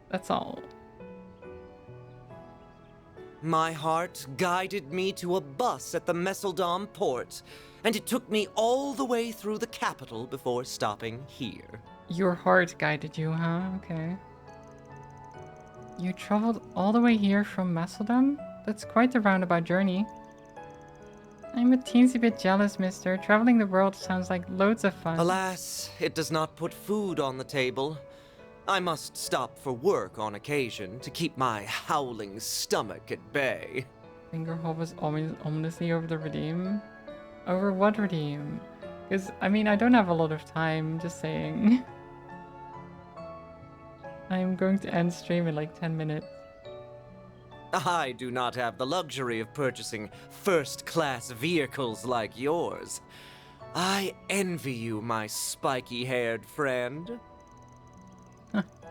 That's all. My heart guided me to a bus at the Messeldom port, and it took me all the way through the capital before stopping here. Your heart guided you, huh? Okay. You traveled all the way here from Messeldom? That's quite a roundabout journey. I'm a teensy bit jealous, mister. Traveling the world sounds like loads of fun. Alas, it does not put food on the table. I must stop for work on occasion to keep my howling stomach at bay. Finger hovers ominously over the redeem. Over what redeem? Because, I mean, I don't have a lot of time, just saying. I'm going to end stream in like 10 minutes. I do not have the luxury of purchasing first-class vehicles like yours. I envy you, my spiky-haired friend.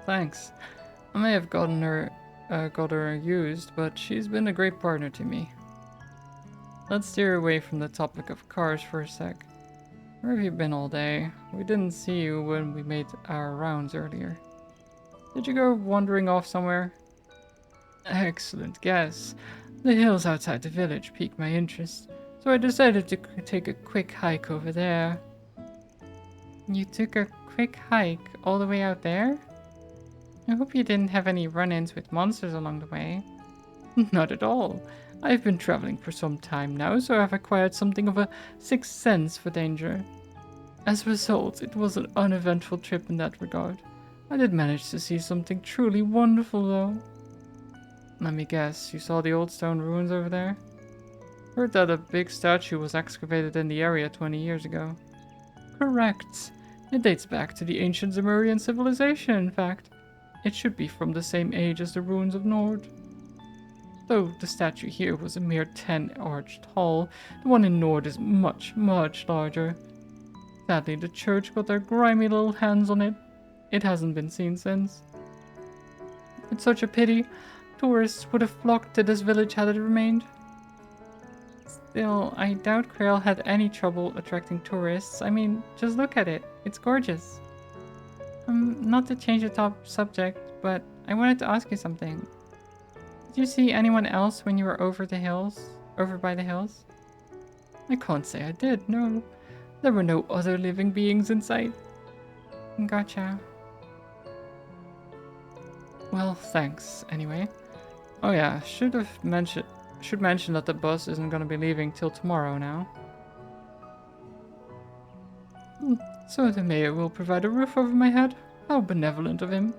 Thanks. I may have got her used, but she's been a great partner to me. Let's steer away from the topic of cars for a sec. Where have you been all day? We didn't see you when we made our rounds earlier. Did you go wandering off somewhere? Excellent guess. The hills outside the village piqued my interest, so I decided to take a quick hike over there. You took a quick hike all the way out there? I hope you didn't have any run-ins with monsters along the way. Not at all. I've been traveling for some time now, so I've acquired something of a sixth sense for danger. As a result, it was an uneventful trip in that regard. I did manage to see something truly wonderful, though. Let me guess, you saw the old stone ruins over there? Heard that a big statue was excavated in the area 20 years ago. Correct. It dates back to the ancient Zemurian civilization, in fact. It should be from the same age as the ruins of Nord. Though the statue here was a mere 10 arch tall, the one in Nord is much, much larger. Sadly, the church got their grimy little hands on it. It hasn't been seen since. It's such a pity. Tourists would have flocked to this village had it remained. Still, I doubt Krail had any trouble attracting tourists. I mean, just look at it. It's gorgeous. Not to change the subject, but I wanted to ask you something. Did you see anyone else when you were over by the hills? I can't say I did, no. There were no other living beings in sight. Gotcha. Well, thanks, anyway. Oh yeah, should mention that the bus isn't gonna be leaving till tomorrow now. So the mayor will provide a roof over my head? How benevolent of him.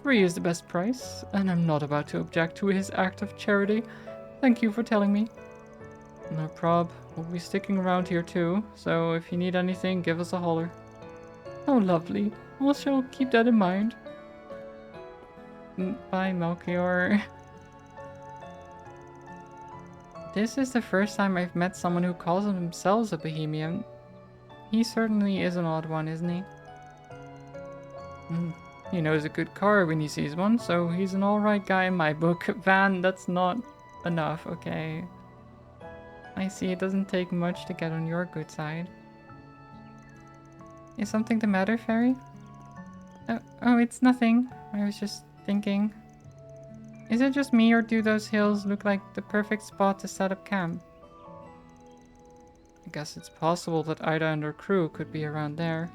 Free is the best price, and I'm not about to object to his act of charity. Thank you for telling me. No prob. We'll be sticking around here too, so if you need anything, give us a holler. Oh, lovely. I shall keep that in mind. Bye, Melchior. This is the first time I've met someone who calls themselves a bohemian. He certainly is an odd one, isn't he? He knows a good car when he sees one, so he's an alright guy in my book. Van, that's not enough, okay. I see it doesn't take much to get on your good side. Is something the matter, Fairy? Oh, it's nothing. I was just thinking. Is it just me, or do those hills look like the perfect spot to set up camp? I guess it's possible that Ida and her crew could be around there.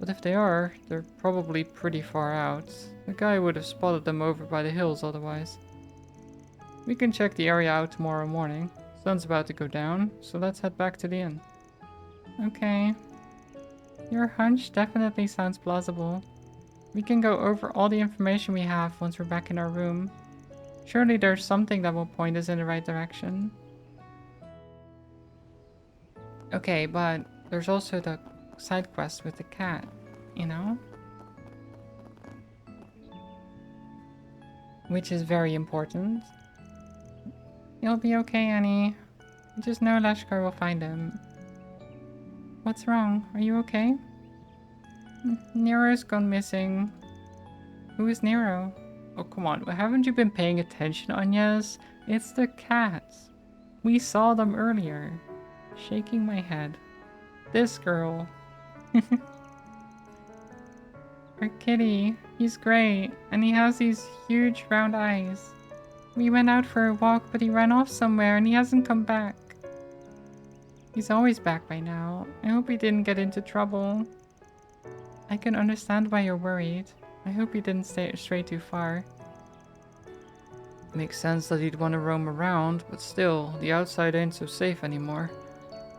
But if they are, they're probably pretty far out. The guy would have spotted them over by the hills otherwise. We can check the area out tomorrow morning. Sun's about to go down, so let's head back to the inn. Okay. Your hunch definitely sounds plausible. We can go over all the information we have once we're back in our room. Surely there's something that will point us in the right direction. Okay, but there's also the side quest with the cat, you know? Which is very important. You'll be okay, Annie. Just know Lashkar will find him. What's wrong? Are you okay? Nero's gone missing. Who is Nero? Oh, come on. Haven't you been paying attention, Agnes? It's the cats. We saw them earlier. Shaking my head. This girl. Our kitty. He's great. And he has these huge round eyes. We went out for a walk, but he ran off somewhere and he hasn't come back. He's always back by now. I hope he didn't get into trouble. I can understand why you're worried. I hope he didn't stray too far. Makes sense that he'd want to roam around, but still, the outside ain't so safe anymore.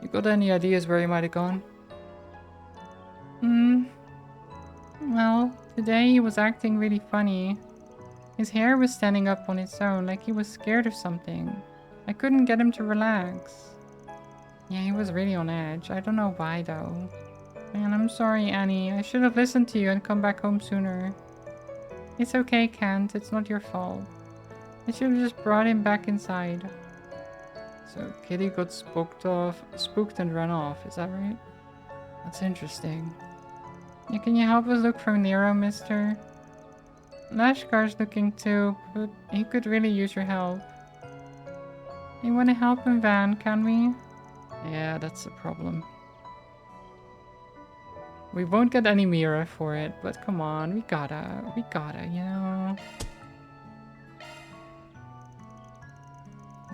You got any ideas where he might have gone? Well, today he was acting really funny. His hair was standing up on its own, like he was scared of something. I couldn't get him to relax. Yeah, he was really on edge. I don't know why, though. Man, I'm sorry, Annie. I should have listened to you and come back home sooner. It's okay, Kent. It's not your fault. I should have just brought him back inside. So, Kitty got spooked and ran off. Is that right? That's interesting. Yeah, can you help us look for Nero, mister? Lashkar's looking too, but he could really use your help. You want to help him, Van, can we? Yeah, that's the problem. We won't get any Mira for it, but come on, we gotta, you know.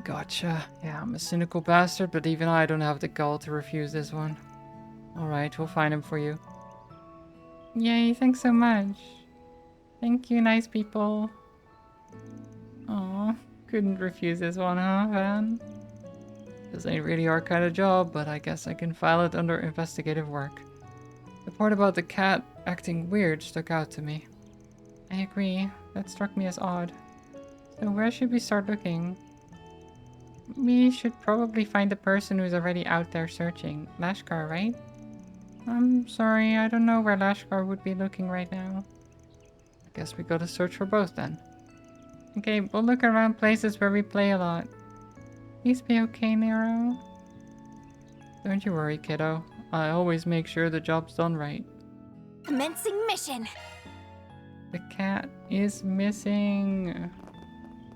Gotcha. Yeah, I'm a cynical bastard, but even I don't have the gall to refuse this one. Alright, we'll find him for you. Yay, thanks so much. Thank you, nice people. Aw, couldn't refuse this one, huh, Van? This ain't really our kind of job, but I guess I can file it under investigative work. The part about the cat acting weird stuck out to me. I agree. That struck me as odd. So where should we start looking? We should probably find the person who's already out there searching. Lashkar, right? I'm sorry, I don't know where Lashkar would be looking right now. I guess we gotta search for both then. Okay, we'll look around places where we play a lot. Please be okay, Nero. Don't you worry, kiddo. I always make sure the job's done right. Commencing mission! The cat is missing.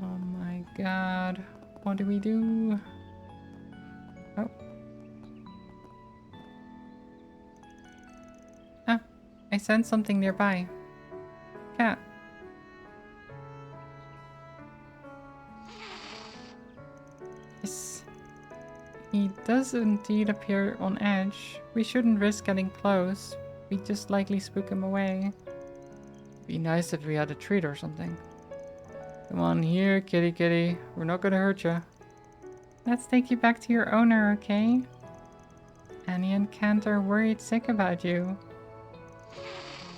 Oh my god. What do we do? Oh. Ah, I sensed something nearby. Cat. Yes. He does indeed appear on edge. We shouldn't risk getting close. We'd just likely spook him away. Be nice if we had a treat or something. Come on here, kitty kitty. We're not gonna hurt you. Let's take you back to your owner, okay? Annie and Kent are worried sick about you.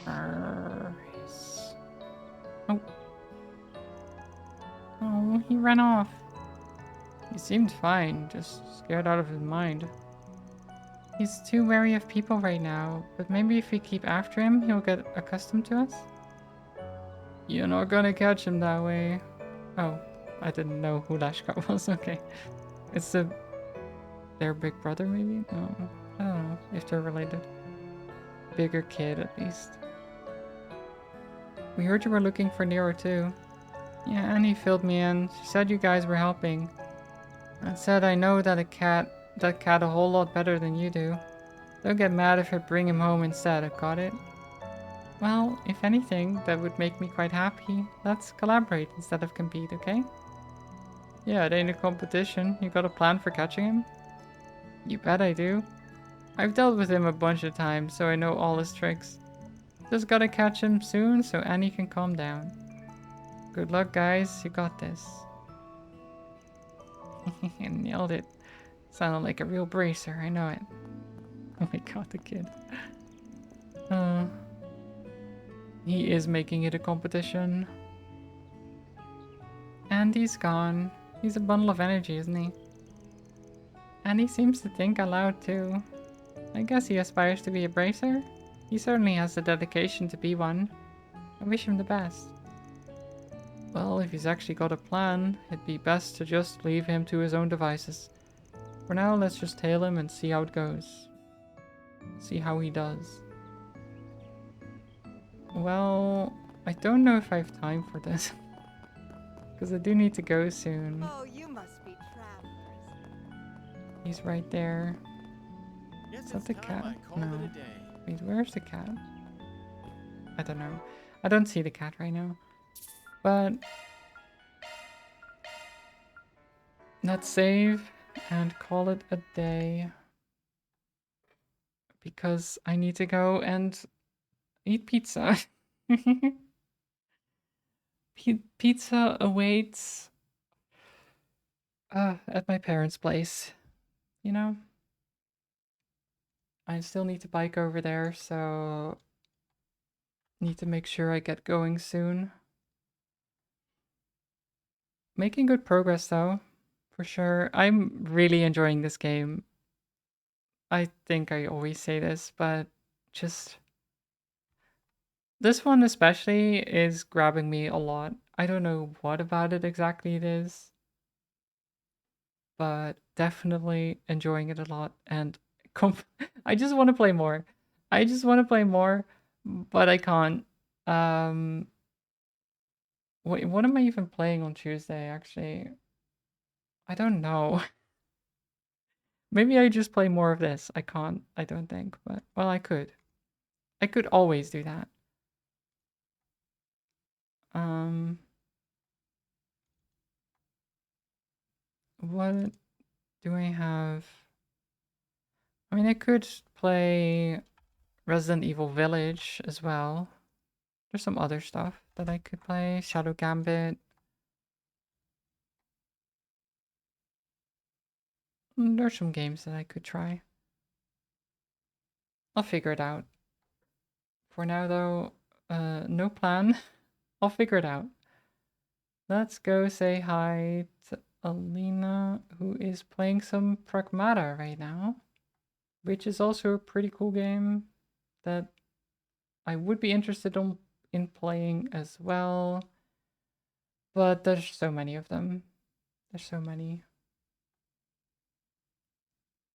Yes. Oh. Oh, he ran off. He seemed fine, just scared out of his mind. He's too wary of people right now, but maybe if we keep after him, he'll get accustomed to us? You're not gonna catch him that way. Oh, I didn't know who Lashkar was, okay. It's their big brother, maybe? No, I don't know if they're related. Bigger kid, at least. We heard you were looking for Nero, too. Yeah, Annie filled me in. She said you guys were helping. And said I know that cat a whole lot better than you do. Don't get mad if I bring him home instead, got it? Well, if anything, that would make me quite happy. Let's collaborate instead of compete, okay? Yeah, it ain't a competition. You got a plan for catching him? You bet I do. I've dealt with him a bunch of times, so I know all his tricks. Just gotta catch him soon so Annie can calm down. Good luck, guys. You got this. Nailed it. Sounded like a real bracer. I know it. Oh my god, the kid. He is making it a competition. And he's gone. He's a bundle of energy, isn't he? And he seems to think aloud too. I guess he aspires to be a bracer. He certainly has the dedication to be one. I wish him the best. Well, if he's actually got a plan, it'd be best to just leave him to his own devices. For now, let's just tail him and see how it goes. See how he does. Well, I don't know if I have time for this. Because I do need to go soon. Oh, you must be travelers. He's right there. Is that the cat? No. Wait, where's the cat? I don't know. I don't see the cat right now. But let's save and call it a day. Because I need to go and eat pizza. Pizza awaits at my parents' place. You know? I still need to bike over there, so need to make sure I get going soon. Making good progress though, for sure. I'm really enjoying this game. I think I always say this, but just this one especially is grabbing me a lot. I don't know what about it exactly it is, but definitely enjoying it a lot. And I just want to play more. I just want to play more, but I can't. What am I even playing on Tuesday, actually? I don't know. Maybe I just play more of this. I can't, I don't think, but, well, I could. I could always do that. What do I have? I mean, I could play Resident Evil Village as well. There's some other stuff that I could play. Shadow Gambit. There's some games that I could try. I'll figure it out. For now, though, no plan. I'll figure it out. Let's go say hi to Alina, who is playing some Pragmata right now, which is also a pretty cool game that I would be interested in playing as well. But there's so many of them. There's so many.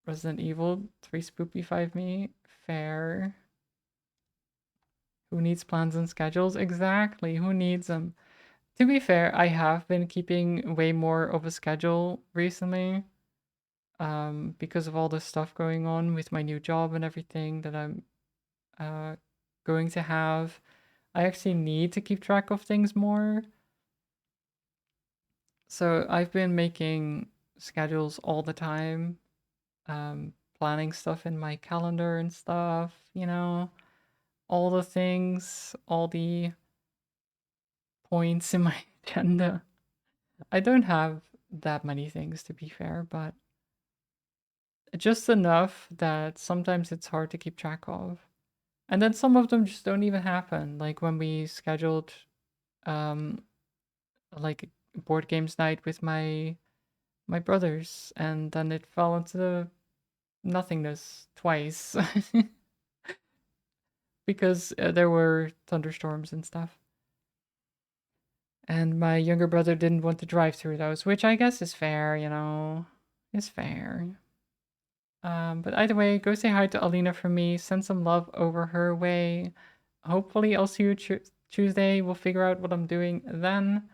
Resident Evil, 3 Spoopy 5 me, fair. Who needs plans and schedules? Exactly, who needs them? To be fair, I have been keeping way more of a schedule recently. Because of all the stuff going on with my new job and everything that I'm going to have. I actually need to keep track of things more. So I've been making schedules all the time. Planning stuff in my calendar and stuff, you know. All the things, all the points in my agenda. I don't have that many things, to be fair, but just enough that sometimes it's hard to keep track of. And then some of them just don't even happen. Like when we scheduled like board games night with my brothers, and then it fell into nothingness twice. Because there were thunderstorms and stuff. And my younger brother didn't want to drive through those, which I guess is fair, you know. It's fair. But either way, go say hi to Alina for me. Send some love over her way. Hopefully I'll see you Tuesday. We'll figure out what I'm doing then.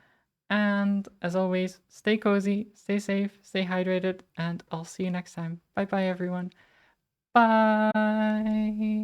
And as always, stay cozy, stay safe, stay hydrated, and I'll see you next time. Bye bye, everyone. Bye. Bye.